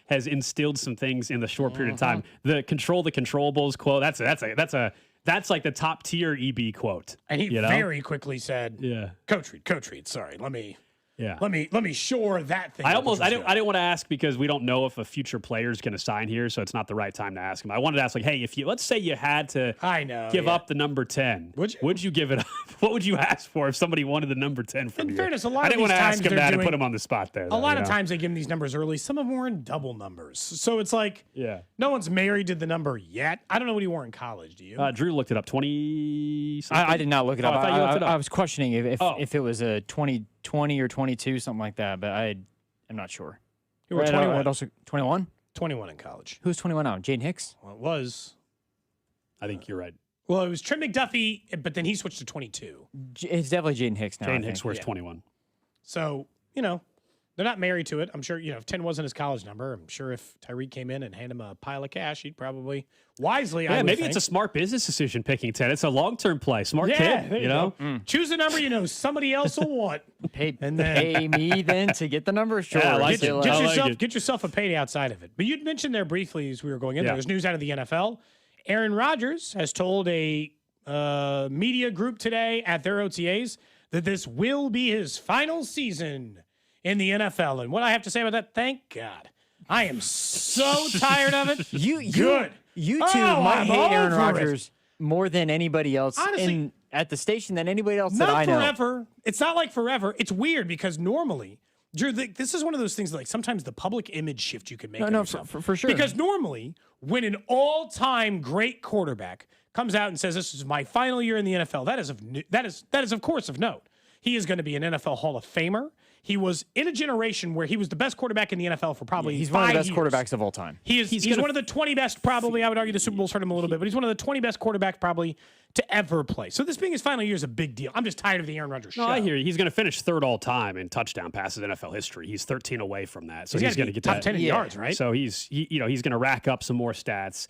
instilled some things in the short period of time. The control the controllables quote. That's like the top tier EB quote. And he very quickly said, Coach Reed. Sorry, let me shore that thing. I didn't want to ask because we don't know if a future player is going to sign here, so it's not the right time to ask him. I wanted to ask, like, hey, let's say you had to give up the number 10, would you give it up? What would you ask for if somebody wanted the number 10 from you? In fairness, a lot I of didn't these want to ask times him that and put him on the spot there. A lot of times they give him these numbers early. Some of them were in double numbers, so it's like no one's married to the number yet. I don't know what he wore in college. Do you? Drew looked it up. 20. I did not look it up. I thought you looked it up. I was questioning if it was a 20 or 22, something like that, but I'm not sure. You were 21. 21? 21 in college. Who's 21 now? Jaden Hicks? Well, it was. I think you're right. Well, it was Trent McDuffie, but then he switched to 22. It's definitely Jaden Hicks now. Jaden Hicks wears 21. So, they're not married to it. I'm sure, if 10 wasn't his college number, I'm sure if Tyreek came in and handed him a pile of cash, he'd probably wisely, I would maybe think. It's a smart business decision picking 10. It's a long-term play. Smart kid, there you know? Choose a number somebody else will want. Pay me then to get the number? Sure. Yeah, get yourself a payday outside of it. But you'd mentioned there briefly as we were going in there, there's news out of the NFL. Aaron Rodgers has told a media group today at their OTAs that this will be his final season in the NFL. And what I have to say about that, thank God. I am so tired of it. You You two Oh, might I'm hate Aaron over it. Rodgers more than anybody else Honestly, at the station than anybody else that I Not know. forever. It's not like forever. It's weird because normally, Drew, this is one of those things that, like, sometimes the public image shift you can make. No, yourself. for sure. Because normally, when an all-time great quarterback comes out and says, "This is my final year in the NFL," that is of course of note. He is going to be an NFL Hall of Famer. He was in a generation where he was the best quarterback in the NFL for probably he's 5 one of the best years. quarterbacks of all time. He's one of the 20 best, probably. I would argue the Super Bowl's hurt him a little bit, but he's one of the 20 best quarterbacks probably to ever play. So this being his final year is a big deal. I'm just tired of the Aaron Rodgers show. No, I hear you. He's going to finish third all time in touchdown passes in NFL history. He's 13 away from that. So he's going to get top that. 10 in yards, right? So he's going to rack up some more stats.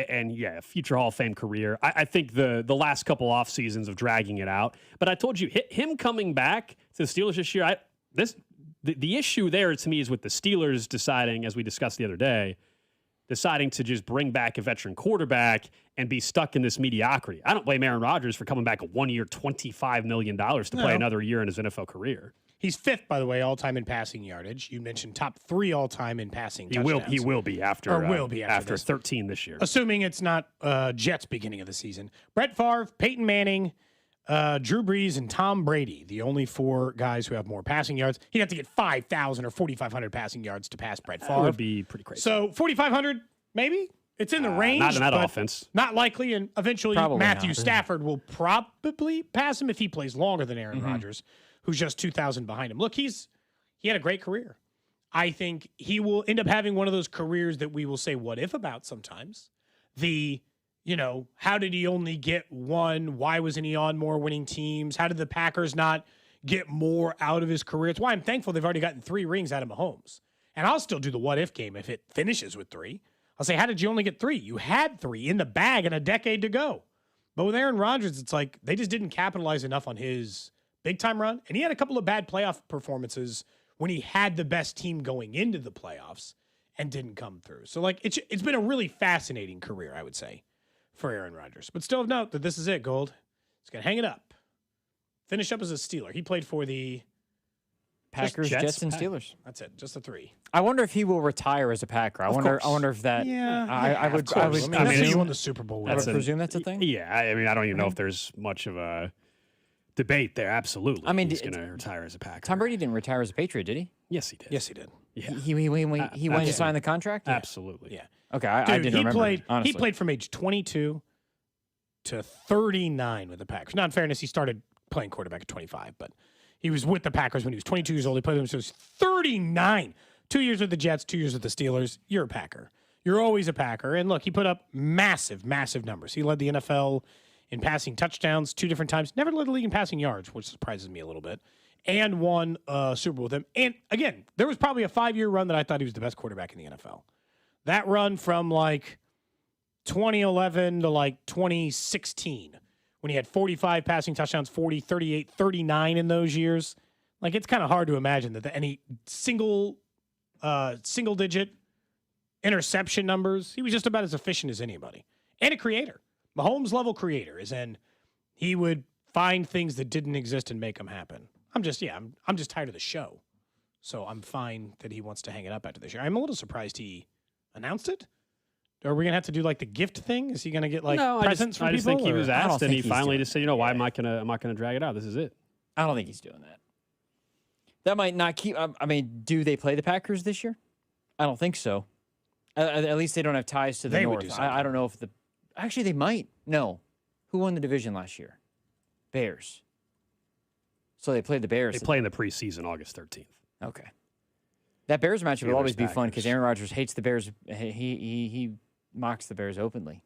And yeah, future Hall of Fame career. I think the last couple off seasons of dragging it out. But I told you, him coming back to the Steelers this year, the issue there to me is with the Steelers deciding, as we discussed the other day, deciding to just bring back a veteran quarterback and be stuck in this mediocrity. I don't blame Aaron Rodgers for coming back a 1 year, $25 million to play another year in his NFL career. He's fifth, by the way, all-time in passing yardage. You mentioned top 3 all-time in passing touchdowns. He will be after this. 13 this year. Assuming it's not Jets beginning of the season. Brett Favre, Peyton Manning, Drew Brees, and Tom Brady, the only 4 guys who have more passing yards. He'd have to get 5,000 or 4,500 passing yards to pass Brett Favre. That would be pretty crazy. So 4,500, maybe? It's in the range. Not in that but offense. Not likely, and eventually Probably Matthew not. Stafford will probably pass him if he plays longer than Aaron Rodgers, who's just 2,000 behind him. Look, he had a great career. I think he will end up having one of those careers that we will say what if about sometimes. How did he only get 1? Why wasn't he on more winning teams? How did the Packers not get more out of his career? It's why I'm thankful they've already gotten 3 rings out of Mahomes. And I'll still do the what if game if it finishes with 3. I'll say, how did you only get 3? You had 3 in the bag and a decade to go. But with Aaron Rodgers, it's like they just didn't capitalize enough on his big-time run. And he had a couple of bad playoff performances when he had the best team going into the playoffs and didn't come through. So, it's been a really fascinating career, I would say, for Aaron Rodgers. But still of note that this is it, Gold. He's going to hang it up. Finish up as a Steeler. He played for the Packers, Jets, and Steelers. That's it. Just the 3. I wonder if he will retire as a Packer. I wonder if that. Yeah. I would. I mean, that's who you won presume. the Super Bowl with. I would presume that's a thing. Yeah, I mean, I don't even know if there's much of a debate there. Absolutely. I mean, he's going to retire as a Packer. Tom Brady didn't retire as a Patriot, did he? Yes, he did. Yes, he did. Yeah. He went to sign the contract? Absolutely. Yeah. Okay, I Dude, didn't remember. He played from age 22 to 39 with the Packers. Now, in fairness, he started playing quarterback at 25, but he was with the Packers when he was 22 years old. He played them, so he was 39. 2 years with the Jets, 2 years with the Steelers. You're a Packer. You're always a Packer. And look, he put up massive, massive numbers. He led the NFL in passing touchdowns 2 different times. Never led the league in passing yards, which surprises me a little bit. And won Super Bowl with him. And again, there was probably a 5-year run that I thought he was the best quarterback in the NFL. That run from 2011 to 2016, when he had 45 passing touchdowns, 40, 38, 39 in those years. It's kind of hard to imagine that any single digit interception numbers. He was just about as efficient as anybody. And a creator. Mahomes level creator, as in he would find things that didn't exist and make them happen. I'm just tired of the show. So I'm fine that he wants to hang it up after this year. I'm a little surprised he announced it. Are we going to have to do the gift thing? Is he going to get presents from people? I just think he was asked and he finally just said, why am I going to drag it out? This is it. I don't think he's doing that. That might not keep. Do they play the Packers this year? I don't think so. At least they don't have ties to the North. I don't know if actually they might. No. Who won the division last year? Bears. So they played the Bears. They play in the preseason August 13th. Okay. That Bears matchup will always be Packers. fun because Aaron Rodgers hates the Bears. He mocks the Bears openly.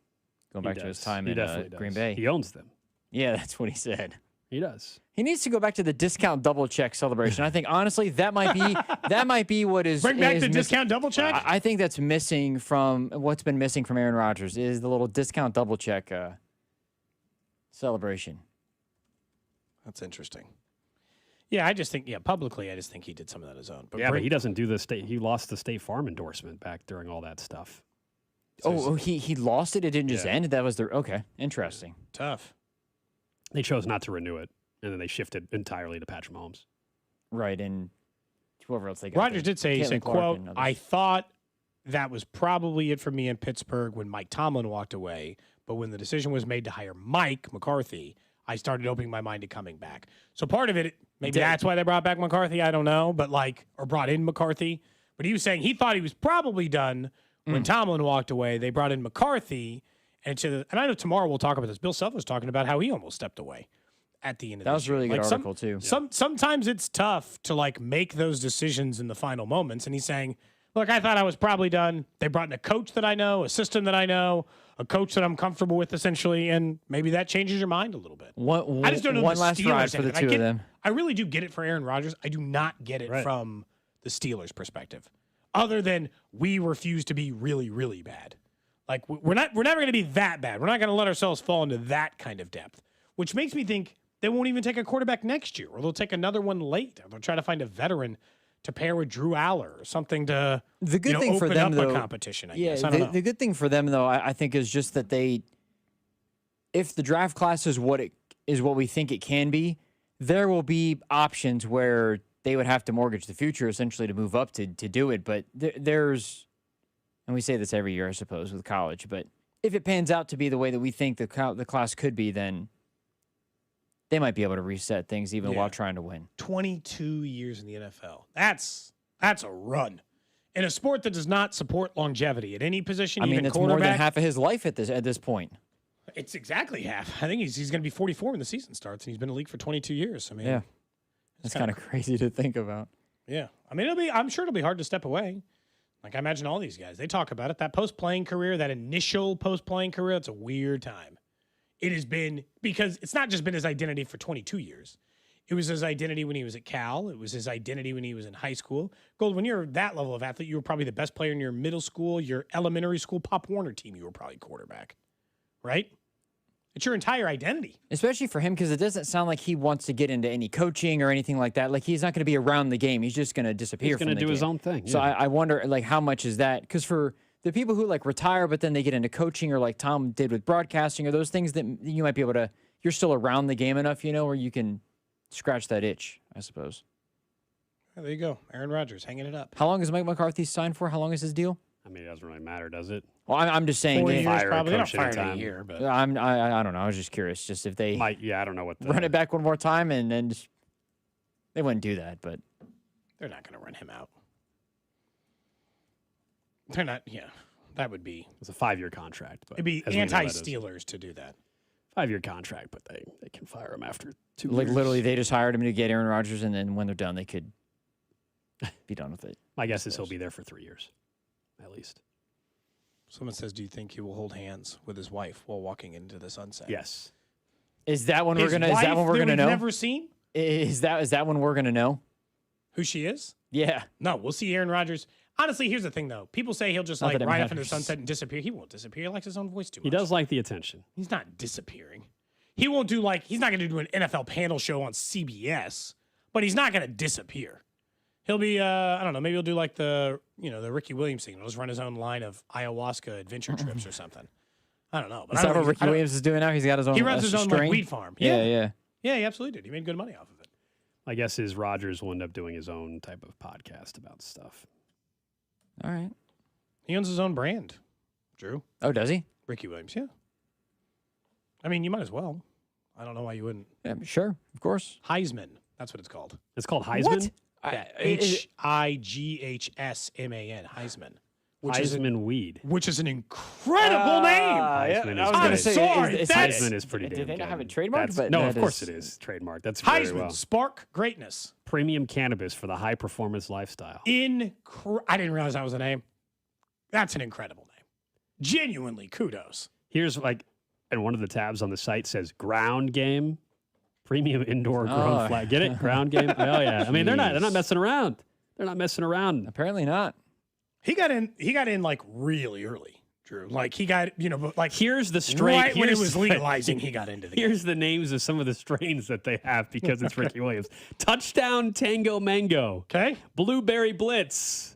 Going back to his time in Green Bay. He owns them. Yeah, that's what he said. He does. He needs to go back to the discount double check celebration. I think honestly that might be what is bring back the missing. discount double check. I think that's missing from what's been missing from Aaron Rodgers is the little discount double check celebration. That's interesting. Yeah, I just think publicly I just think he did some of that on his own. But he doesn't do the state. He lost the State Farm endorsement back during all that stuff. So he lost it. It didn't just end. That was interesting. Tough. They chose not to renew it, and then they shifted entirely to Patrick Mahomes. Right, and whoever else they got. Rodgers did say, he said, quote, I thought that was probably it for me in Pittsburgh when Mike Tomlin walked away. But when the decision was made to hire Mike McCarthy, I started opening my mind to coming back. So part of it, maybe that's why they brought back McCarthy. I don't know, but or brought in McCarthy. But he was saying he thought he was probably done when Tomlin walked away. They brought in McCarthy, and I know tomorrow we'll talk about this. Bill Self was talking about how he almost stepped away at the end of that was a really good article too. Sometimes it's tough to make those decisions in the final moments. And he's saying, look, I thought I was probably done. They brought in a coach that I know, a system that I know, a coach that I'm comfortable with, essentially, and maybe that changes your mind a little bit. I just don't know one the last Steelers ride for the two of them. I really do get it for Aaron Rodgers. I do not get it from the Steelers' perspective, other than we refuse to be really, really bad. We're never going to be that bad. We're not going to let ourselves fall into that kind of depth, which makes me think they won't even take a quarterback next year, or they'll take another one late, or they'll try to find a veteran to pair with Drew Aller or something to thing for open them, up though, a competition, I guess. I don't know. The good thing for them, though, I think, is just that if the draft class is what we think it can be, there will be options where they would have to mortgage the future, essentially, to move up to do it. But there's, and we say this every year, I suppose, with college, but if it pans out to be the way that we think the class could be, then they might be able to reset things even while trying to win. 22 years in the NFL. That's a run. In a sport that does not support longevity at any position, even it's quarterback. more than half of his life at this point. It's exactly half. I think he's going to be 44 when the season starts, and he's been in the league for 22 years. I mean, yeah, it's kind of crazy to think about. Yeah, I mean, I'm sure it'll be hard to step away. I imagine all these guys, they talk about it. That post-playing career, that initial post-playing career, it's a weird time. It has been, because it's not just been his identity for 22 years. It was his identity when he was at Cal. It was his identity when he was in high school. Gold, when you're that level of athlete, you were probably the best player in your middle school, your elementary school, Pop Warner team, you were probably quarterback, right? It's your entire identity. Especially for him, because it doesn't sound like he wants to get into any coaching or anything like that. Like, he's not going to be around the game. He's just going to disappear from the game. He's going to do his own thing. So I wonder, how much is that? Because for the people who retire, but then they get into coaching, or like Tom did with broadcasting, or those things that you might be able to, you're still around the game enough, where you can scratch that itch, I suppose. There you go. Aaron Rodgers hanging it up. How long is Mike McCarthy signed for? How long is his deal? I mean, it doesn't really matter, does it? Well, I'm just saying. 4 years, probably. They don't fire fire in a year, but I don't know. I was just curious, just if they I don't know what run it back one more time, and then they wouldn't do that, but they're not going to run him out. They're not. Yeah, that would be. It's a 5-year contract, but it'd be anti-Steelers to do that. 5-year contract, but they can fire him after 2 years. Literally, they just hired him to get Aaron Rodgers, and then when they're done, they could be done with it. My guess is he'll be there for 3 years, at least. Someone says, do you think he will hold hands with his wife while walking into the sunset? Yes. Is that when we're gonna know? Never seen? Is that when we're gonna know who she is? Yeah. No, we'll see Aaron Rodgers. Honestly, here's the thing, though. People say he'll just ride off into the sunset and disappear. He won't disappear. He likes his own voice too much. He does like the attention. He's not disappearing. He won't do he's not going to do an NFL panel show on CBS, but he's not going to disappear. He'll be, I don't know, maybe he'll do the Ricky Williams thing. He'll just run his own line of ayahuasca adventure trips or something. I don't know. But is that what Ricky Williams is doing now? He's got his own. He runs his own weed farm. Yeah. Yeah, he absolutely did. He made good money off of it. My guess is Rodgers will end up doing his own type of podcast about stuff. All right. He owns his own brand, Drew. Oh, does he? Ricky Williams, yeah. I mean, you might as well. I don't know why you wouldn't. Yeah, sure, of course. Heisman. That's what it's called. It's called Heisman? What? Yeah, Highsman. Heisman. Heisman weed. Which is an incredible name. I'm sorry. Heisman is pretty Did damn they not good. have it trademarked? No, of course it is trademarked. That's very Heisman. well. Spark greatness. Premium cannabis for the high performance lifestyle. I didn't realize that was a name. That's an incredible name. Genuinely, kudos. Here's and one of the tabs on the site says ground game, premium indoor grown flag. Get it? Ground game. Oh yeah. I mean, they're not messing around. They're not messing around. Apparently not. He got in really early, Drew. He got, here's the strain. Right when it was legalizing, he got into the Here's the names of some of the strains that they have because it's Ricky Williams. Touchdown Tango Mango. Okay. Blueberry Blitz.